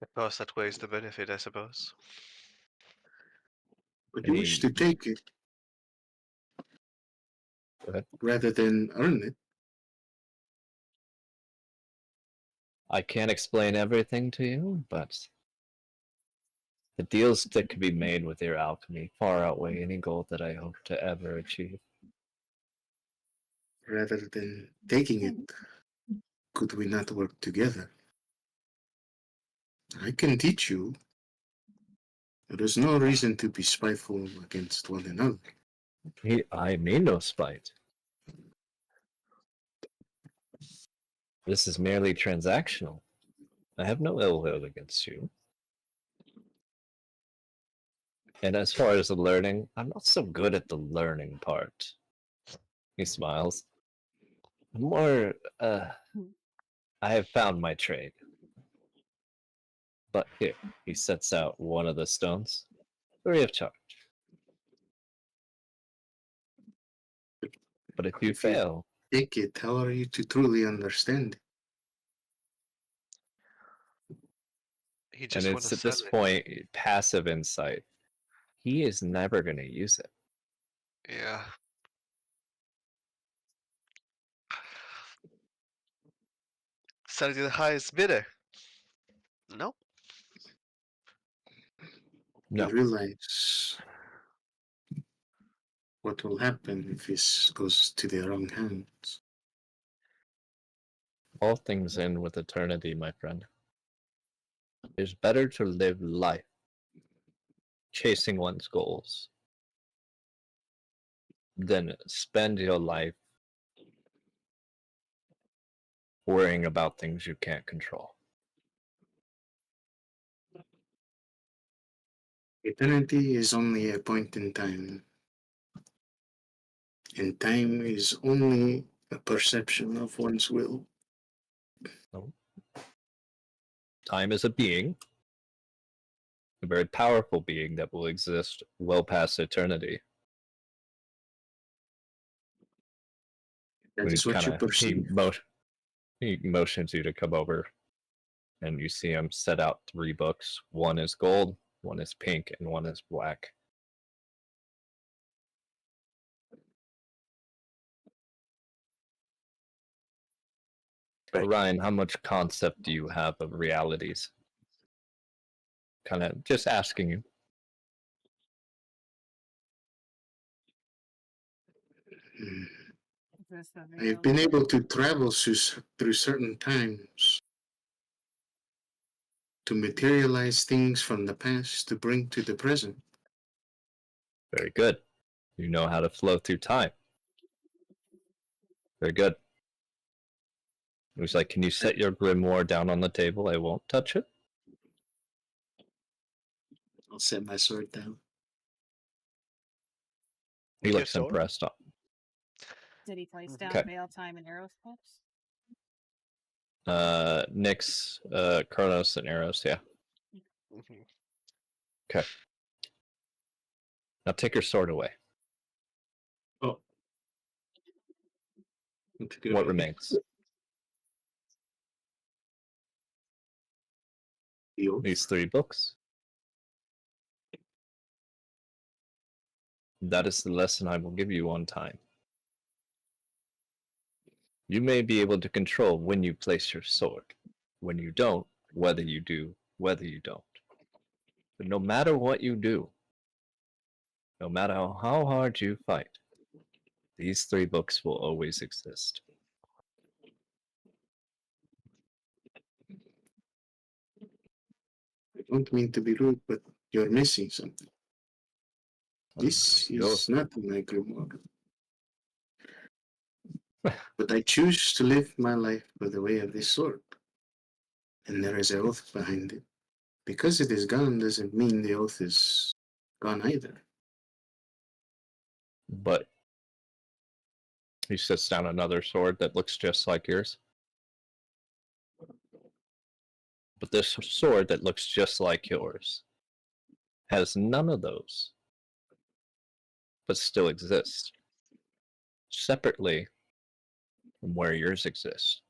Because that weighs the benefit, I suppose. But you wish to take it Go ahead. rather than earn it. I can't explain everything to you, but the deals that could be made with your alchemy far outweigh any goal that I hope to ever achieve. Rather than taking it, could we not work together? I can teach you. There is no reason to be spiteful against one another. I mean no spite. This is merely transactional. I have no ill will against you. And as far as the learning, I'm not so good at the learning part. He smiles. More, I have found my trade. But here, he sets out one of the stones, free of charge. But if you fail, Take it, how are you to truly understand? He and just wants it's to at this sell it. point passive insight, he is never going to use it. Yeah. Sell it to the highest bidder. No. No, You realize what will happen if this goes to the wrong hands. all things end with eternity, my friend. It's better to live life chasing one's goals than spend your life worrying about things you can't control. Eternity is only a point in time, and time is only a perception of one's will. Time is a being, a very powerful being that will exist well past eternity. That is what you perceive. He motions you to come over, and you see him set out 3 books. One is gold, one is pink, and one is black. Right. Ryan, how much concept do you have of realities? Kind of just asking you. Hmm. That's not I have been able to travel through certain times to materialize things from the past to bring to the present. Very good. You know how to flow through time. Very good. He was like, can you set your grimoire down on the table? I won't touch it. I'll set my sword down. He Your looks sword? impressed. Did he place down Okay. Veil, Time, and Arrow steps? Nyx, Chronos, and Eros, yeah. Mhm. Okay. Now take your sword away. Oh. What remains? These 3 books. That is the lesson I will give you on time. You may be able to control when you place your sword. When you don't, whether you do, whether you don't. But no matter what you do, no matter how hard you fight, these 3 books will always exist. I don't mean to be rude, but you're missing something. This is not my grimoire. But I choose to live my life by the way of this sword. And there is an oath behind it. Because it is gone doesn't mean the oath is gone either. But he sets down another sword that looks just like yours. But this sword that looks just like yours has none of those, but still exists separately from where yours exists.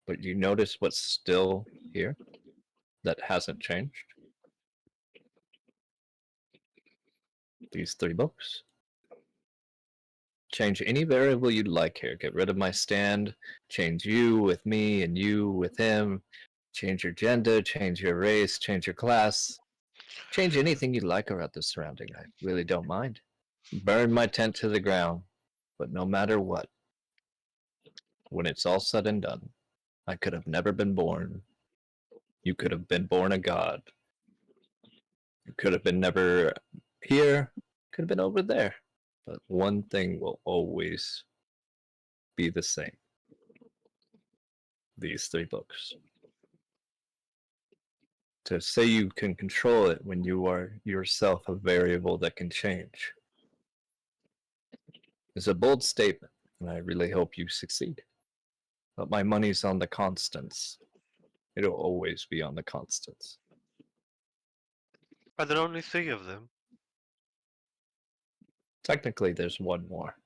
But you notice what's still here that hasn't changed? These 3 books. Change any variable you'd like here. Get rid of my stand, change you with me and you with him, change your gender, change your race, change your class. Change anything you'd like around the surrounding. I really don't mind. Burn my tent to the ground, but no matter what, when it's all said and done, I could have never been born. You could have been born a god. You could have been never here, could have been over there. But one thing will always be the same. These 3 books. To say you can control it when you are yourself a variable that can change is a bold statement, and I really hope you succeed. But my money's on the constants. It'll always be on the constants. Are there only 3 of them? Technically, there's one more.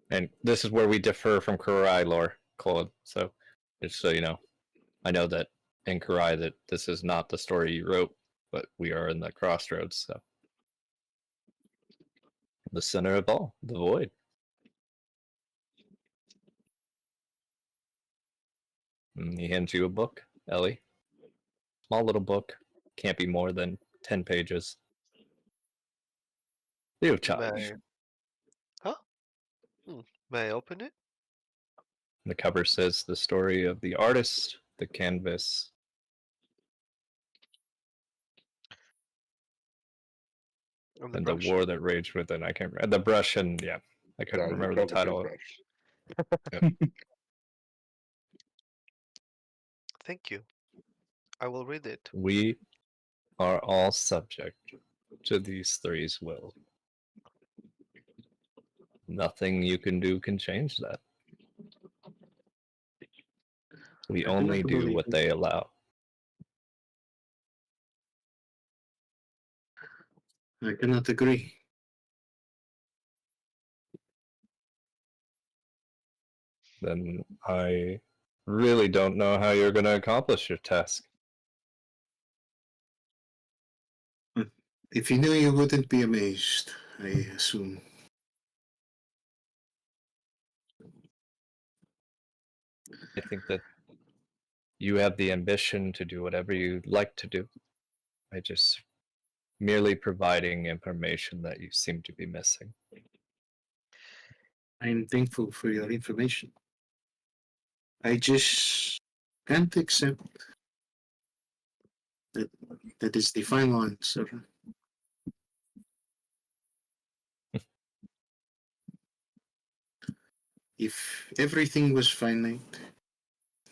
And this is where we differ from Kurai lore, Claude. So, just so you know, I know that in Kurai that this is not the story you wrote, but we are in the crossroads. So, the center of all, the void. And he hands you a book, Ellie. Small little book, can't be more than 10 pages. You have challenge. Huh? May I open it? The cover says the story of the artist, the canvas, and the war that raged within. I can't remember the brush, and yeah, I couldn't remember the title. Yep. Thank you. I will read it. We are all subject to these 3's will. Nothing you can do can change that. We only do what they allow. I cannot agree. Then I really don't know how you're going to accomplish your task. If you knew, you wouldn't be amazed, I assume. I think that you have the ambition to do whatever you'd like to do. I just merely providing information that you seem to be missing. I am thankful for your information. I just can't accept that that is the final answer. If everything was finite,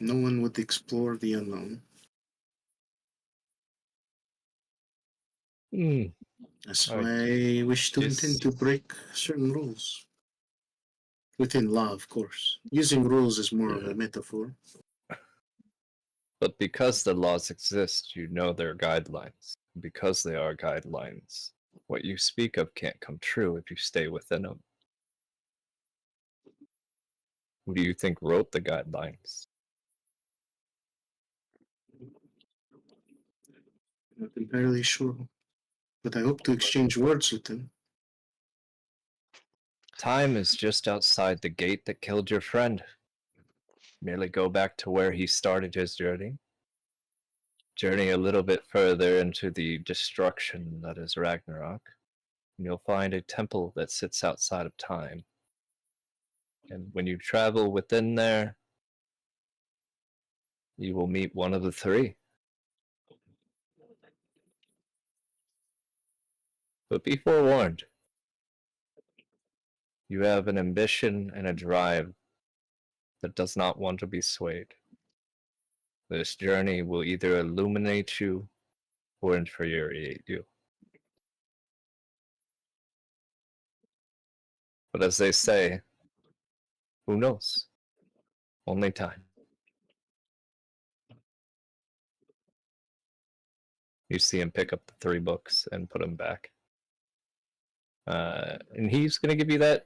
no one would explore the unknown. That's why I wish to intend to break certain rules. Within law, of course. Using rules is more of a metaphor. But because the laws exist, you know they're guidelines. Because they are guidelines, what you speak of can't come true if you stay within them. Who do you think wrote the guidelines? Not entirely sure, but I hope to exchange words with them. Time is just outside the gate that killed your friend. merely go back to where he started his journey. Journey a little bit further into the destruction that is Ragnarok, and you'll find a temple that sits outside of time. And when you travel within there, you will meet one of the three. But be forewarned. You have an ambition and a drive that does not want to be swayed. This journey will either illuminate you or infuriate you. But as they say, who knows? Only time. You see him pick up the 3 books and put them back. And he's going to give you that,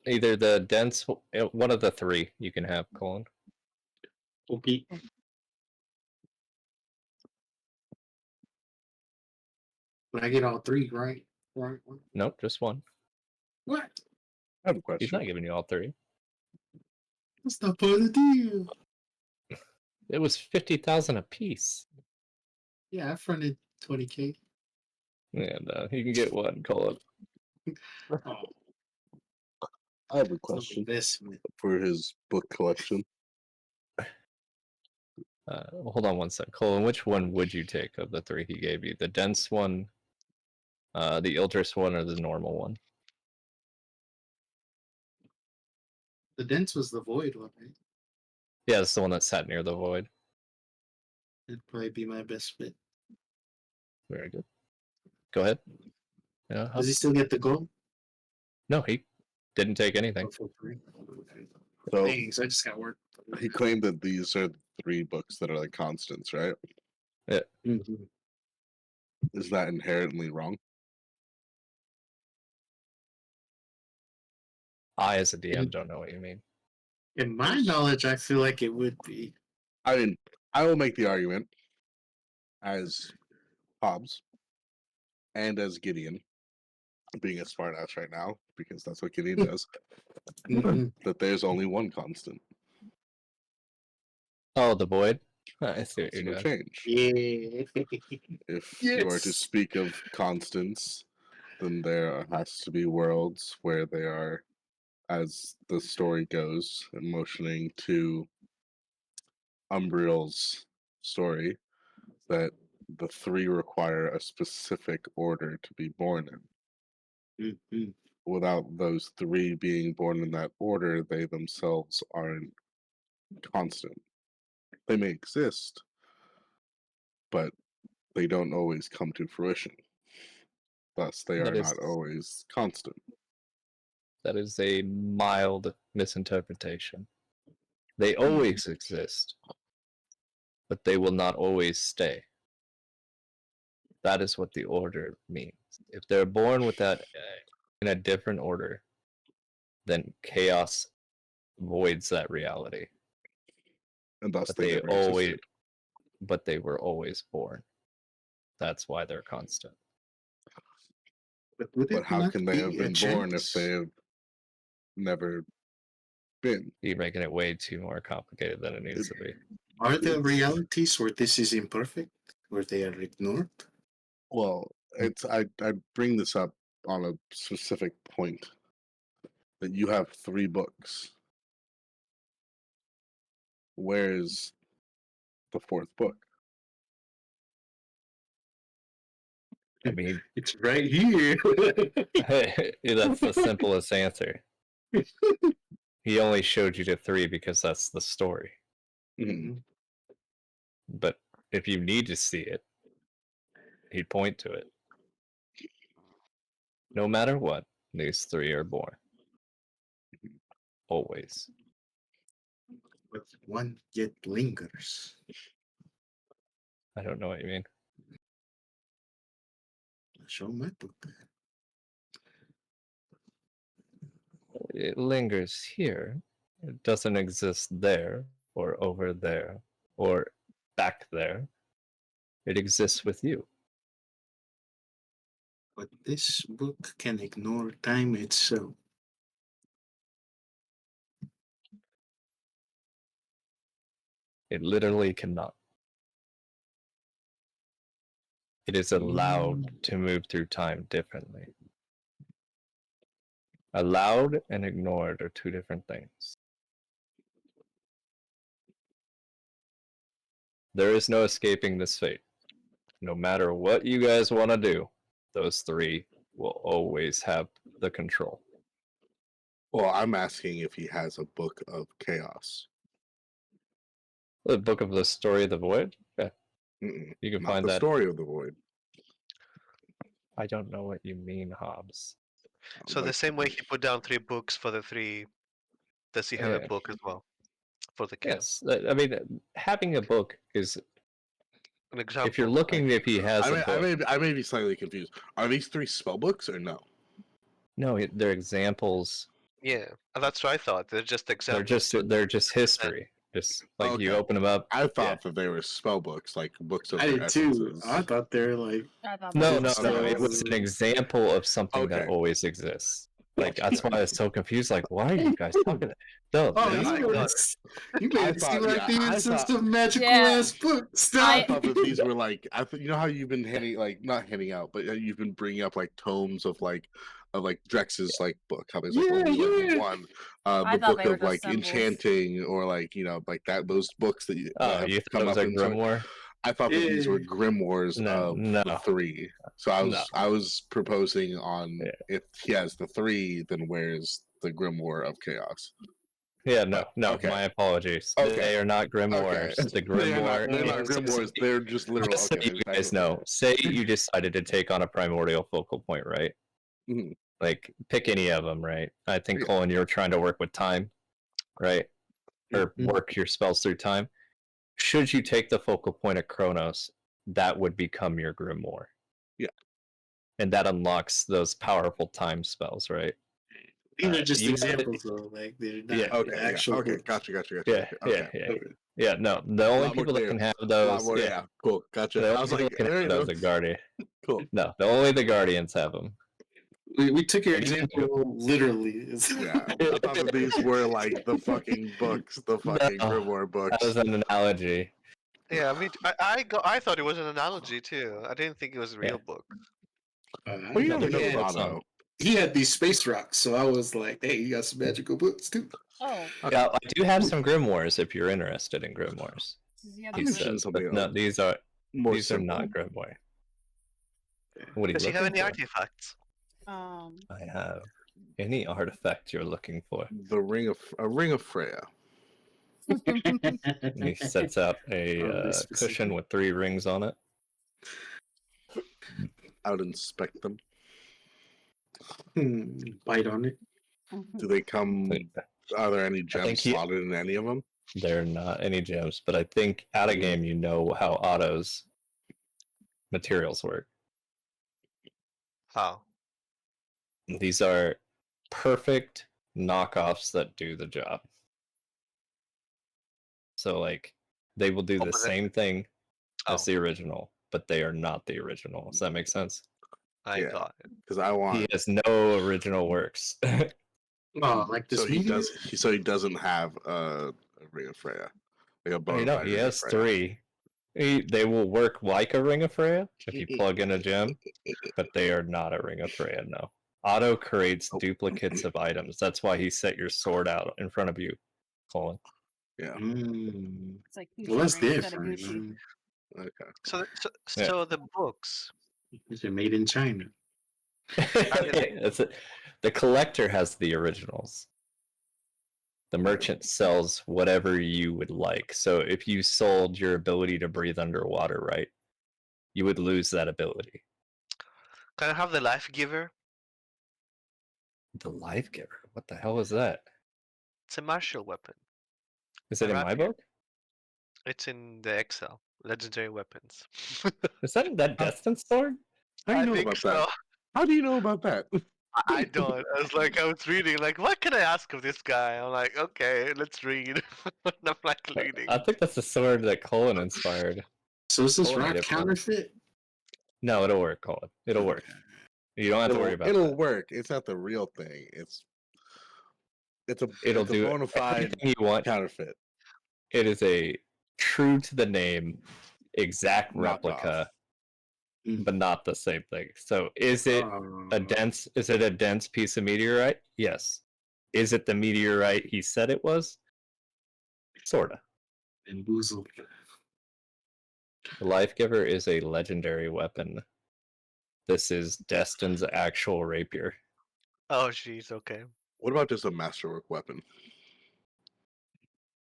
either the dense, one of the 3 you can have, Colin. Okay. But I get all 3, right? Right. Nope, just one. What? I have a He's question. not giving you all 3. That's not part of the deal. It was 50,000 apiece. Yeah, I fronted 20K. And you can get one, Colin. Oh, I have a it's an question investment. for his book collection. Hold on one sec. Colin, which one would you take of the 3 he gave you? The dense one, the Ildris one, or the normal one? The dense was the void one, right? Yeah, it's the one that sat near the void. It'd probably be my best bet. Very good. Go ahead. Yeah, Does he still get the gold? No, he didn't take anything. Oh, for free. So Thanks, I just got work. he claimed that these are 3 books that are like constants, right? Mhm. Is that inherently wrong? I, as a DM, don't know what you mean. In my knowledge, I feel like it would be. I mean, I will make the argument as Hobbs and as Gideon, being a smartass right now, because that's what Gideon does, Mhm. that there's only one constant. Oh, the void? I see what It's you're no doing. change. Yeah. If you are to Yes. speak of constants, then there has to be worlds where they are, as the story goes, motioning to Umbriel's story, that the 3 require a specific order to be born in. Mhm. Without those 3 being born in that order, they themselves aren't constant. They may exist, but they don't always come to fruition. Thus, they are That not is always constant. that is a mild misinterpretation. They always exist, but they will not always stay. That is what the order means. If they're born with that in a different order, then chaos voids that reality. And thus, But they never existed. they were always born. That's why they're constant. But would But it how not can they have be a been born if they chance? have never been? You're making it way too more complicated than it needs to be. Are there It's- realities where this is imperfect, where they are ignored? Well, it's I bring this up on a specific point that you have 3 books. Where is the 4th book? I mean, It's right here. that's the simplest answer. He only showed you the 3 because that's the story. Mhm. But if you need to see it, he'd point to it. No matter what, these 3 are born. Always. But one yet lingers. I don't know what you mean. Show my book. It lingers here. It doesn't exist there, or over there, or back there. It exists with you. But this book can ignore time itself. It literally cannot. It is allowed to move through time differently. Allowed and ignored are two different things. There is no escaping this fate. No matter what you guys want to do, those three will always have the control. Well, I'm asking if he has a book of chaos. The Book of the Story of the Void? Yeah. Mm-mm, You can not find the that. story of the void. I don't know what you mean, Hobbs. So the Like, same way he put down 3 books for the 3, does he have a Yeah. book as well for the chaos? Yes. I mean, having a book is, An example. if you're looking if he has a book. I may be slightly confused. Are these 3 spell books or no? No, they're examples. Yeah, that's what I thought. They're just examples. They're just history. Just like you Okay. open them up. I thought that they were spell books, like books of I their did too. essences. I thought they were like I thought No, that no, was no. It was spells. an example of something that Okay. always exists. Like that's why I was so confused. Like, why are you guys talking? No, oh, these I you got made I it seem thought- like yeah, they I had some thought- some magical Yeah. ass book. I Stop. thought that these were like you know how you've been handing not handing out, but you've been bringing up like tomes of Drex's like book. How there's like Yeah, only like yeah. one, I the thought book they were of like just symbols. enchanting or like like that those books that Oh, have you thought come it was up a in sort of- grimoire? I thought that these were Yeah. grimoires No, of no. the 3. So I was proposing on Yeah. if he has the 3, then where's the grimoire of chaos? Yeah, no, no. Okay. My apologies. Okay. They are not grimoires. Okay. The grimoire. They're not grimoires. They're just literal. Just so Okay, you guys know, say you decided to take on a primordial focal point, right? Mhm. Like, pick any of them, right? I think, Yeah. Colin, you're trying to work with time, right? Or Mhm. work your spells through time. Should you take the focal point of Chronos, that would become your grimoire. Yeah. And that unlocks those powerful time spells, right? These are just you- examples, though. Like they're not Yeah. Okay. the Yeah. actual. Okay. books. Gotcha. Yeah, Okay. yeah. Yeah, no. The only Lot more people that clear. can have A lot those. more, Yeah. Cool. Gotcha. The I only was people like, that can all have right, those are that's Guardian. cool. No, only the Guardians have them. We took your And even example literally. Yeah. I thought that these were like the fucking books, the fucking No, grimoire books. That was an analogy. Yeah, I mean, I thought it was an analogy too. I didn't think it was a real book. Well, you No, never they're know, not books Otto. on. He had these space rocks, so I was like, "Hey, you got some magical books too." Oh, Yeah, I do have some grimoires if you're interested in grimoires. does he have I'm the He interested in says, something but no, else. these are More not simple. grimoire. What are you Does he have looking any for? artifacts? I have any artifact you're looking for. A ring of Freya. And he sets out a Oddly specific. cushion with 3 rings on it. I would inspect them. Bite on it. Do they come? Are there any gems think he- slotted in any of them? There are not any gems, but I think out of game you know how Otto's materials work. How? These are perfect knockoffs that do the job. So like they will do the but same thing as Oh. the original, but they are not the original. Does that make sense? I Yeah. got it. Because I He want. has no original works. Oh, like this. So he meteor? does. So he doesn't have a ring of Freya. Like a bona No, fide he ring of has Freya. 3. They will work like a Ring of Freya if you plug in a gem, but they are not a Ring of Freya, no. Otto creates duplicates of items. That's why he set your sword out in front of you, Colin. Yeah. It's like Well, that's Gucci ring instead of different. Gucci. Okay. So the books. These are made in China. That's it. The collector has the originals. The merchant sells whatever you would like. So if you sold your ability to breathe underwater, right, you would lose that ability. Can I have the life giver? The Life Giver? What the hell is that? It's a martial weapon. Is it in my book? It's in the Excel. Legendary weapons. Is that Destin's sword? How do you I know think about so. that? How do you know about that? I don't. I was reading, like, what can I ask of this guy? I'm like, okay, let's read. And I'm like reading. I think that's the sword that Colin inspired. So is this Colin rock made it for me. counterfeit? No, it'll work, Colin. It'll work. You don't have to worry about It'll that. work. It's not the real thing. It's a It'll it's a do bona fide everything you want. counterfeit. It is a true to the name, exact Knockoff. replica, Mm. but not the same thing. So is it a dense? Is it a dense piece of meteorite? Yes. Is it the meteorite he said it was? Sorta. Bamboozled. The Life Giver is a legendary weapon. This is Destin's actual rapier. Oh, jeez. Okay. What about just a masterwork weapon?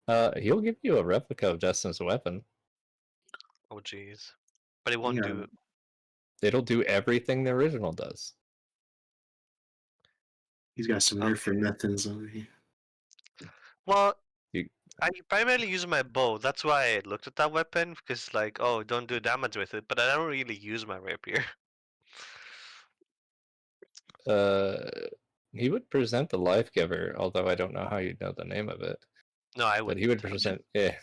He'll give you a replica of Destin's weapon. Oh, jeez. But it won't Yeah. do. It'll do everything the original does. He's got some nerf for Okay. nothings over here. Well, You- I primarily use my bow. That's why I looked at that weapon because, like, oh, don't do damage with it. But I don't really use my rapier. He would present the Life Giver, although I don't know how you'd know the name of it. No, I But wouldn't. he would present. Yeah,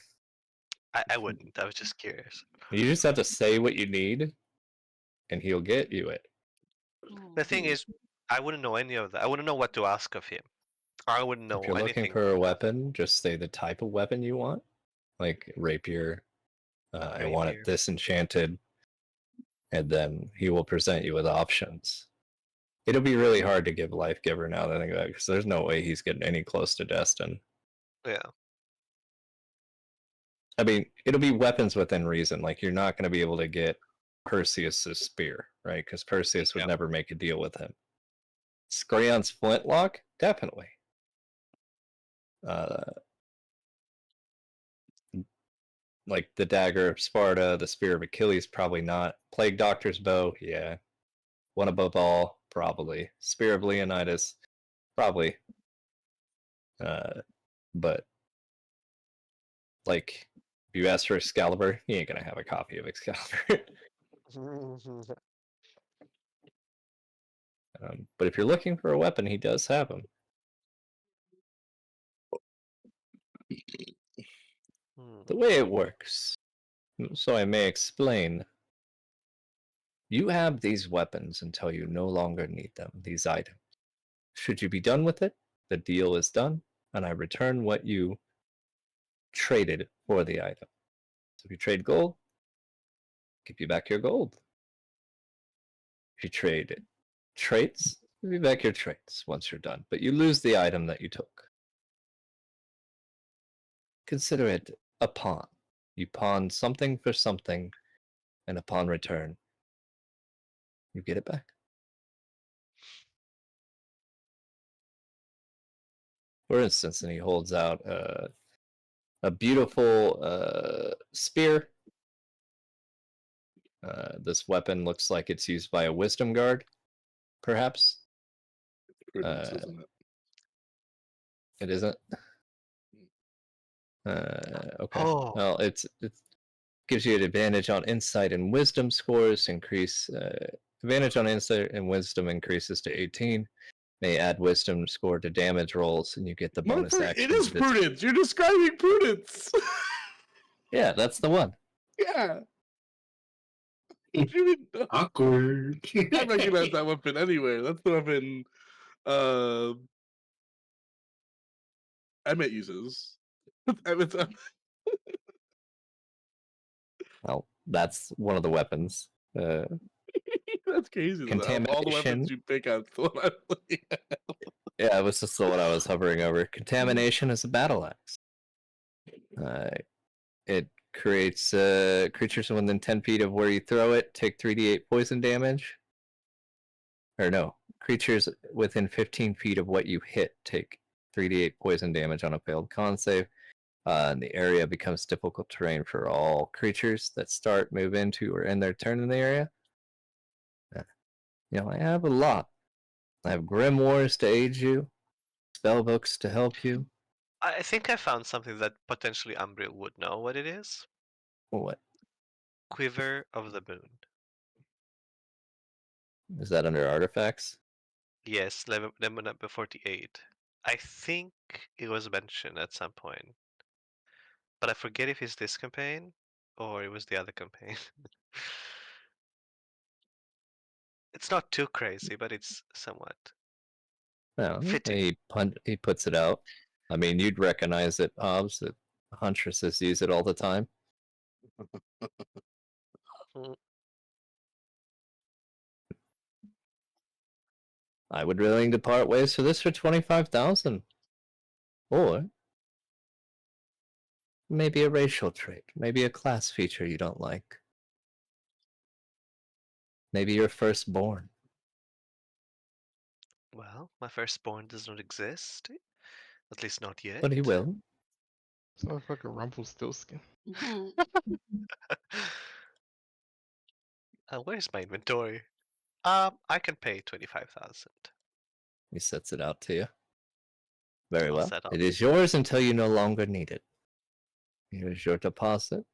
I wouldn't. I was just curious. you just have to say what you need, and he'll get you it. The thing is, I wouldn't know any of that. I wouldn't know what to ask of him. I wouldn't know If you're anything. looking for a weapon, just say the type of weapon you want, like rapier. I want Rapier. it disenchanted, and then he will present you with options. It'll be really hard to give Life Giver now that I think about it, because there's no way he's getting any close to Destin. Yeah. I mean, it'll be weapons within reason. Like, you're not going to be able to get Perseus's spear, right? Because Perseus would Yeah. never make a deal with him. Scrayon's flintlock? Definitely. Like the dagger of Sparta, the spear of Achilles, probably not. Plague Doctor's bow, yeah. One above all, probably. Spear of Leonidas, probably. But like, if you ask for Excalibur, he ain't gonna have a copy of Excalibur. But if you're looking for a weapon, he does have them. The way it works, so I may explain. You have these weapons until you no longer need them, these items. Should you be done with it, the deal is done, and I return what you traded for the item. So if you trade gold, give you back your gold. If you trade traits, give you back your traits once you're done, but you lose the item that you took. Consider it a pawn. You pawn something for something, and upon return, you get it back. For instance, and he holds out a beautiful spear. This weapon looks like it's used by a wisdom guard, perhaps. Prudence, isn't it? It isn't. Okay. Oh. Well, it gives you an advantage on insight and wisdom scores. Advantage on insight and wisdom increases to 18. May add wisdom score to damage rolls, and you get the bonus Motherfucker, action. it is prudence. You're describing prudence. Yeah, that's the one. Yeah. What do you mean? Awkward. I recognize that weapon anywhere. That's the weapon Emmett uses. Emmett's Well, that's one of the weapons. That's crazy. That all the weapons Contamination. you pick out, the one I'm looking at. Yeah, it was just the one I was hovering over. Contamination is a battle axe. It creates creatures within 10 feet of where you throw it take 3d8 poison damage. Or no, creatures within 15 feet of what you hit take 3d8 poison damage on a failed con save. And the area becomes difficult terrain for all creatures that start, move into, or end their turn in the area. I have a lot. I have grimoires to aid you, spell books to help you. I think I found something that potentially Umbriel would know what it is. What? Quiver of the Moon. Is that under artifacts? Yes, level number 48. I think it was mentioned at some point. But I forget if it's this campaign or it was the other campaign. It's not too crazy, but it's somewhat No, fitting. he puts it out. I mean, you'd recognize it, Hobbs. Huntresses use it all the time. Mm, I would be willing to part ways for this for 25,000. Or maybe a racial trait, maybe a class feature you don't like. Maybe your firstborn. Well, my firstborn does not exist. At least not yet. But he will. This motherfucker Rumpelstiltskin. Where's my inventory? I can pay 25,000. He sets it out to you. Very All well. set up. It is yours until you no longer need it. Here's your deposit.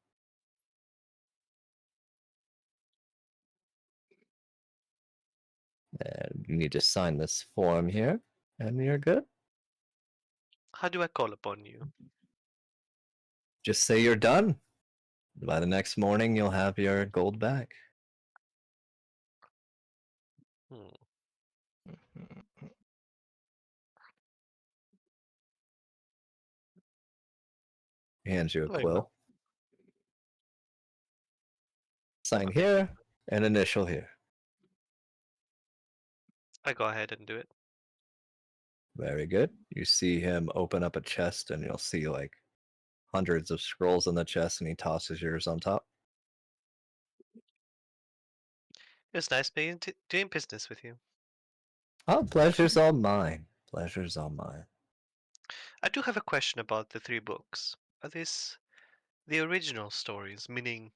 And you need to sign this form here, and you're good. How do I call upon you? Just say you're done. By the next morning, you'll have your gold back. Hmm. He hands you a Very quill. well. Sign Okay. here and initial here. I go ahead and do it. Very good. You see him open up a chest, and you'll see like hundreds of scrolls in the chest, and he tosses yours on top. It was nice doing business with you. Oh, pleasure's all mine. Pleasure's all mine. I do have a question about the 3 books. Are these the original stories, meaning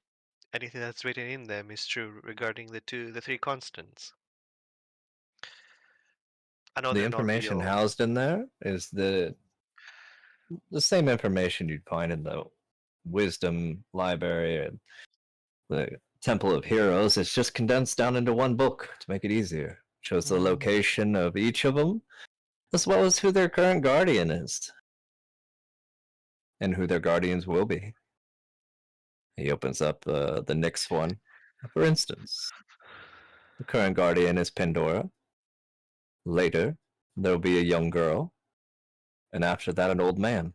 anything that's written in them is true regarding the 3 constants? I know The they're not information real. housed in there is the same information you'd find in the Wisdom Library and the Temple of Heroes. It's just condensed down into one book to make it easier. Shows the location of each of them, as well as who their current guardian is, and who their guardians will be. He opens up the Nyx one. For instance, the current guardian is Pandora. Later, there'll be a young girl, and after that, an old man.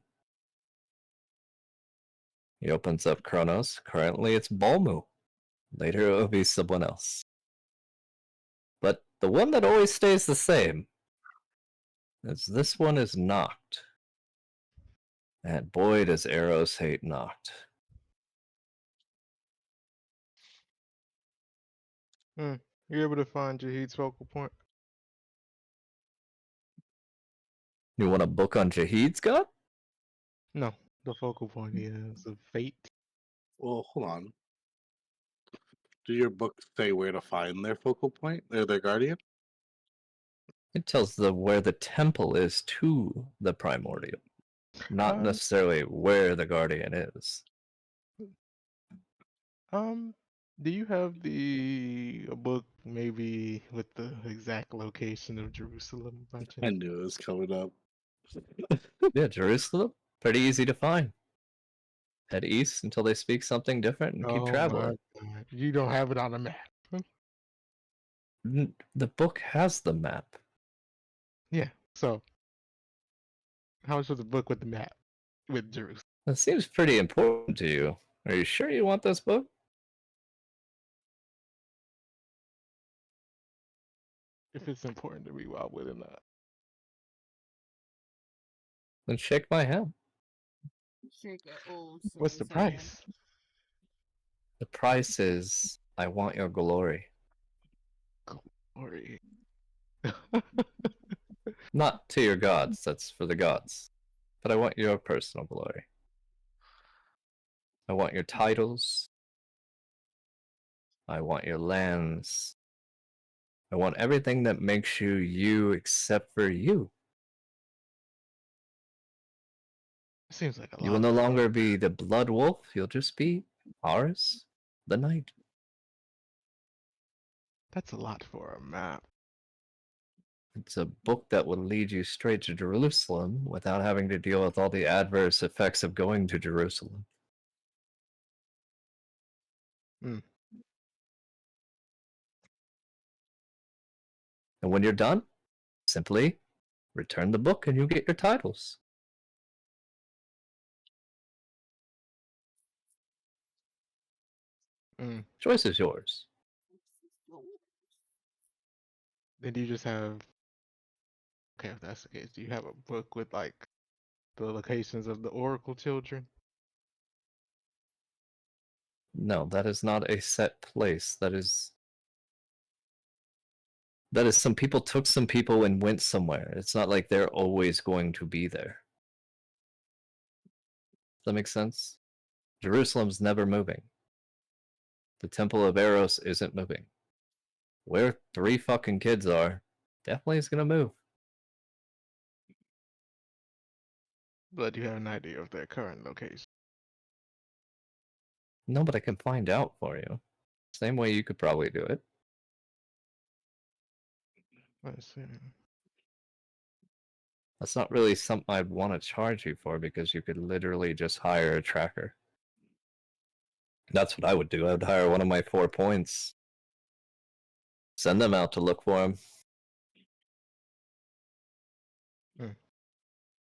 He opens up Kronos. Currently, it's Balmu. Later, it will be someone else. But the one that always stays the same is this one is Noct. And boy, does Eros hate Noct. You're able to find Jahid's focal point? You want a book on Jahid's god? No, the focal point is of fate. Well, hold on. Do your books say where to find their focal point or their guardian? It tells where the temple is to the primordial, not necessarily where the guardian is. Do you have a book maybe with the exact location of Jerusalem by I chance? knew it was coming up. Yeah, Jerusalem, pretty easy to find. Head east until they speak something different and keep Oh my traveling. God. You don't have it on a map. The book has the map. Yeah, so how much was the book with the map with Jerusalem? That seems pretty important to you. Are you sure you want this book? If it's important to me, why wouldn't I? Then shake my hand. Shake it old What's the soul's hand. price? The price is I want your glory. Glory. Not to your gods, that's for the gods. But I want your personal glory. I want your titles. I want your lands. I want everything that makes you you except for you. Seems like a lot. You will no longer be the blood wolf, you'll just be Horus, the knight. That's a lot for a map. It's a book that will lead you straight to Jerusalem without having to deal with all the adverse effects of going to Jerusalem. Hmm. And when you're done, simply return the book and you get your titles. Mm. Choice is yours. Then you just have. Okay, if that's the case, do you have a book with like the locations of the Oracle children? No, that is not a set place. That is some people took some people and went somewhere. It's not like they're always going to be there. Does that make sense? Jerusalem's never moving. The Temple of Eros isn't moving. Where 3 fucking kids are, definitely is gonna move. But do you have an idea of their current location? No, but I can find out for you. Same way you could probably do it. Let's see. That's not really something I'd want to charge you for because you could literally just hire a tracker. That's what I would do. I would hire one of my 4 points. Send them out to look for him. Hmm.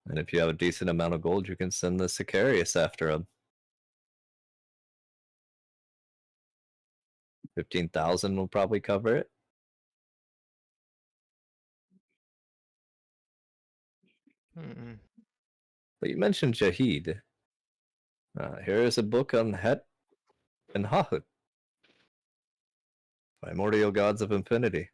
And if you have a decent amount of gold, you can send the Sicarius after him. 15,000 will probably cover it. Mm-mm. But you mentioned Jahid. Here is a book on Het and Hahut, primordial gods of infinity.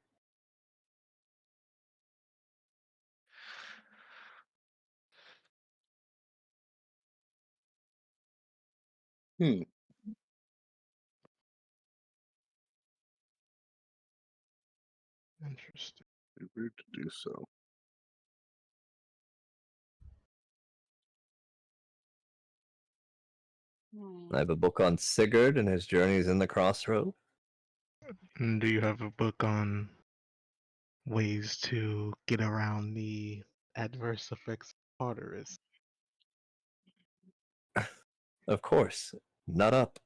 Hmm. Interesting. Be rude to do so. I have a book on Sigurd and his journeys in the Crossroad. And do you have a book on ways to get around the adverse effects of Tartarus? Of course, nut up.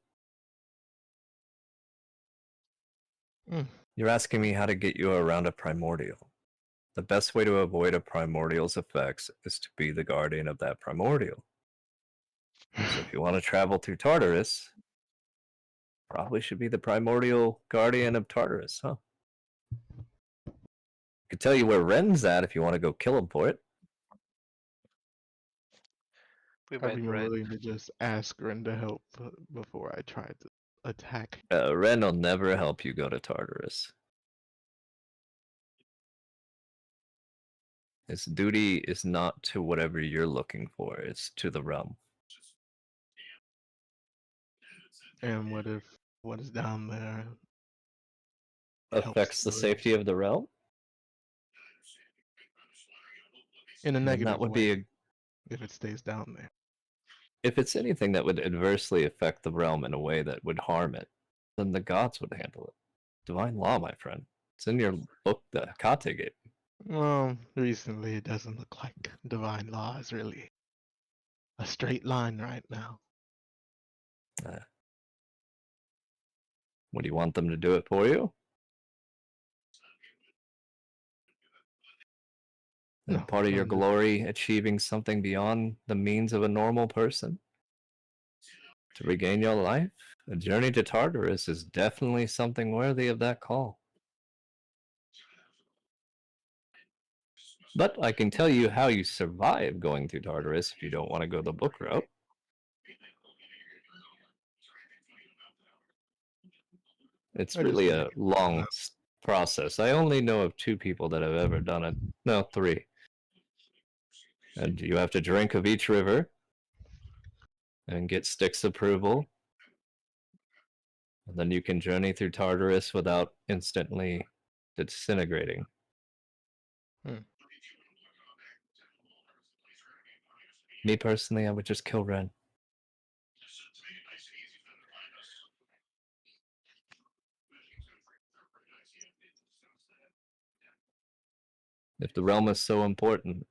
Mm. You're asking me how to get you around a primordial. The best way to avoid a primordial's effects is to be the guardian of that primordial. So if you want to travel through Tartarus, probably should be the primordial guardian of Tartarus, huh? I could tell you where Ren's at if you want to go kill him for it. We I'd met be Ren. willing to just ask Ren to help before I try to attack. Ren will never help you go to Tartarus. His duty is not to whatever you're looking for, it's to the realm. And what if what is down there Affects the safety of the realm? in a Then negative that would way be if it stays down there? if it's anything that would adversely affect the realm in a way that would harm it, then the gods would handle it. Divine law, my friend. It's in your book, the Hekate gave. Well, recently it doesn't look like divine law is really a straight line right now. Would you want them to do it for you? And No, part of your I'm just- glory achieving something beyond the means of a normal person? To regain your life? A journey to Tartarus is definitely something worthy of that call. But I can tell you how you survive going through Tartarus if you don't want to go the book route. It's I just really figured a long process. I only know of 2 people that have ever done it. No, 3. And you have to drink of each river and get Styx approval. And then you can journey through Tartarus without instantly disintegrating. Hmm. Me personally, I would just kill Ren. If the realm is so important,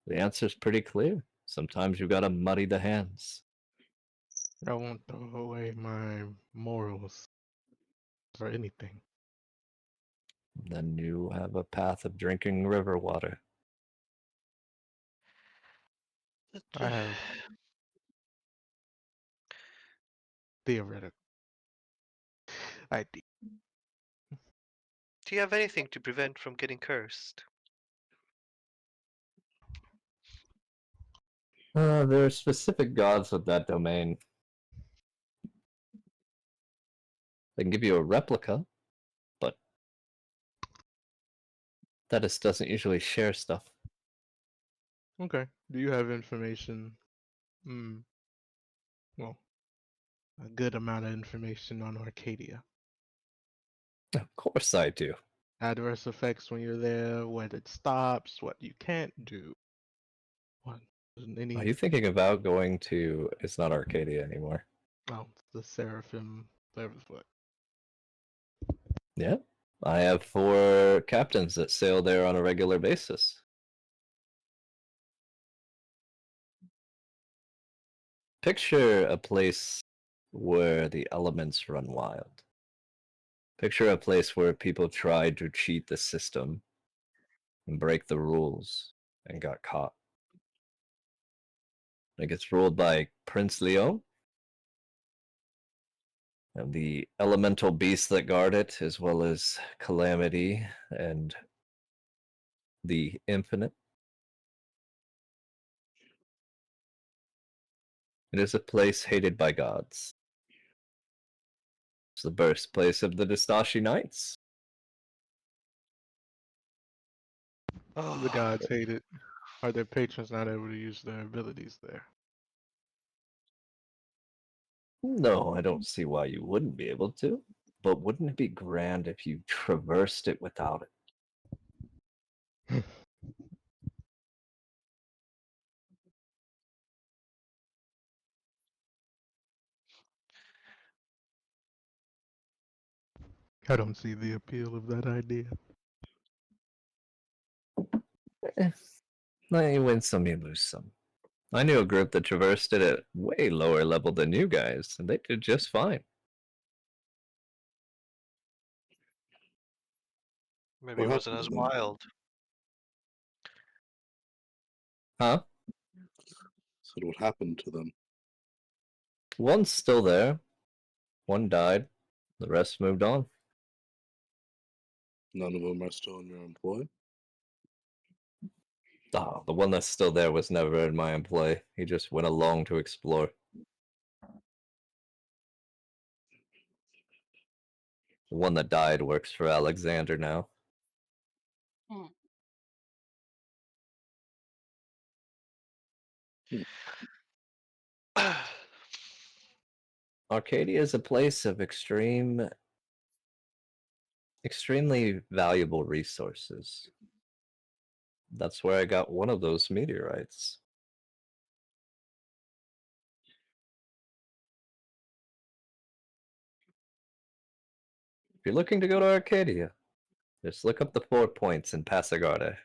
the answer's pretty clear. Sometimes you gotta muddy the hands. I won't throw away my morals for anything. Then you have a path of drinking river water. I have theoretical ID. Do you have anything to prevent from getting cursed? There are specific gods with that domain. They can give you a replica, but that just doesn't usually share stuff. Okay. Do you have information? Well, a good amount of information on Arcadia. Of course I do. Adverse effects when you're there, when it stops, what you can't do. What? Any? Are you thinking about going to... It's not Arcadia anymore. Oh, the Seraphim. What? Yeah. I have 4 captains that sail there on a regular basis. Picture a place where the elements run wild. Picture a place where people tried to cheat the system and break the rules and got caught. It gets ruled by Prince Leo, and the elemental beasts that guard it, as well as Calamity and the Infinite. It is a place hated by gods. It's the birthplace of the Distashi Knights. The gods hate it. Are their patrons not able to use their abilities there? No, I don't see why you wouldn't be able to. But wouldn't it be grand if you traversed it without it? I don't see the appeal of that idea. You win some, you lose some. I knew a group that traversed it at way lower level than you guys, and they did just fine. Maybe it wasn't as wild. Huh? So what happened to them? One's still there. One died. The rest moved on. None of them are still in your employ? Oh, the one that's still there was never in my employ. He just went along to explore. The one that died works for Alexander now. Arcadia is a place of extremely valuable resources. That's where I got one of those meteorites. If you're looking to go to Arcadia, just look up the 4 points in Passagarde.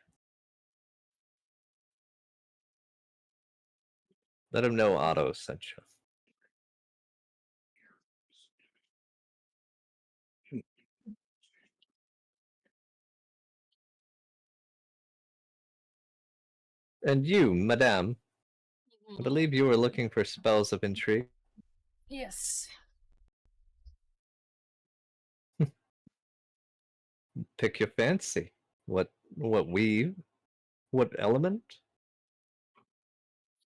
Let him know Otto sent you. And you, madame, I believe you were looking for spells of intrigue. Yes. Pick your fancy. What weave? What element?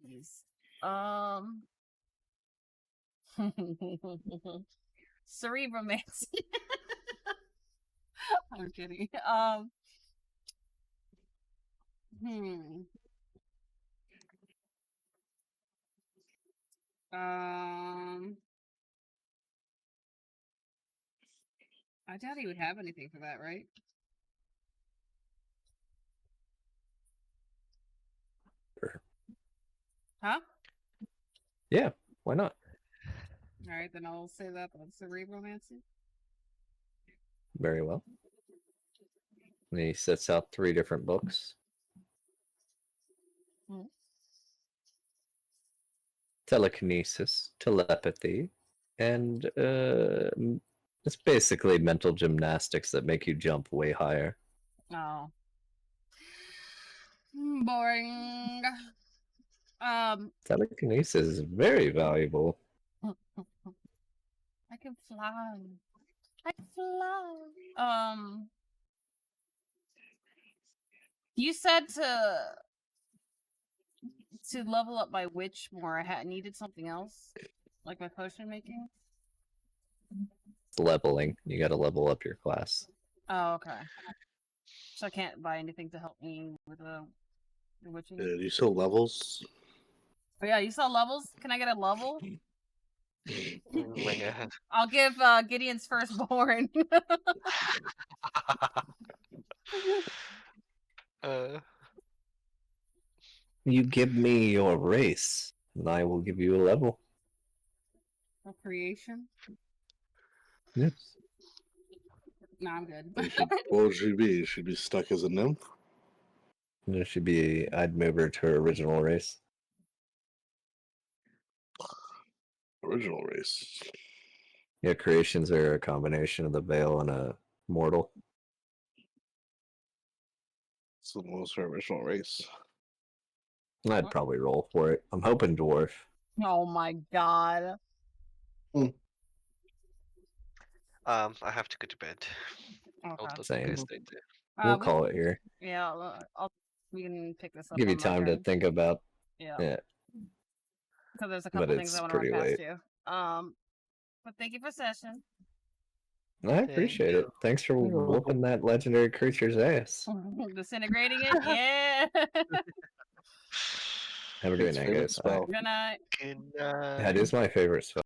Jeez. Cerebromancy. I'm kidding. Hmm. I doubt he would have anything for that, right? Sure. Huh? Yeah, why not? All right, then I'll say that. That's cerebromancy. Very well. And he sets out 3 different books. Telekinesis, telepathy, and it's basically mental gymnastics that make you jump way higher. Oh. Boring. Telekinesis is very valuable. I can fly. I can fly. You said to level up my witch more. I needed something else, like my potion making. It's leveling. You gotta level up your class. Oh, okay. So I can't buy anything to help me with the witching. Do you sell levels? Oh yeah, you saw levels. Can I get a level? Oh my god. I'll give Gideon's firstborn. You give me your race, and I will give you a level. A creation. Yes. No, I'm good. What would she be? She'd be stuck as a nymph? There should be. I'd move her to her original race. Original race. Yeah, creations are a combination of the Veil and a mortal. So what was her original race? I'd probably roll for it. I'm hoping dwarf. Oh my god. I have to go to bed. I'll Okay. let you Same. guys stay too. We'll call it here. Yeah, we can pick this up. Give you on my time to turn. think about. Yeah. Yeah. Because there's a But couple things it's I want to run pretty past late. you. But thank you for session. I appreciate it. Thanks for whooping that legendary creature's ass. Disintegrating it? Yeah. Have a good It's night, favorite guys. spell. Good night. Good night. That is my favorite spell.